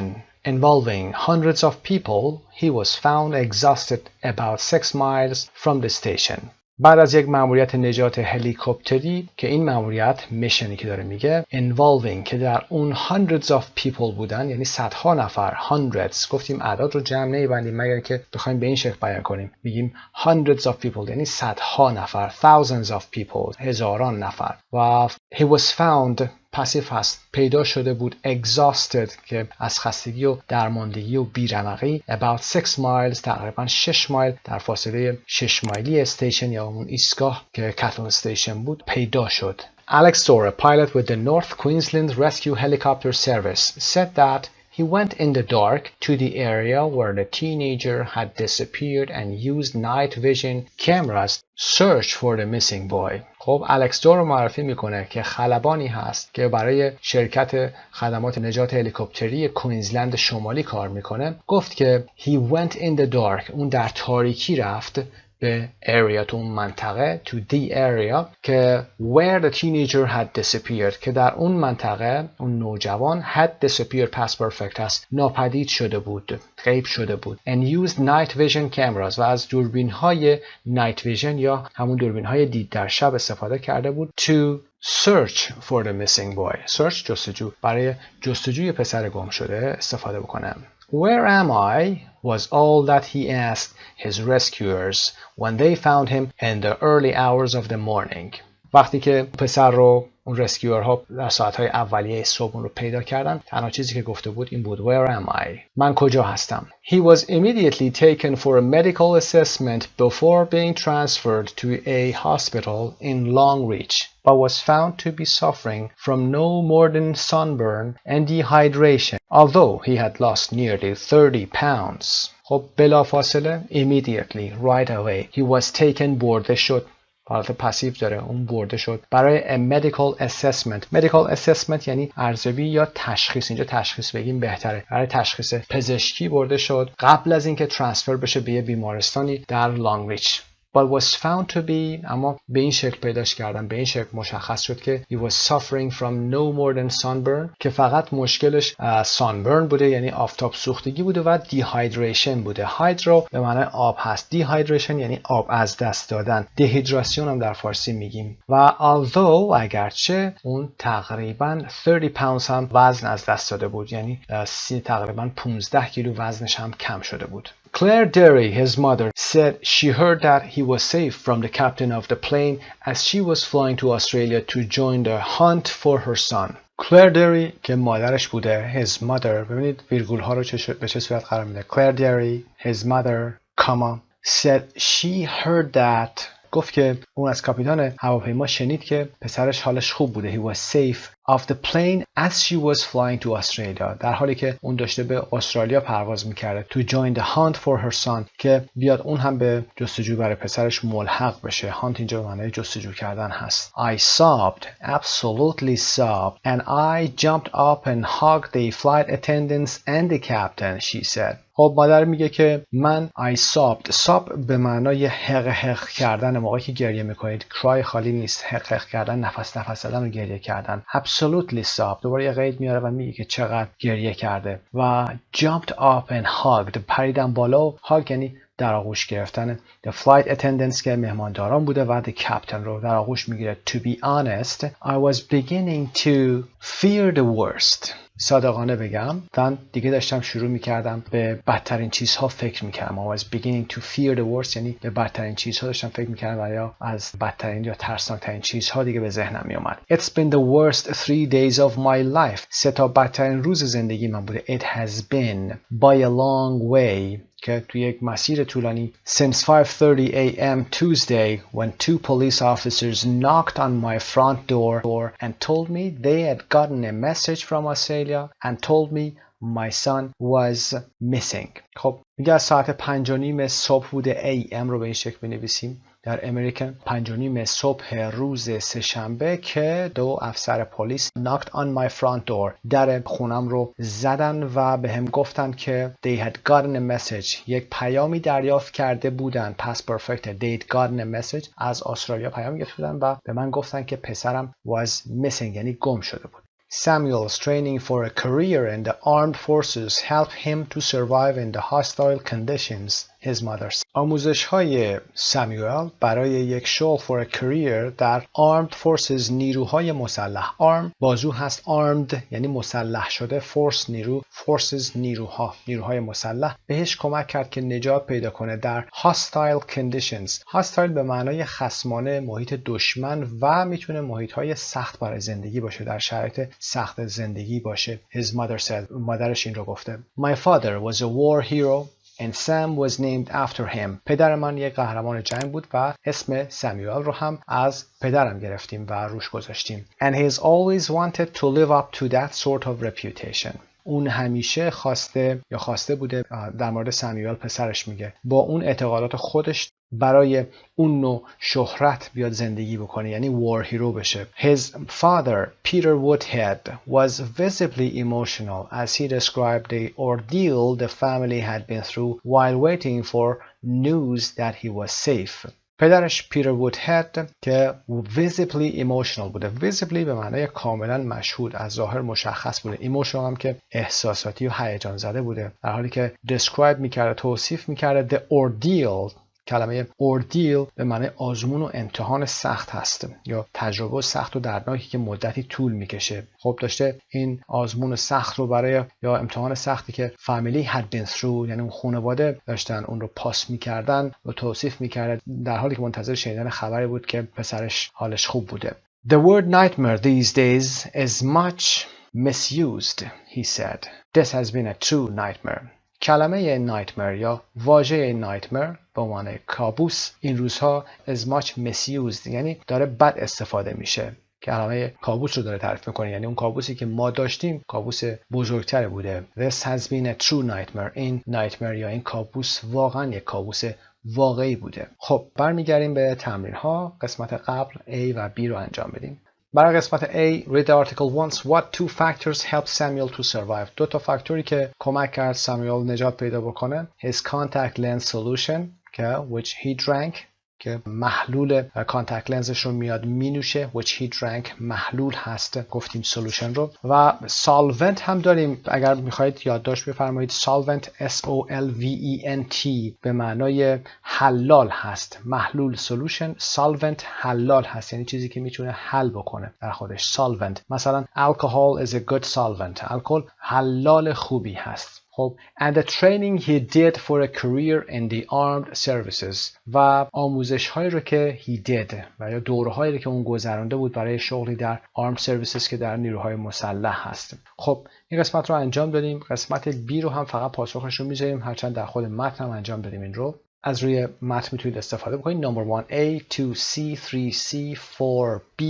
involving hundreds of people, he was found exhausted about 6 miles from the station. بعد از یک مأموریت نجات هلیکوپتری که این مأموریت میشنی که داره میگه involving که در اون hundreds of people بودن، یعنی صدها نفر. hundreds گفتیم اعداد رو جمع نمیبندیم مگر که بخوایم به این شکل بیان کنیم، میگیم hundreds of people یعنی صدها نفر، thousands of people هزاران نفر. و he was found پاسیف هست، پیدا شده بود، exhausted که از خستگی و درماندگی و بیرمقی، about 6 miles تقریبا 6 مایل در فاصله 6 مایلی استیشن یا اون ایستگاه که کتل استیشن بود پیدا شد. Alex Dorr, a pilot with the North Queensland Rescue Helicopter Service, said that He went in the dark to the area where the teenager had disappeared and used night vision cameras search for the missing boy. خب الکس دو رو معرفی میکنه که خلبانی هست که برای شرکت خدمات نجات هلیکوپتری کوینزلند شمالی کار میکنه. گفت که he went in the dark، اون در تاریکی رفت به area، تو اون منطقه، to the area که where the teenager had disappeared، که در اون منطقه اون نوجوان had disappeared past perfect هست، ناپدید شده بود، غیب شده بود. and used night vision cameras، و از دوربین های night vision یا همون دوربین های دید در شب استفاده کرده بود to search for the missing boy. search جستجو، برای جستجوی پسر گم شده استفاده بکنم. Where am I was all that he asked his rescuers when they found him in the early hours of the morning. وقتی که پسر رو اون رسکیورها در ساعتهای اولیه صبح رو پیدا کردن، تنها چیزی که گفته بود این بود Where am I؟ من کجا هستم؟ He was immediately taken for a medical assessment before being transferred to a hospital in Long Reach, but was found to be suffering from no more than sunburn and dehydration, although he had lost nearly 30 pounds. خب بلافاصله immediately right away he was taken برده شد، حالت پسیو داره، اون برده شد برای a medical assessment. medical assessment یعنی ارزیابی یا تشخیص، اینجا تشخیص بگیم بهتره، برای تشخیص پزشکی برده شد قبل از اینکه ترانسفر بشه به یه بیمارستانی در لانگ ریچ. but was found to be، اما به این شکل پیداش کردن، به این شکل مشخص شد که he was suffering from no more than sunburn، که فقط مشکلش sunburn بوده یعنی آفتاب سوختگی بوده و dehydration بوده. hydro به معنی آب هست، dehydration یعنی آب از دست دادن، dehydration هم در فارسی میگیم. و although اگرچه اون تقریبا 30 pounds هم وزن از دست داده بود، یعنی تقریبا 15 کیلو وزنش هم کم شده بود. Claire Derry, his mother, said she heard that he was safe from the captain of the plane as she was flying to Australia to join the hunt for her son. Claire Derry که مادرش بوده، his mother، ببینید ویرگول ها رو به چه صورت قرار میده. Claire Derry, his mother, comma, said she heard that، گفت که اون از کاپیتان هواپیما شنید که پسرش حالش خوب بوده. He was safe of the plane as she was flying to Australia، در حالی که اون داشته به استرالیا پرواز میکرده. To join the hunt for her son، که بیاد اون هم به جستجو برای پسرش ملحق بشه. hunt اینجا به معنی جستجو کردن هست. I sobbed, absolutely sobbed, and I jumped up and hugged the flight attendants and the captain, she said. خب مادر میگه که من I sobbed، sob به معنای حق حق کردن، موقعی که گریه میکنید. cry خالی نیست، حق حق کردن، نفس نفس زدن و گریه کردن. absolutely sobbed، دوباره یه قید میاره و میگه که چقدر گریه کرده. و jumped up and hugged، پریدن بالا و hug یعنی در آغوش گرفتن. The flight attendants که مهمانداران بوده و the captain رو در آغوش میگیره. To be honest, I was beginning to fear the worst. صادقانه بگم من دیگه داشتم شروع میکردم به بدترین چیزها فکر میکردم. I was beginning to fear the worst یعنی به بدترین چیزها داشتم فکر میکردم و یا از بدترین یا ترسناکترین چیزها دیگه به ذهنم میومد. It's been the worst 3 days of my life. 3 تا بدترین روز زندگی من بوده. It has been by a long way، که توی یک مسیر طولانی. Since 5:30 a.m. Tuesday when 2 police officers knocked on my front door and told me they had gotten a message from Australia and told me my son was missing. خب میگه از ساعت 5:30 صبح بوده. AM رو به این شکل بنویسیم در امریکن. 5:30 صبح روز سه‌شنبه که 2 افسر پلیس knocked on my front door، در خونم رو زدن و به هم گفتن که they had gotten a message، یک پیامی دریافت کرده بودن. past perfect، they had gotten a message، از استرالیا پیام گرفته بودن و به من گفتن که پسرم was missing یعنی گم شده بود. Samuel's training for a career in the armed forces helped him to survive in the hostile conditions, his mother said. آموزش‌های ساموئل برای یک شغل for a career در armed forces، نیروهای مسلح. arm بازو هست، armed یعنی مسلح شده، force نیرو، forces نیروها، نیروهای مسلح. بهش کمک کرد که نجات پیدا کنه در hostile conditions. hostile به معنای خصمانه، محیط دشمن و میتونه محیط‌های سخت برای زندگی باشه، در شرایط سخت زندگی باشه. His mother said، مادرش این رو گفته. My father was a war hero and Sam was named after him. پدر من یک قهرمان جنگ بود و اسم ساموئل رو هم از پدرم گرفتیم و روش گذاشتیم. And he has always wanted to live up to that sort of reputation. اون همیشه خواسته بوده در مورد سمیوئل پسرش میگه با اون اعتقادات خودش برای اون نوع شهرت بیاد زندگی بکنه، یعنی war hero بشه. His father, Peter Woodhead, was visibly emotional as he described the ordeal the family had been through while waiting for news that he was safe. پدرش پیتر وودهد که visibly emotional بوده. visibly به معنای کاملا مشهود، از ظاهر مشخص بوده. emotional هم که احساساتی و هیجان زده بوده. در حالی که describe میکرده، توصیف میکرده. the ordeal، کلمه ordeal به معنی آزمون و امتحان سخت هست یا تجربه سخت و دردناکی که مدتی طول میکشه. خب داشته این آزمون سخت رو برای یا امتحان سختی که family had been through، یعنی اون خانواده داشتن اون رو پاس میکردن و توصیف میکرد، در حالی که منتظر شنیدن خبری بود که پسرش حالش خوب بوده. The word nightmare these days is much misused, he said. This has been a true nightmare. کلمه nightmare یا واژه nightmare به معنی کابوس این روزها is much misused، یعنی داره بد استفاده میشه. کلمه کابوس رو داره تعریف میکنه، یعنی اون کابوسی که ما داشتیم کابوس بزرگتر بوده. This has been a true nightmare. این nightmare یا این کابوس واقعا یک کابوس واقعی بوده. خب برمیگردیم به تمرین ها. قسمت قبل A و B رو انجام بدیم. برای قسمت A read the article once. What two factors helped Samuel to survive? دو تا فاکتوری که کمک کرد ساموئل نجات پیدا بکنه. His contact lens solution که which he drank که محلول کانتکت لنزش رو میاد مینوشه. which he drank محلول هست، گفتیم سولوشن رو. و solvent هم داریم، اگر میخواید یادداشت بفرمایید. solvent solvent به معنای حلال هست. محلول سولوشن، solvent حلال هست، یعنی چیزی که میتونه حل بکنه در خودش. solvent مثلا alcohol is a good solvent. الکل حلال خوبی هست. خب and the training he did for a career in the armed services و آموزش هایی رو که he did و یا دوره هایی رو که اون گذرانده بود برای شغلی در armed services که در نیروهای مسلح هست. خب این قسمت رو انجام دادیم. قسمت B رو هم فقط پاسخش رو میذاریم، هرچند در خود متن هم انجام دادیم. این رو از روی متن میتونید استفاده بکنید. Number 1A 2C 3C 4B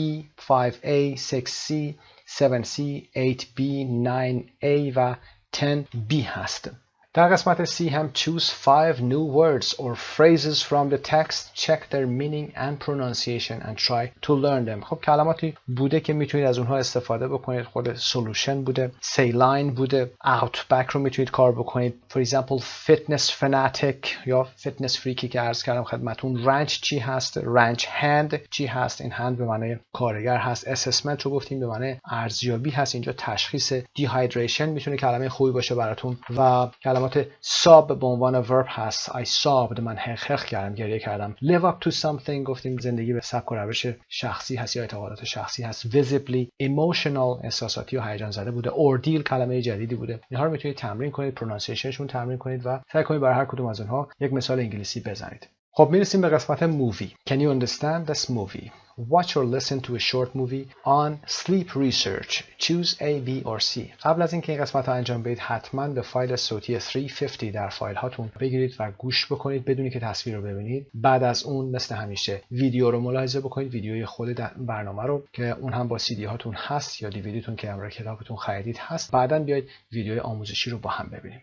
5A 6C 7C 8B 9A و 10B هست. در قسمت C هم choose 5 new words or phrases from the text, check their meaning and pronunciation and try to learn them. خب کلماتی بوده که میتونید از اونها استفاده بکنید. خود solution بوده، saline بوده، outback رو میتونید کار بکنید. For example fitness fanatic یا fitness freaky که عرض کردم خدمتون. ranch چی هست؟ ranch hand چی هست؟ این hand به معنی کارگر هست. assessment رو گفتیم به معنی ارزیابی هست، اینجا تشخیص. dehydration میتونه کلمه خوبی باشه براتون. و کلمات sob به عنوان verb هست. I sobbed، من حق کردم، گریه کردم. live up to something گفتیم زندگی به سبک و روش شخصی هست یا اعتقادات شخصی هست. visibly emotional احساساتی و هیجان زده بوده. ordeal کلمه جدیدی بوده. اینها رو میتونید تمرین کنید، پرونانسیشنشون تمرین کنید و سعی کنید برای هر کدوم از اونها یک مثال انگلیسی بزنید. خب میرسیم به قسمت movie. Can you understand this movie? Watch or listen to a short movie on sleep research. Choose A, B or C. قبل از اینکه این قسمت رو انجام بدید حتما به فایل صوتی 350 در فایل هاتون بگیرید و گوش بکنید بدونی که تصویر رو ببینید. بعد از اون مثل همیشه ویدیو رو ملاحظه بکنید، ویدیوی خود برنامه رو که اون هم با CD هاتون هست یا دیویدیتون که امروز کتابتون خریدید هست. بعداً بیاید ویدیوی آموزشی رو با هم ببینیم.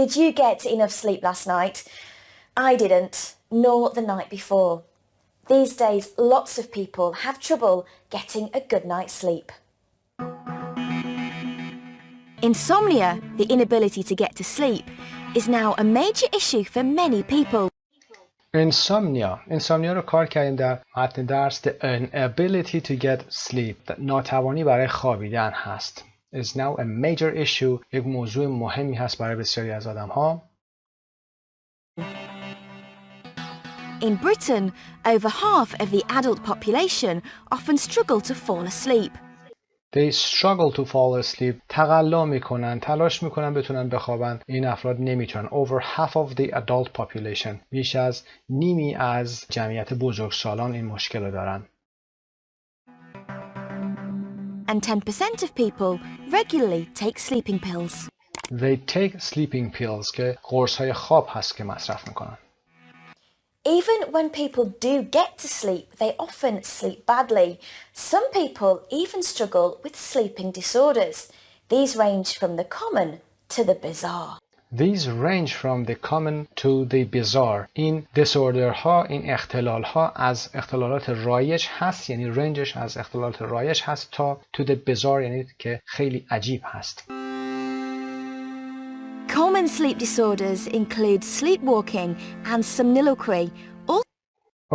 Did you get enough sleep last night? I didn't, nor the night before. These days, lots of people have trouble getting a good night's sleep. Insomnia, the inability to get to sleep, is now a major issue for many people. insomnia رو کار کردیم در متن درس. The inability to get sleep، ناتوانی برای خوابیدن هست. is now a major issue، یک موضوع مهمی هست برای بسیاری از آدم‌ها. In Britain, over half of the adult population often struggle to fall asleep. They struggle to fall asleep. تقلا میکنن، تلاش میکنن بتونن بخوابن. این افراد نمیتونن. Over half of the adult population، بیش از نیمی از جمعیت بزرگسالان این مشکل رو دارن. and 10% of people regularly take sleeping pills. They take sleeping pills که قرص‌های خواب هست که مصرف میکنن. Even when people do get to sleep, they often sleep badly. Some people even struggle with sleeping disorders. These range from the common to the bizarre. These range from the common to the bizarre. این disorderها، این اختلالها از اختلالات رایج هست، یعنی رنجش از اختلالات رایج هست تا to the bizarre، یعنی که خیلی عجیب هست. Common sleep disorders include sleepwalking and somniloquy.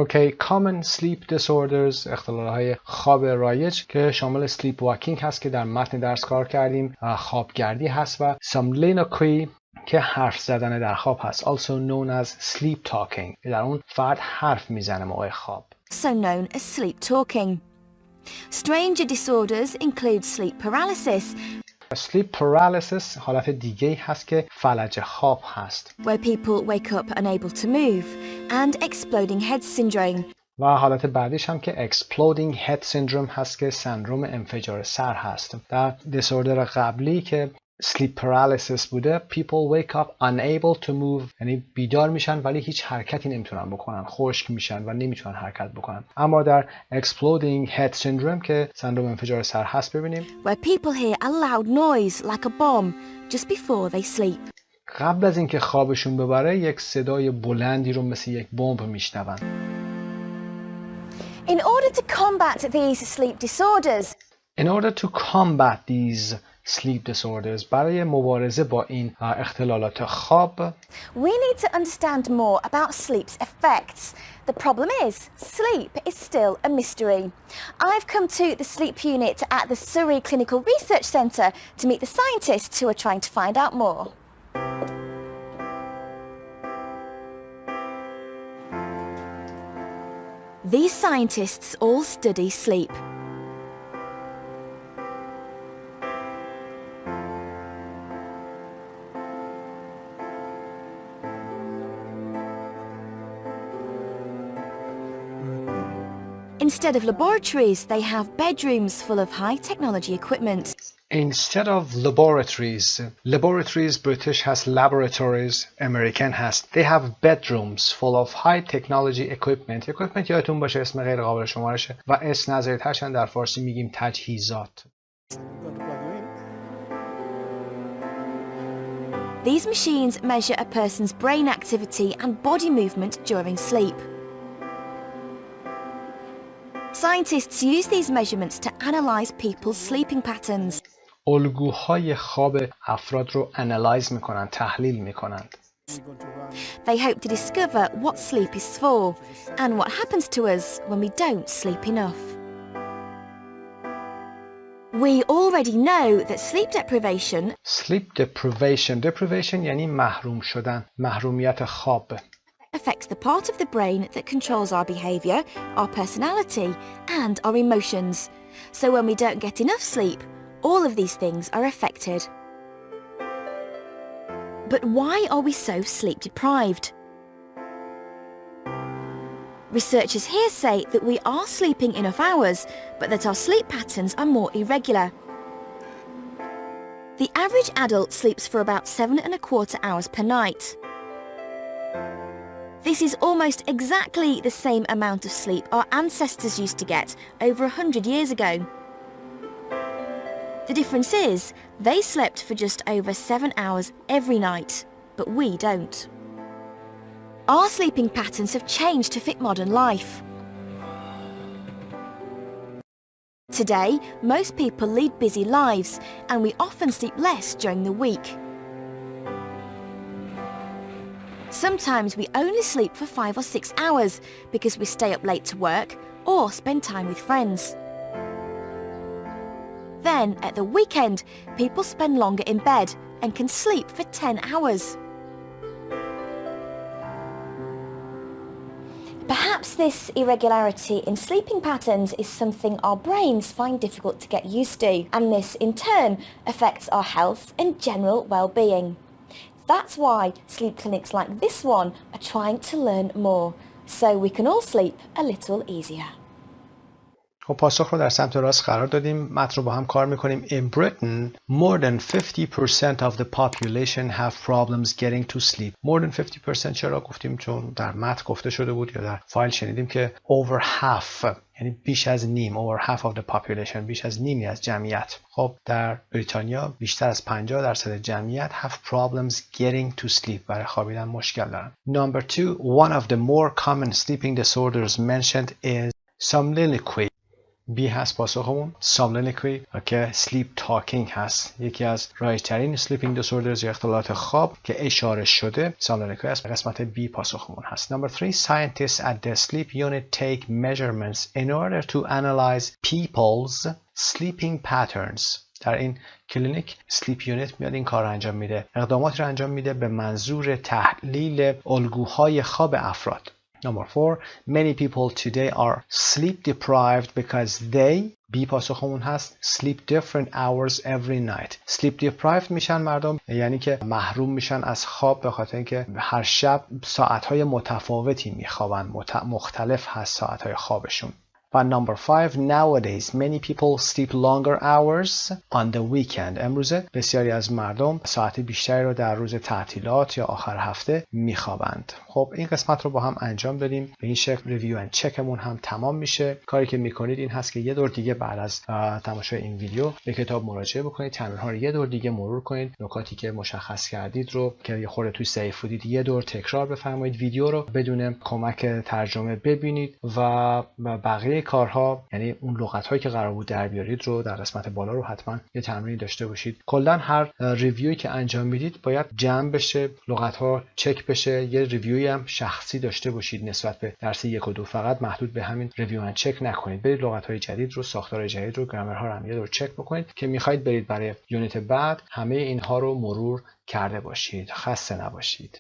Okay, common sleep disorders اختلالهای خواب رایج که شامل sleepwalking هست که در متن درس کار کردیم، خوابگردی هست و somniloquy که حرف زدن در خواب هست. Also known as sleep talking. در اون فرد حرف میزنه موقع خواب. Also known as sleep talking. Stranger disorders include sleep paralysis. Sleep paralysis حالت دیگه هست که فلج خواب هست. Where people wake up unable to move and exploding head syndrome. و حالت بعدیش هم که exploding head syndrome هست که سندروم انفجار سر هست. در دیسوردر قبلی که sleep paralysis بوده people wake up unable to move، یعنی بیدار میشن ولی هیچ حرکتی نمیتونن بکنن، خشک میشن و نمیتونن حرکت بکنن. اما در exploding head syndrome که سندروم انفجار سر هست ببینیم where people hear a loud noise like a bomb just before they sleep. قبل از اینکه خوابشون ببره یک صدای بلندی رو مثل یک بمب میشنون. In order to combat these sleep disorders, برای مبارزه با این اختلالات خواب we need to understand more about sleep's effects. The problem is, sleep is still a mystery. I've come to the sleep unit at the Surrey Clinical Research Centre to meet the scientists who are trying to find out more. These scientists all study sleep. Instead of laboratories, they have bedrooms full of high-technology equipment. Instead of laboratories British has laboratories, American has. They have bedrooms full of high-technology equipment. Equipment یادتون باشه اسم غیر قابل شمارشه و اسم نظریت هرچند در فارسی میگیم تجهیزات. These machines measure a person's brain activity and body movement during sleep. Scientists use these measurements to analyze people's sleeping patterns. الگوهای خواب افراد رو انالایز میکنن، تحلیل میکنند. They hope to discover what sleep is for and what happens to us when we don't sleep enough. We already know that sleep deprivation یعنی محروم شدن، محرومیت خواب. affects the part of the brain that controls our behaviour, our personality and our emotions. So when we don't get enough sleep, all of these things are affected. But why are we so sleep deprived? Researchers here say that we are sleeping enough hours, but that our sleep patterns are more irregular. The average adult sleeps for about 7¼ hours per night. This is almost exactly the same amount of sleep our ancestors used to get over 100 years ago. The difference is, they slept for just over 7 hours every night, but we don't. Our sleeping patterns have changed to fit modern life. Today, most people lead busy lives, and we often sleep less during the week. Sometimes we only sleep for 5 or 6 hours because we stay up late to work or spend time with friends. Then, at the weekend, people spend longer in bed and can sleep for 10 hours. Perhaps this irregularity in sleeping patterns is something our brains find difficult to get used to, and this in turn affects our health and general well-being. That's why sleep clinics like this one are trying to learn more, so we can all sleep a little easier. خب پاسخ رو در سمت راست قرار دادیم. متن رو با هم کار میکنیم. In Britain, more than 50% of the population have problems getting to sleep. More than 50% چرا گفتیم؟ چون در متن گفته شده بود یا در فایل شنیدیم که over half، یعنی بیش از نیم، over half of the population، بیش از نیمی از جمعیت. خب در بریتانیا بیشتر از 50% جمعیت have problems getting to sleep، برای خوابیدن مشکل دارن. Number 2, one of the more common sleeping disorders mentioned is somnoliquity. بی هست پاسخمون. somnoliquity که sleep talking هست، یکی از رایج‌ترین sleeping disorders یا اختلالات خواب که اشاره شده somnoliquity است. قسمت بی پاسخمون هست. Number 3, scientists at the sleep unit take measurements in order to analyze people's sleeping patterns. در این کلینیک sleep unit میاد این کار رو انجام میده، اقدامات رو انجام میده به منظور تحلیل الگوهای خواب افراد. Number 4, many people today are sleep deprived because they بی پاسخمون هست sleep different hours every night. sleep deprived میشن مردم، یعنی که محروم میشن از خواب به خاطر اینکه هر شب ساعتهای متفاوتی میخوابن، مختلف هست ساعتهای خوابشون. و number 5, nowadays many people sleep longer hours on the weekend. امروزه بسیاری از مردم ساعت بیشتری رو در روز تعطیلات یا آخر هفته میخوابند. خب این قسمت رو با هم انجام دادیم. به این شکل ریویو اند چکمون هم تمام میشه. کاری که میکنید این هست که یه دور دیگه بعد از تماشای این ویدیو به کتاب مراجعه بکنید، تمرین ها رو یه دور دیگه مرور کنید، نکاتی که مشخص کردید رو که یه خورده توی سیو بودید یه دور تکرار بفرمایید، ویدیو رو بدون کمک ترجمه ببینید و بقیه کارها، یعنی اون لغت هایی که قرار بود در بیارید رو در قسمت بالا رو حتما یه تمرین داشته باشید. کلا هر ریویویی که انجام میدید باید جمع بشه، لغت ها چک بشه، یه ریویوی هم شخصی داشته باشید نسبت به درس 1 و 2. فقط محدود به همین ریویو اند چک نکنید، برید لغت های جدید رو، ساختار جدید رو، گرامر ها رو هم یه دور چک بکنید که میخواید برید برای یونیت بعد همه اینها رو مرور کرده باشید. خسته نباشید.